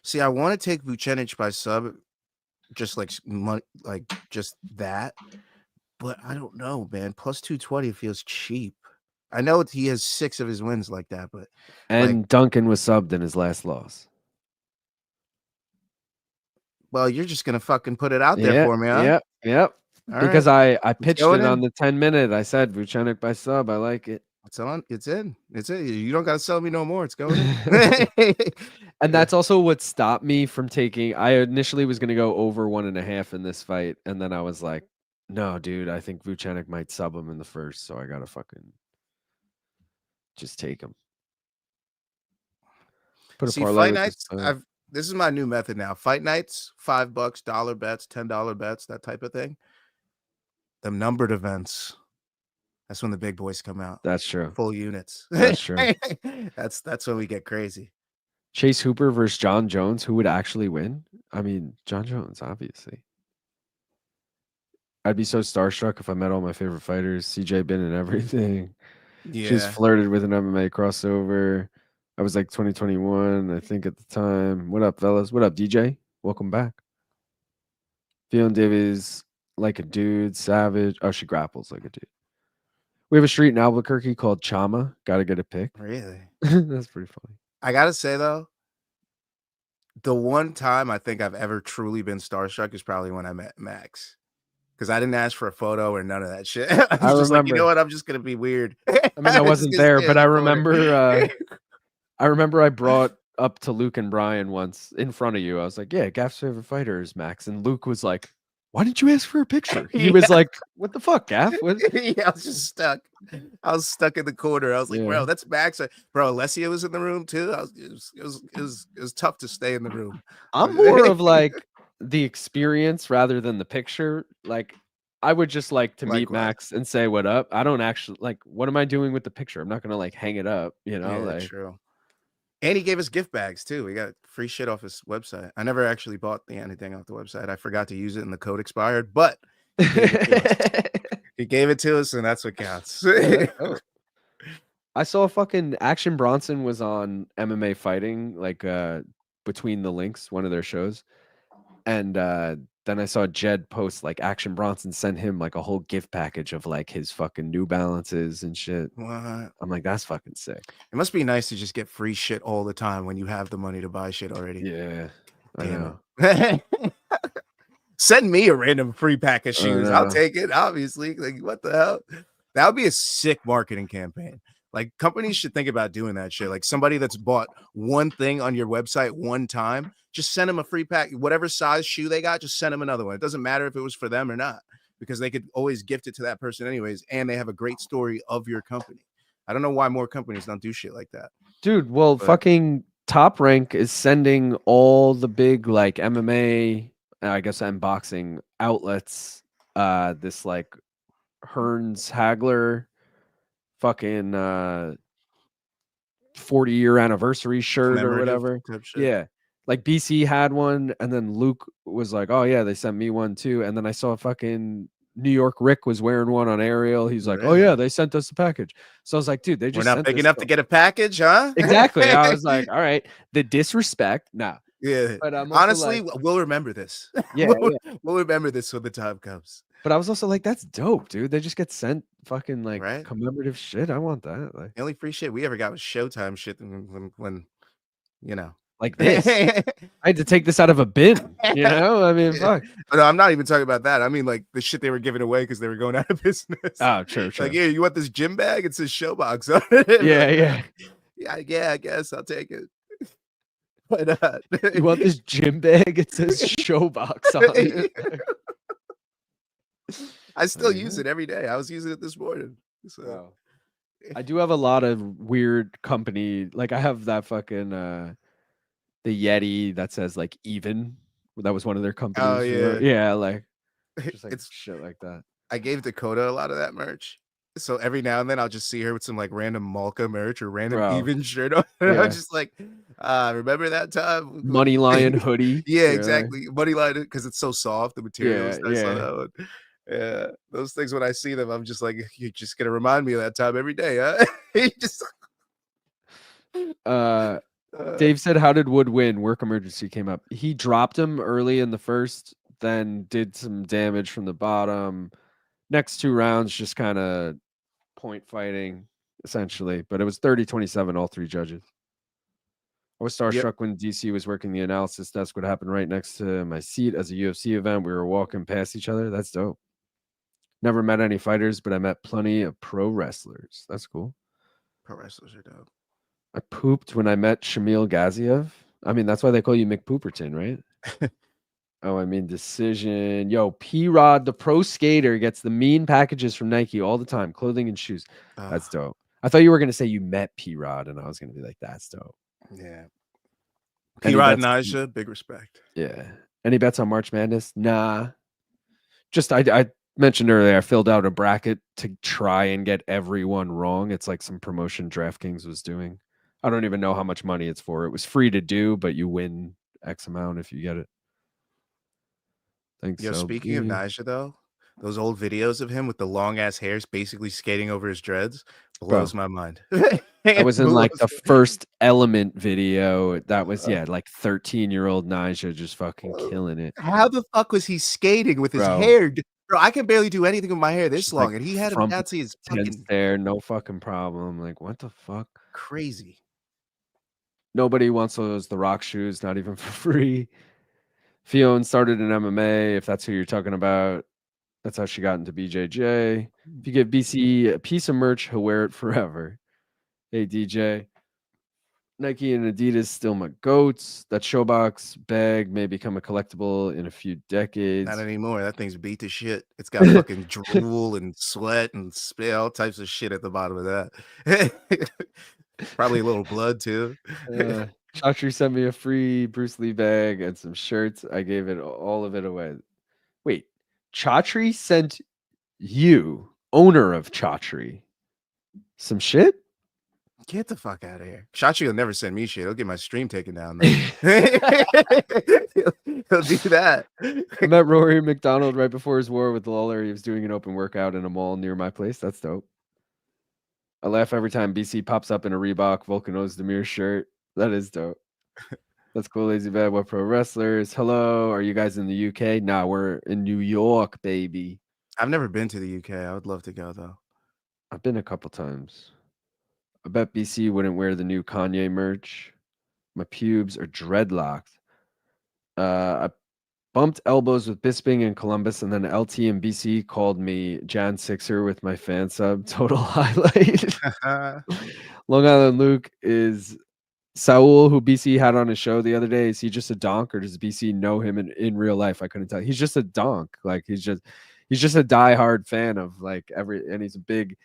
See, I want to take Vucenic by sub, just like money, like just that. But I don't know, man. Plus 220 feels cheap. I know he has 6 of his wins like that, but and Duncan was subbed in his last loss. Well, you're just gonna fucking put it out there for me, huh? Yep. All because right. I pitched it on the 10-minute. I said Vucenic by sub. I like it. It's on. It's in. It's in. You don't gotta sell me no more. It's going in. And that's also what stopped me from taking. I initially was gonna go over 1.5 in this fight, and then I was like, no, dude, I think Vucenic might sub him in the first, so I gotta fucking just take him. Put a parlay. Fight nights. This is my new method now. Fight nights, $5, dollar bets, $10 bets, that type of thing. The numbered events. That's when the big boys come out. That's true. Full units. That's true. That's when we get crazy. Chase Hooper versus John Jones. Who would actually win? I mean, John Jones, obviously. I'd be so starstruck if I met all my favorite fighters. CJ Bin and everything. Yeah. She's flirted with an MMA crossover. I was like 2021, I think, at the time. What up, fellas? What up, DJ? Welcome back. Fiona Davies, like a dude, savage. Oh, she grapples like a dude. We have a street in Albuquerque called Chama. Got to get a pick. Really? That's pretty funny. I got to say, though, the one time I think I've ever truly been starstruck is probably when I met Max. Because I didn't ask for a photo or none of that shit. I was just like, you know what? I'm just going to be weird. I mean, I wasn't there, but I remember I brought up to Luke and Brian once in front of you. I was like, yeah, Gaff's favorite fighter is Max. And Luke was like, why didn't you ask for a picture? He was like, what the fuck, Gaff? What? Yeah, I was just stuck. I was stuck in the corner. I was like, bro, that's Max. Bro, Alessia was in the room too. It was tough to stay in the room. I'm more of like the experience rather than the picture. Like, I would just like to meet Max and say what up. I don't actually like, what am I doing with the picture? I'm not gonna like hang it up, you know? Yeah, like, true. And he gave us gift bags too. We got free shit off his website. I never actually bought anything off the website. I forgot to use it and the code expired, but he gave it to us, and that's what counts. I saw fucking Action Bronson was on MMA Fighting, like between the links, one of their shows. And then I saw Jed post like Action Bronson sent him like a whole gift package of like his fucking New Balances and shit. What? I'm like, that's fucking sick. It must be nice to just get free shit all the time when you have the money to buy shit already. Yeah, I know. Send me a random free pack of shoes. I'll take it, obviously. Like, what the hell? That would be a sick marketing campaign. Like, companies should think about doing that shit. Like, somebody that's bought one thing on your website one time, just send them a free pack. Whatever size shoe they got, just send them another one. It doesn't matter if it was for them or not, because they could always gift it to that person anyways, and they have a great story of your company. I don't know why more companies don't do shit like that. Dude, well, fucking Top Rank is sending all the big, like, MMA, I guess, and boxing outlets, this, like, Hearns Hagler fucking 40-year anniversary shirt or whatever. Yeah. Like BC had one, and then Luke was like, oh yeah, they sent me one too. And then I saw fucking New York Rick was wearing one on Ariel. He's like, oh yeah, they sent us a package. So I was like, dude, they We're just not sent big this enough to get a package, huh? exactly. I was like, all right, the disrespect, nah. Yeah. But I'm also Honestly, like, we'll remember this. yeah, yeah. We'll remember this when the time comes. But I was also like, that's dope, dude. They just get sent fucking like Right? commemorative shit. I want that. The only free shit we ever got was Showtime shit when you know. Like this. I had to take this out of a bin, you know? I mean, fuck. No, I'm not even talking about that. I mean, like the shit they were giving away because they were going out of business. Oh, true. Like, yeah, you want this gym bag? It says Showbox on it. Yeah. Yeah, I guess I'll take it. But you want this gym bag? It says Showbox on it. I still use it every day. I was using it this morning. So. Wow. I do have a lot of weird company. Like I have that fucking the Yeti that says like even. That was one of their companies. Oh yeah, yeah, like just like it's shit like that. I gave Dakota a lot of that merch. So every now and then I'll just see her with some like random Malka merch or random even shirt on. And I'm just like, remember that time? Money Lion hoodie. Yeah, exactly. Money Lion because it's so soft. The material is nice on that one. Yeah, those things when I see them, I'm just like, you're just gonna remind me of that time every day, huh? just Dave said, how did Wood win? Work emergency came up. He dropped him early in the first, then did some damage from the bottom. Next 2 rounds, just kind of point fighting, essentially. But it was 30-27, all 3 judges. I was starstruck when DC was working the analysis desk. What happened right next to my seat as a UFC event. We were walking past each other. That's dope. Never met any fighters, but I met plenty of pro wrestlers. That's cool. Pro wrestlers are dope. I pooped when I met Shamil Gaziev. I mean, that's why they call you Mick Pooperton, right? Oh, I mean, decision. Yo, P-Rod, the pro skater, gets the mean packages from Nike all the time, clothing and shoes. That's dope. I thought you were going to say you met P-Rod, and I was going to be like, that's dope. Yeah. P-Rod and Aisha, big respect. Yeah. Any bets on March Madness? Nah. Just, I mentioned earlier, I filled out a bracket to try and get everyone wrong. It's like some promotion DraftKings was doing. I don't even know how much money it's for. It was free to do, but you win X amount if you get it. Thanks. Yo, speaking of Naja, though, those old videos of him with the long ass hairs basically skating over his dreads blows my mind. I was in like the first Element video. That was, like 13-year-old Naja just fucking killing it. How the fuck was he skating with his hair? Bro, I can barely do anything with my hair this long, and he had him down to his fucking there, no fucking problem. Like, what the fuck? Crazy. Nobody wants those The Rock shoes, not even for free. Fiona started in MMA, if that's who you're talking about. That's how she got into BJJ. If you give BC a piece of merch, he'll wear it forever. Hey, DJ. Nike and Adidas still my goats. That Showbox bag may become a collectible in a few decades. Not anymore. That thing's beat to shit. It's got fucking drool and sweat and spit, all types of shit at the bottom of that. Probably a little blood too. Chatri sent me a free Bruce Lee bag and some shirts. I gave it all of it away. Wait, Chatri sent you, owner of Chatri, some shit? Get the fuck out of here. Chatri will never send me shit. He'll get my stream taken down. He'll do that. I met Rory McDonald right before his war with Lawler. He was doing an open workout in a mall near my place. That's dope. I laugh every time BC pops up in a Reebok Volcano's Demir shirt. That is dope. That's cool, Lazy Bad. What pro wrestlers? Hello. Are you guys in the UK? Nah, we're in New York, baby. I've never been to the UK. I would love to go, though. I've been a couple times. I bet BC wouldn't wear the new Kanye merch. My pubes are dreadlocked. I bumped elbows with Bisping in Columbus, and then LT and BC called me Jan Sixer with my fan sub. Total highlight. Long Island Luke is Saul, who BC had on his show the other day. Is he just a donk, or does BC know him in real life? I couldn't tell. He's just a donk. Like he's just a diehard fan of like and he's a big.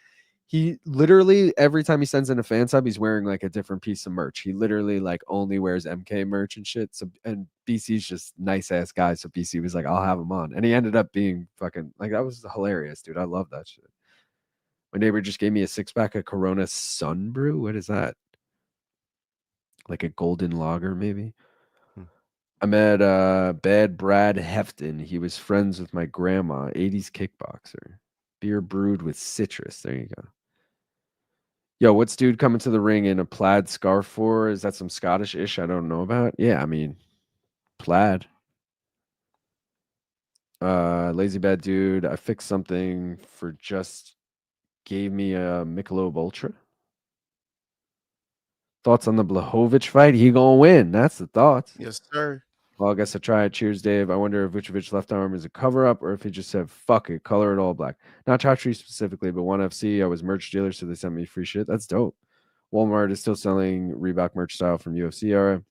He literally every time he sends in a fan sub, he's wearing like a different piece of merch. He literally like only wears MK merch and shit. So and BC's just nice ass guy. So BC was like, I'll have him on, and he ended up being fucking like that was hilarious, dude. I love that shit. My neighbor just gave me a 6-pack of Corona Sun Brew. What is that? Like a golden lager, maybe. I met Bad Brad Hefton. He was friends with my grandma, 80s kickboxer. Beer brewed with citrus. There you go. Yo, what's dude coming to the ring in a plaid scarf for? Is that some Scottish ish I don't know about? Yeah, I mean, plaid. Lazy bad dude. I fixed something for just gave me a Michelob Ultra. Thoughts on the Blachowicz fight? He gonna win. That's the thoughts. Yes, sir. Well, I guess I try it. Cheers, Dave. I wonder if Vucevic's left arm is a cover up or if he just said, fuck it, color it all black. Not Chaudhry specifically, but One FC. I was merch dealer, so they sent me free shit. That's dope. Walmart is still selling Reebok merch style from UFC era.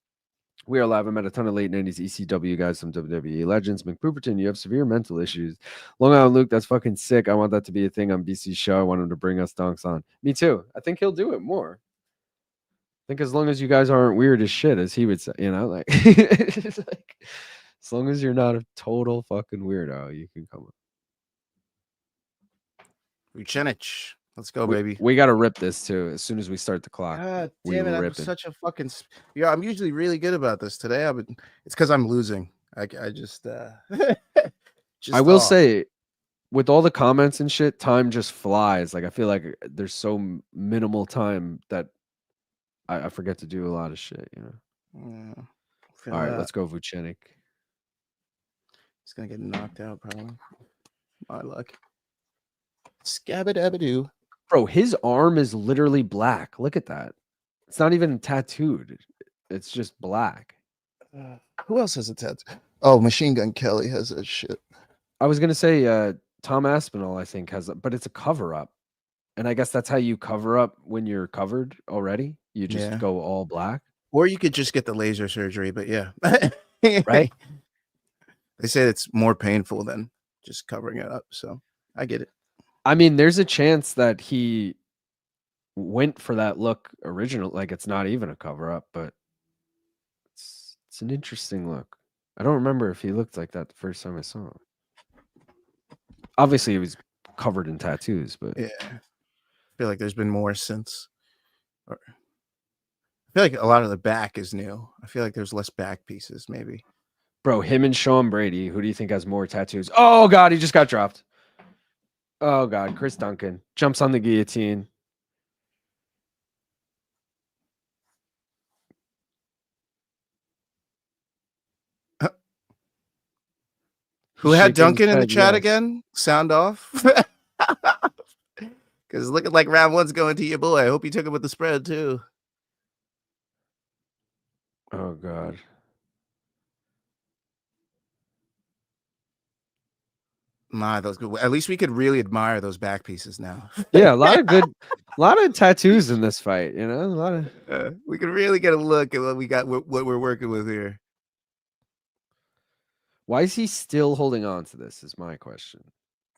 We are live. I met a ton of late 90s ECW guys, some WWE legends. McPooperton, you have severe mental issues. Long Island Luke, that's fucking sick. I want that to be a thing on BC's show. I want him to bring us donks on. Me too. I think he'll do it more. I think as long as you guys aren't weird as shit, as he would say, like, it's like as long as you're not a total fucking weirdo, you can come. Vucenic. Let's go, baby. We got to rip this too. As soon as we start the clock, God we damn it! I'm rip it. such a fucking. Yeah, I'm usually really good about this today. It's because I'm losing. I just. I will say, with all the comments and shit, time just flies. Like I feel like there's so minimal time that I forget to do a lot of shit. Yeah, all right, let's go, Vucenic. He's gonna get knocked out probably. My luck. Scabadabadoo. Bro, his arm is literally black. Look at that. It's not even tattooed. It's just black. Who else has a tattoo? Oh, Machine Gun Kelly has that shit. I was gonna say Tom Aspinall, I think, has, but it's a cover up, and I guess that's how you cover up when you're covered already. You just go all black, or you could just get the laser surgery. But yeah, right? They say it's more painful than just covering it up. So I get it. I mean, there's a chance that he went for that look original, like it's not even a cover up, but it's an interesting look. I don't remember if he looked like that the first time I saw him. Obviously, he was covered in tattoos, but yeah, I feel like there's been more since. I feel like a lot of the back is new. I feel like there's less back pieces, maybe. Bro, him and Sean Brady, who do you think has more tattoos? Oh God, he just got dropped. Oh God, Chris Duncan jumps on the guillotine. Who had Duncan in the chat again? Sound off. Because looking like round one's going to your boy. I hope you took him with the spread too. Oh God. My, those good. At least we could really admire those back pieces now. Yeah, a lot of tattoos in this fight. A lot of. We could really get a look at what we got, what we're working with here. Why is he still holding on to this? Is my question.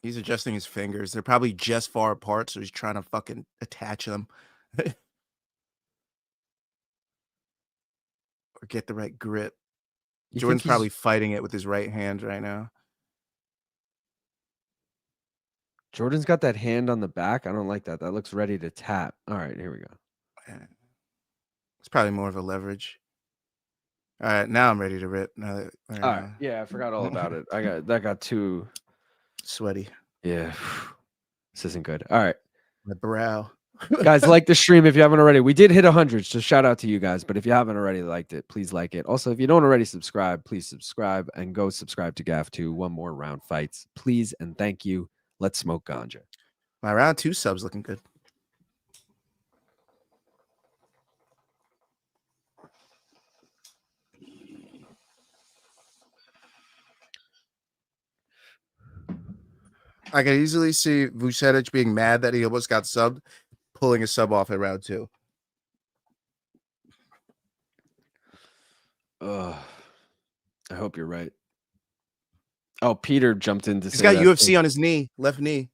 He's adjusting his fingers. They're probably just far apart, so he's trying to fucking attach them. Or get the right grip. Jordan's probably fighting it with his right hand right now. Jordan's got that hand on the back. I don't like that. That looks ready to tap. All right, here we go. It's probably more of a leverage. All right, now I'm ready to rip. All right, yeah, I forgot all about it. That got too sweaty. Yeah, this isn't good. All right, my brow. Guys, like the stream if you haven't already. We did hit 100, so shout out to you guys. But if you haven't already liked it, please like it. Also, if you don't already subscribe, please subscribe and go subscribe to Gaff 2. One more round fights, please and thank you. Let's smoke ganja. My round 2 subs looking good. I can easily see Vucenic being mad that he almost got subbed, pulling a sub off at round 2. I hope you're right. Oh, Peter jumped in to He's say got that UFC on his knee, left knee.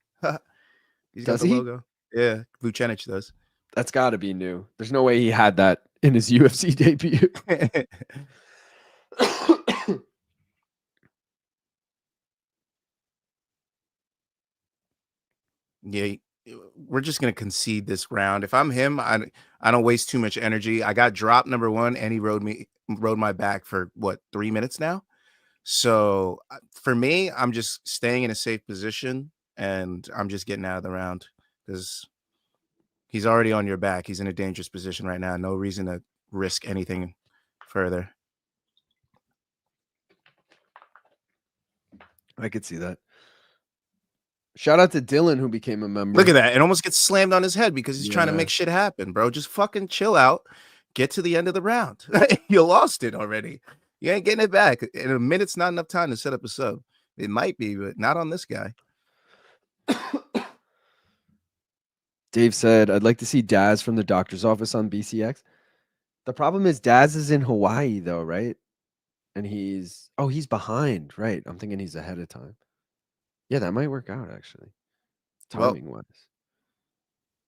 He's got the logo. Yeah, Vucenic does. That's got to be new. There's no way he had that in his UFC debut. Yeah, we're just gonna concede this round. If I'm him, I don't waste too much energy. I got dropped number one, and he rode my back for what 3 minutes now. So for me, I'm just staying in a safe position, and I'm just getting out of the round because he's already on your back. He's in a dangerous position right now. No reason to risk anything further. I could see that. Shout out to Dylan who became a member. Look at that. It almost gets slammed on his head because he's trying to make shit happen, bro. Just fucking chill out. Get to the end of the round. You lost it already. You ain't getting it back. In a minute's not enough time to set up a sub. It might be, but not on this guy. Dave said, I'd like to see Daz from the doctor's office on BCX. The problem is Daz is in Hawaii, though, right? And he's behind, right? I'm thinking he's ahead of time. Yeah, that might work out, actually. Timing-wise.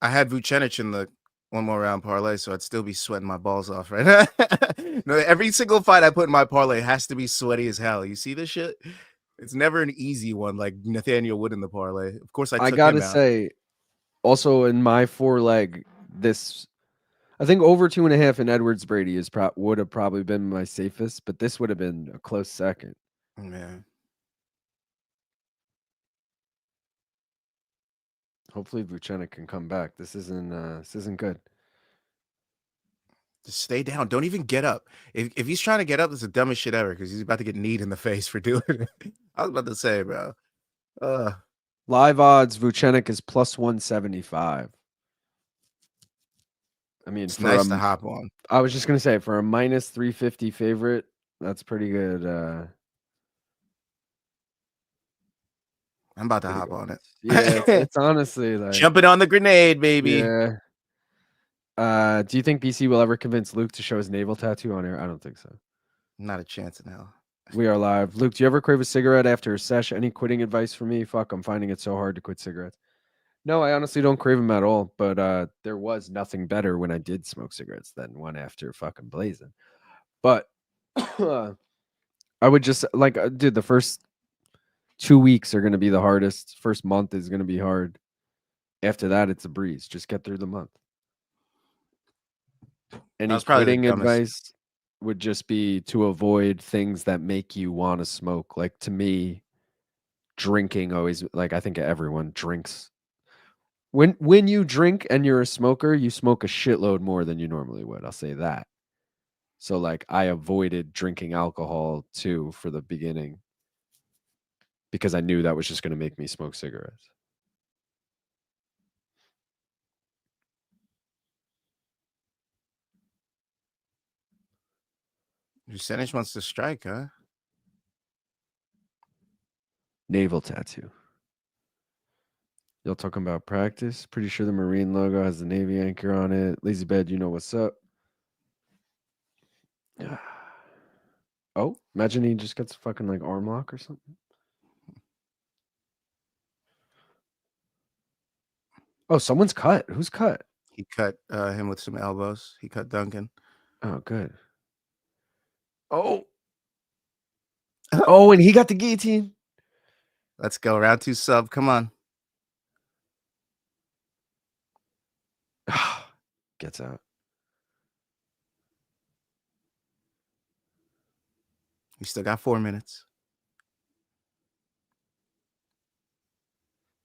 I had Vucenic in the one more round parlay, so I'd still be sweating my balls off, right? No, every single fight I put in my parlay has to be sweaty as hell. You see this shit? It's never an easy one like Nathaniel would in the parlay. Of course, I gotta say, also in my 4-leg, I think over 2.5 in Edwards Brady would have probably been my safest, but this would have been a close second. Man. Hopefully Vucenic can come back. This isn't good. Just stay down. Don't even get up. If he's trying to get up, it's the dumbest shit ever because he's about to get kneed in the face for doing it. I was about to say, bro. Live odds, Vucenic is plus 175. I mean, it's nice to hop on. I was just gonna say for a minus 350 favorite, that's pretty good. I'm about to hop on it. Yeah, it's honestly like jumping on the grenade, baby. Yeah. Do you think BC will ever convince Luke to show his navel tattoo on air? I don't think so. Not a chance in hell. We are live. Luke, do you ever crave a cigarette after a sesh? Any quitting advice for me? Fuck, I'm finding it so hard to quit cigarettes. No, I honestly don't crave them at all. But there was nothing better when I did smoke cigarettes than one after fucking blazing. But I would just dude, the first 2 weeks are going to be the hardest. First month is going to be hard. After that, it's a breeze. Just get through the month. Any quitting advice would just be to avoid things that make you want to smoke. Like to me, drinking always, like I think everyone drinks. When you drink and you're a smoker, you smoke a shitload more than you normally would. I'll say that. So like I avoided drinking alcohol too for the beginning because I knew that was just going to make me smoke cigarettes. Vucenic wants to strike, huh? Navel tattoo. Y'all talking about practice? Pretty sure the Marine logo has the Navy anchor on it. Lazy Bed, you know what's up. Oh, imagine he just gets fucking like arm lock or something. Oh, someone's cut. Who's cut? He cut him with some elbows. He cut Duncan. Oh, good. Oh, and he got the guillotine. Let's go. Round 2 sub. Come on. Gets out. We still got 4 minutes.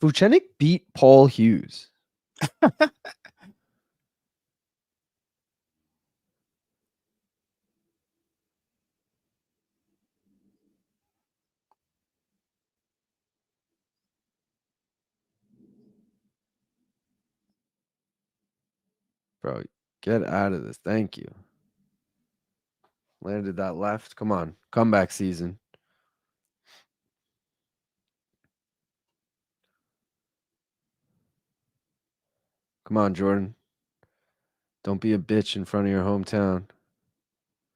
Vucenic beat Paul Hughes. Bro, get out of this. Thank you. Landed that left. Come on. Comeback season. Come on, Jordan. Don't be a bitch in front of your hometown.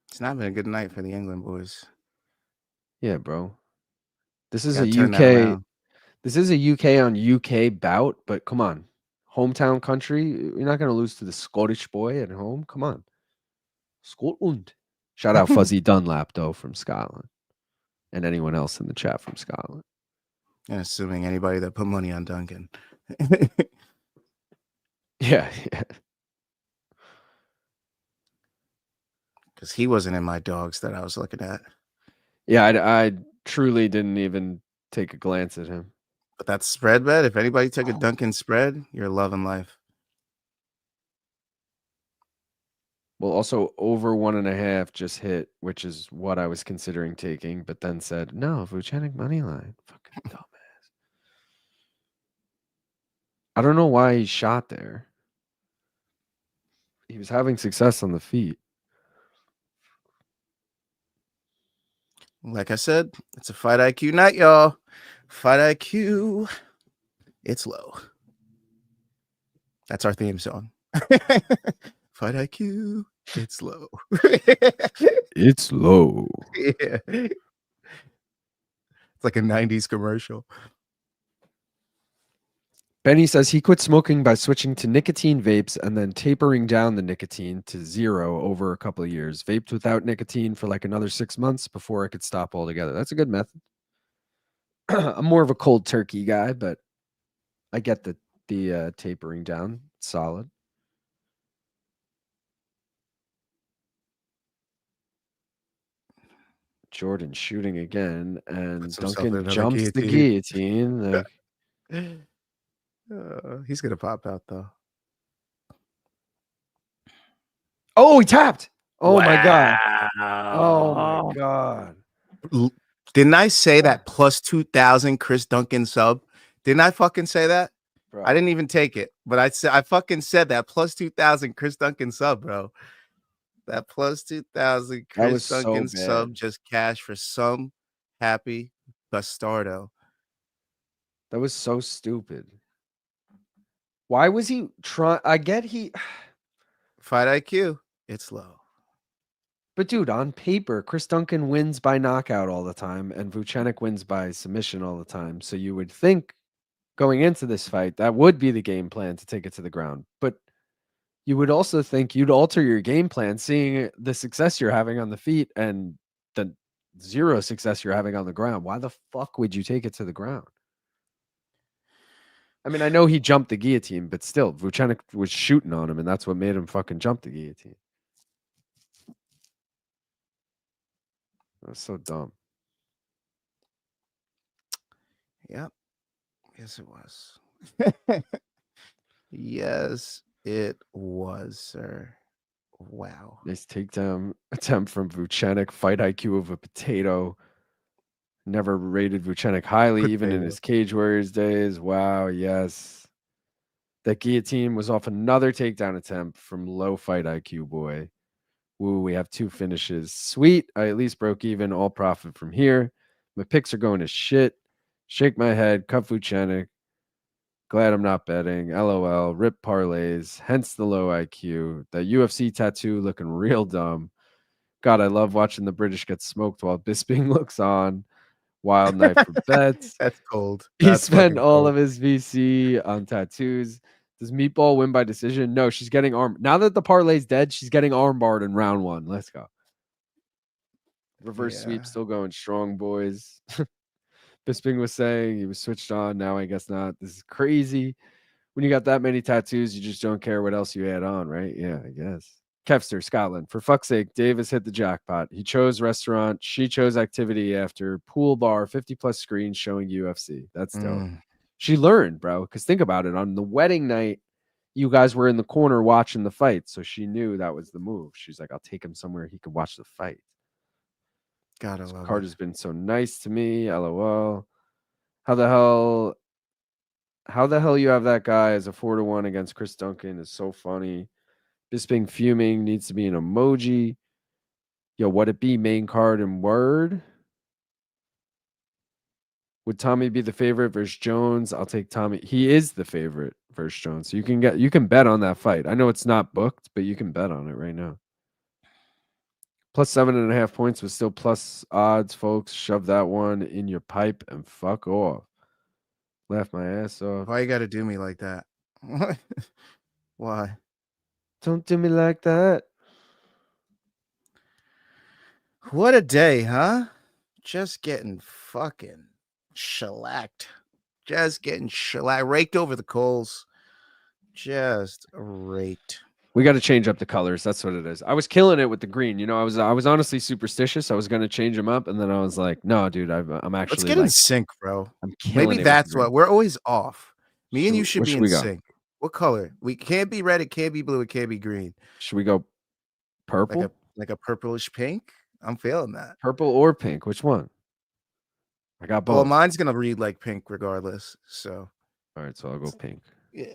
It's not been a good night for the England boys. Yeah, bro. This is a UK. This is a UK on UK bout, but come on. Hometown country. You're not going to lose to the Scottish boy at home. Come on. Scotland. Shout out Fuzzy Dunlap, though, from Scotland. And anyone else in the chat from Scotland. And assuming anybody that put money on Duncan. Yeah. Because he wasn't in my dogs that I was looking at. Yeah, I truly didn't even take a glance at him. But that's spread bet. If anybody took a Duncan spread, you're loving life. Well, also over 1.5 just hit, which is what I was considering taking, but then said, no, Vucenic money line. Fucking dumbass. I don't know why he shot there. He was having success on the feet. Like I said, it's a fight IQ night, y'all. Fight IQ, it's low. That's our theme song. Fight IQ, it's low. It's low. Yeah. It's like a 90s commercial. Benny says he quit smoking by switching to nicotine vapes and then tapering down the nicotine to 0 over a couple of years. Vaped without nicotine for like another 6 months before I could stop altogether. That's a good method. I'm more of a cold turkey guy, but I get the tapering down. Solid. Jordan shooting again, and Duncan jumps the guillotine. Like, he's gonna pop out though. oh, he tapped. Oh wow. my god. Oh my god. Didn't I say that plus 2,000 Chris Duncan sub? Didn't I fucking say that? Bro. I didn't even take it, but I fucking said that plus 2,000 Chris Duncan sub, bro. That plus 2,000 Chris Duncan sub just cash for some happy bastardo. That was so stupid. Why was he trying? I get he fight IQ. It's low. But dude, on paper, Chris Duncan wins by knockout all the time, and Vucenic wins by submission all the time. So you would think going into this fight, that would be the game plan to take it to the ground. But you would also think you'd alter your game plan, seeing the success you're having on the feet and the 0 success you're having on the ground. Why the fuck would you take it to the ground? I mean, I know he jumped the guillotine, but still, Vucenic was shooting on him, and that's what made him fucking jump the guillotine. That was so dumb. Yep. Yes, it was. Yes, it was, sir. Wow. Nice takedown attempt from Vucenic. Fight IQ of a potato. Never rated Vucenic highly, even in his Cage Warriors days. Wow, yes. That guillotine was off another takedown attempt from low fight IQ boy. Woo, we have 2 finishes. Sweet. I at least broke even. All profit from here. My picks are going to shit. Shake my head. Cut Vucenic. Glad I'm not betting. LOL. Rip parlays. Hence the low IQ. That UFC tattoo looking real dumb. God, I love watching the British get smoked while Bisping looks on. Wild night for bets. That's cold. He spent all of his VC on tattoos. Does Meatball win by decision? No, she's getting arm. Now that the parlay's dead, she's getting armbarred in round 1. Let's go. Reverse sweep still going strong, boys. Bisping was saying he was switched on. Now I guess not. This is crazy. When you got that many tattoos, you just don't care what else you add on, right? Yeah, I guess. Kevster, Scotland. For fuck's sake, Davis hit the jackpot. He chose restaurant. She chose activity after pool bar, 50+ screens showing UFC. That's dope. She learned, bro, because think about it. On the wedding night, you guys were in the corner watching the fight, so she knew that was the move. She's like, I'll take him somewhere he could watch the fight. God, I love card has been so nice to me. LOL. How the hell you have that guy as a 4-1 against Chris Duncan is so funny. Bisping fuming needs to be an emoji. Yo, what it be? Main card and word. Would Tommy be the favorite versus Jones? I'll take Tommy. He is the favorite versus Jones. So you can bet on that fight. I know it's not booked, but you can bet on it right now. Plus 7.5 points was still plus odds, folks. Shove that one in your pipe and fuck off. Laugh my ass off. Why you gotta do me like that? Why? Don't do me like that. What a day, huh? Just getting fucking shellacked. Just getting shellacked. Raked over the coals. just right. We got to change up the colors. That's what it is. I was killing it with the green. I was honestly superstitious. I was going to change them up, and then I was like, no, dude, I'm Let's actually get in like, sync, bro. I'm Maybe killing it with the that's green. what we're always off. Me and you should Where be should in we go? sync. What color? We can't be red. It can't be blue. It can't be green. Should we go purple? Like a purplish pink. I'm feeling that. Purple or pink? Which one? I got Well, both. mine's gonna read like pink regardless. So All right, so I'll go pink. yeah.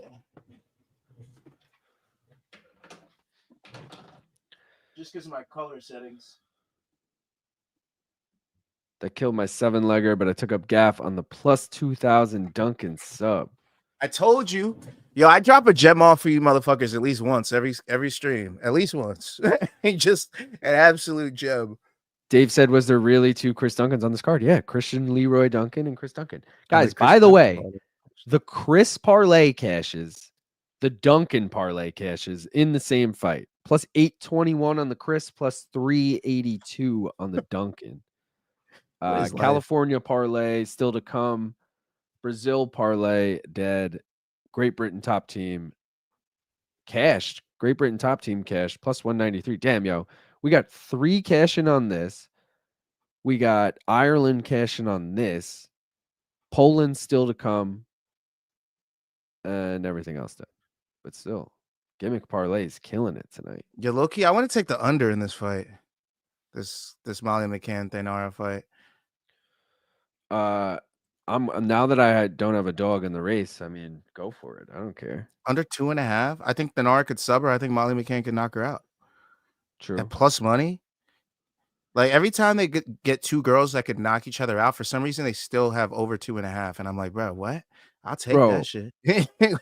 Just because of my color settings. That killed my 7-legger, but I took up gaff on the plus 2,000 Duncan sub. I told you. Yo, I drop a gem off for you motherfuckers at least once every stream. At least once. Just an absolute gem. Dave said, was there really 2 Chris Duncans on this card? Yeah, Christian Leroy Duncan and Chris Duncan. Guys, by the way, the Chris parlay cashes, the Duncan parlay cashes in the same fight. Plus 821 on the Chris, plus 382 on the Duncan. California parlay still to come. Brazil parlay dead. Great Britain top team cashed. Great Britain top team cashed plus 193. Damn, yo. We got 3 cashing on this. We got Ireland cashing on this. Poland still to come. And everything else done. But still, gimmick parlay is killing it tonight. Yeah, low-key, I want to take the under in this fight. This Molly McCann Thainara fight. I'm now that I don't have a dog in the race, I mean, go for it. I don't care. Under 2.5. I think Thainara could sub her. I think Molly McCann could knock her out. True. At plus money. Like every time they get 2 girls that could knock each other out, for some reason they still have over 2.5. And I'm like, bro, what? I'll take that shit.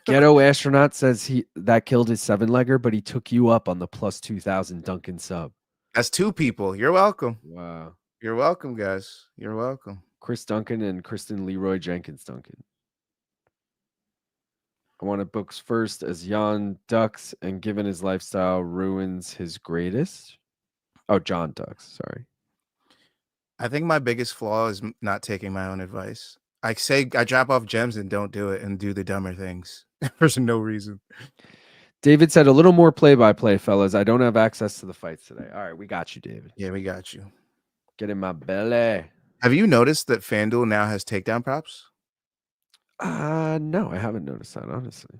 Ghetto Astronaut says that killed his 7-legger, but he took you up on the plus 2,000 Duncan sub. That's 2 people. You're welcome. Wow. You're welcome, guys. You're welcome. Chris Duncan and Kristen Leroy Jenkins Duncan. I want to books first as Jan Ducks, and given his lifestyle ruins his greatest. Oh, John Ducks. Sorry. I think my biggest flaw is not taking my own advice. I say I drop off gems and don't do it and do the dumber things for no reason. David said a little more play-by-play, fellas. I don't have access to the fights today. All right, we got you, David. Yeah, we got you. Get in my belly. Have you noticed that FanDuel now has takedown props? No, I haven't noticed that, honestly.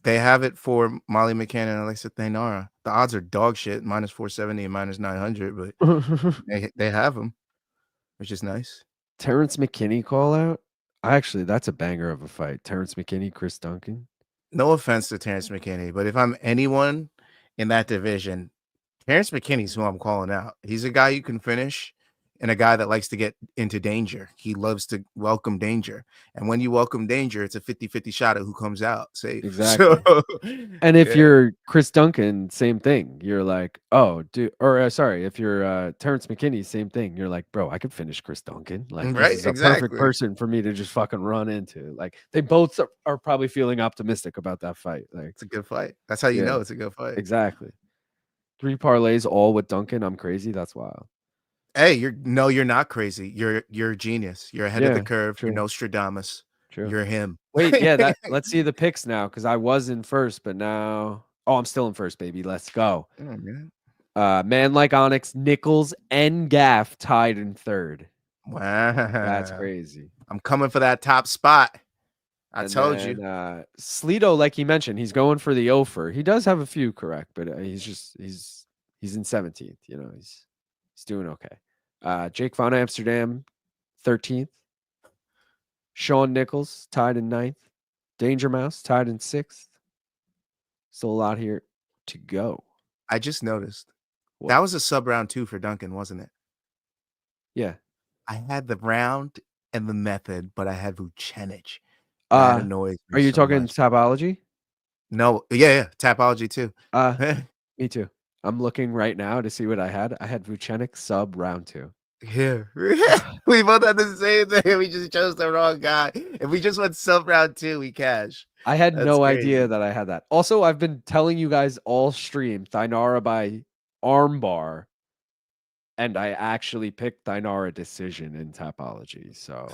They have it for Molly McCann and Alexa Thainara. The odds are dog shit, minus 470 and minus 900, but they have them, which is nice. Terrence McKinney call out? That's a banger of a fight. Terrence McKinney, Chris Duncan. No offense to Terrence McKinney, but if I'm anyone in that division, Terrence McKinney's who I'm calling out. He's a guy you can finish and a guy that likes to get into danger. He loves to welcome danger. And when you welcome danger, it's a 50-50 shot at who comes out safe. Exactly. So, and if you're Chris Duncan, same thing. You're like, oh, dude, or sorry, if you're Terrence McKinney, same thing. You're like, bro, I could finish Chris Duncan. Like, right, this is a perfect person for me to just fucking run into. Like, they both are probably feeling optimistic about that fight. Like, it's a good fight. That's how you know it's a good fight. Exactly. 3 parlays all with Duncan. I'm crazy. That's wild. Hey, you're not crazy. You're a genius. You're ahead of the curve. True. You're Nostradamus. True. You're him. Wait, yeah, let's see the picks now, because I was in first, but now I'm still in first, baby. Let's go. Oh, man like Onyx, Nichols, and Gaff tied in third. Wow. That's crazy. I'm coming for that top spot. I told you. Sleeto, like he mentioned, he's going for the offer. He does have a few correct, but he's in 17th. You know, he's doing okay. Jake Von Amsterdam, 13th. Sean Nichols tied in 9th. Danger Mouse tied in 6th. Still a lot here to go. I just noticed that was a sub round 2 for Duncan, wasn't it? Yeah. I had the round and the method, but I had Vucenic. That annoys me. Are you talking Tapology? No, yeah, Tapology too. Me too. I'm looking right now to see what I had. I had Vucenic sub round 2. Yeah. We both had the same thing. We just chose the wrong guy. If we just went sub round 2, we cash. I had no idea that I had that. Also, I've been telling you guys all stream Thainara by armbar, and I actually picked Thainara decision in Tapology. So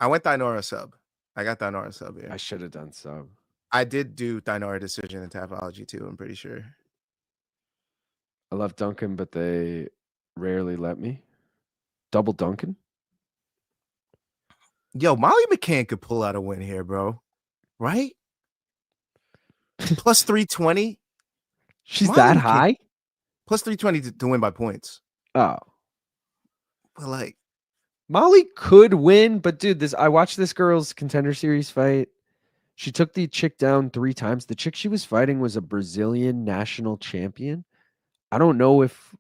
I went Thainara sub. I got Thainara sub here. I should have done sub. I did do Tynara decision in Tapology too. I'm pretty sure. I love Duncan, but they rarely let me. Double Duncan? Yo, Molly McCann could pull out a win here, bro. Right? Plus 320. She's Molly that McCann high? plus 320 to win by points. Oh. But like, Molly could win, but dude, I watched this girl's Contender Series fight. She took the chick down 3 times. The chick she was fighting was a Brazilian national champion. I don't know if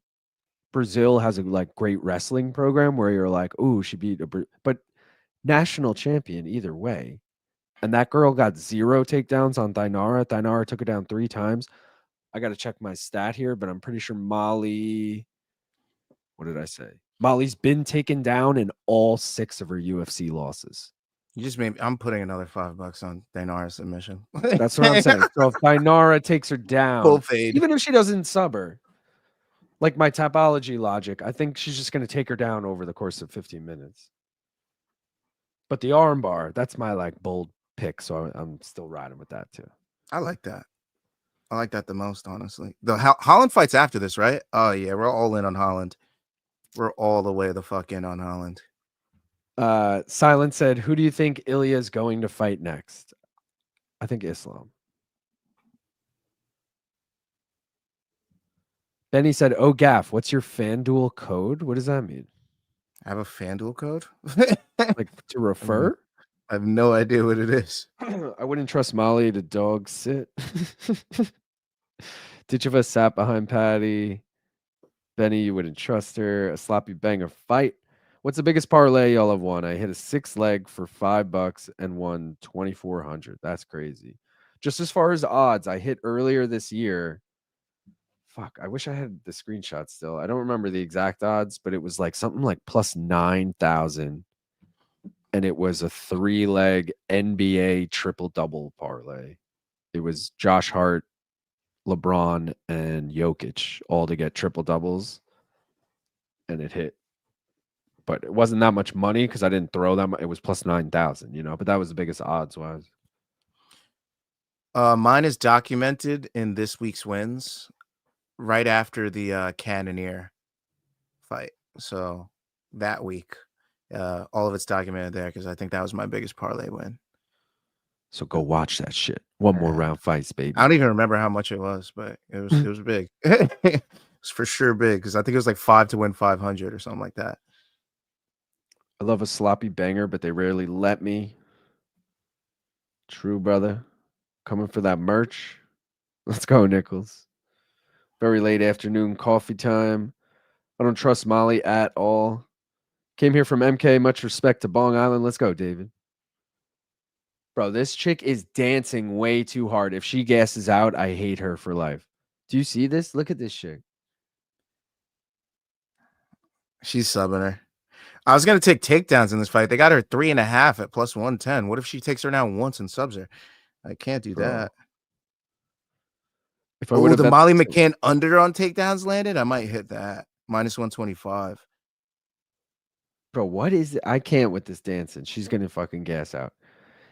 Brazil has a like great wrestling program where you're like, "Ooh, she beat but national champion either way." And that girl got 0 takedowns on Tynara. Tynara took her down 3 times. I got to check my stat here, but I'm pretty sure Molly, what did I say? Molly's been taken down in all 6 of her UFC losses. you just made. I'm putting another $5 on Tynara's submission. That's what I'm saying. So if Tynara takes her Full down, fade. even if she doesn't sub her, like my topology logic, I think she's just going to take her down over the course of 15 minutes. But the armbar, that's my like bold pick. So I'm still riding with that too. I like that. I like that the most, honestly. The Holland fights after this, right? Oh yeah, we're all in on Holland. We're all the way the fuck in on Holland. Silent said, "Who do you think Ilya is going to fight next?" I think Islam. Benny said, "Oh, Gaff, what's your FanDuel code? What does that mean? I have a FanDuel code. Like to refer?" I have no idea what it is. I wouldn't trust Molly to dog sit. Ditch of us sat behind Patty. Benny, you wouldn't trust her. A sloppy banger fight. What's the biggest parlay y'all have won? I hit a 6 leg for $5 and won 2,400. That's crazy. Just as far as odds, I hit earlier this year. Fuck, I wish I had the screenshot still. I don't remember the exact odds, but it was like something like plus 9,000. And it was a 3-leg NBA triple double parlay. It was Josh Hart, LeBron, and Jokic all to get triple doubles. And it hit. But it wasn't that much money because I didn't throw them. It was plus 9,000, but that was the biggest odds wise. Mine is documented in this week's wins right after the Cannonier fight. So that week, all of it's documented there because I think that was my biggest parlay win. So go watch that shit. One more round fights, baby. I don't even remember how much it was, but it was big. It was for sure big because I think it was like 5 to win 500 or something like that. I love a sloppy banger, but they rarely let me. True, brother. Coming for that merch. Let's go, Nichols. Very late afternoon coffee time. I don't trust Molly at all. Came here from MK. Much respect to Bong Island. Let's go, David. Bro, this chick is dancing way too hard. If she gasses out, I hate her for life. Do you see this? Look at this chick. She's subbing her. I was going to take takedowns in this fight. They got her 3.5 at plus 110. What if she takes her down once and subs her? I can't do that. If I would have the Molly McCann under on takedowns landed, I might hit that. Minus 125. Bro, what is it? I can't with this dancing. She's going to fucking gas out.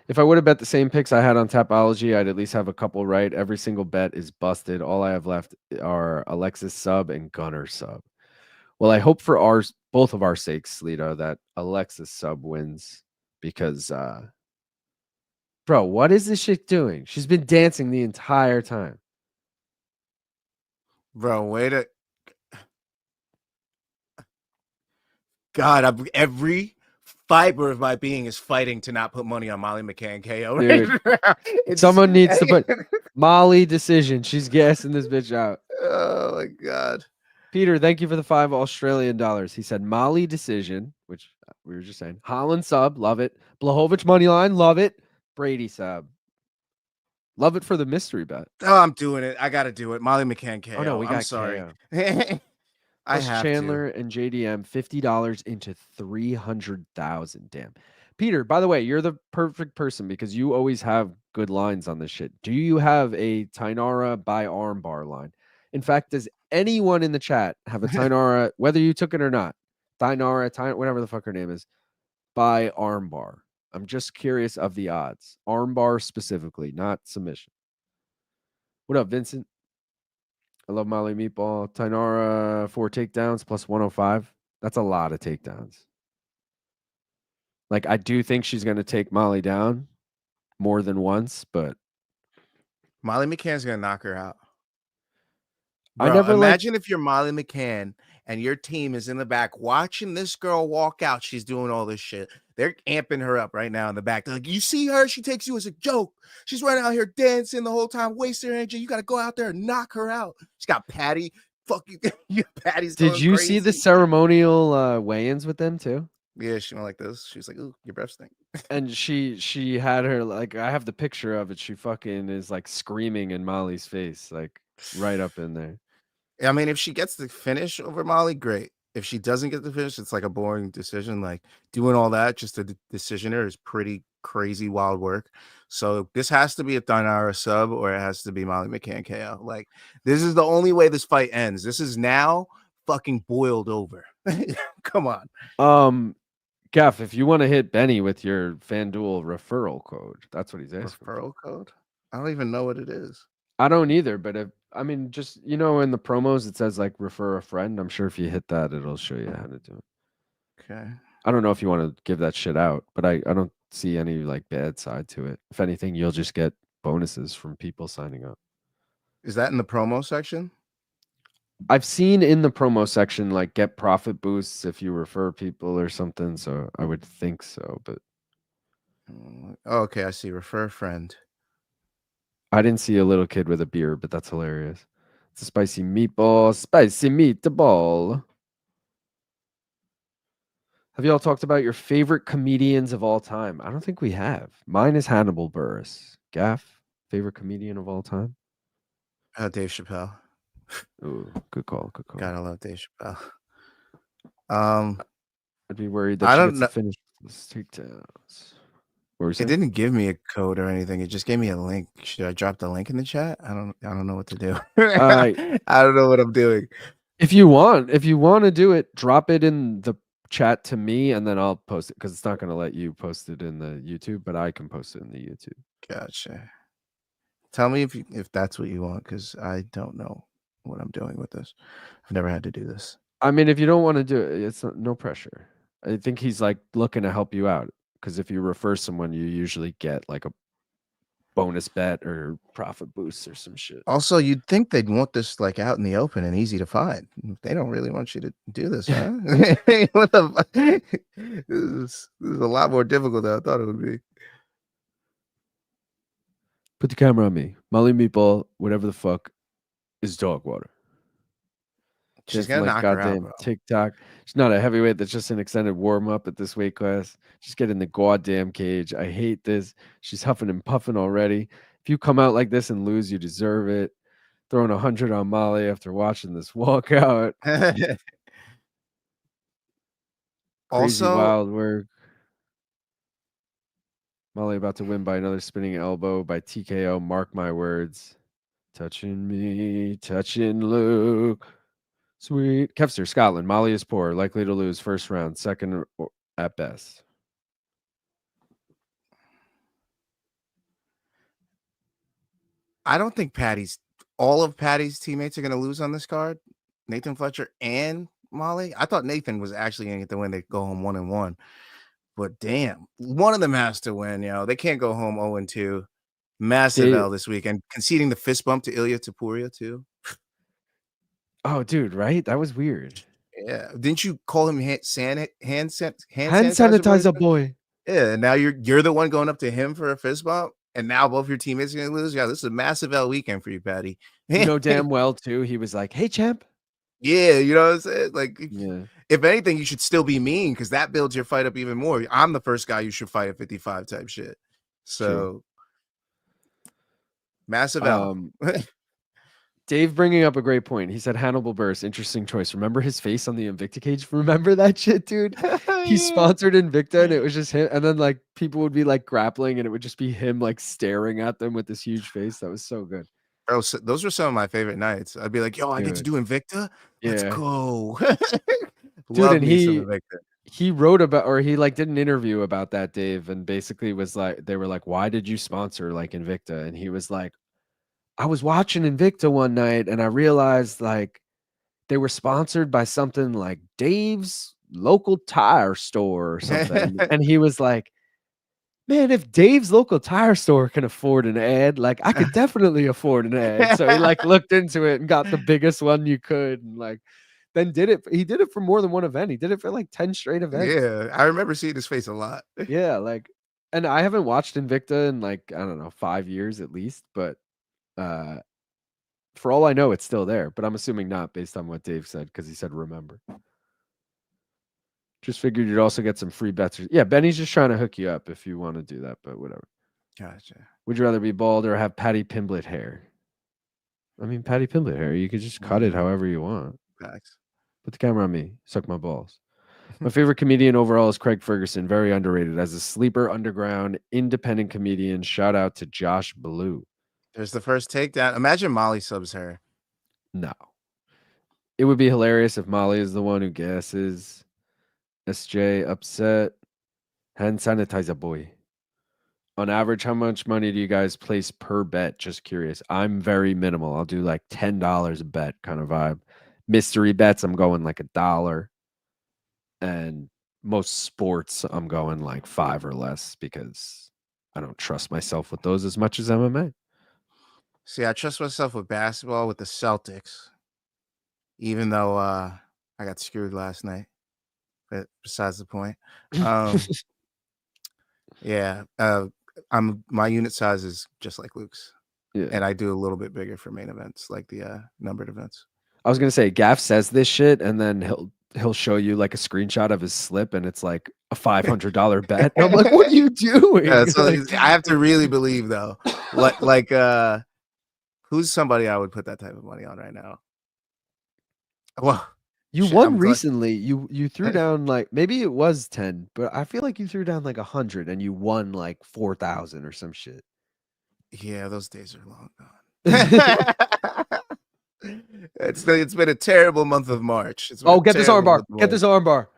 If I would have bet the same picks I had on Tapology, I'd at least have a couple right. Every single bet is busted. All I have left are Alexis sub and Gunner sub. Well, I hope for both of our sakes, Lita, that Alexis sub wins because, bro, what is this shit doing? She's been dancing the entire time. Bro, wait a... God, every fiber of my being is fighting to not put money on Molly McCann KO. Dude, someone needs to put Molly decision. She's gassing this bitch out. Oh, my God. Peter, thank you for the $5 Australian. He said Molly decision, which we were just saying. Holland sub, love it. Blachowicz money line, love it. Brady sub. Love it for the mystery bet. Oh, I'm doing it. I got to do it. Molly McCann KO. Oh, no, we got sorry. I have Chandler and JDM $50 into 300,000. Damn. Peter, by the way, you're the perfect person because you always have good lines on this shit. Do you have a Tynara by armbar line? In fact, does anyone in the chat have a Tynara, whether you took it or not? Tynara, whatever the fuck her name is, by armbar. I'm just curious of the odds. Armbar specifically, not submission. What up, Vincent? I love Molly Meatball. Tainara 4 takedowns plus 105. That's a lot of takedowns. Like, I do think she's going to take Molly down more than once, but Molly McCann's gonna knock her out. I Bro, never like. imagine if you're Molly McCann and your team is in the back watching this girl walk out. She's doing all this shit. They're amping her up right now in the back. They're like, you see her? She takes you as a joke. She's running out here dancing the whole time, wasting her energy. You got to go out there and knock her out. She's got Patty. Fuck you. Patty's Did going you crazy. see the ceremonial weigh-ins with them too? Yeah, she went like this. She was like, ooh, your breath stink. And she had her like I have the picture of it. She fucking is like screaming in Molly's face, like right up in there. I mean, if she gets the finish over Molly, great. If she doesn't get the finish, it's like a boring decision. Like doing all that just a decisioner is pretty crazy wild work. So this has to be a Tainara sub or it has to be Molly McCann KO. Like this is the only way this fight ends. This is now fucking boiled over. Come on. Gaff, if you want to hit Benny with your FanDuel referral code, that's what he's asking. Referral code? I don't even know what it is. I don't either, but if I mean, just in the promos it says like refer a friend. I'm sure if you hit that, it'll show you how to do it. Okay. I don't know if you want to give that shit out, but I don't see any like bad side to it. If anything, you'll just get bonuses from people signing up. Is that in the promo section? I've seen in the promo section like get profit boosts if you refer people or something, so I would think so, but okay, I see. Refer a friend. I didn't see a little kid with a beer, but that's hilarious. It's a spicy meatball, spicy meatball. Have you all talked about your favorite comedians of all time? I don't think we have. Mine is Hannibal Buress. Gaff, favorite comedian of all time? Dave Chappelle. Ooh, good call. Good call. Gotta love Dave Chappelle. I'd be worried that I she don't gets know. to finish this takedowns. It didn't give me a code or anything. It just gave me a link. Should I drop the link in the chat? I don't know what to do. I don't know what I'm doing. If you want to do it, drop it in the chat to me and then I'll post it because it's not going to let you post it in the YouTube, but I can post it in the YouTube. Gotcha. Tell me if that's what you want because I don't know what I'm doing with this. I've never had to do this. I mean, if you don't want to do it, it's no pressure. I think he's like looking to help you out because if you refer someone, you usually get like a bonus bet or profit boost or some shit. Also, you'd think they'd want this like out in the open and easy to find. They don't really want you to do this, huh? What the fuck? This is a lot more difficult than I thought it would be. Put the camera on me. Molly Meatball, whatever the fuck, is dog water. She's gonna knock her out, bro. TikTok. She's not a heavyweight. That's just an extended warm up at this weight class. Just get in the goddamn cage. I hate this. She's huffing and puffing already. If you come out like this and lose, you deserve it. Throwing 100 on Molly after watching this walkout. Crazy wild work. Molly about to win by another spinning elbow by TKO. Mark my words. Touching me, touching Luke. Sweet. Kevster, Scotland. Molly is poor. Likely to lose first round. Second at best. I don't think all of Patty's teammates are going to lose on this card. Nathan Fletcher and Molly. I thought Nathan was actually going to get the win. They go home 1-1. But damn, one of them has to win. They can't go home 0-2. Massive L this weekend. Conceding the fist bump to Ilya Topuria too. Oh, dude, right? That was weird. Yeah. Didn't you call him hand sanitizer boy? Yeah. And now you're the one going up to him for a fist bump. And now both your teammates are going to lose. Yeah, this is a massive L weekend for you, Patty. You know damn well, too. He was like, hey, champ. Yeah, you know what I'm saying? Like, yeah. If anything, you should still be mean because that builds your fight up even more. I'm the first guy you should fight at 55 type shit. So, true. Massive L. Dave bringing up a great point. He said Hannibal Buress, interesting choice. Remember his face on the Invicta cage? Remember that shit, dude? He sponsored Invicta and it was just him. And then like people would be like grappling and it would just be him like staring at them with this huge face. That was so good. Bro, so those were some of my favorite nights. I'd be like, yo, I get to do Invicta? Let's go. Dude, and he wrote about, or he like did an interview about that, Dave, and basically was like, they were like, why did you sponsor like Invicta? And he was like, I was watching Invicta one night and I realized like they were sponsored by something like Dave's local tire store or something. And he was like, man, if Dave's local tire store can afford an ad, like I could definitely afford an ad. So he like looked into it and got the biggest one you could, and like then did it. He did it for more than one event. He did it for like 10 straight events. Yeah, I remember seeing his face a lot. Yeah, like, and I haven't watched Invicta in like, I don't know, 5 years at least, but uh for all I know, it's still there, but I'm assuming not based on what Dave said, because he said remember. Just figured you'd also get some free bets. Yeah, Benny's just trying to hook you up if you want to do that, but whatever. Gotcha. Would you rather be bald or have Patty Pimblett hair? I mean, Patty Pimblett hair. You could just cut it however you want. Facts. Put the camera on me. Suck my balls. My favorite comedian overall is Craig Ferguson. Very underrated as a sleeper underground independent comedian. Shout out to Josh Blue. There's the first takedown. Imagine Molly subs her. No. It would be hilarious if Molly is the one who guesses. SJ upset. Hand sanitizer boy. On average, how much money do you guys place per bet? Just curious. I'm very minimal. I'll do like $10 a bet kind of vibe. Mystery bets, I'm going like $1. And most sports, I'm going like 5 or less because I don't trust myself with those as much as MMA. See, I trust myself with basketball with the Celtics, even though I got screwed last night. But besides the point, yeah, my unit size is just like Luke's, Yeah. and I do a little bit bigger for main events, like the numbered events. I was gonna say Gaff says this shit, and then he'll show you like a screenshot of his slip, and it's like a $500 bet. And I'm like, what are you doing? Yeah, so like, I have to really believe though, like who's somebody I would put that type of money on right now? Well, you shit, won recently. You threw down like, maybe it was 10, but I feel like you threw down like 100 and you won like 4,000 or some shit. Yeah, those days are long gone. It's been a terrible month of March. Get this armbar. Get this armbar.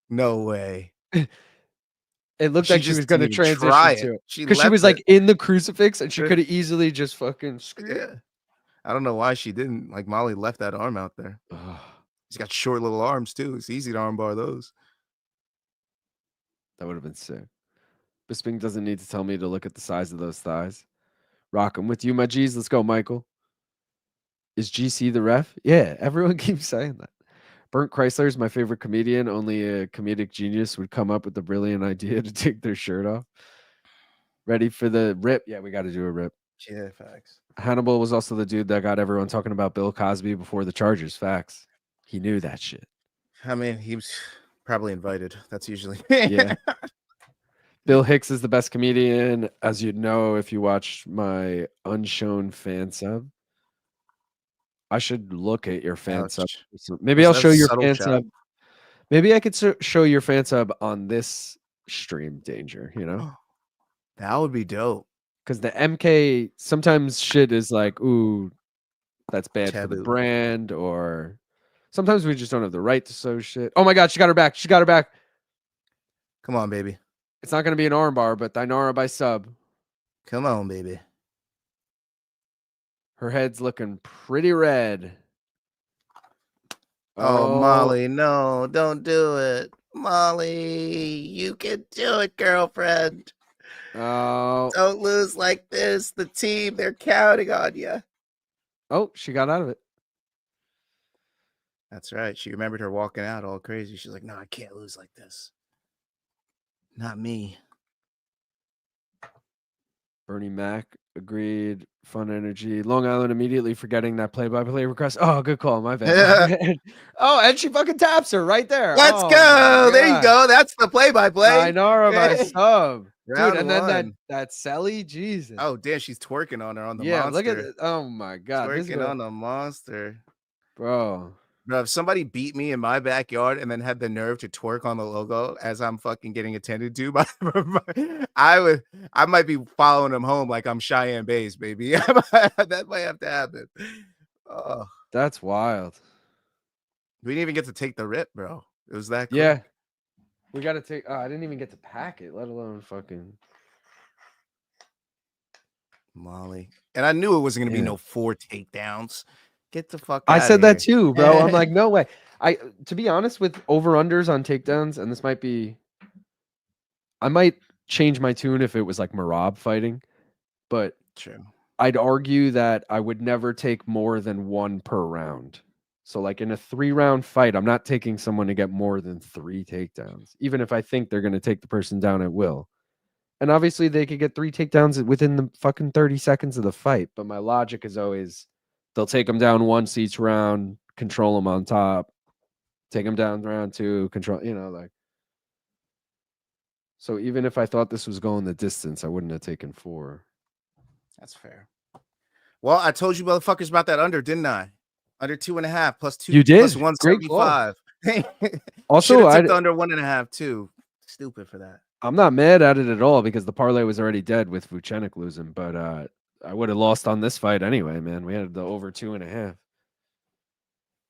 No way. It looked like she was going to transition to it. Because she was like in the crucifix and she could have easily just fucking. Yeah. I don't know why she didn't. Like Molly left that arm out there. She's got short little arms too. It's easy to armbar those. That would have been sick. Bisping doesn't need to tell me to look at the size of those thighs. Rock 'em with you, my G's. Let's go, Michael. Is GC the ref? Yeah, everyone keeps saying that. Bert Chrysler is my favorite comedian. Only a comedic genius would come up with the brilliant idea to take their shirt off. Ready for the rip? Yeah, we got to do a rip. Yeah, facts. Hannibal was also the dude that got everyone talking about Bill Cosby before the Chargers. Facts. He knew that shit. I mean, he was probably invited. That's usually. Yeah. Bill Hicks is the best comedian, as you'd know if you watched my unshown fan sub. I should look at your fan sub. Maybe I'll show your fan sub. Maybe I could show your fan sub on this stream, Danger, you know? That would be dope. Because the MK, sometimes shit is like, ooh, that's bad for the brand, or sometimes we just don't have the right to show shit. Oh my God, she got her back. She got her back. Come on, baby. It's not going to be an armbar, but Dinara by sub. Come on, baby. Her head's looking pretty red. Oh, Molly, no, don't do it. Molly, you can do it, girlfriend. Oh. Don't lose like this. The team, they're counting on you. Oh, she got out of it. That's right. She remembered her walking out all crazy. She's like, no, I can't lose like this. Not me. Bernie Mac agreed. Fun energy. Long Island immediately forgetting that play-by-play request. Oh, good call. My bad. Oh, and she fucking taps her right there. Let's go. There you go. That's the play-by-play. Dinara by sub. Round dude, and one. then that Selly, Jesus. Oh, damn, she's twerking on her on the monster. Look at it. Oh my God. Twerking on the monster. Bro, if somebody beat me in my backyard and then had the nerve to twerk on the logo as I'm fucking getting attended to by I might be following them home like I'm Cheyenne Bays, baby. That might have to happen. Oh, that's wild. We didn't even get to take the rip, bro. It was that quick. Yeah. We got to take. I didn't even get to pack it, let alone fucking. Molly. And I knew it wasn't going to be Yeah. no 4 takedowns. Get the fuck I out of said that here. too, bro. I'm like, no way. To be honest, with over unders on takedowns, and this might be, I might change my tune if it was like Marab fighting, but True. I'd argue that I would never take more than one per round. So, like in a 3-round fight, I'm not taking someone to get more than 3 takedowns, even if I think they're going to take the person down at will. And obviously, they could get 3 takedowns within the fucking 30 seconds of the fight. But my logic is always they'll take them down once each round, control them on top, take them down round 2, control, like. So even if I thought this was going the distance, I wouldn't have taken 4. That's fair. Well, I told you motherfuckers about that under, didn't I? Under 2.5 plus 2 You plus did. Great call. 175. Also, Should have took the under 1.5 too. Stupid for that. I'm not mad at it at all because the parlay was already dead with Vucenic losing, but I would have lost on this fight anyway, man. We had the over 2.5.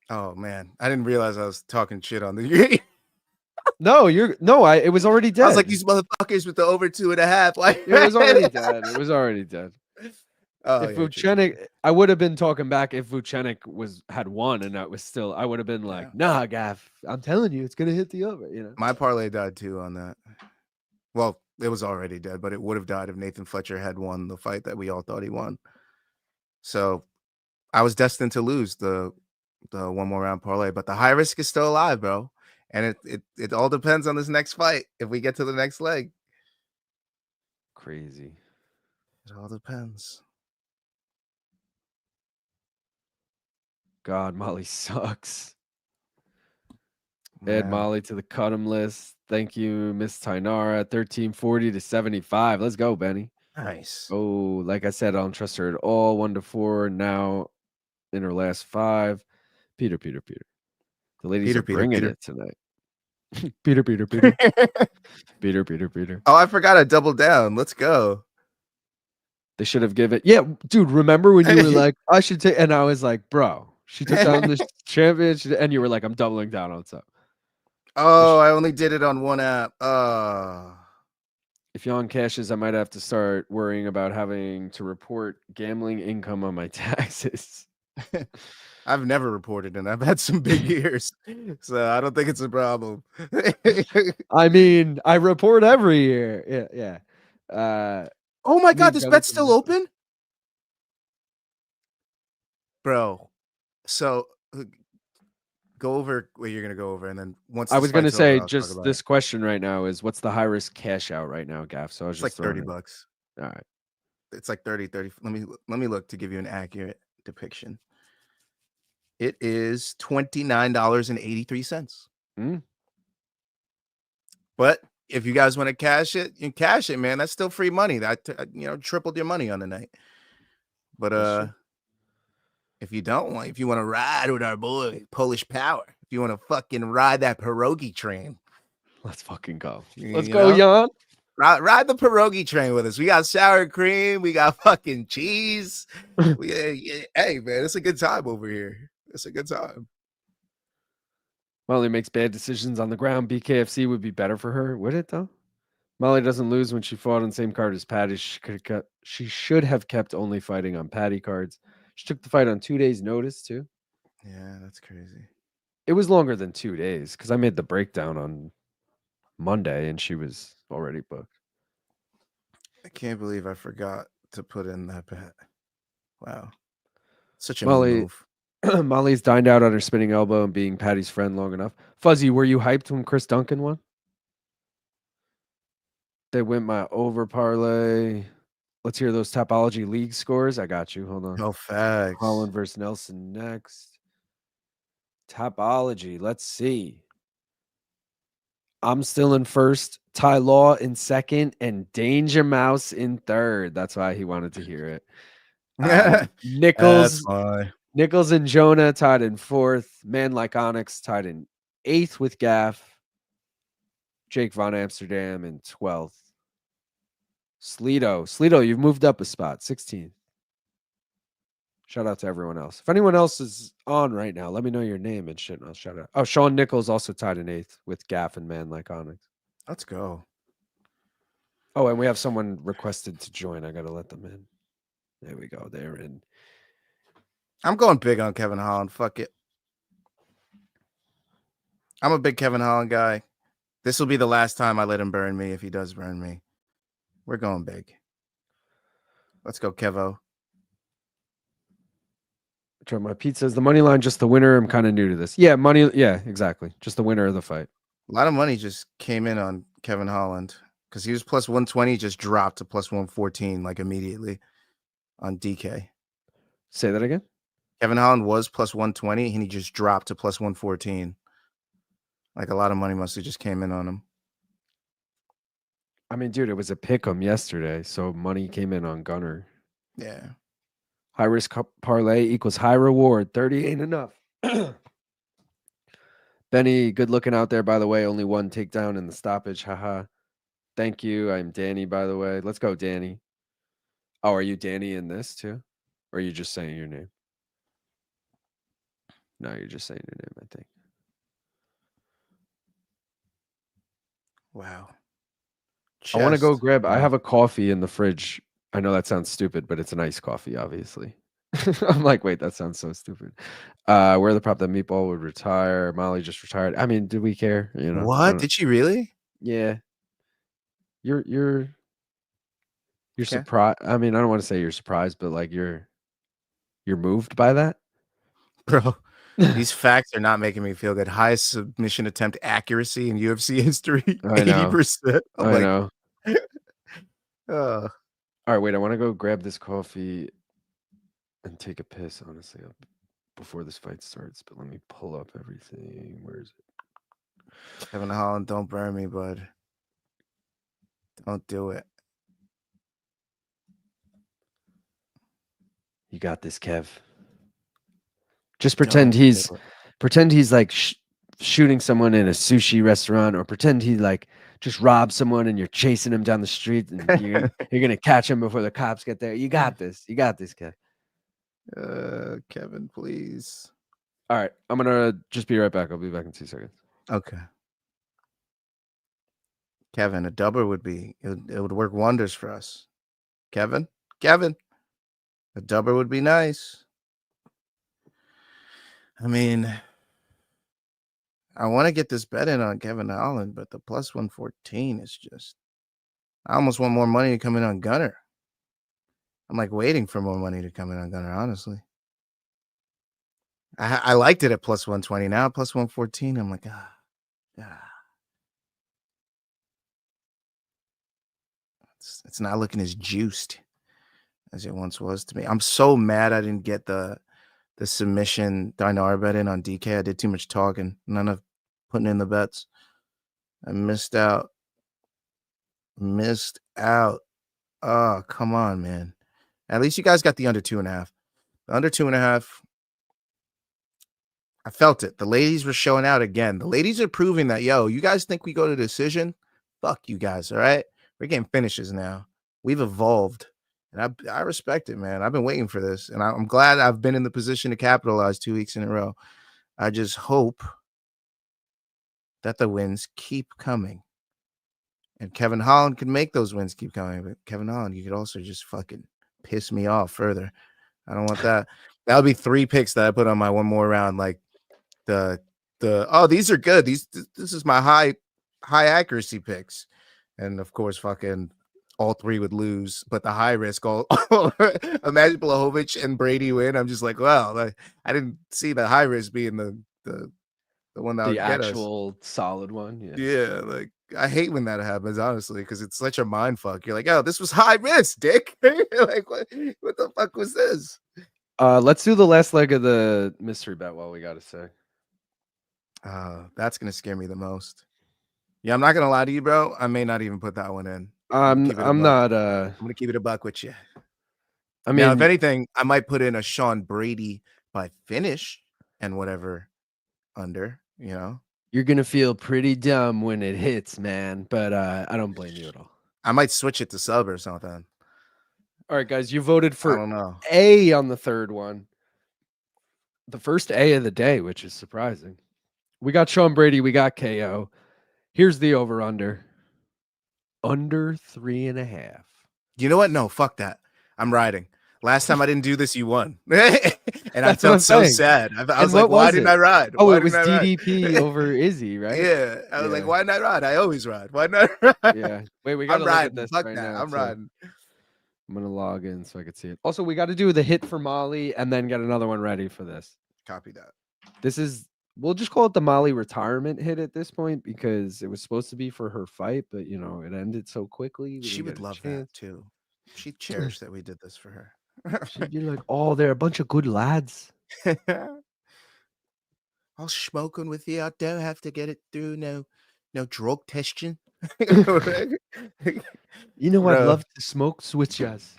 Oh man, I didn't realize I was talking shit on the. No, it was already dead. I was like, these motherfuckers with the over 2.5. Like, it was already dead. It was already dead. Oh, if Vucenic, I would have been talking back if Vucenic had won and that was still, I would have been like, nah, Gaff, I'm telling you, it's gonna hit the over. My parlay died too on that. Well, it was already dead, but it would have died if Nathan Fletcher had won the fight that we all thought he won. So I was destined to lose the one more round parlay, but the high risk is still alive, bro. And it all depends on this next fight. If we get to the next leg, crazy. It all depends. God, Molly sucks. Man. Add Molly to the cut 'em list. Thank you, Miss Tainara. 1340 to 75. Let's go, Benny. Nice. Oh, like I said, I don't trust her at all. 1 to 4. Now in her last 5. Peter. The ladies are bringing it tonight. Peter. Peter. Oh, I forgot to double down. Let's go. They should have given. Yeah, dude, remember when you were like, I should take, and I was like, bro, she took down the championship, and you were like, I'm doubling down on stuff. Oh, I only did it on one app. If Jan cashes, I might have to start worrying about having to report gambling income on my taxes. I've never reported, and I've had some big years, so I don't think it's a problem. I mean, I report every year. Yeah. Oh my God, this bet's still open? Bro, so go over where you're going to go over, and then once I was going to say, just this question right now is, what's the high-risk cash out right now, Gaff? So I was just like $30. All right. It's like 30. Let me look to give you an accurate depiction. It is $29.83. But if you guys want to cash it, you can cash it, man. That's still free money. That tripled your money on the night. But if you don't want, if you want to ride with our boy Polish Power, if you want to fucking ride that pierogi train, let's fucking go. Let's go, Jan. Ride the pierogi train with us. We got sour cream. We got fucking cheese. Hey, man, it's a good time over here. It's a good time. Molly makes bad decisions on the ground. BKFC would be better for her. Would it, though? Molly doesn't lose when she fought on the same card as Patty. She should have kept only fighting on Patty cards. She took the fight on 2 days' notice, too. Yeah, that's crazy. It was longer than 2 days because I made the breakdown on Monday and she was already booked. I can't believe I forgot to put in that bet. Wow. Such a move. Molly's dined out on her spinning elbow and being Patty's friend long enough. Fuzzy, were you hyped when Chris Duncan won? They went my over parlay. Let's hear those Topology League scores. I got you. Hold on. No facts. Holland versus Nelson next. Topology. Let's see. I'm still in first. Ty Law in second, and Danger Mouse in third. That's why he wanted to hear it. Nichols and Jonah tied in fourth. Man Like Onyx tied in eighth with Gaff. Jake Von Amsterdam in 12th. Sleeto, you've moved up a spot, 16th. Shout out to everyone else. If anyone else is on right now, let me know your name and shit, and I'll shout out. Oh, Sean Nichols also tied in 8th with Gaff and Man Like Onyx. Let's go. Oh, and we have someone requested to join. I gotta let them in. There we go. They're in. I'm going big on Kevin Holland. Fuck it. I'm a big Kevin Holland guy. This will be the last time I let him burn me if he does burn me. We're going big. Let's go, Kevo. Try my pizzas. The money line, just the winner. I'm kind of new to this. Yeah, money. Yeah, exactly. Just the winner of the fight. A lot of money just came in on Kevin Holland because he was plus 120, just dropped to plus 114 like immediately on DK. Say that again. Kevin Holland was plus 120 and he just dropped to plus 114. Like a lot of money must have just came in on him. I mean, dude, it was a pick 'em yesterday, so money came in on Gunner. Yeah. High risk parlay equals high reward. 30 ain't enough. Benny, good looking out there, by the way. Only one takedown in the stoppage. Haha. Thank you. I'm Danny, by the way. Let's go, Danny. Oh, are you Danny in this too? Or are you just saying your name? No, you're just saying your name, I think. Wow. I want to go grab. Wow. I have a coffee in the fridge. I know that sounds stupid, but it's an iced coffee, obviously. I'm like, wait, that sounds so stupid. Where the prop that Meatball would retire. Molly just retired. I mean, do we care? You know What? Did she really? Yeah. You're Okay. surprised. I mean, I don't want to say you're surprised, but like you're moved by that, Bro. These facts are not making me feel good. Highest submission attempt accuracy in UFC history, I know. 80%. I'm I know. All right, wait. I want to go grab this coffee and take a piss, honestly, before this fight starts. But let me pull up everything. Where is it? Kevin Holland, don't burn me, bud. Don't do it. You got this, Kev. Just pretend he's like shooting someone in a sushi restaurant, or pretend he like just robbed someone and you're chasing him down the street and you're gonna catch him before the cops get there. You got this. You got this, Kev. Kevin, please. All right, I'm gonna just be right back. I'll be back in 2 seconds. Okay. Kevin, a dubber would be it would work wonders for us. Kevin, a dubber would be nice. I mean, I want to get this bet in on Kevin Holland, but the plus 114 is just. I almost want more money to come in on Gunner. I'm like waiting for more money to come in on Gunner, honestly. I liked it at plus 120. Now at plus 114, I'm like, It's not looking as juiced as it once was to me. I'm so mad I didn't get the submission dinar bet in on DK. I did too much talking, none of putting in the bets. I missed out. Oh, come on, man. At least you guys got the under 2.5. The under 2.5. I felt it. The ladies were showing out again. The ladies are proving that, yo, you guys think we go to decision? Fuck you guys, all right? We're getting finishes now. We've evolved. And I respect it, man. I've been waiting for this. And I'm glad I've been in the position to capitalize 2 weeks in a row. I just hope that the wins keep coming. And Kevin Holland can make those wins keep coming. But Kevin Holland, you could also just fucking piss me off further. I don't want that. That'll be 3 picks that I put on my one more round. Like these are good. This is my high accuracy picks. And of course, fucking all 3 would lose, but the high risk, imagine Blachowicz and Brady win. I'm just like, well, I didn't see the high risk being the one that would get us. The actual solid one. Yeah, like I hate when that happens, honestly, because it's such a mind fuck. You're like, oh, this was high risk, dick. Like, what the fuck was this? Let's do the last leg of the mystery bet while we got to say. That's gonna scare me the most. Yeah, I'm not gonna lie to you, bro. I may not even put that one in. I'm not. I'm gonna keep it a buck with you. I mean, now, if anything, I might put in a Sean Brady by finish and whatever under. You know, you're gonna feel pretty dumb when it hits, man. But I don't blame you at all. I might switch it to sub or something. All right, guys, you voted for I don't know. A on the third one. The first A of the day, which is surprising. We got Sean Brady. We got KO. Here's the over-under. Under 3.5. You know what? No, fuck that. I'm riding. Last time I didn't do this, you won. And I That's what felt I'm so saying. sad. I And was like, what why was didn't it? I ride? Oh, Why it didn't was I ride? DDP over Izzy, right? Yeah. I was like, Yeah. why didn't I ride? I always ride. Why not ride? Yeah. Wait, we got I'm to look at riding. this Fuck right that. now I'm too. riding. I'm gonna log in so I can see it. Also, we got to do the hit for Molly and then get another one ready for this. Copy that. This is we'll just call it the Molly retirement hit at this point because it was supposed to be for her fight, but it ended so quickly. We She didn't would get a love that chance. too. She'd cherish that we did this for her. She'd be like, "Oh, they're a bunch of good lads." I'll smoking with you. I don't have to get it through no drug testing. I'd Bro, love to smoke switches.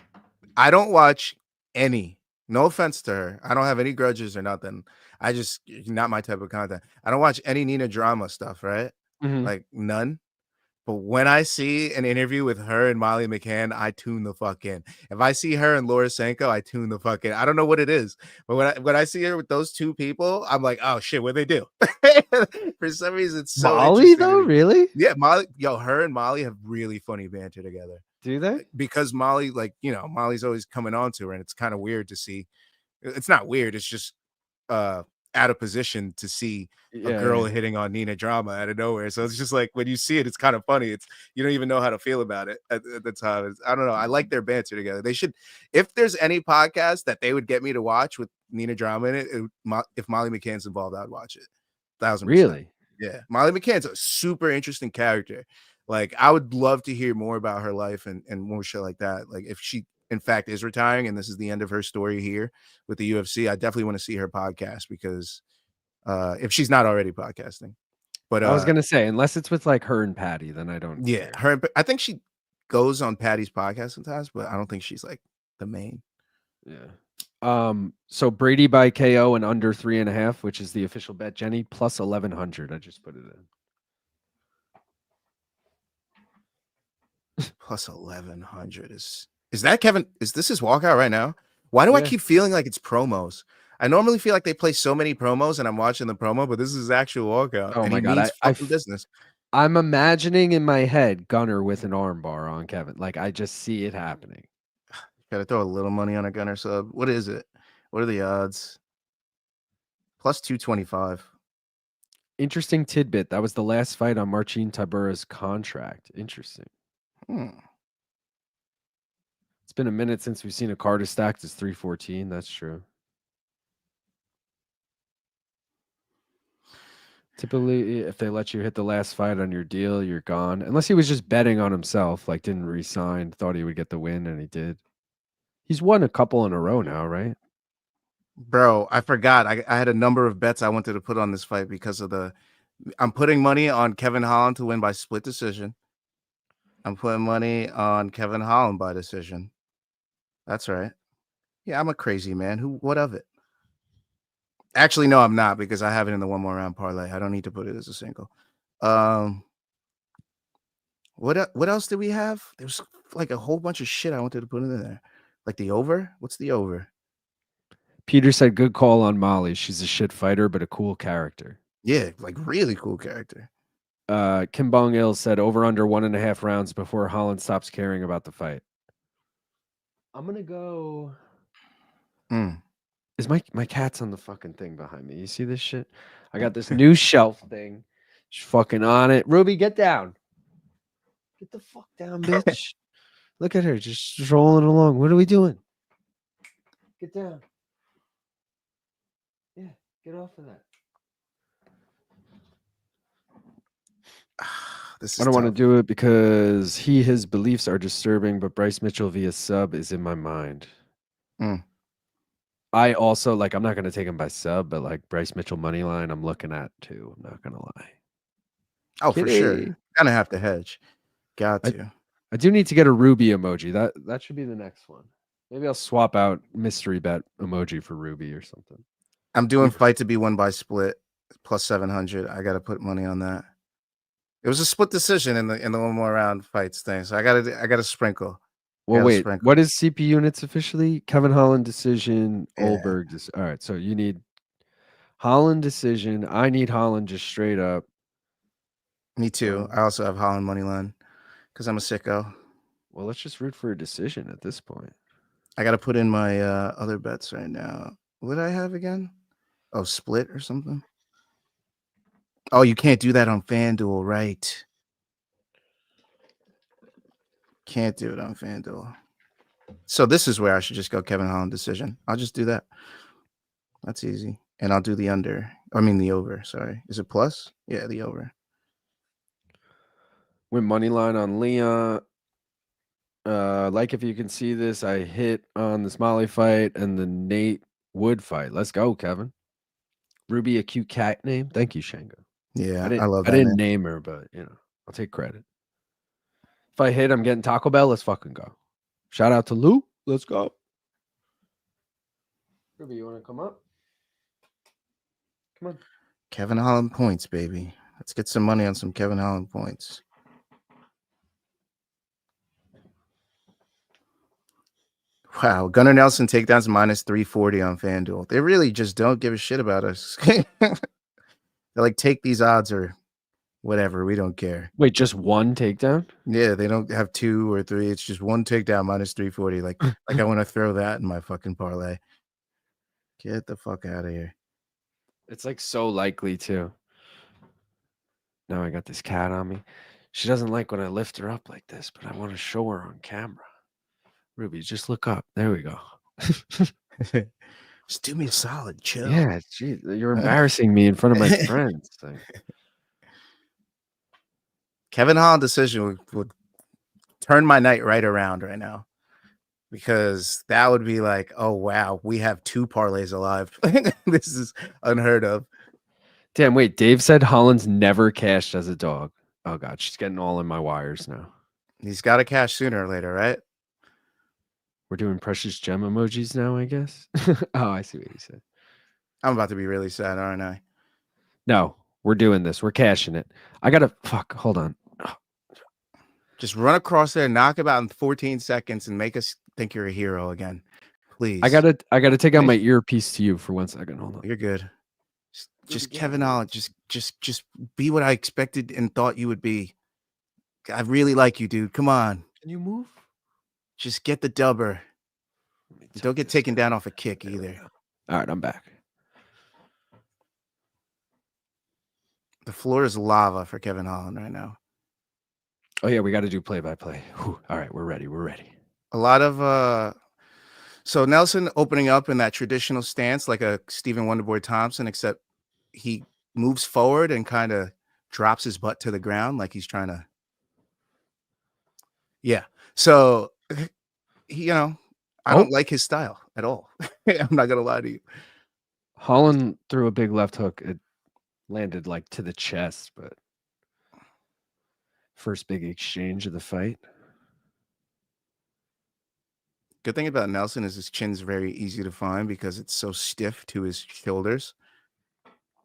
I don't watch any. No offense to her. I don't have any grudges or nothing. I just not my type of content. I don't watch any Nina drama stuff, right? Mhm. Like none. But when I see an interview with her and Molly McCann, I tune the fuck in. If I see her and Laura Sanko, I tune the fuck in. I don't know what it is, but when I see her with those two people, I'm like, oh shit, what they do? For some reason, it's so Molly interesting to though, me. really? Yeah, Molly, her and Molly have really funny banter together Do they? because Molly, Molly's always coming on to her, and it's kind of weird to see. It's not weird. It's just out of position to see a girl Yeah. hitting on Nina drama out of nowhere. So it's just like when you see it, it's kind of funny. It's you don't even know how to feel about it at the time. I don't know. I like their banter together. They should, if there's any podcast that they would get me to watch with Nina drama in it, if Molly McCann's involved, I'd watch it. 1,000%. Really? Yeah, Molly McCann's a super interesting character. Like I would love to hear more about her life and more shit like that. Like if she in fact is retiring and this is the end of her story here with the UFC, I definitely want to see her podcast because if she's not already podcasting. But I was gonna say, unless it's with like her and Patty, then I don't yeah, care. I think she goes on Patty's podcast sometimes, but I don't think she's like the main. Yeah. So Brady by KO and under 3.5, which is the official bet. Jenny plus 1,100. I just put it in. Plus 1,100 is that Kevin? Is this his walkout right now? Why do I Yeah. keep feeling like it's promos? I normally feel like they play so many promos and I'm watching the promo, but this is his actual walkout. Oh And my he god, means fucking business. I'm imagining in my head Gunner with an armbar on Kevin. Like I just see it happening. Gotta throw a little money on a Gunner sub. What is it? What are the odds? Plus 225. Interesting tidbit. That was the last fight on Marcin Tybura's contract. Interesting. It's been a minute since we've seen a card as stacked as 314. That's true. Typically, if they let you hit the last fight on your deal, you're gone. Unless he was just betting on himself, like didn't resign, thought he would get the win, and he did. He's won a couple in a row now, right? Bro, I forgot. I had a number of bets I wanted to put on this fight because of I'm putting money on Kevin Holland to win by split decision. I'm putting money on Kevin Holland by decision. That's right. Yeah, I'm a crazy man. What of it? Actually, no, I'm not because I have it in the one more round parlay. I don't need to put it as a single. What else did we have? There's like a whole bunch of shit I wanted to put in there. Like the over? What's the over? Peter said, good call on Molly. She's a shit fighter, but a cool character. Yeah, like really cool character. Kim Bong Il said, over under 1.5 rounds before Holland stops caring about the fight. I'm going to go. Is my cat's on the fucking thing behind me? You see this shit? I got this new shelf thing. She's fucking on it. Ruby, get down. Get the fuck down, bitch. Look at her, just rolling along. What are we doing? Get down. Yeah, get off of that. I don't want to do it because his beliefs are disturbing, but Bryce Mitchell via sub is in my mind. I also I'm not going to take him by sub, but like Bryce Mitchell money line, I'm looking at too. I'm not going to lie. Oh, for sure. Gonna have to hedge. Got to. I do need to get a Ruby emoji. That should be the next one. Maybe I'll swap out mystery bet emoji for Ruby or something. I'm doing fight to be won by split plus 700. I got to put money on that. It was a split decision in the one more round fights thing, so I got to sprinkle. Well, wait. What is CP units officially? Kevin Holland decision. Yeah. Ulberg. All right, so you need Holland decision. I need Holland just straight up. Me too. I also have Holland money line because I'm a sicko. Well, let's just root for a decision at this point. I got to put in my other bets right now. What did I have again? Oh, split or something? Oh, you can't do that on FanDuel, right? Can't do it on FanDuel. So this is where I should just go Kevin Holland decision. I'll just do that. That's easy. And I'll do the under. I mean the over, sorry. Is it plus? Yeah, the over. Win money line on Leon. Like if you can see this, I hit on the Smalley fight and the Nate Wood fight. Let's go, Kevin. Ruby, a cute cat name. Thank you, Shango. Yeah, I love I that didn't name. name her, but I'll take credit. If I hit, I'm getting Taco Bell. Let's fucking go. Shout out to Lou. Let's go. Ruby, you want to come up? Come on. Kevin Holland points, baby. Let's get some money on some Kevin Holland points. Wow, Gunnar Nelson takedowns minus 340 on FanDuel. They really just don't give a shit about us. They're like, take these odds or whatever. We don't care. Wait, just one takedown? Yeah, they don't have 2 or 3. It's just one takedown minus 340. Like I want to throw that in my fucking parlay. Get the fuck out of here. It's like so likely too. Now I got this cat on me. She doesn't like when I lift her up like this, but I want to show her on camera. Ruby, just look up. There we go. Just do me a solid, chill. Yeah, geez, you're embarrassing me in front of my friends. Kevin Holland decision would turn my night right around right now, because that would be like, oh wow, we have 2 parlays alive. This is unheard of. Damn, wait, Dave said Holland's never cashed as a dog. Oh god, she's getting all in my wires now. He's got to cash sooner or later, right? We're doing precious gem emojis now, I guess. Oh, I see what you said. I'm about to be really sad, aren't I? No, we're doing this. We're cashing it. I gotta hold on. Just run across there, knock about in 14 seconds, and make us think you're a hero again, please. I gotta take out my earpiece to you for 1 second. Hold on. You're good. Just Kevin Holland, just be what I expected and thought you would be. I really like you, dude. Come on. Can you move? Just get the dubber. Don't get taken down off a kick either. All right, I'm back. The floor is lava for Kevin Holland right now. Oh yeah, we got to do play-by-play. All right, we're ready. We're ready. A lot of so Nelson opening up in that traditional stance like a Stephen Wonderboy Thompson, except he moves forward and kind of drops his butt to the ground like he's trying to. Yeah. So I don't like his style at all. I'm not gonna lie to you. Holland threw a big left hook. It landed like to the chest, but first big exchange of the fight. Good thing about Nelson is his chin's very easy to find because it's so stiff to his shoulders.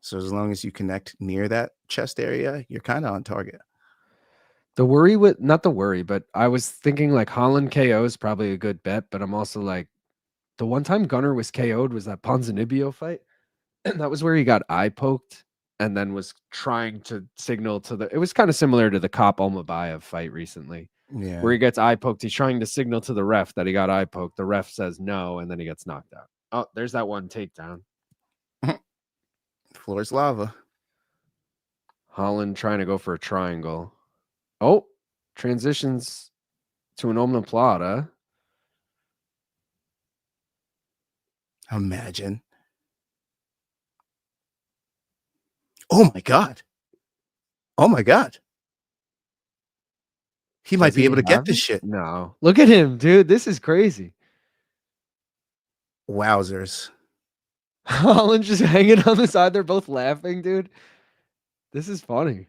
So as long as you connect near that chest area, you're kind of on target. The worry with not the worry, but I was thinking like Holland KO is probably a good bet, but I'm also like the one time Gunnar was KO'd was that Ponzinibbio fight. And that was where he got eye poked and then was trying to signal to it was kind of similar to the Cop Almabayev fight recently. Yeah. Where he gets eye poked. He's trying to signal to the ref that he got eye poked. The ref says no, and then he gets knocked out. Oh, there's that one takedown. Floor's lava. Holland trying to go for a triangle. Oh, transitions to an omoplata. Imagine. Oh my God. Oh my God. He might be able to get this shit. No. Look at him, dude. This is crazy. Wowzers. Holland just hanging on the side. They're both laughing, dude. This is funny.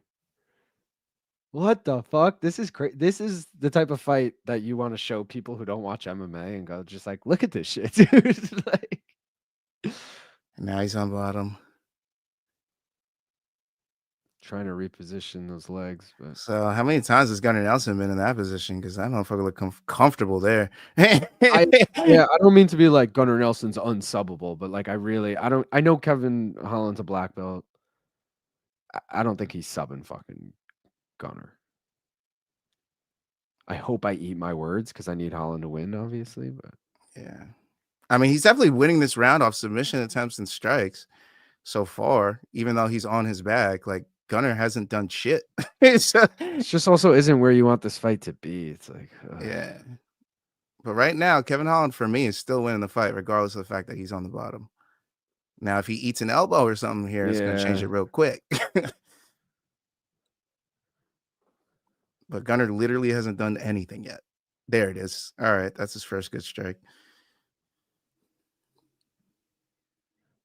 What the fuck? This is crazy. This is the type of fight that you want to show people who don't watch MMA and go just like, look at this shit, dude. Like, now he's on bottom. Trying to reposition those legs. But so how many times has Gunnar Nelson been in that position? Because I don't know if I look comfortable there. I don't mean to be like Gunnar Nelson's unsubbable, but like I know Kevin Holland's a black belt. I don't think he's subbing fucking Gunnar. I hope I eat my words because I need Holland to win, obviously. But Yeah. I mean, he's definitely winning this round off submission attempts and strikes so far, even though he's on his back. Like, Gunnar hasn't done shit. So, it's just also isn't where you want this fight to be. It's like, yeah. But right now, Kevin Holland, for me, is still winning the fight, regardless of the fact that he's on the bottom. Now, if he eats an elbow or something here, it's going to change it real quick. But Gunnar literally hasn't done anything yet. There it is. All right. That's his first good strike.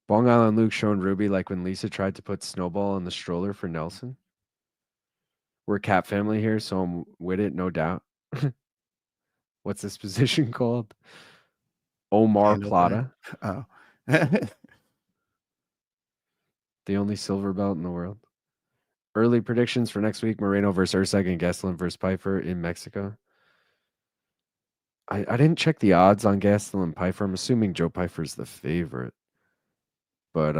Long Island Luke showing Ruby like when Lisa tried to put Snowball in the stroller for Nelson. We're a cat family here, so I'm with it, no doubt. What's this position called? Omar Plata. Oh. The only silver belt in the world. Early predictions for next week: Moreno versus Urseg and Gastelum versus Piper in Mexico. I didn't check the odds on Gastelum and Piper. I'm assuming Joe Piper's the favorite. But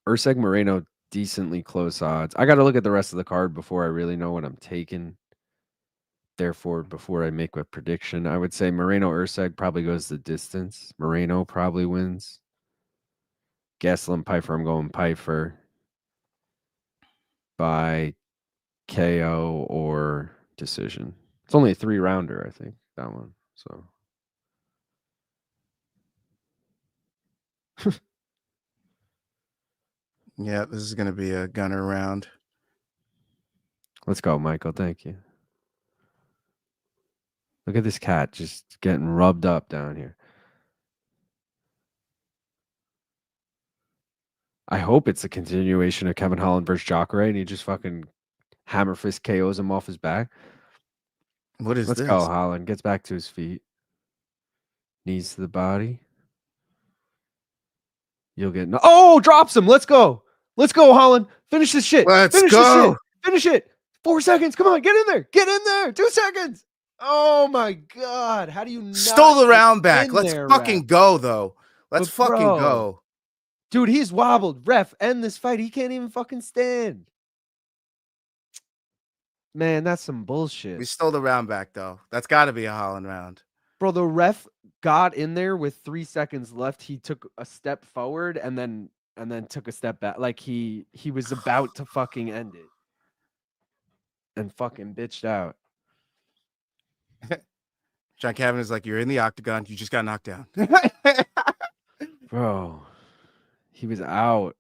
Urseg Moreno, decently close odds. I got to look at the rest of the card before I really know what I'm taking. Therefore, before I make a prediction, I would say Moreno Urseg probably goes the distance. Moreno probably wins. Gastelum Piper, I'm going Piper by KO or decision. It's only a 3-rounder, I think, that one. So yeah, this is going to be a Gunnar round. Let's go, Michael. Thank you. Look at this cat just getting rubbed up down here. I hope it's a continuation of Kevin Holland versus Jacare and he just fucking hammer fist KOs him off his back. What is Let's this? go, Holland. Gets back to his feet. Knees to the body. You'll get drops him. Let's go. Let's go, Holland. Finish this shit. Let's go. Finish it. 4 seconds. Come on, get in there. Get in there. 2 seconds. Oh my god. How do you not stole the round back? Let's fucking go, though. Let's fucking go. Dude, he's wobbled. Ref, end this fight. He can't even fucking stand. Man, that's some bullshit. We stole the round back, though. That's got to be a Holland round. Bro, the ref got in there with 3 seconds left. He took a step forward and then took a step back. Like he was about to fucking end it. And fucking bitched out. John Kavanagh's like, you're in the octagon. You just got knocked down. Bro, he was out.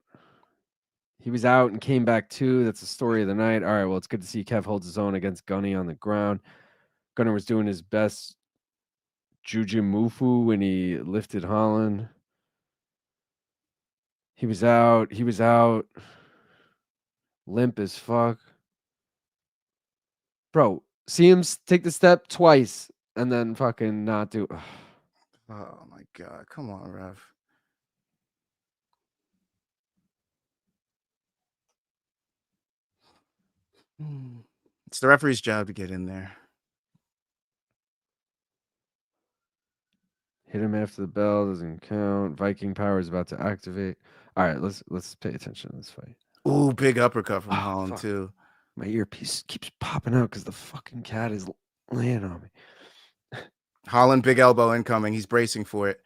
He was out and came back too. That's the story of the night. All right, well, it's good to see Kev holds his own against Gunny on the ground. Gunner was doing his best Jujimufu when he lifted Holland. He was out. Limp as fuck. Bro, see him take the step twice and then fucking not do. Oh my god. Come on, ref. It's the referee's job to get in there. Hit him after the bell, doesn't count. Viking power is about to activate. All right, let's pay attention to this fight. Ooh, big uppercut from Holland too. My earpiece keeps popping out because the fucking cat is laying on me. Holland, big elbow incoming. He's bracing for it.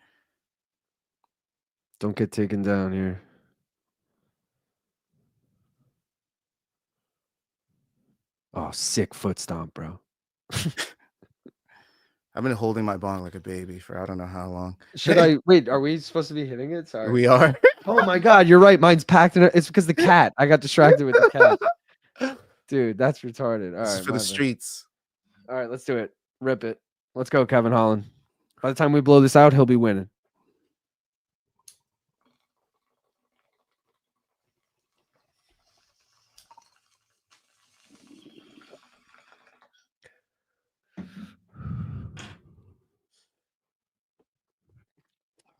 Don't get taken down here. Oh, sick foot stomp, bro. I've been holding my bong like a baby for I don't know how long. Should I wait? Are we supposed to be hitting it? Sorry. We are. Oh my god, you're right. Mine's packed in it. It's because the cat. I got distracted with the cat. Dude, that's retarded. All this right. is for the streets. All right, let's do it. Rip it. Let's go, Kevin Holland. By the time we blow this out, he'll be winning.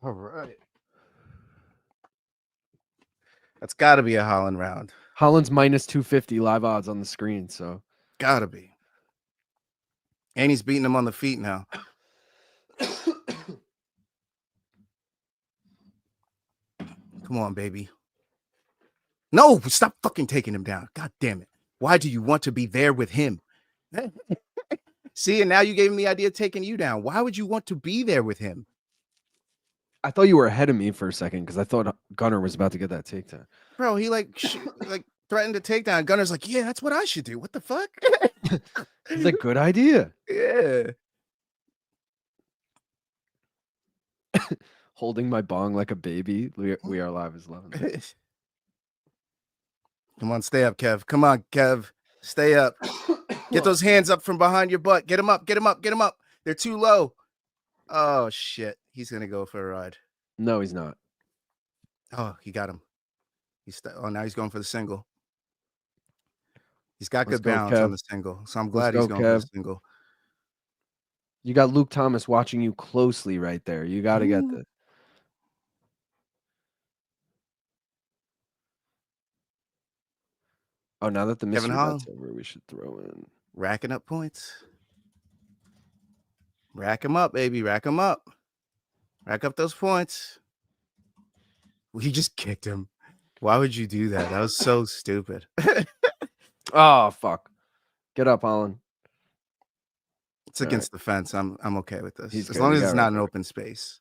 All right. That's got to be a Holland round. Holland's minus 250 live odds on the screen, so got to be. And he's beating him on the feet now. Come on, baby. No, stop fucking taking him down. God damn it. Why do you want to be there with him? See, and now you gave him the idea of taking you down. Why would you want to be there with him? I thought you were ahead of me for a second because I thought Gunnar was about to get that takedown. Bro, he like threatened to take down. Gunner's like, yeah, that's what I should do. What the fuck? It's a good idea. Yeah. Holding my bong like a baby. We are live is loving it. Come on, stay up, Kev. Come on, Kev. Stay up. Get those hands up from behind your butt. Get them up. Get them up. Get them up. They're too low. Oh, shit. He's going to go for a ride. No, he's not. Oh, he got him. Now he's going for the single. He's got good balance on the single. So I'm glad he's going for the single. You got Luke Thomas watching you closely right there. You got to get this. Oh, now that the mystery bet's over, we should throw in. Racking up points. Rack them up, baby. Rack them up. Rack up those points. We just kicked him. Why would you do that? That was so stupid. Oh, fuck. Get up, Holland. It's against the fence. I'm okay with this. As long as it's not an open space.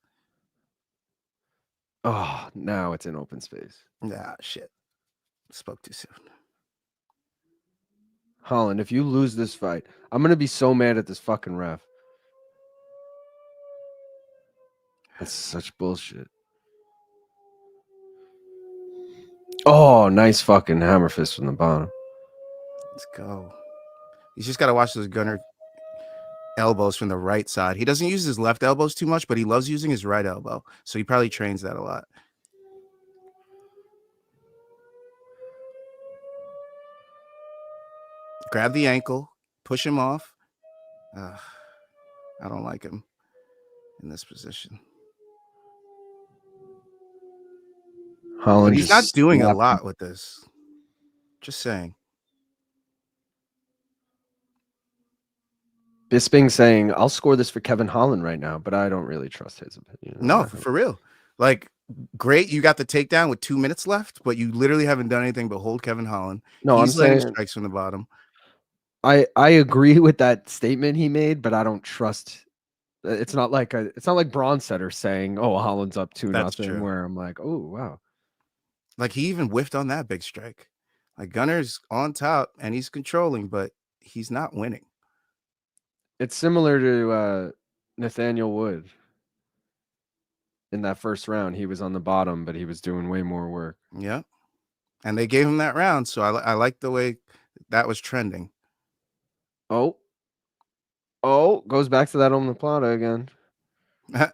Oh, now it's in open space. Nah, shit. Spoke too soon. Holland, if you lose this fight, I'm going to be so mad at this fucking ref. That's such bullshit. Oh, nice fucking hammer fist from the bottom. Let's go. He's just got to watch those Gunner elbows from the right side. He doesn't use his left elbows too much, but he loves using his right elbow. So he probably trains that a lot. Grab the ankle, push him off. I don't like him in this position. Holland, he's not doing a lot with this. Just saying. Bisping saying, I'll score this for Kevin Holland right now, but I don't really trust his opinion. No, for real. Like, great, you got the takedown with 2 minutes left, but you literally haven't done anything but hold Kevin Holland. No, he's letting strikes from the bottom. I agree with that statement he made, but I don't trust. It's not like Bronstetter saying, "Oh, Holland's up 2-0," where I'm like, "Oh, wow." Like he even whiffed on that big strike. Like Gunner's on top and he's controlling, but he's not winning. It's similar to Nathaniel Wood. In that first round, he was on the bottom, but he was doing way more work. Yeah, and they gave him that round, so I like the way that was trending. Oh, goes back to that omoplata again.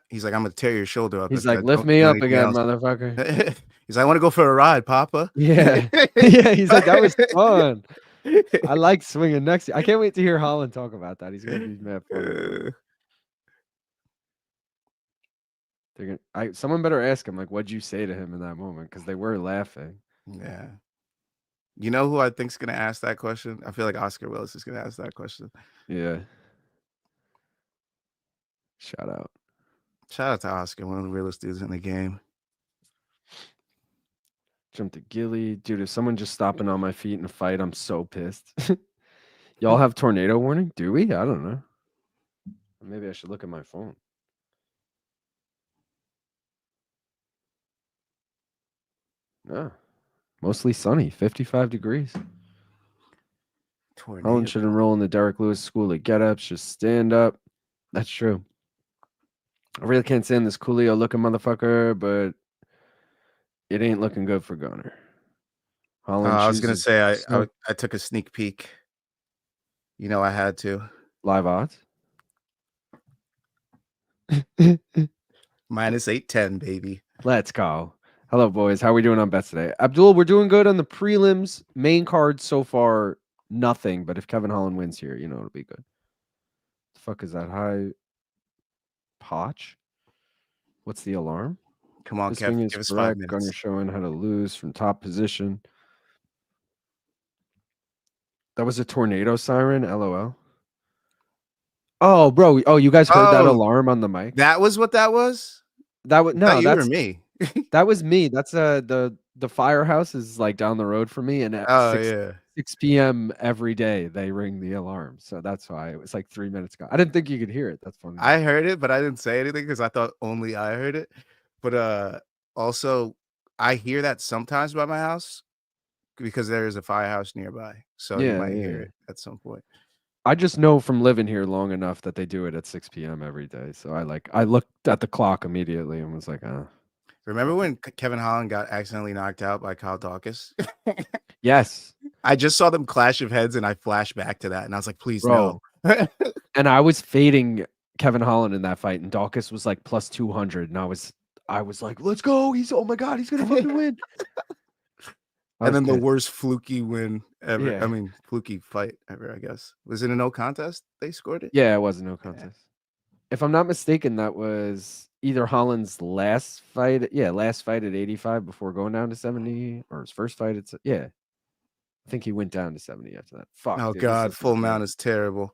He's like, I'm gonna tear your shoulder up. He's like, lift me up again, motherfucker. He's like, I want to go for a ride, Papa. Yeah. Yeah, he's like, that was fun. I like swinging next. I can't wait to hear Holland talk about that. He's gonna be mad fun. Someone better ask him, like, what'd you say to him in that moment? Because they were laughing. Yeah. You know who I think's gonna ask that question? I feel like Oscar Willis is gonna ask that question. Yeah. Shout out to Oscar, one of the realest dudes in the game. Jump to Gilly. Dude, if someone just stopping on my feet in a fight, I'm so pissed. Y'all have tornado warning? Do we? I don't know. Maybe I should look at my phone. No. Mostly sunny, 55 degrees. Holland should enroll in the Derek Lewis School of Get-Ups. Just stand up. That's true. I really can't stand this Coolio looking motherfucker, but it ain't looking good for Gunner. Holland I was going to say, I took a sneak peek. You know, I had to. Live odds? Minus 810, baby. Let's go. Hello, boys. How are we doing on bets today? Abdul, we're doing good on the prelims. Main card so far, nothing. But if Kevin Holland wins here, you know it'll be good. The fuck is that? High Potch? What's the alarm? Come on, Kevin. Give us 5 minutes. Gunner showing how to lose from top position. That was a tornado siren. LOL. Oh, bro. Oh, you guys heard that alarm on the mic? That was what that was? That was no. That's me. That was me. That's the firehouse is like down the road from me, and at 6 p.m. every day they ring the alarm. So that's why it was like 3 minutes ago. I didn't think you could hear it. That's funny. I heard it, but I didn't say anything because I thought only I heard it. But also I hear that sometimes by my house because there is a firehouse nearby. So you might hear it at some point. I just know from living here long enough that they do it at 6 p.m. every day. So I looked at the clock immediately and was like, Remember when Kevin Holland got accidentally knocked out by Kyle Dawkins? Yes. I just saw them clash of heads and I flashed back to that and I was like, please Bro. no. And I was fading Kevin Holland in that fight, and Dawkins was like plus 200, and I was like, let's go. Oh my god, he's gonna fucking win. And then the worst fluky win ever. Yeah. I mean, fluky fight ever, I guess. Was it a no contest? They scored it? Yeah, it was a no contest. If I'm not mistaken, that was either Holland's last fight. Yeah, last fight at 85 before going down to 70, or his first fight at I think he went down to 70 after that. Fuck. Oh dude, god, full mount is terrible.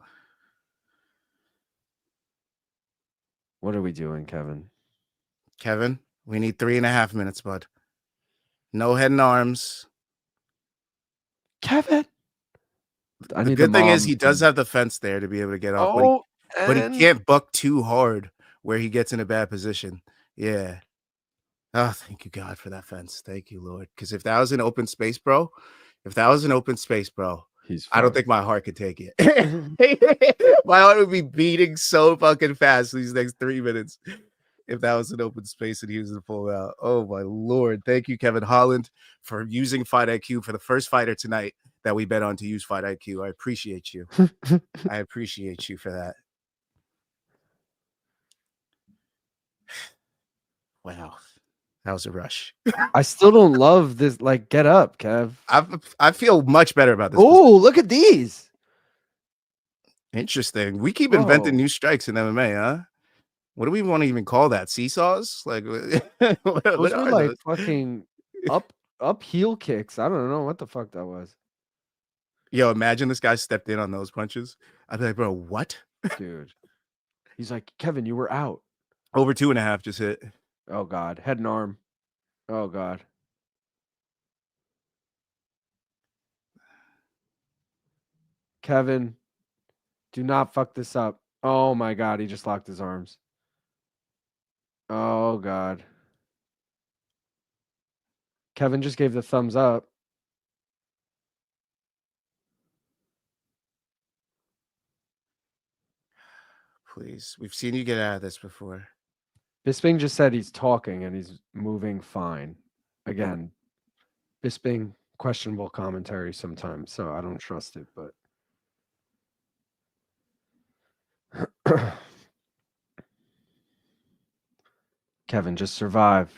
What are we doing, Kevin? Kevin, we need 3.5 minutes, bud. No head and arms. Kevin. The good thing is he does have the fence there to be able to get off, but he can't buck too hard where he gets in a bad position. Yeah. Oh, thank you, God, for that fence. Thank you, Lord. Because if that was an open space, bro, I don't think my heart could take it. My heart would be beating so fucking fast these next 3 minutes if that was an open space and he was to pull out. Oh, my Lord. Thank you, Kevin Holland, for using Fight IQ for the first fighter tonight that we bet on to use Fight IQ. I appreciate you. I appreciate you for that. Wow. That was a rush. I still don't love this. Like, get up, Kev. I feel much better about this. Oh, look at these. Interesting. We keep inventing new strikes in MMA, huh? What do we want to even call that? Seesaws? Like, what those are were like those? fucking up heel kicks. I don't know what the fuck that was. Yo, imagine this guy stepped in on those punches. I'd be like, bro, what? Dude. He's like, Kevin, you were out. Over 2.5 just hit. Oh, God. Head and arm. Oh, God. Kevin, do not fuck this up. Oh, my God. He just locked his arms. Oh, God. Kevin just gave the thumbs up. Please. We've seen you get out of this before. Bisping just said he's talking and he's moving fine. Again, Bisping, questionable commentary sometimes, so I don't trust it, but Kevin, just survive.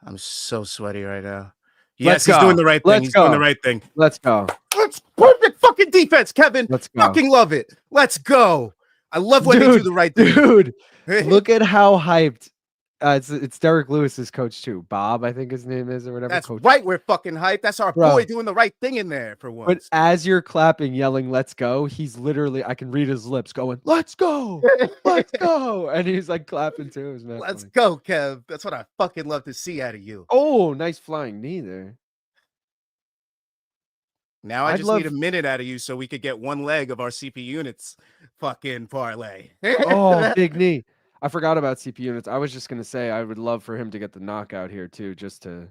I'm so sweaty right now. Yes, he's doing the right thing. He's doing the right thing. Let's go. That's perfect fucking defense, Kevin. Let's go. Fucking love it. Let's go. I love when they do the right thing. Dude, look at how hyped. It's Derek Lewis's coach too. Bob, I think his name is, or whatever. That's coach. right. We're fucking hyped. That's our boy doing the right thing in there for once. But as you're clapping, yelling, let's go, he's literally, I can read his lips going, let's go. Let's go. And he's like clapping too. It was let's go, Kev. That's what I fucking love to see out of you. Oh, nice flying knee there. Now I just need a minute out of you so we could get one leg of our CP units fucking parlay. Oh, big knee. I forgot about CP units. I was just going to say I would love for him to get the knockout here too, just to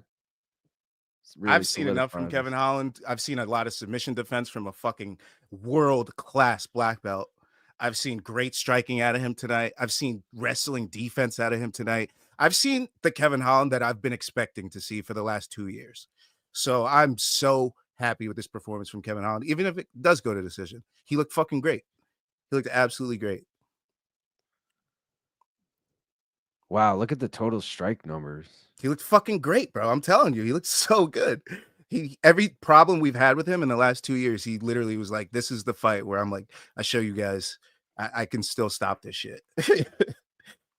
really I've seen enough from Kevin Holland. I've seen a lot of submission defense from a fucking world-class black belt. I've seen great striking out of him tonight. I've seen wrestling defense out of him tonight. I've seen the Kevin Holland that I've been expecting to see for the last 2 years. So I'm so happy with this performance from Kevin Holland, even if it does go to decision. He looked fucking great. He looked absolutely great. Wow, look at the total strike numbers. He looked fucking great, bro. I'm telling you, he looked so good. Every problem we've had with him in the last 2 years, he literally was like, this is the fight where I'm like, I show you guys I can still stop this shit.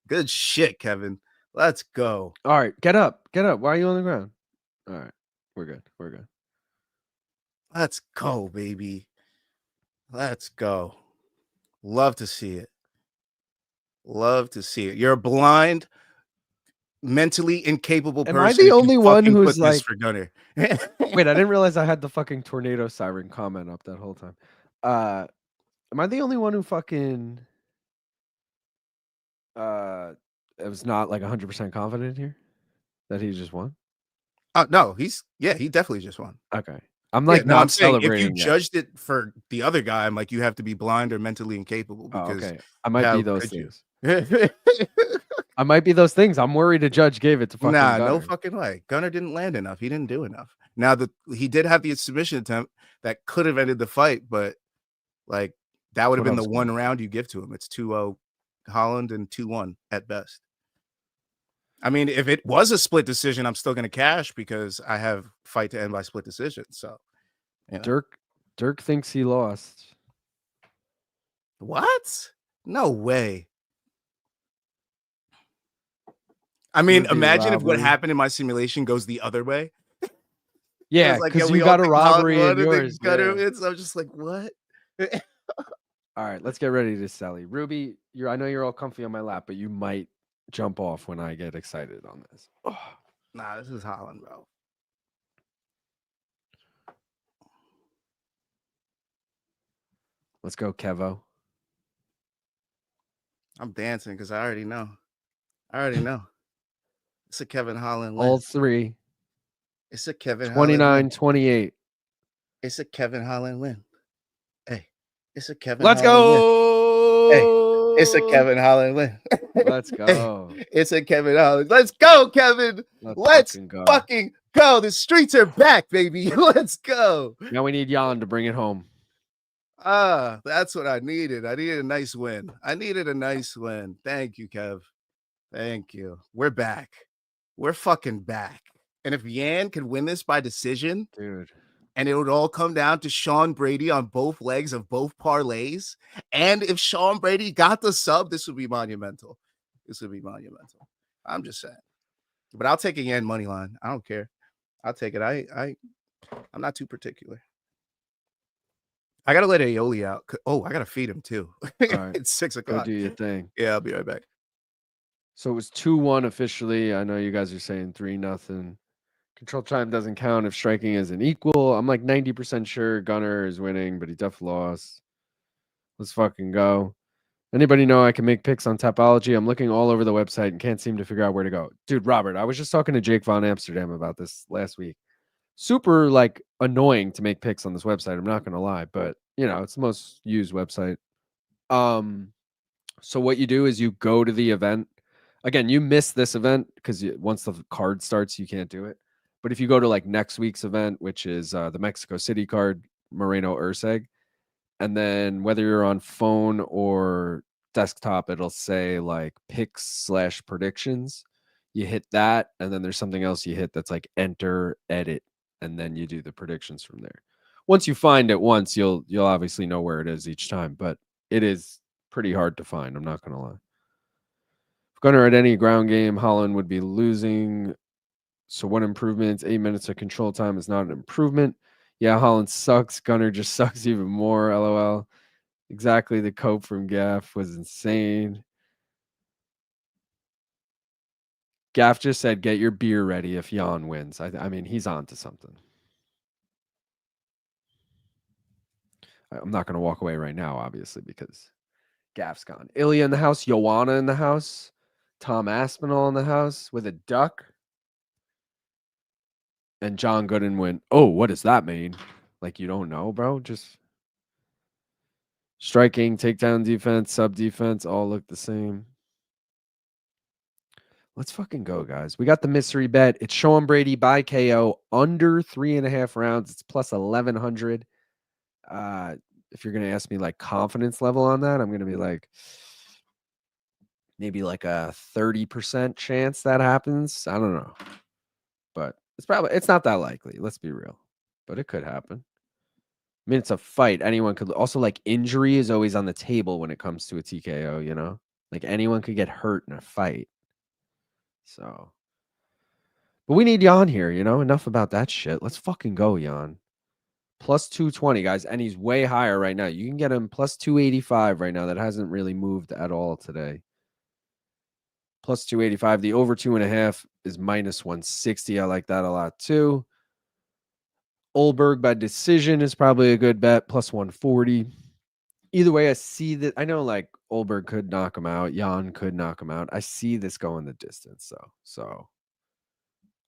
Good shit, Kevin. Let's go. All right, get up. Get up. Why are you on the ground? All right, we're good. We're good. Let's go, baby. Let's go. Love to see it. Love to see it. You're blind. mentally incapable Am person I the if you only one fucking who's put this like, for Gunner. wait, I didn't realize I had the fucking tornado siren comment up that whole time. Am I the only one who fucking was not like 100% confident here that he just won? No, he definitely just won. Okay. I'm Yeah, like no, I'm not saying if you celebrating yet. judged it for the other guy, I'm like, you have to be blind or mentally incapable Oh, because okay. I might be how those could you? things. I might be those things. I'm worried a judge gave it to fucking Nah, no Gunner. fucking way. Gunner didn't land enough. He didn't do enough. Now he did have the submission attempt that could have ended the fight, but like that would have What been the else, one Gunner? round you give to him. It's 2-0 Holland and 2-1 at best. I mean, if it was a split decision, I'm still gonna cash because I have fight to end by split decision. So you know. Dirk thinks he lost. What? No way. I It mean, would be a imagine if what robbery. happened in my simulation goes the other way. Yeah, It's like, yeah, because we you all got a think Holland robbery in won and then yours. Gunner Yeah. wins. I'm just like, what? All right, let's get ready to Sally. Ruby, I know you're all comfy on my lap, but you might jump off when I get excited on this. Oh, Nah, this is Holland, bro. let's go, Kevo. I'm dancing because I already know. It's a Kevin Holland win. All three. It's a Kevin Holland 29-28. It's a Kevin Holland win. Hey, it's a Kevin Let's Holland win. go. Hey, it's a Kevin Holland win. Let's go. Hey, it's a Kevin Holland. Let's go, Kevin. Let's fucking go. The streets are back, baby. Let's go. Now we need Jan to bring it home. That's what I needed. I needed a nice win. Thank you, Kev. Thank you. We're back. We're fucking back. And if Yan could win this by decision, dude, and it would all come down to Sean Brady on both legs of both parlays, and if Sean Brady got the sub, this would be monumental. I'm just saying. But I'll take a Yan money line. I don't care. I'll take it. I'm not too particular. I gotta let Aioli out. Oh, I gotta feed him too. Right. It's 6 Go o'clock. do your thing. Yeah, I'll be right back. So it was 2-1 officially. I know you guys are saying 3-0. Control time doesn't count if striking isn't equal. I'm like 90% sure Gunner is winning, but he definitely lost. Let's fucking go. Anybody know I can make picks on Tapology? I'm looking all over the website and can't seem to figure out where to go. Dude, Robert, I was just talking to Jake Von Amsterdam about this last week. Super like annoying to make picks on this website. I'm not gonna lie, but you know, it's the most used website. So what you do is you go to the event. Again, you miss this event because once the card starts, you can't do it. But if you go to like next week's event, which is the Mexico City card, Moreno Urseg, and then whether you're on phone or desktop, it'll say like picks/predictions. You hit that, and then there's something else you hit that's like enter, edit, and then you do the predictions from there. Once you find it once, you'll obviously know where it is each time, but it is pretty hard to find. I'm not gonna lie. If Gunner at any ground game, Holland would be losing. So what improvements? 8 minutes of control time is not an improvement. Yeah, Holland sucks. Gunner just sucks even more. LOL. Exactly. The cope from Gaff was insane. Gaff just said, get your beer ready if Jan wins. I mean, he's on to something. I'm not going to walk away right now, obviously, because Gaff's gone. Ilya in the house. Joanna in the house. Tom Aspinall in the house with a duck. And John Gooden went, oh, what does that mean? Like, you don't know, bro? Just striking, takedown defense, sub defense, all look the same. Let's fucking go, guys. We got the mystery bet. It's Sean Brady by KO under 3.5 rounds. It's plus 1,100. If you're going to ask me like confidence level on that, I'm going to be like maybe like a 30% chance that happens. I don't know. But it's not that likely. Let's be real. But it could happen. I mean, it's a fight. Anyone could also like injury is always on the table when it comes to a TKO, you know, like anyone could get hurt in a fight. So, but we need Jan here, you know, enough about that shit. Let's fucking go, Jan. Plus 220, guys. And he's way higher right now. You can get him plus 285 right now. That hasn't really moved at all today. plus 285. The over 2.5 is minus 160. I like that a lot too. Ulberg by decision is probably a good bet, plus 140. Either way, I see that. I know like Ulberg could knock him out. Jan could knock him out. I see this going the distance though. So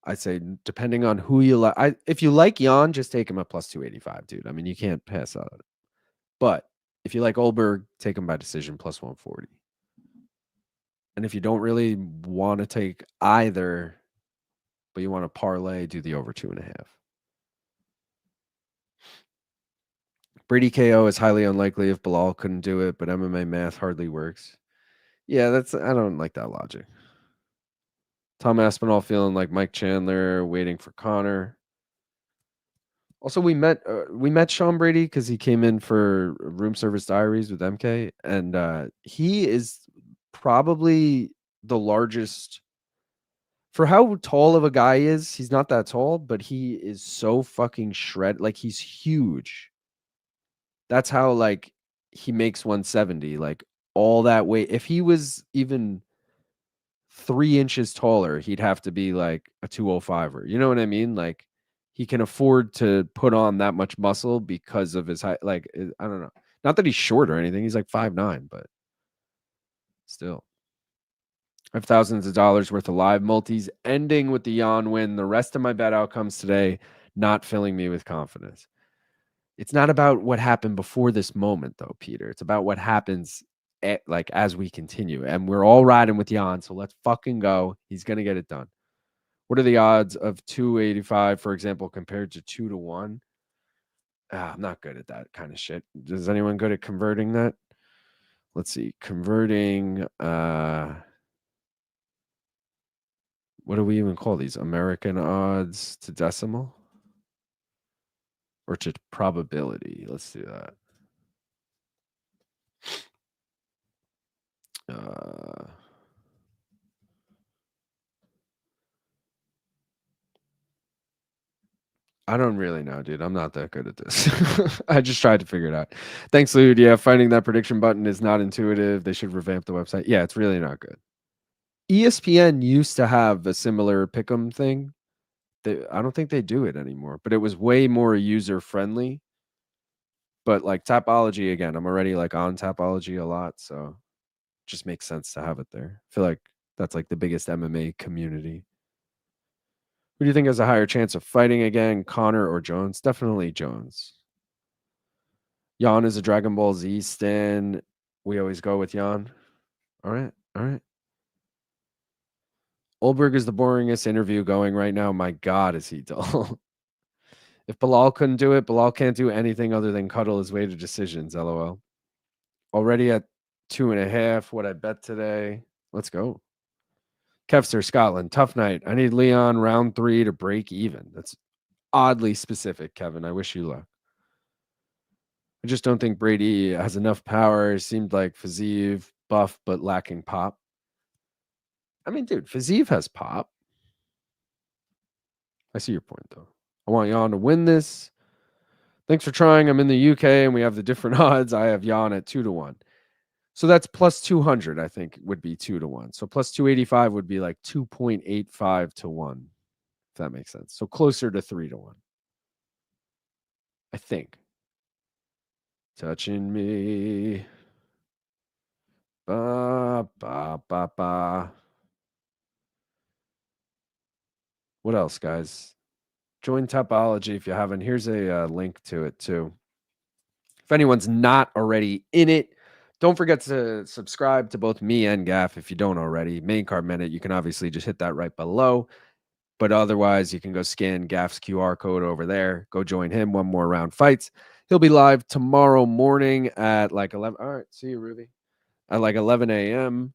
I say, depending on who you like, if you like Jan, just take him at plus 285, dude. I mean, you can't pass out on it. But if you like Ulberg, take him by decision plus 140. And if you don't really want to take either, but you want to parlay, do the over 2.5. Brady KO is highly unlikely if Bilal couldn't do it, but MMA math hardly works. Yeah, I don't like that logic. Tom Aspinall feeling like Mike Chandler, waiting for Connor. Also, we met Sean Brady because he came in for Room Service Diaries with MK, and he is probably the largest for how tall of a guy is. He's not that tall, but he is so fucking shredded. Like he's huge. That's how like he makes 170. Like all that weight. If he was even 3 inches taller, he'd have to be like a 205er. You know what I mean? Like he can afford to put on that much muscle because of his height. Like I don't know. Not that he's short or anything. He's like 5'9", but still. I have thousands of dollars worth of live multis, ending with the Jan win. The rest of my bet outcomes today not filling me with confidence. It's not about what happened before this moment, though, Peter. It's about what happens like as we continue. And we're all riding with Jan, so let's fucking go. He's gonna get it done. What are the odds of 285, for example, compared to 2-1? I'm not good at that kind of shit. Is anyone good at converting that? Let's see. Converting what do we even call these? American odds to decimal? Or to probability. Let's do that. I don't really know, dude. I'm not that good at this. I just tried to figure it out. Thanks, Lude. Yeah, finding that prediction button is not intuitive. They should revamp the website. Yeah, it's really not good. ESPN used to have a similar pick'em thing. I don't think they do it anymore, but it was way more user friendly. But like Tapology, again, I'm already like on Tapology a lot, so it just makes sense to have it there. I feel like that's like the biggest MMA community. Who do you think has a higher chance of fighting again, Connor or Jones? Definitely Jones. Jan is a Dragon Ball Z stan. We always go with Jan. All right. All right. Ulberg is the boringest interview going right now. My God, is he dull. If Bilal couldn't do it, Bilal can't do anything other than cuddle his way to decisions. LOL. Already at 2.5. What I bet today. Let's go. Kevster, Scotland. Tough night. I need Leon round 3 to break even. That's oddly specific, Kevin. I wish you luck. I just don't think Brady has enough power. It seemed like Fiziev, buff, but lacking pop. I mean, dude, Fiziev has pop. I see your point, though. I want Jan to win this. Thanks for trying. I'm in the UK, and we have the different odds. I have Jan at 2-1. So that's plus 200, I think, would be 2-1. So plus 285 would be like 2.85 to 1, if that makes sense. So closer to 3-1. I think. Touching me. Ba, ba, ba, ba. What else, guys? Join Topology if you haven't. Here's a link to it, too. If anyone's not already in it, don't forget to subscribe to both me and Gaff if you don't already. Main Card Minute, you can obviously just hit that right below. But otherwise, you can go scan Gaff's QR code over there. Go join him. One More Round Fights. He'll be live tomorrow morning at like 11. All right. See you, Ruby. At like 11 a.m.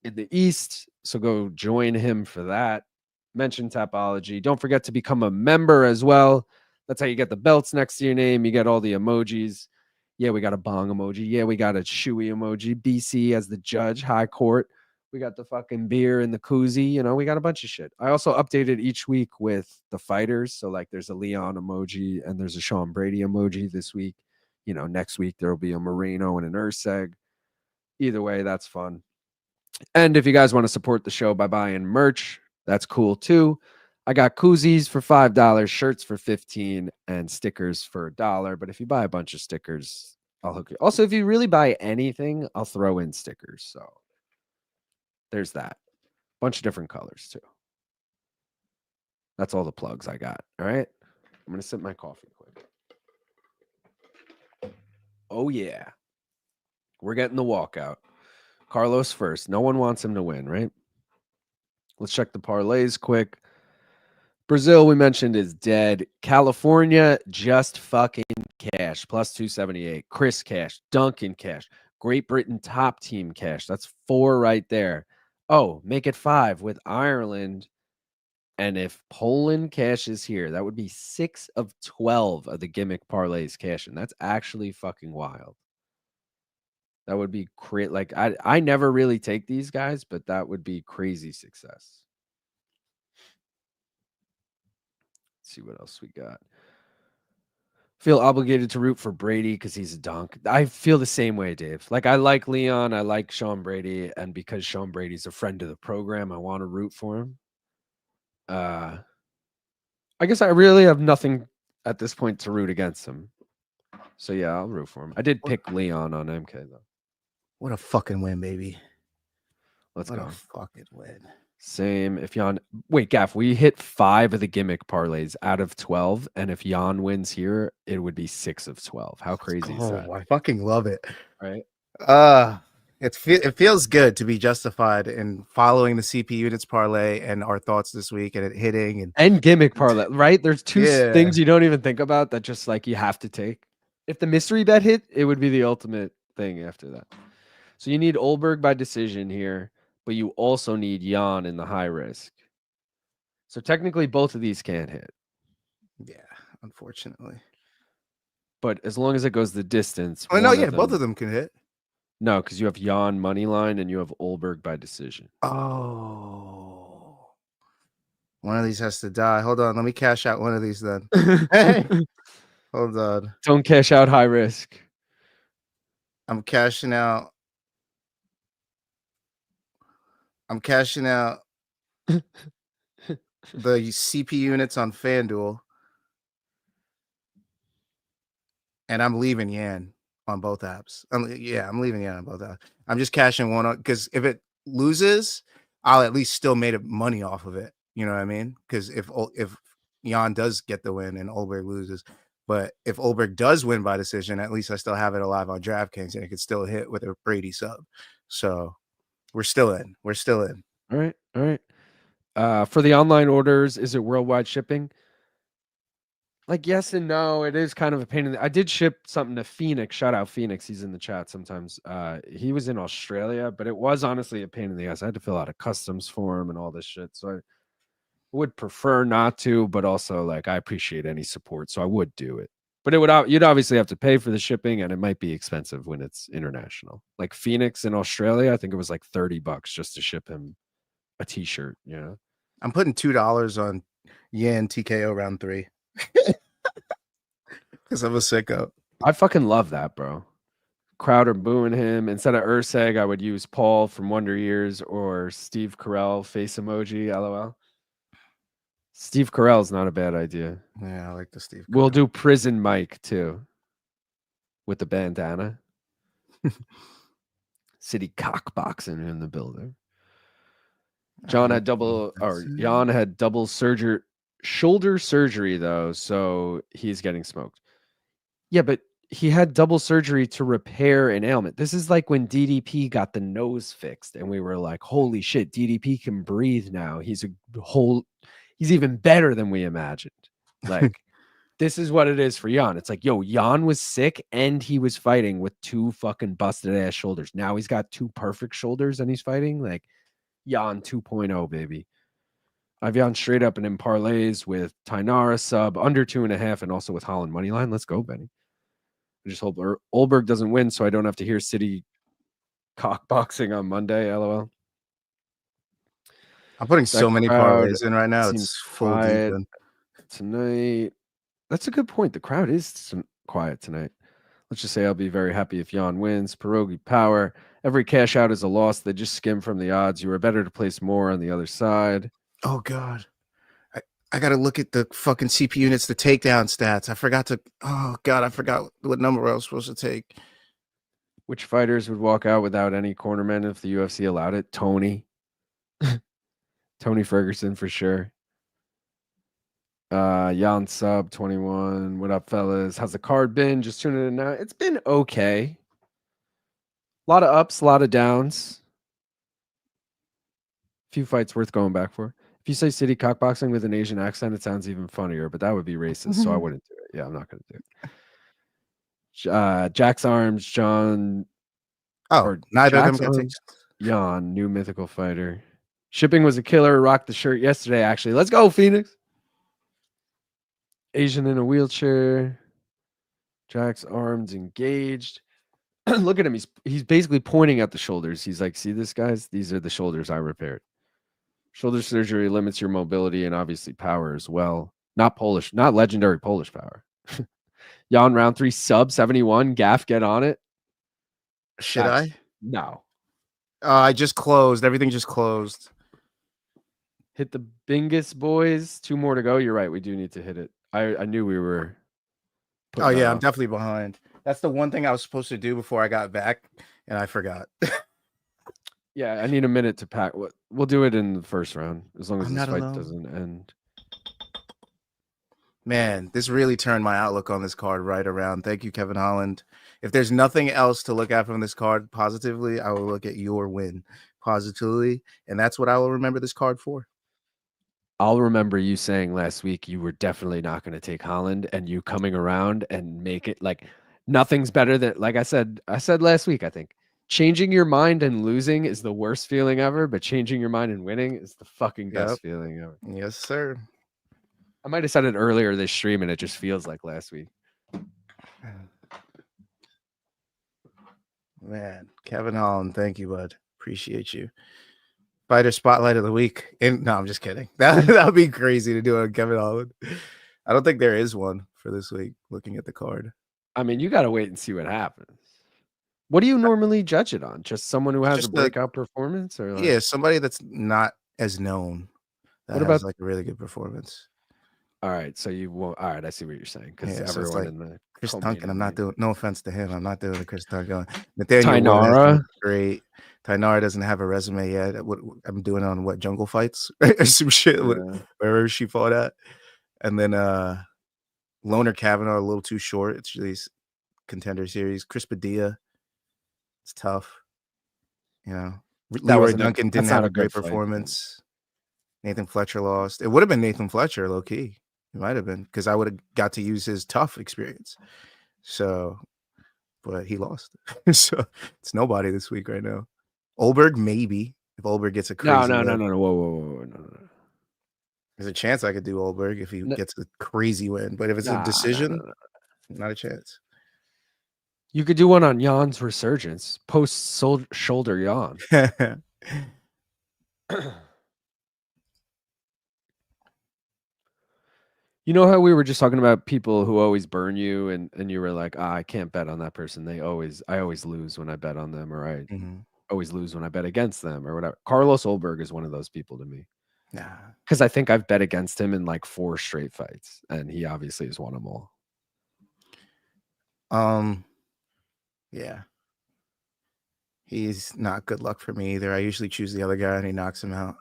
in the East. So go join him for that. Mention Tapology. Don't forget to become a member as well. That's how you get the belts next to your name. You get all the emojis. Yeah, we got a bong emoji. Yeah, we got a shoey emoji. BC as the judge, high court. We got the fucking beer and the koozie. You know, we got a bunch of shit. I also updated each week with the fighters. So, like, there's a Leon emoji and there's a Sean Brady emoji this week. You know, next week there will be a Moreno and an Urseg. Either way, that's fun. And if you guys want to support the show by buying merch, that's cool too. I got koozies for $5, shirts for 15, and stickers for $1. But if you buy a bunch of stickers, I'll hook you. Also, if you really buy anything, I'll throw in stickers. So there's that. Bunch of different colors too. That's all the plugs I got. All right. I'm gonna sip my coffee quick. Oh yeah. We're getting the walkout. Carlos first. No one wants him to win, right? Let's check the parlays quick. Brazil, we mentioned, is dead. California, just fucking cash. Plus 278. Chris cash. Duncan cash. Great Britain top team cash. That's 4 right there. Oh, make it 5 with Ireland. And if Poland cashes here, that would be 6 of 12 of the gimmick parlays cashing. That's actually fucking wild. That would be like I never really take these guys, but that would be crazy success. Let's see what else we got. Feel obligated to root for Brady because he's a donk. I feel the same way, Dave. Like I like Leon, I like Sean Brady, and because Sean Brady's a friend of the program, I want to root for him. I guess I really have nothing at this point to root against him. So yeah, I'll root for him. I did pick Leon on MK though. What a fucking win, baby. Let's what go. A fucking win. Same. If Jan wait, Gaff, we hit 5 of the gimmick parlays out of 12, and if Jan wins here, it would be 6 of 12. How crazy is that? I fucking love it. Right? It feels good to be justified in following the CP units parlay and our thoughts this week and it hitting and gimmick parlay, right? There's 2 things Yeah. you don't even think about that just like you have to take. If the mystery bet hit, it would be the ultimate thing after that. So you need Ulberg by decision here, but you also need Jan in the high risk. So technically both of these can't hit. Yeah, unfortunately. But as long as it goes the distance. Oh no, yeah, both of them can hit. No, because you have Jan money line and you have Ulberg by decision. Oh. One of these has to die. Hold on, let me cash out one of these then. Hold on. Don't cash out high risk. I'm cashing out. The CP units on FanDuel. And I'm leaving Yan on both apps. I'm leaving Yan on both apps. I'm just cashing one on because if it loses, I'll at least still made money off of it. You know what I mean? Because if Jan does get the win and Ulberg loses, but if Ulberg does win by decision, at least I still have it alive on DraftKings and it could still hit with a Brady sub. So we're still in. All right. For the online orders, is it worldwide shipping? Like, yes and no. It is kind of a pain in the... I did ship something to Phoenix. Shout out Phoenix. He's in the chat sometimes. He was in Australia, but it was honestly a pain in the ass. I had to fill out a customs form and all this shit. So I would prefer not to, but also like I appreciate any support. So I would do it. But you'd obviously have to pay for the shipping and it might be expensive when it's international. Like Phoenix in Australia, I think it was like $30 just to ship him a t-shirt, you know. I'm putting $2 on Yan TKO round 3. Because I'm a sicko. I fucking love that, bro. Crowder booing him. Instead of Urseg, I would use Paul from Wonder Years or Steve Carell face emoji, LOL. Steve Carell's not a bad idea. Yeah, I like the Steve Carell. We'll do Prison Mike too. With the bandana. City cockboxing in the building. Jan had double shoulder surgery though, so he's getting smoked. Yeah, but he had double surgery to repair an ailment. This is like when DDP got the nose fixed and we were like, holy shit, DDP can breathe now. He's even better than we imagined. Like, this is what it is for Jan. It's like, yo, Jan was sick and he was fighting with 2 fucking busted ass shoulders. Now he's got 2 perfect shoulders and he's fighting. Like, Jan 2.0, baby. I've Jan straight up and in parlays with Tainara sub under 2.5 and also with Holland money line. Let's go, Benny. I just hope Ulberg doesn't win so I don't have to hear City cockboxing on Monday. LOL. I'm putting so many parlays in right now. It's full deep tonight. That's a good point. The crowd is quiet tonight. Let's just say I'll be very happy if Jan wins. Pierogi power. Every cash out is a loss. They just skim from the odds. You are better to place more on the other side. Oh God. I gotta look at the fucking CP units, the takedown stats. I forgot to. Oh God, I forgot what number I was supposed to take. Which fighters would walk out without any cornermen if the UFC allowed it? Tony. Tony Ferguson for sure. Jan Sub 21. What up, fellas? How's the card been? Just tuning in now. It's been okay. A lot of ups, a lot of downs. Few fights worth going back for. If you say city cockboxing with an Asian accent, it sounds even funnier, but that would be racist, so I wouldn't do it. Yeah, I'm not going to do it. Jack's Arms, John. Oh, neither Jack's of them got Arms, Jan, new mythical fighter. Shipping was a killer. Rocked the shirt yesterday, actually. Let's go, Phoenix. Asian in a wheelchair. Jack's arms engaged. Look at him. He's basically pointing at the shoulders. He's like, see this, guys? These are the shoulders I repaired. Shoulder surgery limits your mobility and obviously power as well. Not legendary Polish power. Jan round 3 sub 71. Gaff, get on it. Should I? No. I just closed. Everything just closed. Hit the Bingus boys. 2 more to go. You're right. We do need to hit it. I knew we were. Oh yeah, I'm definitely behind. That's the one thing I was supposed to do before I got back, and I forgot. Yeah, I need a minute to pack. We'll do it in the first round, as long as this fight doesn't end. Man, this really turned my outlook on this card right around. Thank you, Kevin Holland. If there's nothing else to look at from this card positively, I will look at your win positively, and that's what I will remember this card for. I'll remember you saying last week you were definitely not going to take Holland, and you coming around and make it like nothing's better than, like I said last week, I think. Changing your mind and losing is the worst feeling ever, but changing your mind and winning is the fucking best feeling ever. Yes, sir. I might have said it earlier this stream, and it just feels like last week. Man, Kevin Holland, thank you, bud. Appreciate you. Fighter spotlight of the week. No, I'm just kidding. That would be crazy to do on Kevin Holland. I don't think there is one for this week, looking at the card. I mean, you got to wait and see what happens. What do you normally judge it on? Just someone who has a breakout performance? Or yeah, somebody that's not as known. That has like a really good performance. All right, so you won't. All right, I see what you're saying. Because everyone in the Chris Duncan, I'm not doing. No offense to him, I'm not doing the Chris Duncan. Nathaniel Tynara, great. Tynara doesn't have a resume yet. What I'm doing on Jungle Fights or some shit, wherever she fought at, and then Loner Kavanagh a little too short. It's really contender series. Chris Padilla, it's tough. You know, Leroy Duncan didn't have a great performance. Nathan Fletcher lost. It would have been Nathan Fletcher, low key. It might have been, because I would have got to use his tough experience. So, but he lost. So it's nobody this week right now. Ulberg, maybe, if Ulberg gets a crazy No. Whoa. No. There's a chance I could do Ulberg if he gets a crazy win. But if it's a decision, not a chance. You could do one on Jan's resurgence. Post shoulder Jan. You know how we were just talking about people who always burn you, and you were like, I can't bet on that person. I always lose when I bet on them, or I always lose when I bet against them, or whatever. Carlos Ulberg is one of those people to me. Nah. Because I think I've bet against him in like 4 straight fights, and he obviously has won them all. Yeah. He's not good luck for me either. I usually choose the other guy and he knocks him out.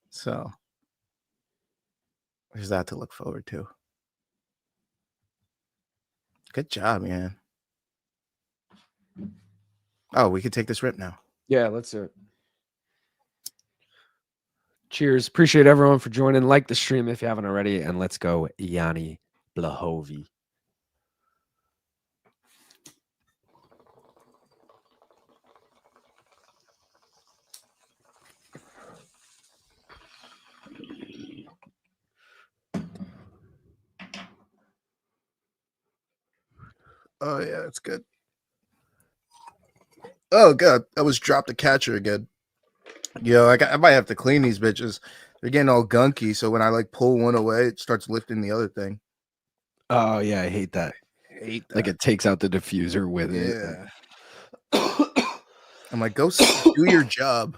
So there's that to look forward to. Good job, man. Oh, we could take this rip now. Yeah, let's do it. Cheers. Appreciate everyone for joining. Like the stream if you haven't already. And let's go, Yanni Blachowicz. Oh, yeah, that's good. Oh, God. I was dropped a catcher again. Yo, I might have to clean these bitches. They're getting all gunky, so when I like pull one away, it starts lifting the other thing. Oh, yeah, I hate that. I hate that. Like it takes out the diffuser with it. Yeah. I'm like, go do your job.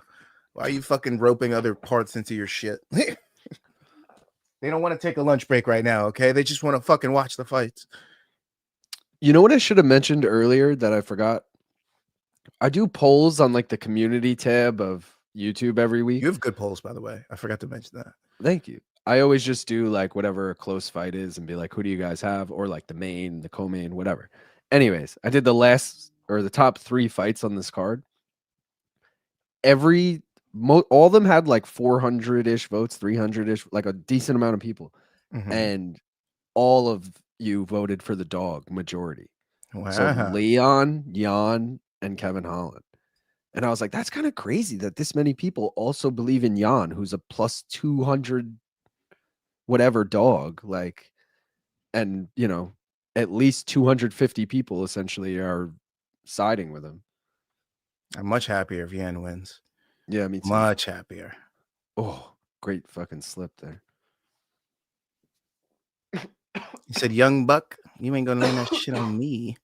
Why are you fucking roping other parts into your shit? They don't want to take a lunch break right now, okay? They just want to fucking watch the fights. You know what I should have mentioned earlier that I forgot? I do polls on like the community tab of YouTube every week. You have good polls, by the way. I forgot to mention that. Thank you. I always just do like whatever a close fight is and be like, who do you guys have? Or like the main, the co-main, whatever. Anyways, I did the top 3 fights on this card. All of them had like 400-ish votes, 300-ish, like a decent amount of people. Mm-hmm. And all of you voted for the dog majority. Wow. So Leon, Jan, and Kevin Holland. And I was like, that's kind of crazy that this many people also believe in Jan, who's a plus 200 whatever dog. Like, and, you know, at least 250 people essentially are siding with him. I'm much happier if Yan wins. Yeah, me too. Much happier. Oh, great fucking slip there. He said, young buck, you ain't gonna learn that shit on me.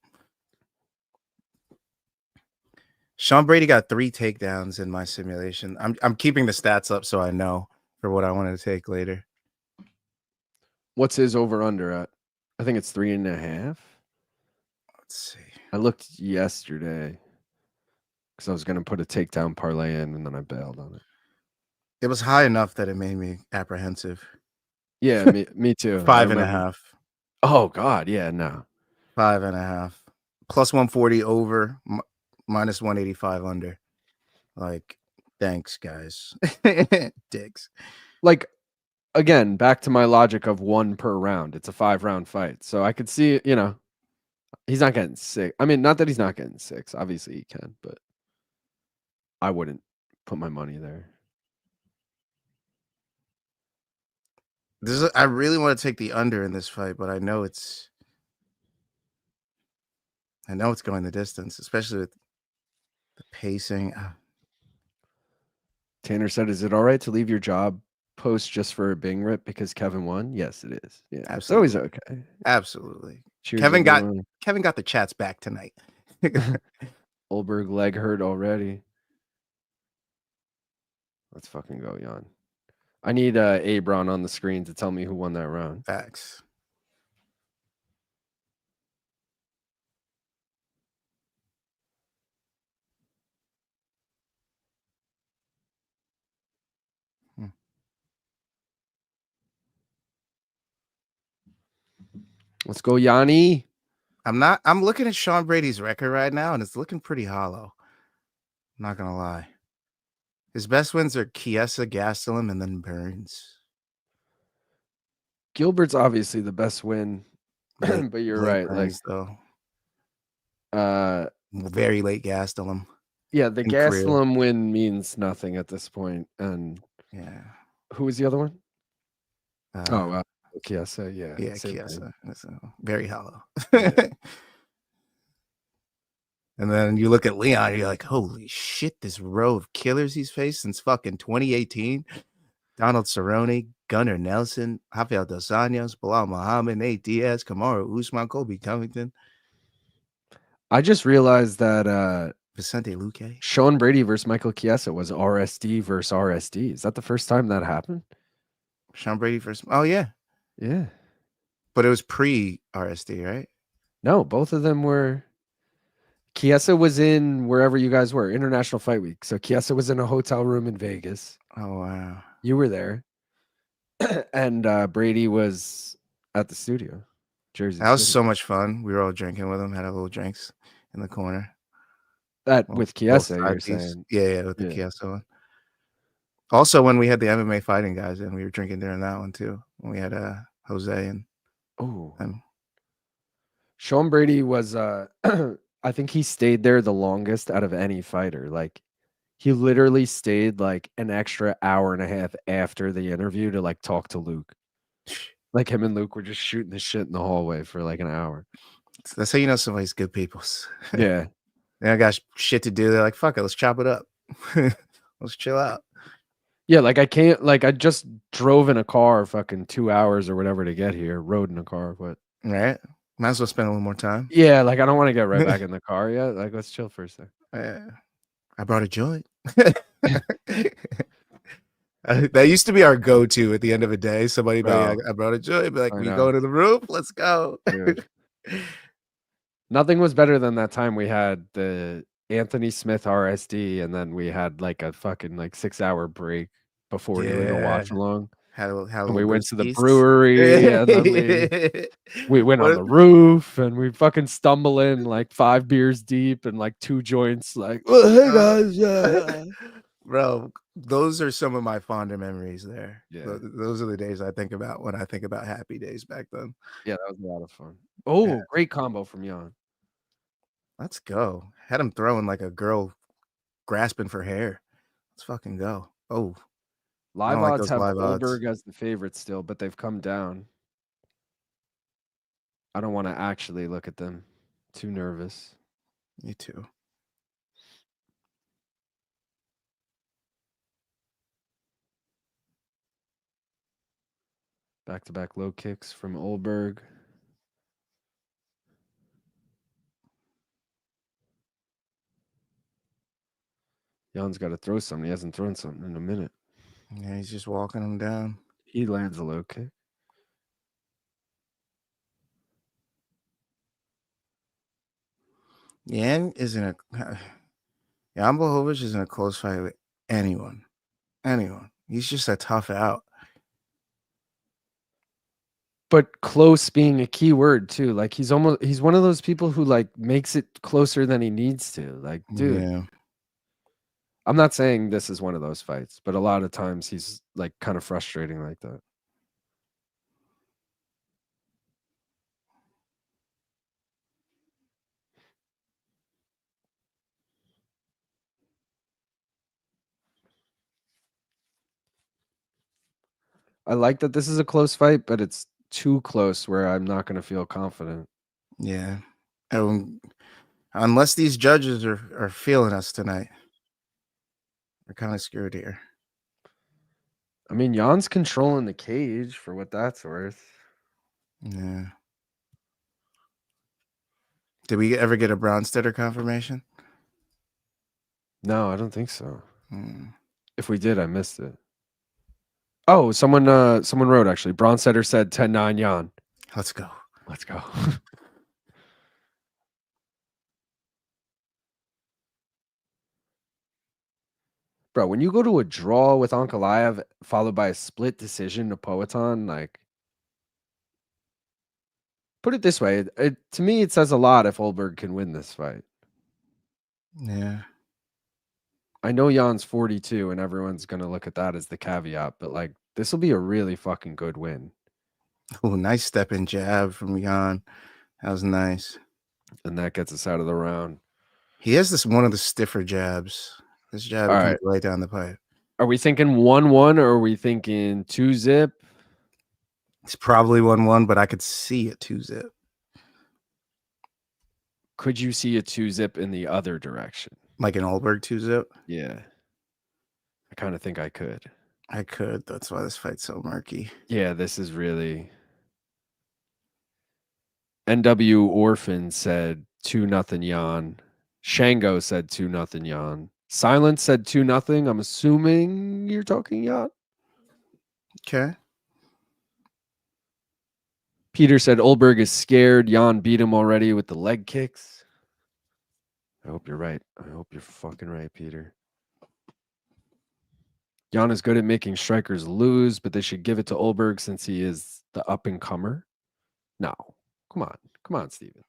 Sean Brady got 3 takedowns in my simulation. I'm keeping the stats up so I know for what I want to take later. What's his over under at? I think it's 3.5. Let's see. I looked yesterday because I was going to put a takedown parlay in and then I bailed on it. It was high enough that it made me apprehensive. Yeah, me too. 5.5. Oh God, yeah, no. 5.5. Plus 140 over, minus 185 under. Like, thanks, guys. Dicks. Like, again, back to my logic of 1 per round. It's a 5-round fight. So I could see, you know, he's not getting 6. I mean, not that he's not getting 6. Obviously he can, but I wouldn't put my money there. I really want to take the under in this fight, but I know it's going the distance, especially with the pacing. Tanner said, "Is it all right to leave your job post just for a Bing rip because Kevin won?" Yes, it is. Yeah, absolutely. It's always okay. Absolutely. Cheers, Kevin got the chats back tonight. Ulberg leg hurt already. Let's fucking go, Jan. I need Abron on the screen to tell me who won that round. Facts. Let's go, Yanni. I'm looking at Sean Brady's record right now, and it's looking pretty hollow. I'm not gonna lie. His best wins are Chiesa, Gastelum, and then Burns. Gilbert's obviously the best win, but you're right. Burns, like, though, very late Gastelum. Yeah, the Gastelum win means nothing at this point. And yeah, who was the other one? Chiesa. Yeah, Chiesa. That's very hollow. Yeah. And then you look at Leon, you're like, holy shit, this row of killers he's faced since fucking 2018. Donald Cerrone, Gunnar Nelson, Rafael Dos Anjos, Bilal Muhammad, Nate Diaz, Kamaru Usman, Colby Covington. I just realized that Vicente Luque. Sean Brady versus Michael Chiesa was RSD versus RSD. Is that the first time that happened? Sean Brady versus... Oh, yeah. Yeah. But it was pre-RSD, right? No, both of them were... Chiesa was in wherever you guys were, International Fight Week. So Chiesa was in a hotel room in Vegas. Oh, wow. You were there. And Brady was at the studio. Jersey. That was so much fun. We were all drinking with him, had a little drinks in the corner. With Chiesa, you're saying? Yeah, with the Chiesa one. Also, when we had the MMA fighting guys in, we were drinking during that one too. When we had Jose and Sean Brady was I think he stayed there the longest out of any fighter. Like, he literally stayed like an extra hour and a half after the interview to like talk to Luke. Like, him and Luke were just shooting the shit in the hallway for like an hour. That's how you know somebody's good people. Yeah. They got shit to do. They're like, fuck it, let's chop it up. Let's chill out. Yeah, like I just drove in a car fucking 2 hours or whatever to get here. Rode in a car, but right. Might as well spend a little more time. Yeah, like I don't want to get right back in the car yet. Like, let's chill for a sec. Yeah. I brought a joint. That used to be our go-to at the end of a day. Somebody be like, I brought a joint. Be like, I we know. go to the roof. Let's go. Dude. Nothing was better than that time we had the Anthony Smith RSD, and then we had like a fucking like 6-hour break before doing a watch along. And we went to the brewery, and then we went on the roof, and we fucking stumble in like 5 beers deep and like 2 joints. Like, oh, hey guys, yeah. Bro, those are some of my fonder memories there. Yeah. Those are the days I think about when I think about happy days back then. Yeah, that was a lot of fun. Oh, great combo from Jan. Let's go. Had him throwing like a girl grasping for hair. Let's fucking go. Oh. Live odds have Ulberg as the favorite still, but they've come down. I don't want to actually look at them. Too nervous. Me too. Back-to-back low kicks from Ulberg. Jan's got to throw something. He hasn't thrown something in a minute. Yeah, he's just walking him down. He lands a low kick. Jan isn't a Jan Blachowicz isn't a close fight with anyone. He's just a tough out. But close being a key word too. Like he's one of those people who like makes it closer than he needs to. Like, dude. Yeah. I'm not saying this is one of those fights, but a lot of times he's like kind of frustrating like that. I like that this is a close fight, but it's too close where I'm not going to feel confident. Yeah. Unless these judges are feeling us tonight. We're kind of screwed here. I mean, Jan's controlling the cage for what that's worth. Yeah. Did we ever get a Bronstetter confirmation? No, I don't think so. If we did, I missed it. Oh, someone wrote actually. Bronstetter said 10-9 Jan. Let's go. Let's go. Bro, when you go to a draw with Ankalaev followed by a split decision to Poatan, like, put it this way, to me it says a lot if Ulberg can win this fight. Yeah. I know Jan's 42 and everyone's going to look at that as the caveat, but like this will be a really fucking good win. Oh, nice step in jab from Jan. That was nice. And that gets us out of the round. He has one of the stiffer jabs. This jab comes right down the pipe. Are we thinking 1-1 or are we thinking 2-zip? It's probably 1-1, but I could see it 2-zip. Could you see a 2-zip in the other direction? Like an Ulberg 2-zip? Yeah. I kind of think I could. I could. That's why this fight's so murky. Yeah, this is really... NW Orphan said 2-0 Jan. Shango said 2-0 Jan. Silence said 2-0. I'm assuming you're talking Jan. Okay. Peter said Ulberg is scared. Jan beat him already with the leg kicks. I hope you're right. I hope you're fucking right, Peter. Jan is good at making strikers lose, but they should give it to Ulberg since he is the up-and-comer. No. Come on, Steven.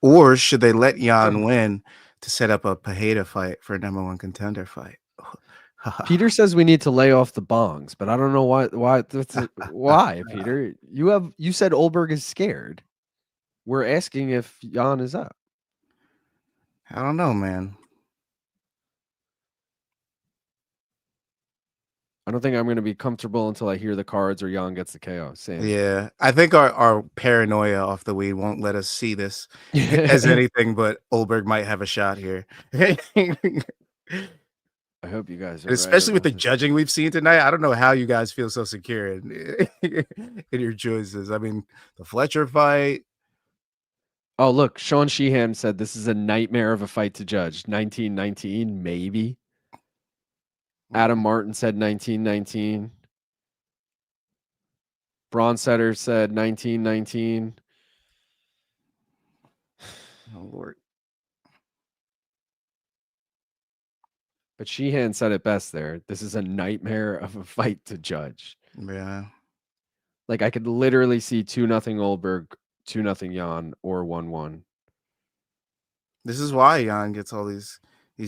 Or should they let Jan win to set up a Padilla fight for a #1 contender fight? Peter says we need to lay off the bongs, but I don't know why. Why, Peter? You said Ulberg is scared. We're asking if Jan is up. I don't know, man. I don't think I'm going to be comfortable until I hear the cards or Jan gets the KO. Same. Yeah, I think our paranoia off the weed won't let us see this as anything but Ulberg might have a shot here. I hope you guys are especially with the judging we've seen tonight. I don't know how you guys feel so secure in your choices. I mean, the Fletcher fight. Oh, look, Sean Sheehan said this is a nightmare of a fight to judge. 1919, maybe. Adam Martin said 1919. Bronsetter said 1919. Oh Lord. But Sheehan said it best there. This is a nightmare of a fight to judge. Yeah. Like I could literally see 2-0 Ulberg, 2-0 Jan, or 1-1. This is why Jan gets all these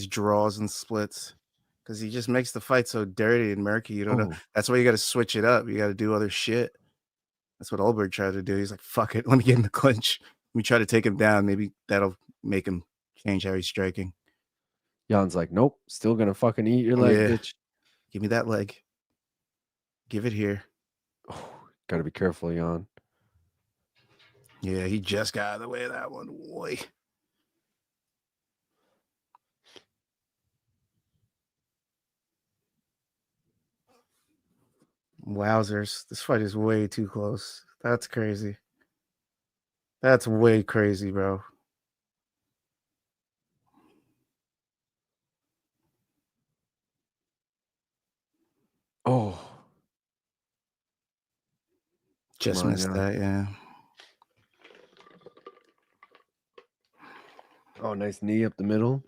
draws and splits. Because he just makes the fight so dirty and murky. You don't know. That's why you got to switch it up. You got to do other shit. That's what Ulberg tried to do. He's like, fuck it. Let me get in the clinch. Let me try to take him down. Maybe that'll make him change how he's striking. Jan's like, nope, still gonna fucking eat your leg, bitch. Give me that leg. Give it here. Oh, gotta be careful, Jan. Yeah, he just got out of the way of that one. Boy. Wowzers. This fight is way too close. That's crazy. That's way crazy, bro. Oh. Just missed that, yeah. Oh, nice knee up the middle.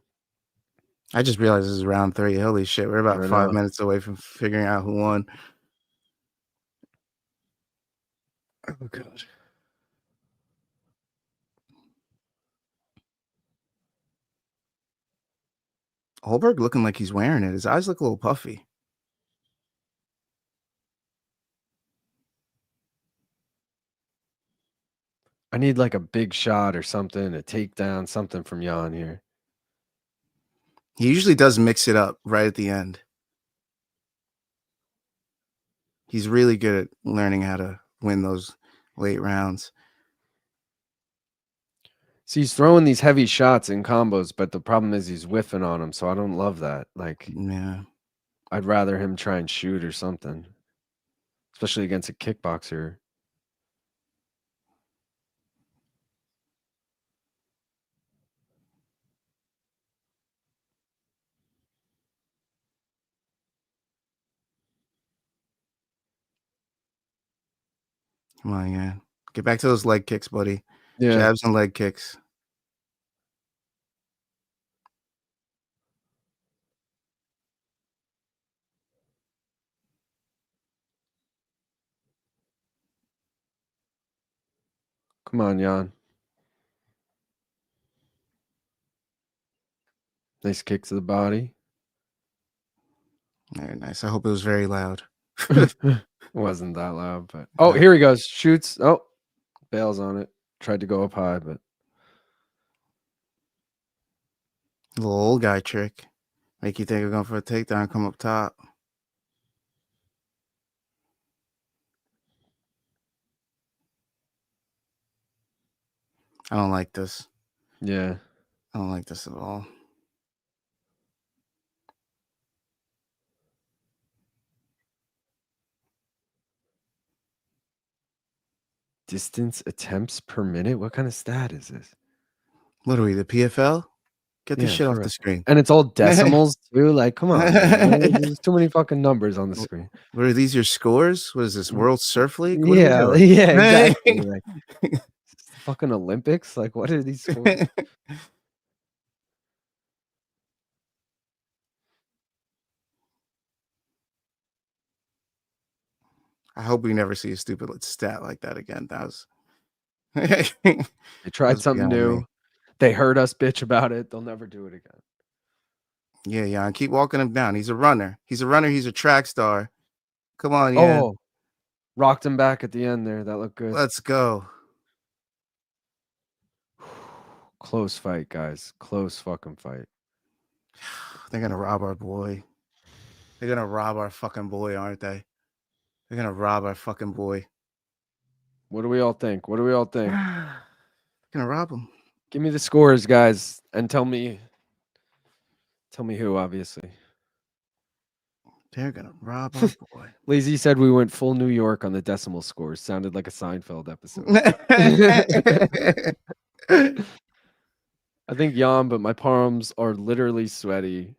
I just realized this is round 3. Holy shit. We're about 5 minutes away from figuring out who won. Oh, God. Holberg looking like he's wearing it. His eyes look a little puffy. I need like a big shot or something, a takedown, something from Jan here. He usually does mix it up right at the end. He's really good at learning how to win those late rounds. See, he's throwing these heavy shots in combos, but the problem is he's whiffing on them, so I don't love that. Like, yeah, I'd rather him try and shoot or something, especially against a kickboxer. Come on, yeah. Get back to those leg kicks, buddy. Yeah. Jabs and leg kicks. Come on, Jan. Nice kick to the body. Very nice. I hope it was very loud. It wasn't that loud, but oh, here he goes. Shoots. Oh, bails on it. Tried to go up high, but little old guy trick. Make you think you're going for a takedown, come up top. I don't like this. Yeah. I don't like this at all. Distance attempts per minute? What kind of stat is this? What are we, the PFL? Get this shit off the screen. And it's all decimals too. Like, come on. There's too many fucking numbers on the screen. What are these, your scores? What is this, World Surf League? What yeah, exactly. Like, fucking Olympics? Like, what are these scores? I hope we never see a stupid stat like that again. That was they tried something new. Me. They heard us bitch about it. They'll never do it again. Yeah. Keep walking him down. He's a runner. He's a track star. Come on, yeah. Oh, rocked him back at the end there. That looked good. Let's go. Close fight, guys. Close fucking fight. They're gonna rob our boy. They're gonna rob our fucking boy, aren't they? They're gonna rob our fucking boy. What do we all think? Gonna rob him. Give me the scores, guys, and tell me who, obviously. They're gonna rob our boy. Lazy said we went full New York on the decimal scores. Sounded like a Seinfeld episode. I think Jan, but my palms are literally sweaty.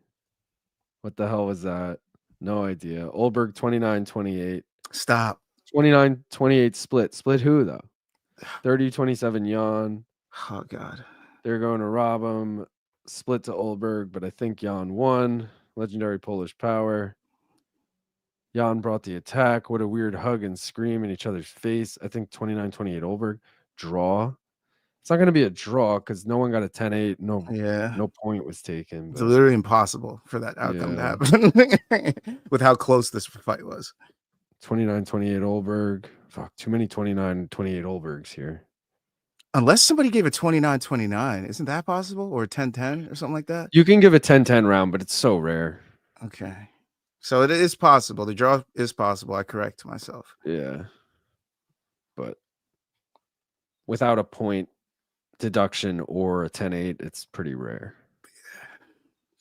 What the hell was that? No idea. Ulberg 29-28. Stop. 29-28 split. Split who though? 30-27 Jan. Oh God. They're going to rob him. Split to Ulberg, but I think Jan won. Legendary Polish power. Jan brought the attack. What a weird hug and scream in each other's face. I think 29-28 Ulberg. Draw. It's not going to be a draw because no one got a 10-8. No point was taken. It's But literally impossible for that outcome to happen with how close this fight was. 29-28 Ulberg. Fuck, too many 29-28 Ulbergs here. Unless somebody gave a 29-29. Isn't that possible? Or 10-10 or something like that? You can give a 10-10 round, but it's so rare. Okay. So it is possible. The draw is possible. I correct myself. Yeah. But without a point deduction or a 10-8, it's pretty rare.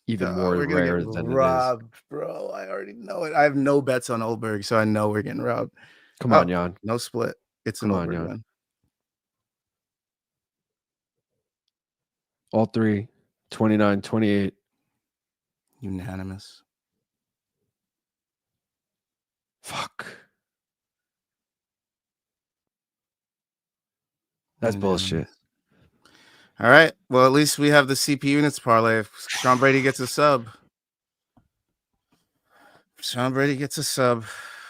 Even more we're gonna rare get than robbed, it is. bro. I already know it. I have no bets on Ulberg, so I know we're getting robbed. Come on, Jan. No split. It's an Ulberg win. All three. 29-28. Unanimous. Fuck. That's bullshit. All right. Well, at least we have the CP units parlay. If Sean Brady gets a sub.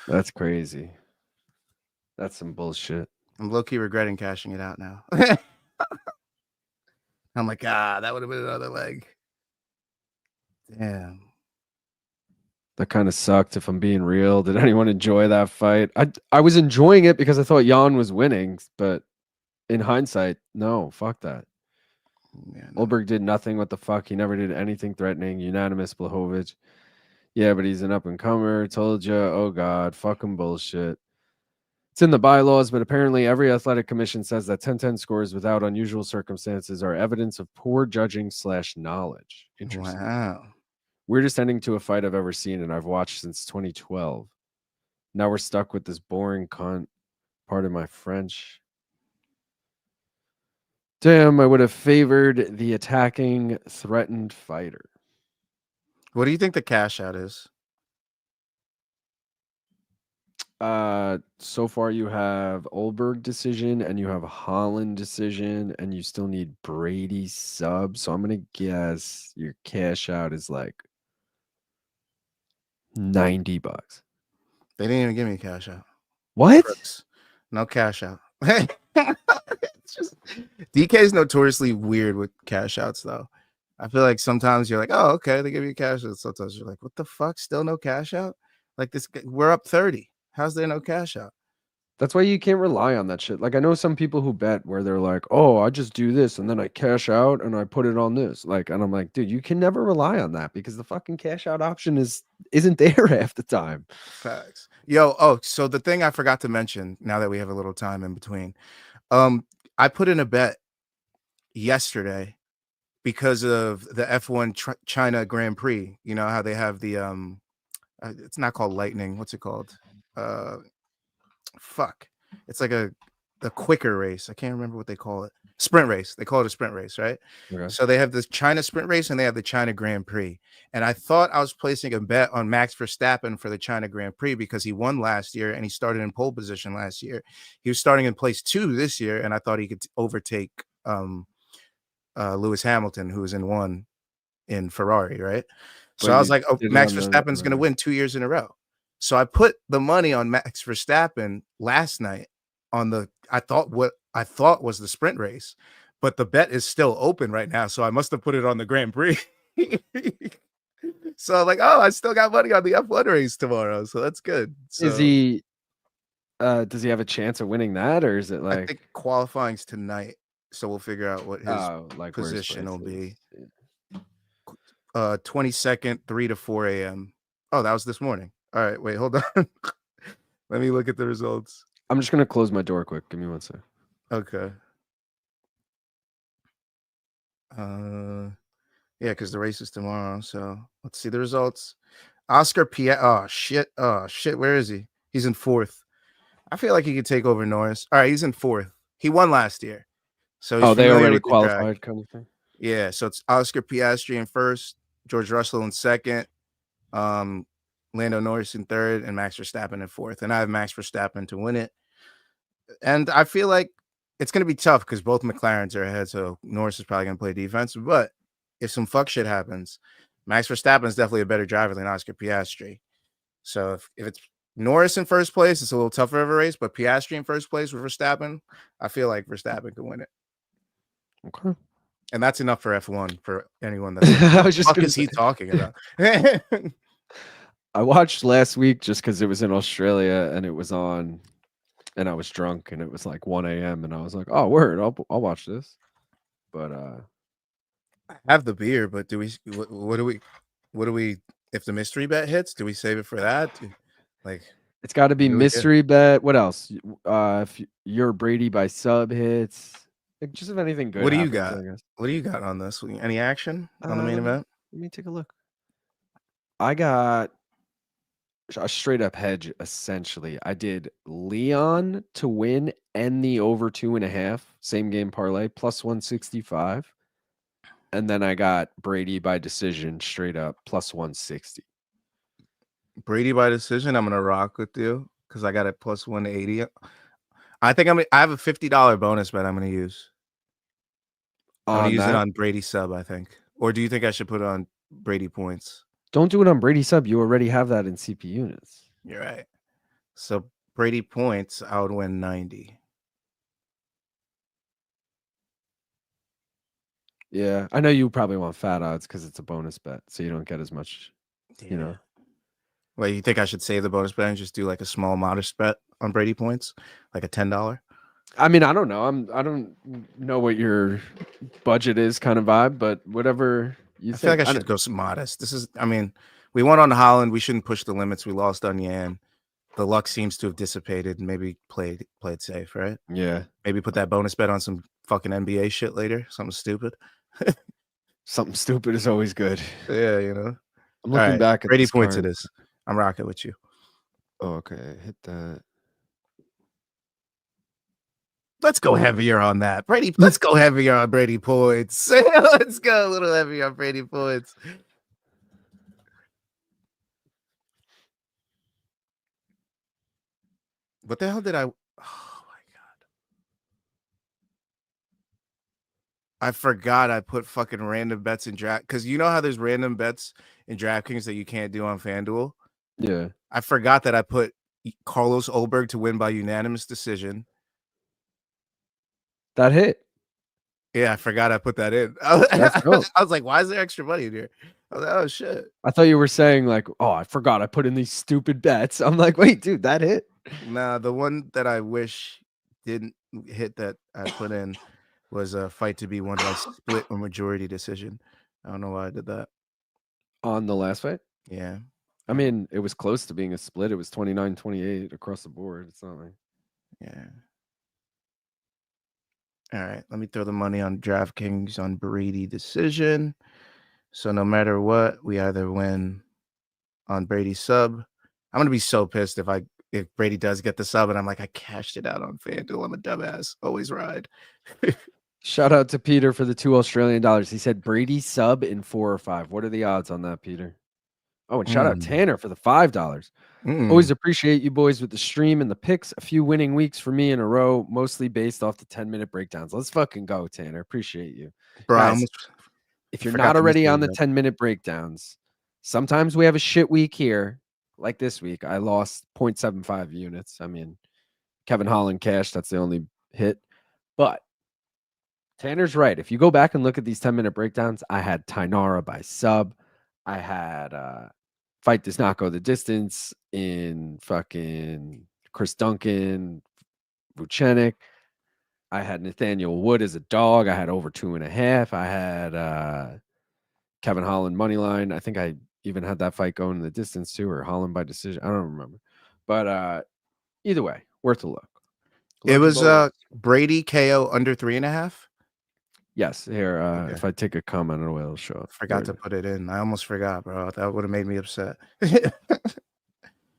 That's crazy. That's some bullshit. I'm low-key regretting cashing it out now. I'm like, that would have been another leg. Damn. That kind of sucked, if I'm being real. Did anyone enjoy that fight? I was enjoying it because I thought Jan was winning, but in hindsight, no, fuck that. Yeah, no. Ulberg did nothing. What the fuck? He never did anything threatening. Unanimous Blachowicz. Yeah, but he's an up-and-comer. Told you. Oh, God. Fucking bullshit. It's in the bylaws, but apparently every athletic commission says that 10-10 scores without unusual circumstances are evidence of poor judging / knowledge. Interesting. Wow. Weirdest ending to a fight I've ever seen, and I've watched since 2012. Now we're stuck with this boring cunt. Pardon my French. Damn, I would have favored the attacking, threatened fighter. What do you think the cash out is? So far you have Ulberg decision and you have Holland decision, and you still need Brady sub. So I'm gonna guess your cash out is like $90. They didn't even give me cash out. What? Crooks. No cash out. It's just DK is notoriously weird with cash outs, though. I feel like sometimes you're like, oh, okay, they give you cash out. Sometimes you're like, what the fuck? Still no cash out? Like this, we're up 30. How's there no cash out? That's why you can't rely on that shit. Like, I know some people who bet where they're like, oh, I just do this and then I cash out and I put it on this. Like, and I'm like, dude, you can never rely on that because the fucking cash out option isn't there half the time. Facts. So the thing I forgot to mention, now that we have a little time in between, I put in a bet yesterday because of the F1 China Grand Prix. You know how they have the it's not called Lightning. What's it called? It's like a quicker race. I can't remember what they call it. Sprint race. They call it a sprint race, right? Okay. So they have the China sprint race and they have the China Grand Prix. And I thought I was placing a bet on Max Verstappen for the China Grand Prix because he won last year and he started in pole position last year. He was starting in place 2 this year, and I thought he could overtake Lewis Hamilton, who was in 1 in Ferrari, right? So I was like, oh, Max Verstappen's going to win 2 years in a row. So I put the money on Max Verstappen last night on what I thought was the sprint race, but the bet is still open right now. So I must have put it on the Grand Prix. So I'm like, oh, I still got money on the F1 race tomorrow. So that's good. So, does he have a chance of winning that, or is it like, I think qualifying's tonight. So we'll figure out what his position will be. 22nd, 3 to 4 a.m. Oh, that was this morning. All right, wait, hold on. Let me look at the results. I'm just gonna close my door quick. Give me 1 sec. Okay. Yeah, because the race is tomorrow. So let's see the results. Oscar Piet. Oh shit. Where is he? He's in 4th. I feel like he could take over Norris. All right, he's in 4th. He won last year. So he's they familiar already with the track. qualified kind of thing. Yeah, so it's Oscar Piastri in first, George Russell in second, Lando Norris in third, and Max Verstappen in fourth. And I have Max Verstappen to win it. And I feel like it's going to be tough because both McLarens are ahead, so Norris is probably going to play defense. But if some fuck shit happens, Max Verstappen is definitely a better driver than Oscar Piastri. So if it's Norris in first place, it's a little tougher of a race. But Piastri in first place with Verstappen, I feel like Verstappen can win it. Okay. And that's enough for F1 for anyone that's like, I what was the just fuck gonna is he say. talking about? I watched last week just because it was in Australia and it was on, and I was drunk and it was like 1 a.m. and I was like, oh, word, I'll watch this. But I have the beer, but do we? What do we? If the mystery bet hits, do we save it for that? Like, it's got to be what do we do? mystery bet. What else? If your Brady by sub hits, like, just if anything good What do you happens, got? I guess. What do you got on this? Any action on the main Let me event? take a look. I got a straight up hedge essentially. I did Leon to win and the over 2.5 same game parlay plus 165. And then I got Brady by decision straight up plus 160. Brady by decision. I'm gonna rock with you because I got it plus 180. I think I have a $50 bonus bet I'm gonna use. I'm gonna On use it that, on Brady sub, I think. Or do you think I should put it on Brady points? don't do it on Brady sub. You already have that in CP units. You're right. So Brady points, I would win 90. Yeah, I know you probably want fat odds because it's a bonus bet, so you don't get as much. You know. Well, you think I should save the bonus bet and just do like a small modest bet on Brady points, like a $10? I mean, I don't know. I don't know what your budget is, kind of vibe, but whatever you I feel think. like I should go some modest. We went on Holland. We shouldn't push the limits. We lost on Yan. The luck seems to have dissipated. Maybe play it safe, right? Yeah. Maybe put that bonus bet on some fucking NBA shit later. Something stupid. Something stupid is always good. Yeah, I'm All looking right, back at Brady this points current. it is. I'm rocking with you. Oh, okay, hit that. Let's go heavier on that. Brady, let's go heavier on Brady points. Let's go a little heavier on Brady points. What the hell did I? Oh my god! I forgot I put fucking random bets in draft because you know how there's random bets in DraftKings that you can't do on FanDuel. Yeah, I forgot that I put Carlos Ulberg to win by unanimous decision. that hit. Yeah, I forgot I put that in. Let's go. I was like, why is there extra money in here? I was like, oh shit. I thought you were saying like, oh, I forgot I put in these stupid bets. I'm like, wait, dude, that hit. Nah, the one that I wish didn't hit that I put in was a fight to be won by split or majority decision. I don't know why I did that. On the last fight. Yeah. I mean, it was close to being a split. It was 29-28 across the board. It's not like. Yeah. All right. Let me throw the money on DraftKings on Brady decision. So no matter what, we either win on Brady sub. I'm gonna be so pissed if Brady does get the sub and I'm like, I cashed it out on FanDuel. I'm a dumbass. Always ride. Shout out to Peter for the $2 Australian. He said Brady sub in 4 or 5. What are the odds on that, Peter? Oh, and shout out Tanner for the $5. Always appreciate you boys with the stream and the picks. A few winning weeks for me in a row, mostly based off the 10-minute breakdowns. Let's fucking go, Tanner. Appreciate you. Bro, Guys, if you're not already on the that. 10-minute breakdowns, sometimes we have a shit week here. Like this week, I lost 0.75 units. I mean, Kevin Holland cash, that's the only hit. But Tanner's right. If you go back and look at these 10-minute breakdowns, I had Tainara by sub. I had fight does not go the distance in fucking Chris Duncan, Vucenic. I had Nathaniel Wood as a dog. I had over 2.5. I had Kevin Holland money line. I think I even had that fight going in the distance too, or Holland by decision. I don't remember. But either way, worth a look. It was Brady KO under 3.5. Yes, here. Okay. If I take a comment, it'll show up. Forgot to put it in. I almost forgot, bro. That would have made me upset.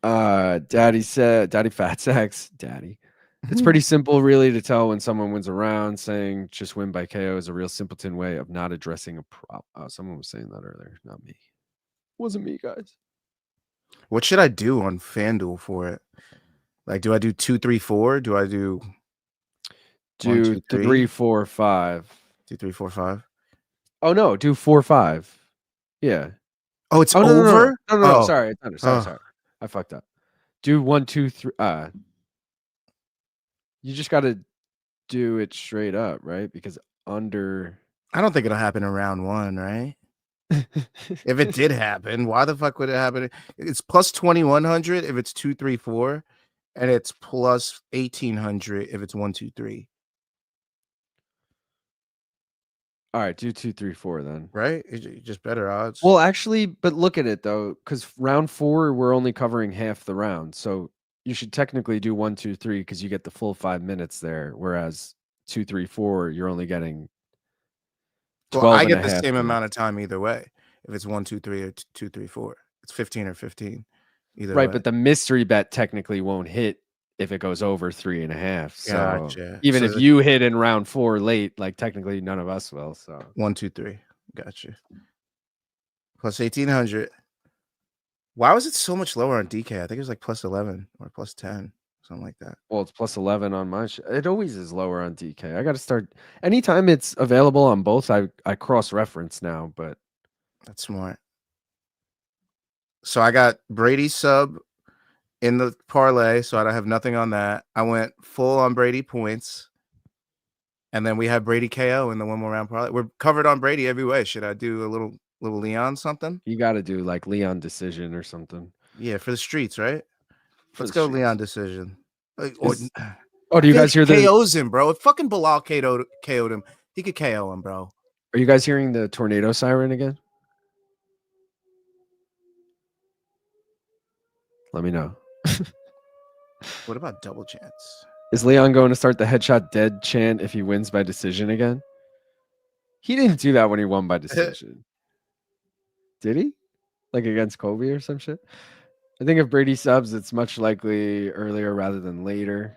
Daddy said, Daddy Fat Sacks, Daddy It's pretty simple, really, to tell when someone wins a round. Saying just win by KO is a real simpleton way of not addressing a problem. Oh, someone was saying that earlier, not me. Wasn't me, guys. What should I do on FanDuel for it? Like, do I do 2, 3, 4? Do I do 1, Do 2, 3, 3? 4, 5. 2, 3, 4, 5? Oh no, do 4, 5. Yeah. Oh, it's Oh no, no, no, over? no, no, no. Oh. Sorry, sorry. I fucked up. Do 1, 2, 3. You just got to do it straight up, right? Because under. I don't think it'll happen in round 1, right? If it did happen, why the fuck would it happen? It's plus 2,100 if it's 2, 3, 4, and it's plus 1,800 if it's 1, 2, 3. All right, do 2, 3, 4 then. Right? It's just better odds. Well, actually, but look at it though, because round 4 we're only covering half the round, so you should technically do 1, 2, 3 because you get the full 5 minutes there. Whereas 2, 3, 4 you're only getting 12 well, I and get a the half same minutes. amount of time either way. If it's 1, 2, 3 or 2, 3, 4, it's 15 or 15. Either Right, way. but the mystery bet technically won't hit if it goes over 3.5. So Gotcha. even So if you hit in round 4 late, like technically none of us will. So 1, 2, 3. Gotcha. Plus 1,800. Why was it so much lower on DK? I think it was like plus 11 or plus 10, something like that. well, it's plus 11 on my. It always is lower on DK. I got to start anytime it's available on both. I cross reference now, but That's smart. So I got Brady sub in the parlay, so I have nothing on that. I went full on Brady points, and then we have Brady KO in the one more round parlay. We're covered on Brady every way. Should I do a little Leon something? you got to do like Leon decision or something. Yeah, for the streets, right? For Let's the go streets. Leon decision. Oh, do you guys hear the? KOs him, bro? If fucking Bilal KO'd him, he could KO him, bro. Are you guys hearing the tornado siren again? Let me know. What about double chance? Is Leon going to start the headshot dead chant if he wins by decision again? He didn't do that when he won by decision. Did he? Like against Kobe or some shit? I think if Brady subs, it's much likely earlier rather than later.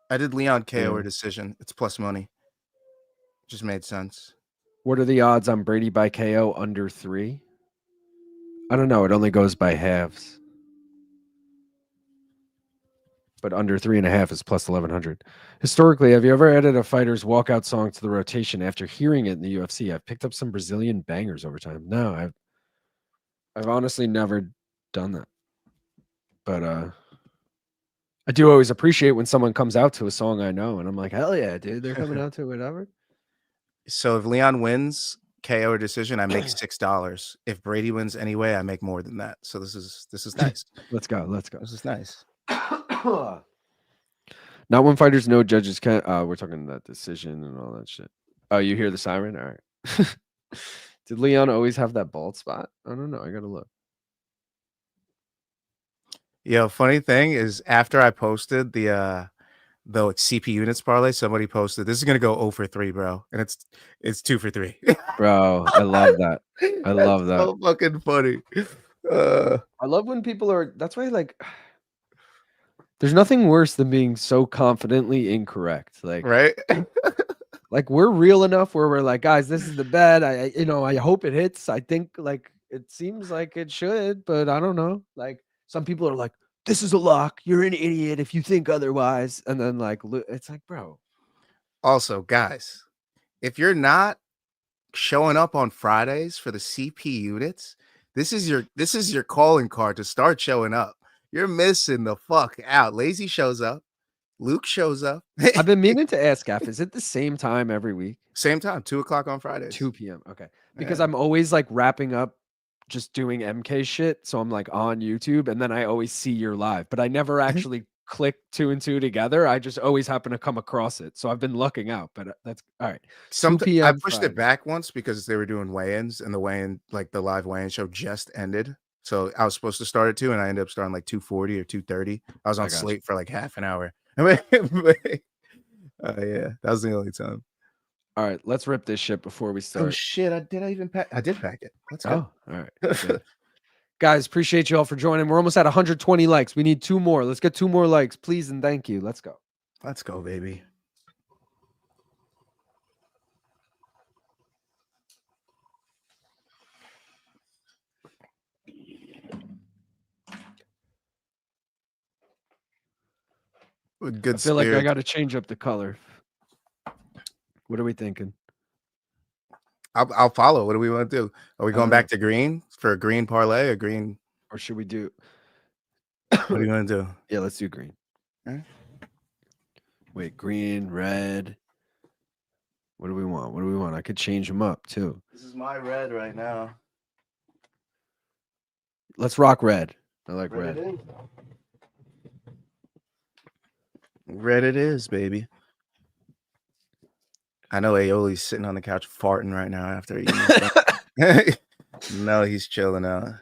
I did Leon KO or decision. It's plus money. Just made sense. What are the odds on Brady by KO under 3? I don't know. It only goes by halves. But under 3.5 is plus 1,100. Historically, have you ever added a fighter's walkout song to the rotation after hearing it in the UFC? I've picked up some Brazilian bangers over time. No, I've honestly never done that. But I do always appreciate when someone comes out to a song I know, and I'm like, hell yeah, dude, they're coming out to whatever. So if Leon wins KO or decision, I make $6. If Brady wins anyway, I make more than that. So this is nice. Let's go. This is nice. Not when fighters know judges can't. We're talking that decision and all that shit. Oh, you hear the siren? All right. Did Leon always have that bald spot? I don't know. I gotta look. Yo, funny thing is, after I posted the CP units parlay, somebody posted this is gonna go 0 for 3, bro, and it's 2 for 3. Bro, I love that. I love that. So fucking funny. I love when people are. That's why, like, there's nothing worse than being so confidently incorrect. Like, right? Like we're real enough where we're like, guys, this is the bet. I hope it hits. I think like it seems like it should, but I don't know. Like some people are like, this is a lock. You're an idiot if you think otherwise. And then like it's like, bro. Also, guys, if you're not showing up on Fridays for the CP units, this is your calling card to start showing up. You're missing the fuck out. Lazy shows up. Luke shows up. I've been meaning to ask Gaff, is it the same time every week? Same time, 2:00 on Fridays. 2 p.m. Okay. Because I'm always like wrapping up just doing MK shit. So I'm like on YouTube and then I always see your live, but I never actually click 2 and 2 together. I just always happen to come across it. So I've been lucking out, but that's all right. 2 p.m. I pushed it back once because they were doing weigh-ins and the weigh-in, like the live weigh-in show just ended. So I was supposed to start at 2 and I ended up starting like 2:40 or 2:30. I was on slate for like half an hour. Yeah, that was the only time. All right, let's rip this shit before we start. Oh shit, I did pack it. Let's go. Oh, all right. Guys, appreciate you all for joining. We're almost at 120 likes. We need 2 more. Let's get 2 more likes, please and thank you. Let's go. Let's go, baby. With good I feel like I spirits. got to change up the color. What are we thinking? I'll follow. What do we want to do? Are we I going don't back know. to green for a green parlay? A green? Or should we do? What do you want to do? Yeah, let's do green. Eh? Wait, green, red. What do we want? What do we want? I could change them up too. This is my red right now. Let's rock red. I like red. Red it is, baby. I know Aioli's sitting on the couch farting right now after eating. No, he's chilling out.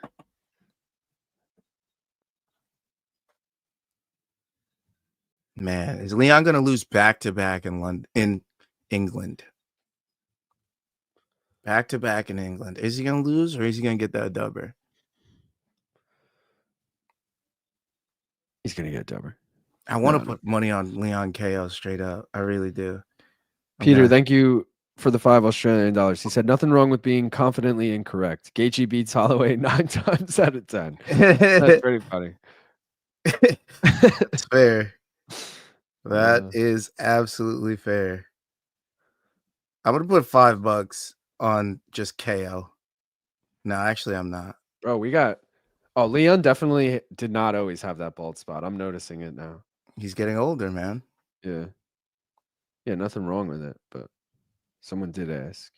Man, is Leon going to lose back-to-back in London, in England? Back-to-back in England. Is he going to lose or is he going to get that dubber? He's gonna get dubber. I want to put money on Leon KO straight up. I really do. Peter, thank you for the $5 He said nothing wrong with being confidently incorrect. Gaethje beats Holloway 9 times out of 10. That's pretty funny. That's fair. That is absolutely fair. I'm gonna put $5 on just KO. No, actually, I'm not. Bro, we got. Oh, Leon definitely did not always have that bald spot. I'm noticing it now. He's getting older, man. Yeah. Yeah, nothing wrong with it, but someone did ask.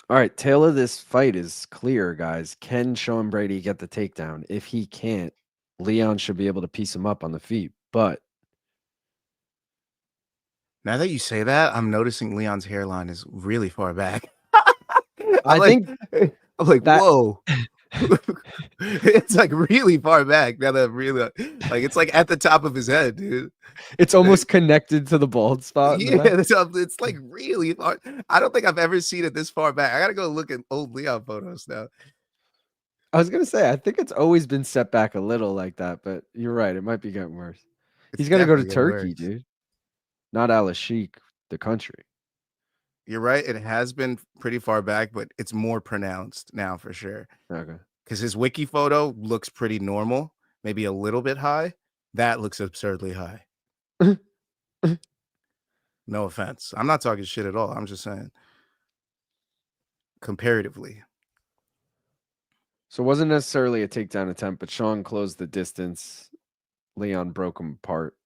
All right, tail of this fight is clear, guys. Can Sean Brady get the takedown? If he can't, Leon should be able to piece him up on the feet. But now that you say that, I'm noticing Leon's hairline is really far back. I think I'm like, whoa. It's like really far back. Now that I'm really like it's like at the top of his head, dude. It's almost connected to the bald spot. Yeah, it's like really far. I don't think I've ever seen it this far back. I gotta go look at old Leon photos now. I was gonna say, I think it's always been set back a little like that, but you're right. It might be getting worse. He's gonna go to Turkey, dude. Not Al Sheikh, the country. You're right. It has been pretty far back, but it's more pronounced now for sure. Okay. Because his wiki photo looks pretty normal, maybe a little bit high. That looks absurdly high. No offense. I'm not talking shit at all. I'm just saying comparatively. So it wasn't necessarily a takedown attempt, but Sean closed the distance. Leon broke him apart.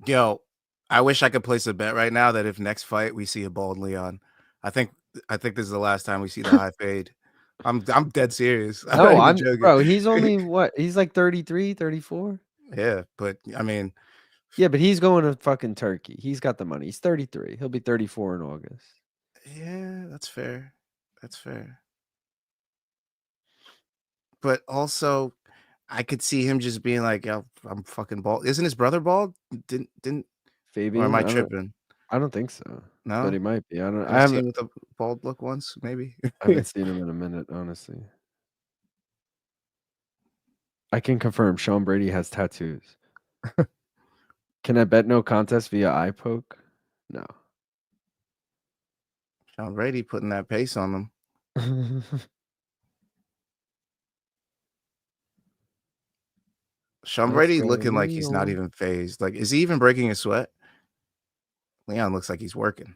Yo, I wish I could place a bet right now that if next fight we see a bald Leon, I think this is the last time we see the high fade. I'm dead serious. No, I'm joking. Bro, he's only what? He's like 33, 34? Yeah, but I mean, yeah, but he's going to fucking Turkey. He's got the money. He's 33. He'll be 34 in August. Yeah, that's fair. That's fair. But also, I could see him just being like, "Yo, I'm fucking bald." Isn't his brother bald? Didn't Fabian? Or am I tripping? I don't think so. No, but he might be. I haven't seen him with a bald look once. Maybe I haven't seen him in a minute, honestly. I can confirm Sean Brady has tattoos. Can I bet no contest via eye poke? No. Sean Brady putting that pace on them. Sean Brady looking like he's not even phased. Like, is he even breaking a sweat? Leon looks like he's working.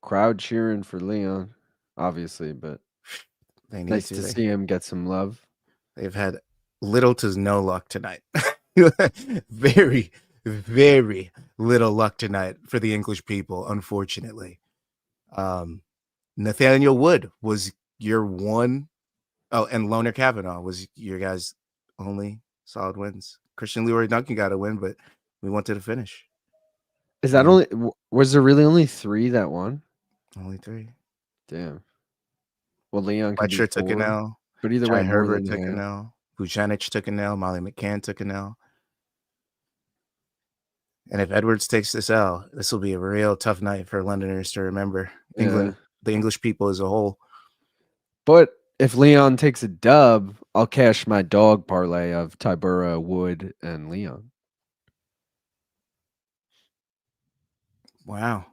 Crowd cheering for Leon, obviously, but nice to see him get some love. They've had little to no luck tonight. Very, very little luck tonight for the English people, unfortunately. Nathaniel Wood was your one. Oh, and Loner Kavanagh was your guys' only solid wins. Christian Leroy Duncan got a win, but we went to the finish. Is that only? Was there really only 3 that won? Only 3. Damn. Well, Leon Fletcher took an L. But either way, Herbert took an L. Puja took an L. Molly McCann took an L. And if Edwards takes this L, this will be a real tough night for Londoners to remember. England, the English people as a whole. But if Leon takes a dub, I'll cash my dog parlay of Tybura, Wood, and Leon. Wow.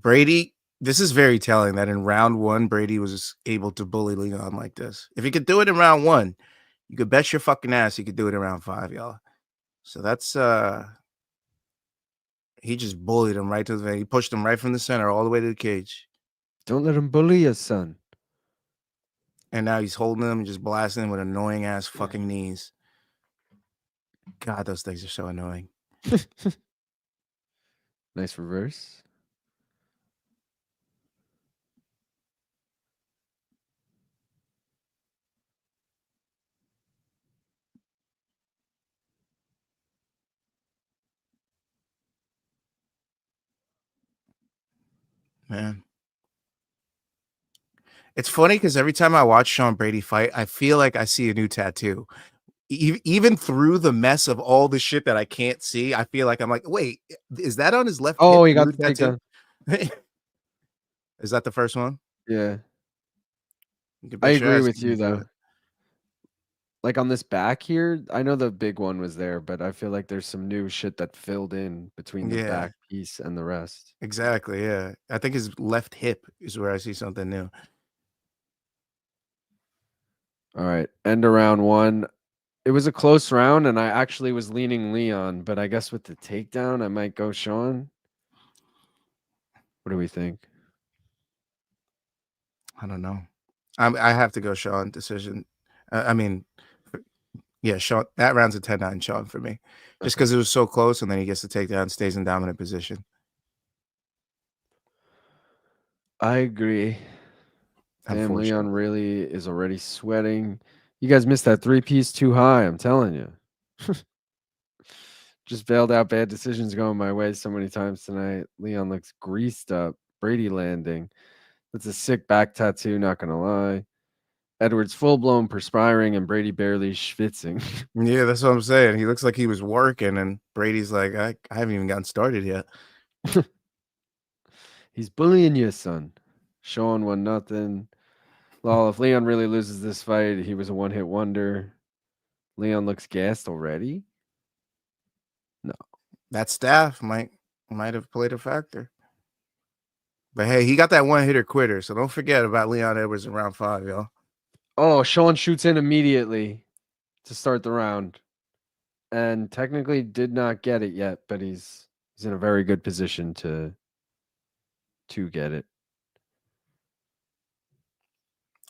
Brady, this is very telling that in round 1, Brady was able to bully Leon like this. If he could do it in round 1, you could bet your fucking ass he could do it in round 5, y'all. So that's he just bullied him right to the he pushed him right from the center all the way to the cage. Don't let him bully you, son. And now he's holding him and just blasting him with annoying ass fucking knees. God, those things are so annoying. Nice reverse. Man. It's funny because every time I watch Sean Brady fight, I feel like I see a new tattoo. Even through the mess of all the shit that I can't see, I feel like I'm like, wait, is that on his left hip? Oh, he got the takedown. Is that the first one? Yeah. I agree with you, though. Like on this back here, I know the big one was there, but I feel like there's some new shit that filled in between the back piece and the rest. Exactly, yeah. I think his left hip is where I see something new. All right, end of round 1. It was a close round, and I actually was leaning Leon, but I guess with the takedown, I might go Sean. What do we think? I don't know. I have to go Sean decision. I mean, yeah, Sean. That round's a 10-9 Sean for me, just because it was so close, and then he gets the takedown, stays in dominant position. I agree. Damn, Leon really is already sweating. You guys missed that 3-piece too high, I'm telling you. Just bailed out bad decisions going my way so many times tonight. Leon looks greased up. Brady landing. That's a sick back tattoo, not going to lie. Edwards full-blown perspiring and Brady barely schwitzing. Yeah, that's what I'm saying. He looks like he was working, and Brady's like, I haven't even gotten started yet. He's bullying you, son. Sean 1-0. Lol, if Leon really loses this fight, he was a one-hit wonder. Leon looks gassed already? No. That staff might have played a factor. But hey, he got that one-hitter quitter, so don't forget about Leon Edwards in round 5, y'all. Oh, Sean shoots in immediately to start the round. And technically did not get it yet, but he's in a very good position to get it.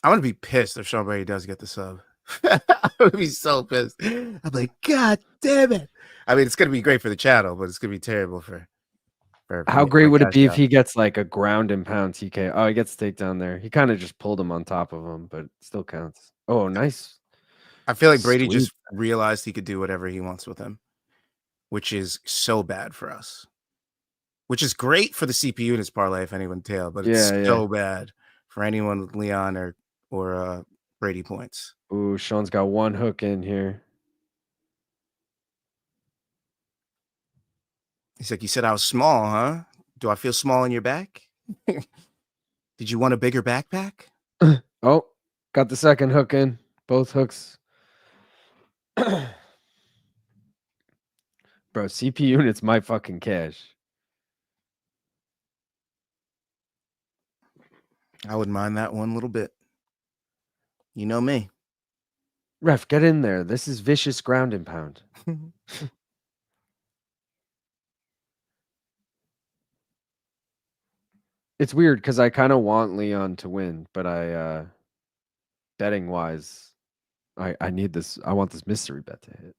I'm going to be pissed if Sean Brady does get the sub. I'm going to be so pissed. I'm like, God damn it. I mean, it's going to be great for the channel, but it's going to be terrible for how great would it be if he gets like a ground and pound TK? Oh, he gets takedown there. He kind of just pulled him on top of him, but it still counts. Oh, nice. I feel like Brady just realized he could do whatever he wants with him, which is so bad for us. Which is great for the CPU units parlay, if anyone tell, but it's so bad for anyone with Leon or Brady points. Ooh, Sean's got one hook in here. He's like, you said I was small, huh? Do I feel small in your back? Did you want a bigger backpack? Oh, got the second hook in. Both hooks. Bro, CP units might fucking cash. I wouldn't mind that one little bit. You know me. Ref, get in there. This is vicious ground and pound. It's weird because I kind of want Leon to win, but I betting wise, I need this. I want this mystery bet to hit.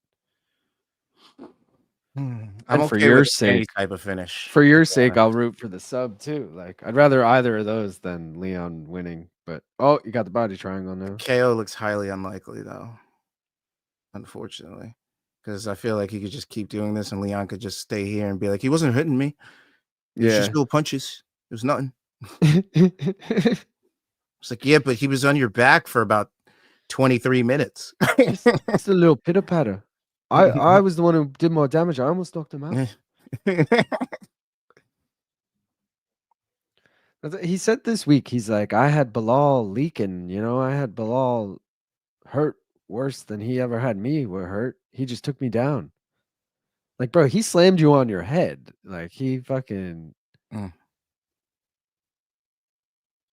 I'm okay for your sake, any type of finish. For your sake, I'll root for the sub too. Like I'd rather either of those than Leon winning. But oh, you got the body triangle now. KO looks highly unlikely though, unfortunately, because I feel like he could just keep doing this, and Leon could just stay here and be like, he wasn't hitting me. It was just little punches. It was nothing. It's like, yeah, but he was on your back for about 23 minutes. It's a little pitter patter. I was the one who did more damage. I almost knocked him out. He said this week, he's like, I had Bilal leaking, I had Bilal hurt worse than he ever had me were hurt. He just took me down. Like, bro, he slammed you on your head. Like, he fucking.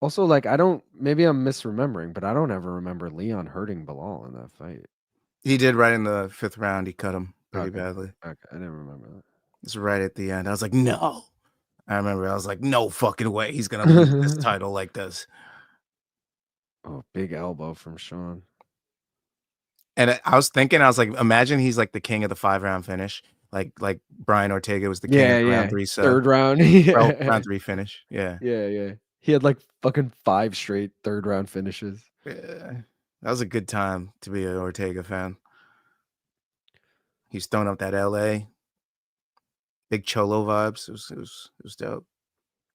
Also, like, maybe I'm misremembering, but I don't ever remember Leon hurting Bilal in that fight. He did right in the 5th round. He cut him pretty badly. Okay, I didn't remember that. It's right at the end. I was like, no. I remember I was like, no fucking way he's going to lose this title like this. Oh, big elbow from Sean. And I was thinking, I was like, imagine he's like the king of the 5-round finish. Like Brian Ortega was the king of the round 3 sub. Third round. Round 3 finish. Yeah. Yeah. He had like fucking 5 straight third round finishes. Yeah. That was a good time to be an Ortega fan. He's throwing up that LA. Big Cholo vibes. It was dope.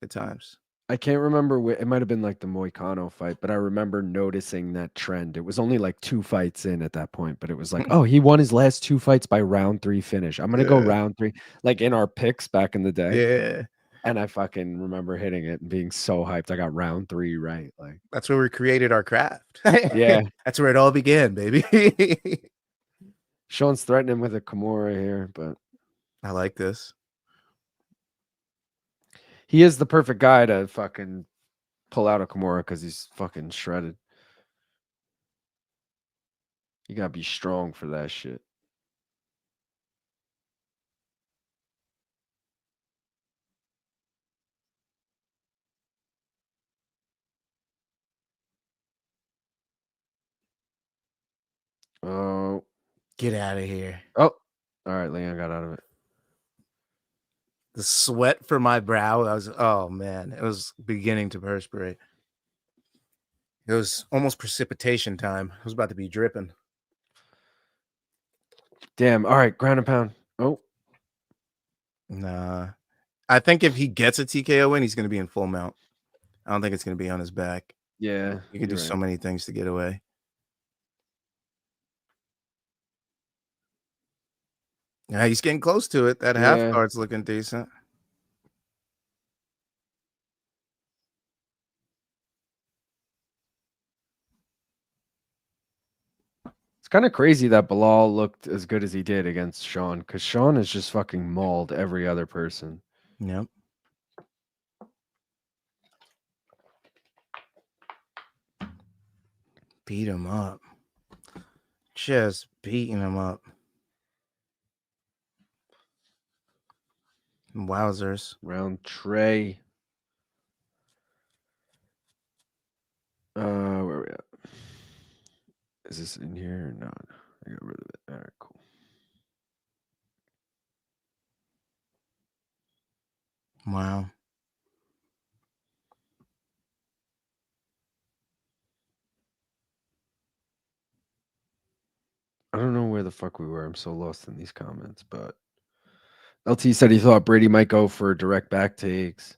Good times. I can't remember. It might have been like the Moicano fight, but I remember noticing that trend. It was only like 2 fights in at that point, but it was like, oh, he won his last 2 fights by round 3 finish. I'm going to go round 3, like in our picks back in the day. Yeah. And I fucking remember hitting it and being so hyped. I got round 3 right. Like, that's where we created our craft. Yeah. That's where it all began, baby. Sean's threatening with a Kimura here, but I like this. He is the perfect guy to fucking pull out a Kimura because he's fucking shredded. You gotta be strong for that shit. Oh. Get out of here. Oh. All right, Leon got out of it. The sweat from my brow, oh man, it was beginning to perspirate. It was almost precipitation time. I was about to be dripping. Damn. All right, ground and pound. Oh. Nah. I think if he gets a TKO win, he's going to be in full mount. I don't think it's going to be on his back. Yeah. You can do so many things to get away. Yeah, he's getting close to it. That half guard's looking decent. It's kind of crazy that Bilal looked as good as he did against Sean, because Sean has just fucking mauled every other person. Yep. Beat him up. Just beating him up. Wowzers. Round tray. Where are we at? Is this in here or not? I got rid of it. All right, cool. Wow. I don't know where the fuck we were. I'm so lost in these comments, but LT said he thought Brady might go for direct back takes.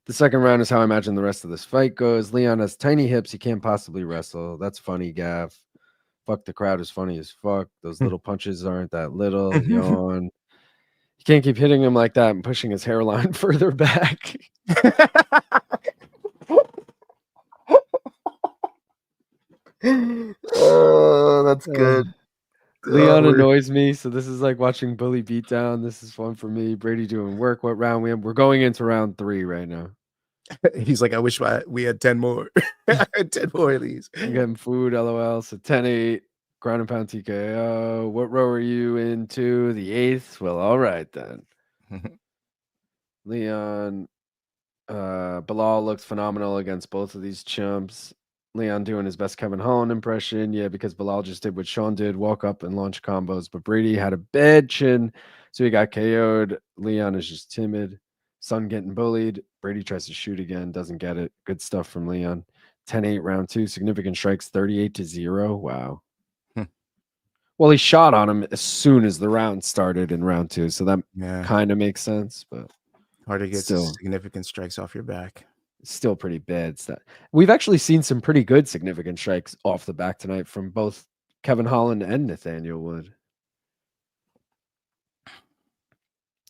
The second round is how I imagine the rest of this fight goes. Leon has tiny hips. He can't possibly wrestle. That's funny, Gav. Fuck the crowd is funny as fuck. Those little punches aren't that little. Yawn. You can't keep hitting him like that and pushing his hairline further back. Oh, that's good. Leon annoys me, so this is like watching Bully beatdown. This is fun for me. Brady doing work. What round we're going into round 3 right now. He's like, I wish we had 10 more. 10 more of these. I'm getting food, LOL. So 10-8, ground and pound TKO. What row are you into? The 8th? Well, all right then. Leon, Bilal looks phenomenal against both of these chumps. Leon doing his best Kevin Holland impression. Yeah, because Bilal just did what Sean did, walk up and launch combos. But Brady had a bad chin, so he got KO'd. Leon is just timid. Son getting bullied. Brady tries to shoot again, doesn't get it. Good stuff from Leon. 10-8 round 2. Significant strikes, 38-0. Wow. Well, he shot on him as soon as the round started in round 2, so that kind of makes sense. But hard to get significant strikes off your back. Still pretty bad stuff. We've actually seen some pretty good significant strikes off the back tonight from both Kevin Holland and Nathaniel Wood.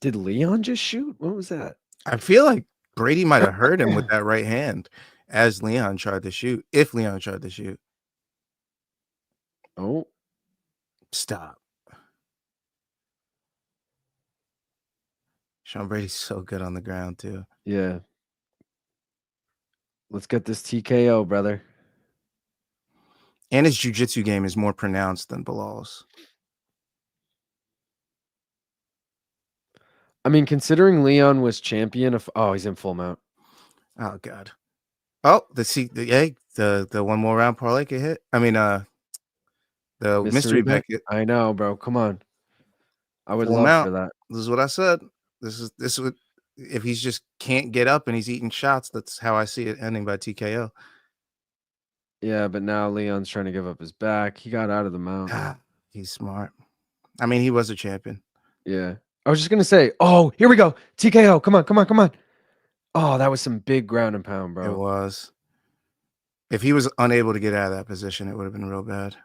Did Leon just shoot? What was that? I feel like Brady might have hurt him with that right hand as Leon tried to shoot. If Leon tried to shoot. Oh, Stop. Sean Brady's so good on the ground, too. yeah. Let's get this TKO, brother. And his jiu-jitsu game is more pronounced than Bilal's. I mean, considering Leon was champion of... Oh, he's in full mount. Oh, God. Oh, the one more round parlay could hit. I mean, the mystery bet. I know, bro. Come on. I would Full love mount. for that. This is what I said. This would, if he's just can't get up and he's eating shots, that's how I see it ending by TKO. Yeah, but now Leon's trying to give up his back. He got out of the mount. He's smart. I mean, he was a champion. Yeah. I was just going to say, oh, here we go. TKO. Come on, come on, come on. Oh, that was some big ground and pound, bro. It was. If he was unable to get out of that position, it would have been real bad.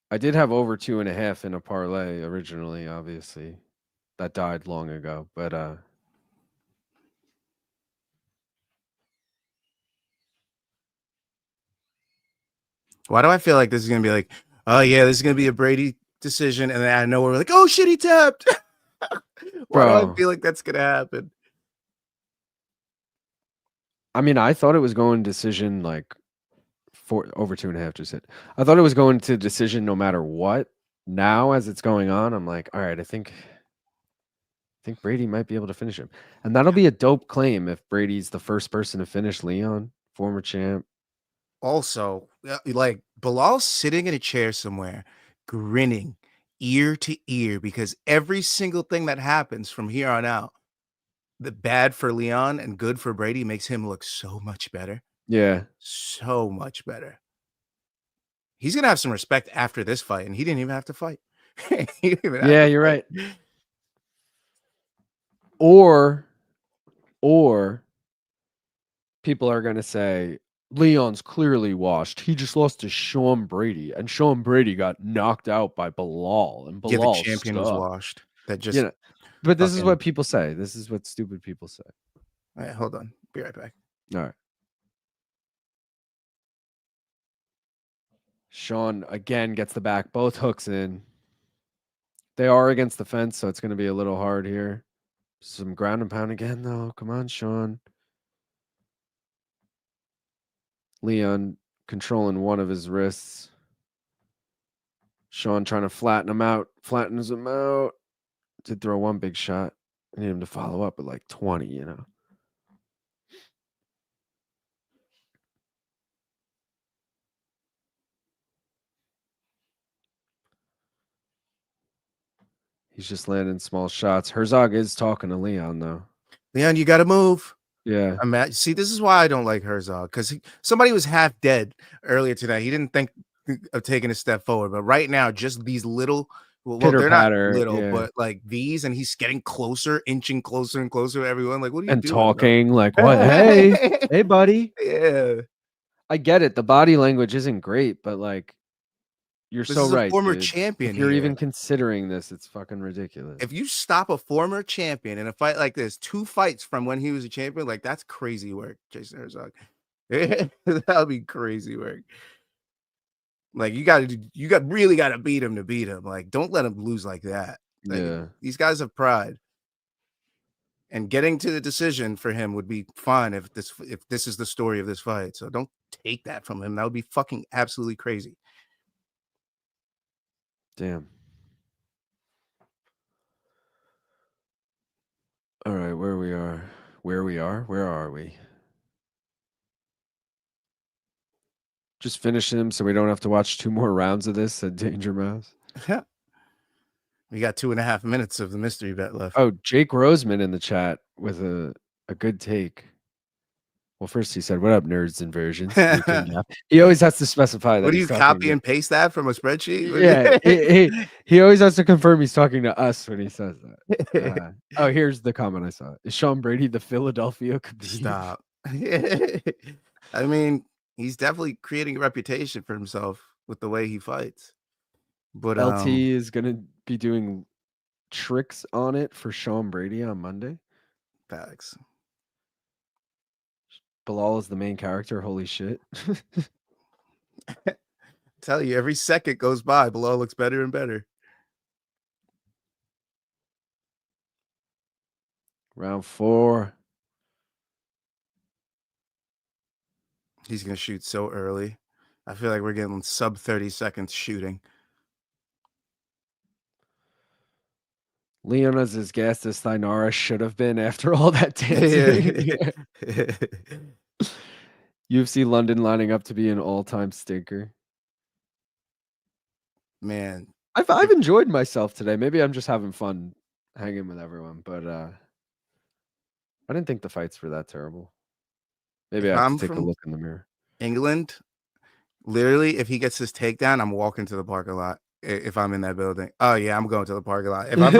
I did have over 2.5 in a parlay originally, obviously. That died long ago, but why do I feel like this is gonna be like, oh yeah, this is gonna be a Brady decision, and then out of nowhere, we're like, oh shit, he tapped. Why do I feel like that's gonna happen? I mean, I thought it was going decision like over 2.5 just hit. I thought it was going to decision no matter what. Now, as it's going on, I'm like, all right, I think Brady might be able to finish him. And that'll be a dope claim if Brady's the first person to finish Leon, former champ. Also, like Bilal's sitting in a chair somewhere, grinning ear to ear because every single thing that happens from here on out, the bad for Leon and good for Brady makes him look so much better. Yeah. So much better. He's going to have some respect after this fight, and he didn't even have to fight. Yeah, you're right. Or people are going to say, Leon's clearly washed. He just lost to Sean Brady, and Sean Brady got knocked out by Bilal, and Bilal the champion was washed. That just, you know, but this is what people say. This is what stupid people say. All right, hold on. Be right back. All right. Sean again gets the back, both hooks in. They are against the fence, so it's going to be a little hard here. Some ground and pound again, though. Come on, Sean. Leon controlling one of his wrists. Sean trying to flattens him out. Did throw one big shot. I need him to follow up with like 20, you know. He's just landing small shots. Herzog is talking to Leon, though. Leon, you got to move. Yeah. See, this is why I don't like Herzog, because somebody was half dead earlier today. He didn't think of taking a step forward, but right now, just these little, well, they're not little, but like these, and he's getting closer, inching closer and closer to everyone. Like, what are you doing? And talking, like, what? Hey, buddy. Yeah. I get it. The body language isn't great, but like, you're this so is right. A former dude. champion. If you're even considering this, it's fucking ridiculous. If you stop a former champion in a fight like this, 2 fights from when he was a champion, like that's crazy work, Jason Herzog. That would be crazy work. Like you really got to beat him to beat him. Like don't let him lose like that. Like, yeah, these guys have pride, and getting to the decision for him would be fine if this is the story of this fight. So don't take that from him. That would be fucking absolutely crazy. Damn. All right, where are we? Just finishing him so we don't have to watch 2 more rounds of this at Danger Mouse. Yeah. We got 2.5 minutes of the mystery bet left. Oh, Jake Roseman in the chat with a good take. Well, first he said, "What up, nerds and versions?" He always has to specify that. What do you copy and paste that from a spreadsheet? Yeah, he always has to confirm he's talking to us when he says that. Oh, here's the comment I saw. Is Sean Brady the Philadelphia Khabib? Stop. I mean, he's definitely creating a reputation for himself with the way he fights. But LT is gonna be doing tricks on it for Sean Brady on Monday. Facts. Bilal is the main character. Holy shit. Tell you, every second goes by, Bilal looks better and better. Round 4. He's going to shoot so early. I feel like we're getting sub 30 seconds shooting. Leona's as gassed as Thainara should have been after all that dancing. UFC London lining up to be an all-time stinker. Man. I've enjoyed myself today. Maybe I'm just having fun hanging with everyone, but I didn't think the fights were that terrible. Maybe I have to take a look in the mirror. England, literally, if he gets his takedown, I'm walking to the parking lot. If I'm in that building, oh yeah, I'm going to the parking lot. If I'm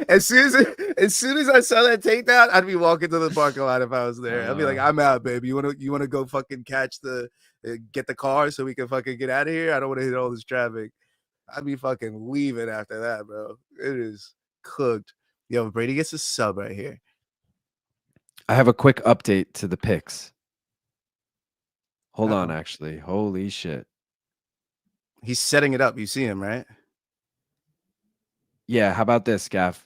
as soon as I saw that takedown, I'd be walking to the parking lot if I was there. I'd be like, I'm out, baby. You wanna go fucking catch get the car so we can fucking get out of here? I don't want to hit all this traffic. I'd be fucking leaving after that, bro. It is cooked. Yo, Brady gets a sub right here. I have a quick update to the picks. Hold on, actually. Holy shit. He's setting it up. You see him, right? Yeah, how about this, Gaff?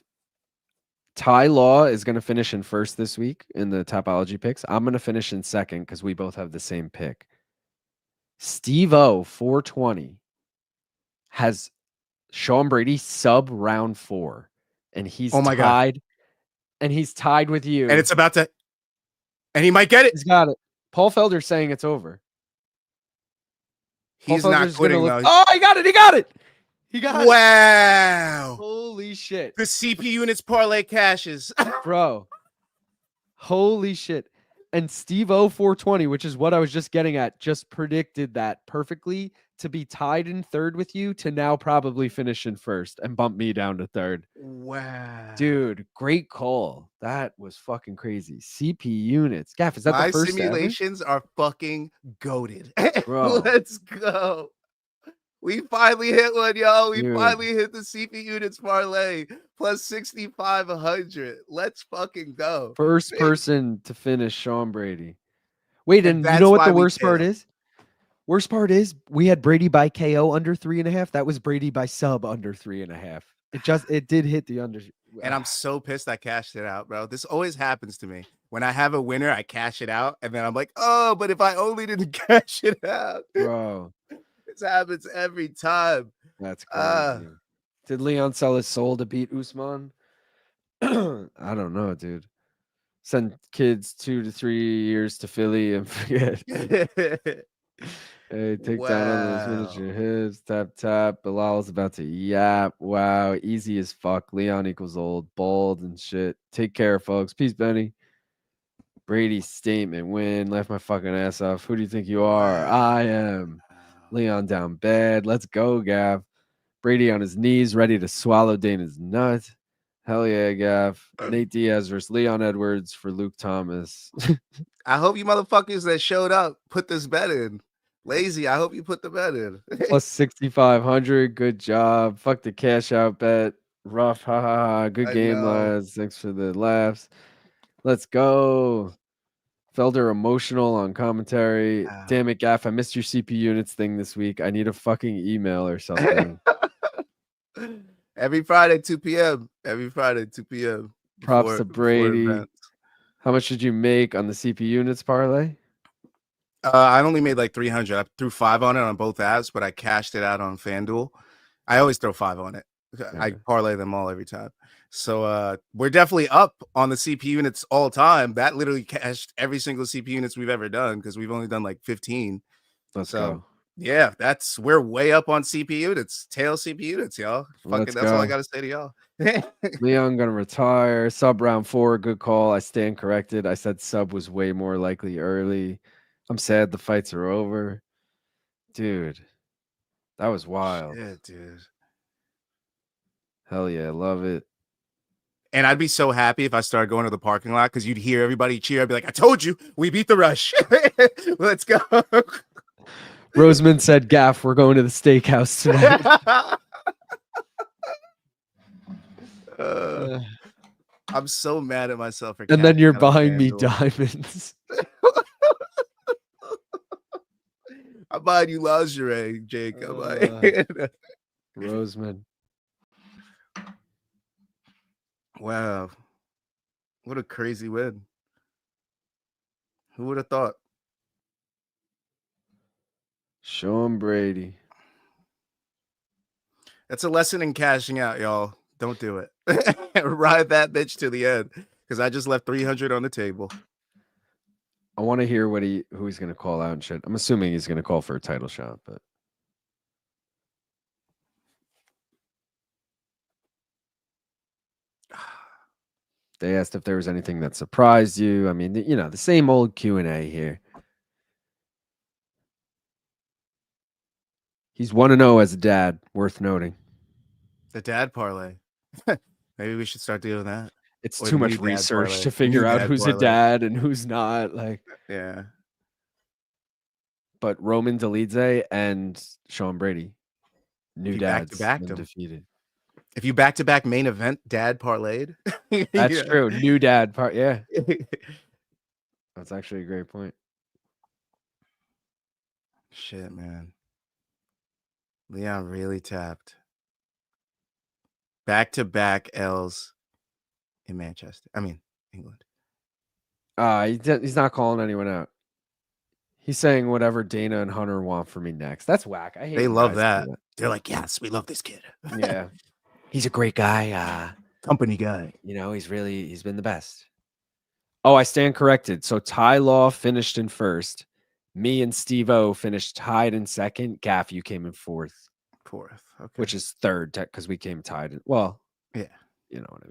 Ty Law is going to finish in first this week in the Topology picks. I'm going to finish in second because we both have the same pick. Steve-O, 420, has Sean Brady sub round 4. And he's tied. God. And he's tied with you. And it's about to... And he might get it. He's got it. Paul Felder's saying it's over. He's not quitting, though. Oh, he got it. He got it. He got it. Wow. Holy shit. The CP units parlay cashes. Bro. Holy shit. And Steve-O 420, which is what I was just getting at, just predicted that perfectly to be tied in third with you to now probably finish in first and bump me down to third. Wow. Dude, great call. That was fucking crazy. CP units. Gaff, is that my the first simulations ever? are fucking goated. Bro. Let's go. We finally hit one, yo. We finally hit the CP units parlay plus 6,500. Let's fucking go. First person to finish Sean Brady. Wait, and you know what the worst part is? Worst part is we had Brady by KO under 3.5. That was Brady by sub under 3.5. It did hit the under. And I'm so pissed I cashed it out, bro. This always happens to me. When I have a winner, I cash it out, and then I'm like, oh, but if I only didn't cash it out, bro. This happens every time. That's crazy. Did Leon sell his soul to beat Usman? I don't know, dude. Send kids 2 to 3 years to Philly and forget. Hey, take down on those miniature hits. Tap. Bilal's about to yap. Wow. Easy as fuck. Leon equals old. Bald and shit. Take care, folks. Peace, Benny. Brady's statement win. Left my fucking ass off. Who do you think you are? I am. Leon down bad. Let's go, Gav. Brady on his knees, ready to swallow Dana's nut. Hell yeah, Gav. Nate Diaz versus Leon Edwards for Luke Thomas. I hope you motherfuckers that showed up put this bet in. Lazy, I hope you put the bet in. Plus 6,500. Good job. Fuck the cash out bet. Rough. Ha ha ha. Good game, lads. Thanks for the laughs. Let's go. Felder emotional on commentary. Damn it, Gaff. I missed your CP units thing this week. I need a fucking email or something. Every Friday, 2 p.m. Every Friday, 2 p.m. Props to Brady. How much did you make on the CP units parlay? I only made like 300. I threw 5 on it on both apps, but I cashed it out on FanDuel. I always throw 5 on it. I parlay them all every time. So we're definitely up on the CP units all time. That literally cashed every single CP units we've ever done because we've only done like 15. Let's go. Yeah, we're way up on CP units. Tail CP units, y'all. Fucking that's all I gotta say to y'all. Leon gonna retire. Sub round 4. Good call. I stand corrected. I said sub was way more likely early. I'm sad the fights are over. Dude. That was wild. Yeah, dude. Hell yeah, love it. And I'd be so happy if I started going to the parking lot because you'd hear everybody cheer. I'd be like, I told you, we beat the rush. Let's go. Roseman said, Gaff, we're going to the steakhouse tonight. Uh, I'm so mad at myself for and then cashing you're out on buying me FanDuel. diamonds. I'm buying you lingerie, Jacob. Roseman. Wow. What a crazy win. Who would have thought? Sean Brady. That's a lesson in cashing out, y'all. Don't do it. Ride that bitch to the end because I just left 300 on the table. I want to hear who he's gonna call out and shit. I'm assuming he's gonna call for a title shot, but they asked if there was anything that surprised you. I mean, you know, the same old Q&A here. He's 1-0 as a dad, worth noting. The dad parlay. Maybe we should start doing that. It's Or too the much new dad research parlay. to figure New out dad who's a parlay. dad and who's not. Like, Yeah. but Roman Dolidze and Sean Brady, new If you dads, back-to-backed them. undefeated. If you back-to-back main event dad parlayed. That's true. New dad part. Yeah. That's actually a great point. Shit, man. Leon really tapped. Back-to-back L's in Manchester. I mean, England. He's not calling anyone out. He's saying whatever Dana and Hunter want for me next. That's whack. I hate. They when love guys do that. They're like, yes, we love this kid. Yeah. He's a great guy. Company guy. You know, he's been the best. Oh, I stand corrected. So Ty Law finished in first. Me and Steve-O finished tied in second. Gaff, you came in fourth. Okay. Which is third because we came tied. Well, yeah. You know what I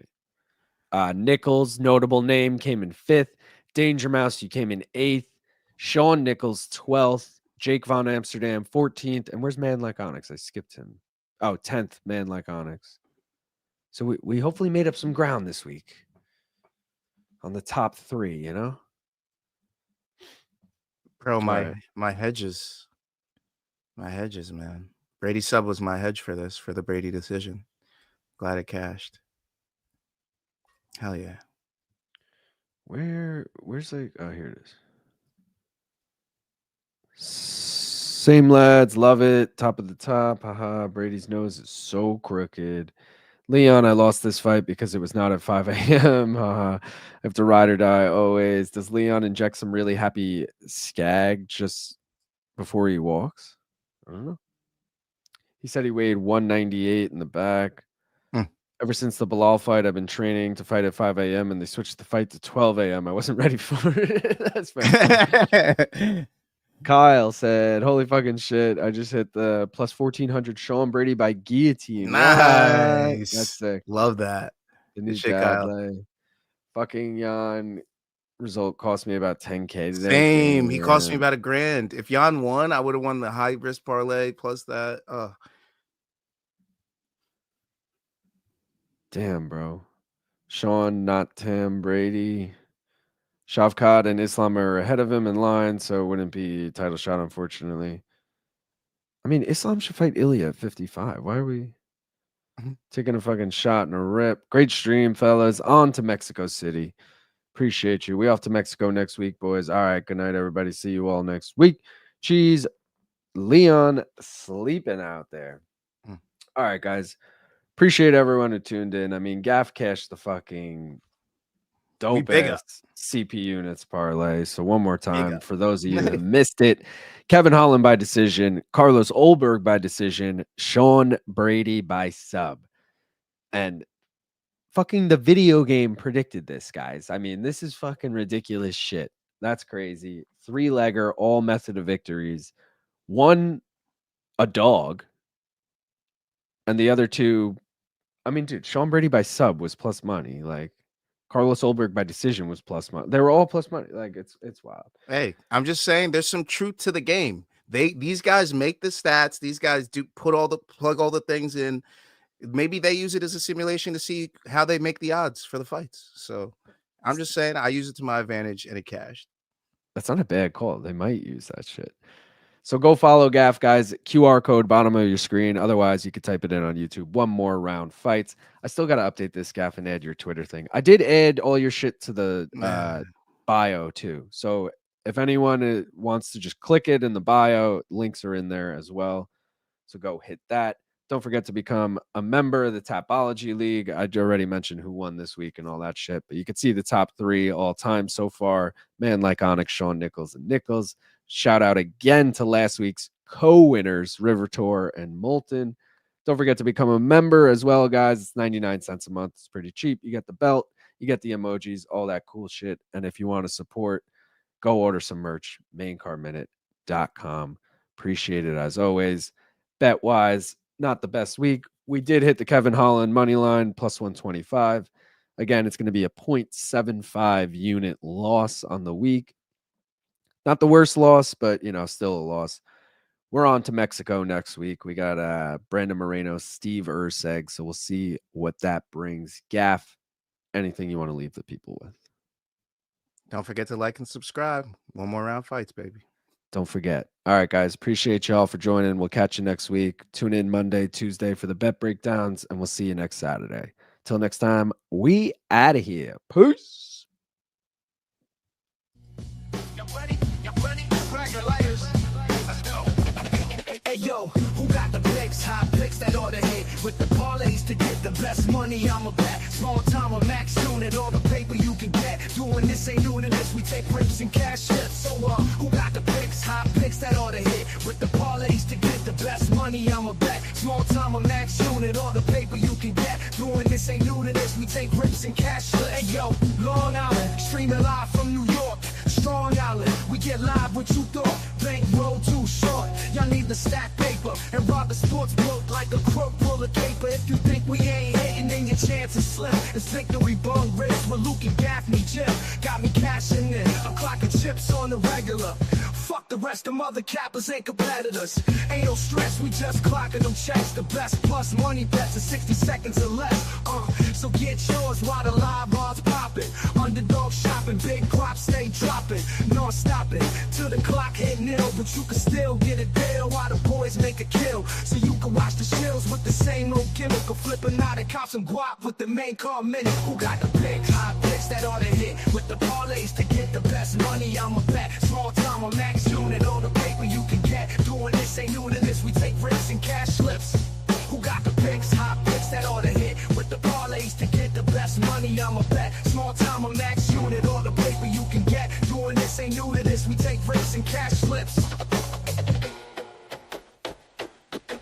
mean. Nichols, notable name, came in fifth. Danger Mouse, you came in eighth. Sean Nichols, 12th. Jake Von Amsterdam, 14th. And where's Man Like Onyx? I skipped him. Oh, 10th, Man Like Onyx. So we hopefully made up some ground this week on the top three, you know? Bro, my hedges. My hedges, man. Brady sub was my hedge for this, for the Brady decision. Glad it cashed. Hell yeah. Where's like, oh, here it is. Same lads, love it. Top of the top. Haha. Brady's nose is so crooked. Leon, I lost this fight because it was not at 5 a.m. I have to ride or die always. Does Leon inject some really happy skag just before he walks? I don't know. He said he weighed 198 in the back. Ever since the Bilal fight, I've been training to fight at 5 a.m. and they switched the fight to 12 a.m. I wasn't ready for it. That's fantastic. Kyle said, holy fucking shit. I just hit the plus 1400 Sean Brady by guillotine. Nice. What? That's sick. Love that. The new dad lay. Fucking Jan result cost me about 10K today. Same. He cost me about $1,000. If Jan won, I would have won the high risk parlay plus that. Damn, bro. Sean, not Tim, Brady. Shavkat and Islam are ahead of him in line, so it wouldn't be a title shot, unfortunately. I mean, Islam should fight Ilya at 55. Why are we taking a fucking shot and a rip? Great stream, fellas. On to Mexico City. Appreciate you. We off to Mexico next week, boys. All right. Good night, everybody. See you all next week. Cheese. Leon sleeping out there. All right, guys. Appreciate everyone who tuned in. I mean, Gaff cashed the fucking dope ass CP units parlay. So one more time for those of you that missed it, Kevin Holland by decision, Carlos Ulberg by decision, Sean Brady by sub. And fucking the video game predicted this, guys. I mean, this is fucking ridiculous shit. That's crazy. 3-legger, all method of victories. One, a dog. And the other two, I mean, dude, Sean Brady by sub was plus money. Like, Carlos Ulberg by decision was plus money. They were all plus money. Like, it's wild. Hey, I'm just saying there's some truth to the game. These guys make the stats. These guys do plug all the things in. Maybe they use it as a simulation to see how they make the odds for the fights. So I'm just saying I use it to my advantage and it cashed. That's not a bad call. They might use that shit. So go follow Gaff, guys. QR code bottom of your screen. Otherwise, you could type it in on YouTube. One more round fights. I still got to update this, Gaff, and add your Twitter thing. I did add all your shit to the bio too. So if anyone wants to just click it in the bio, links are in there as well. So go hit that. Don't forget to become a member of the Tapology League. I already mentioned who won this week and all that shit, but you can see the top 3 all time so far. Man like Onyx, Sean Nichols, and Nichols. Shout out again to last week's co-winners, River Tour and Moulton. Don't forget to become a member as well, guys. It's 99 cents a month. It's pretty cheap. You get the belt, you get the emojis, all that cool shit. And if you want to support, go order some merch, maincarminute.com. Appreciate it as always. Bet-wise, not the best week. We did hit the Kevin Holland money line, plus 125. Again, it's going to be a 0.75 unit loss on the week. Not the worst loss, but, still a loss. We're on to Mexico next week. We got Brandon Moreno, Steve Urseg, so we'll see what that brings. Gaff, anything you want to leave the people with? Don't forget to like and subscribe. One more round fights, baby. Don't forget. All right, guys. Appreciate y'all for joining. We'll catch you next week. Tune in Monday, Tuesday for the bet breakdowns, and we'll see you next Saturday. Till next time, we out of here. Peace. Hey yo, who got the picks? High picks that ought to hit with the parlays to get the best money. I'm a bet. Small time or max unit, all the paper you can get. Doing this ain't new to this. We take rips and cash hits. So who got the picks? High picks that ought to hit with the parlays to get the best money. I'm a bet. Small time or max unit, all the paper you can get. Doing this ain't new to this. We take rips and cash hits. Hey yo, Long Island, streaming live from New York. Strong Island, we get live what you thought. Bank roll too short. Y'all need the stack paper and rob the sports book like a crook full of paper. If you think we ain't hitting, then your chance is slim. It's victory bung wrist with Luke and Gaffney Jim. Got me cashing in. I'm clocking chips on the regular. Fuck the rest, them other cappers ain't competitors. Ain't no stress, we just clocking them checks. The best plus money bets in 60 seconds or less. So get yours while the live odds popping. Underdog shopping, big crops stay dropping. Non-stopping till the clock hit nil. But you can still get a deal while the boys make a kill. So you can watch the shills with the same old gimmick. Or flipping out and cop some guap with the main car minute. Who got the picks? High picks that ought to hit with the parlays to get the best money. I'm a bet. Small time or max unit, all the paper you can get. Doing this ain't new to this. We take risks and cash slips. Who got the picks? High picks that ought to hit with the parlays to get the best money. I'm a bet. Small time or max unit, all the paper you can get. Doing this ain't new to this. We take risks and cash slips.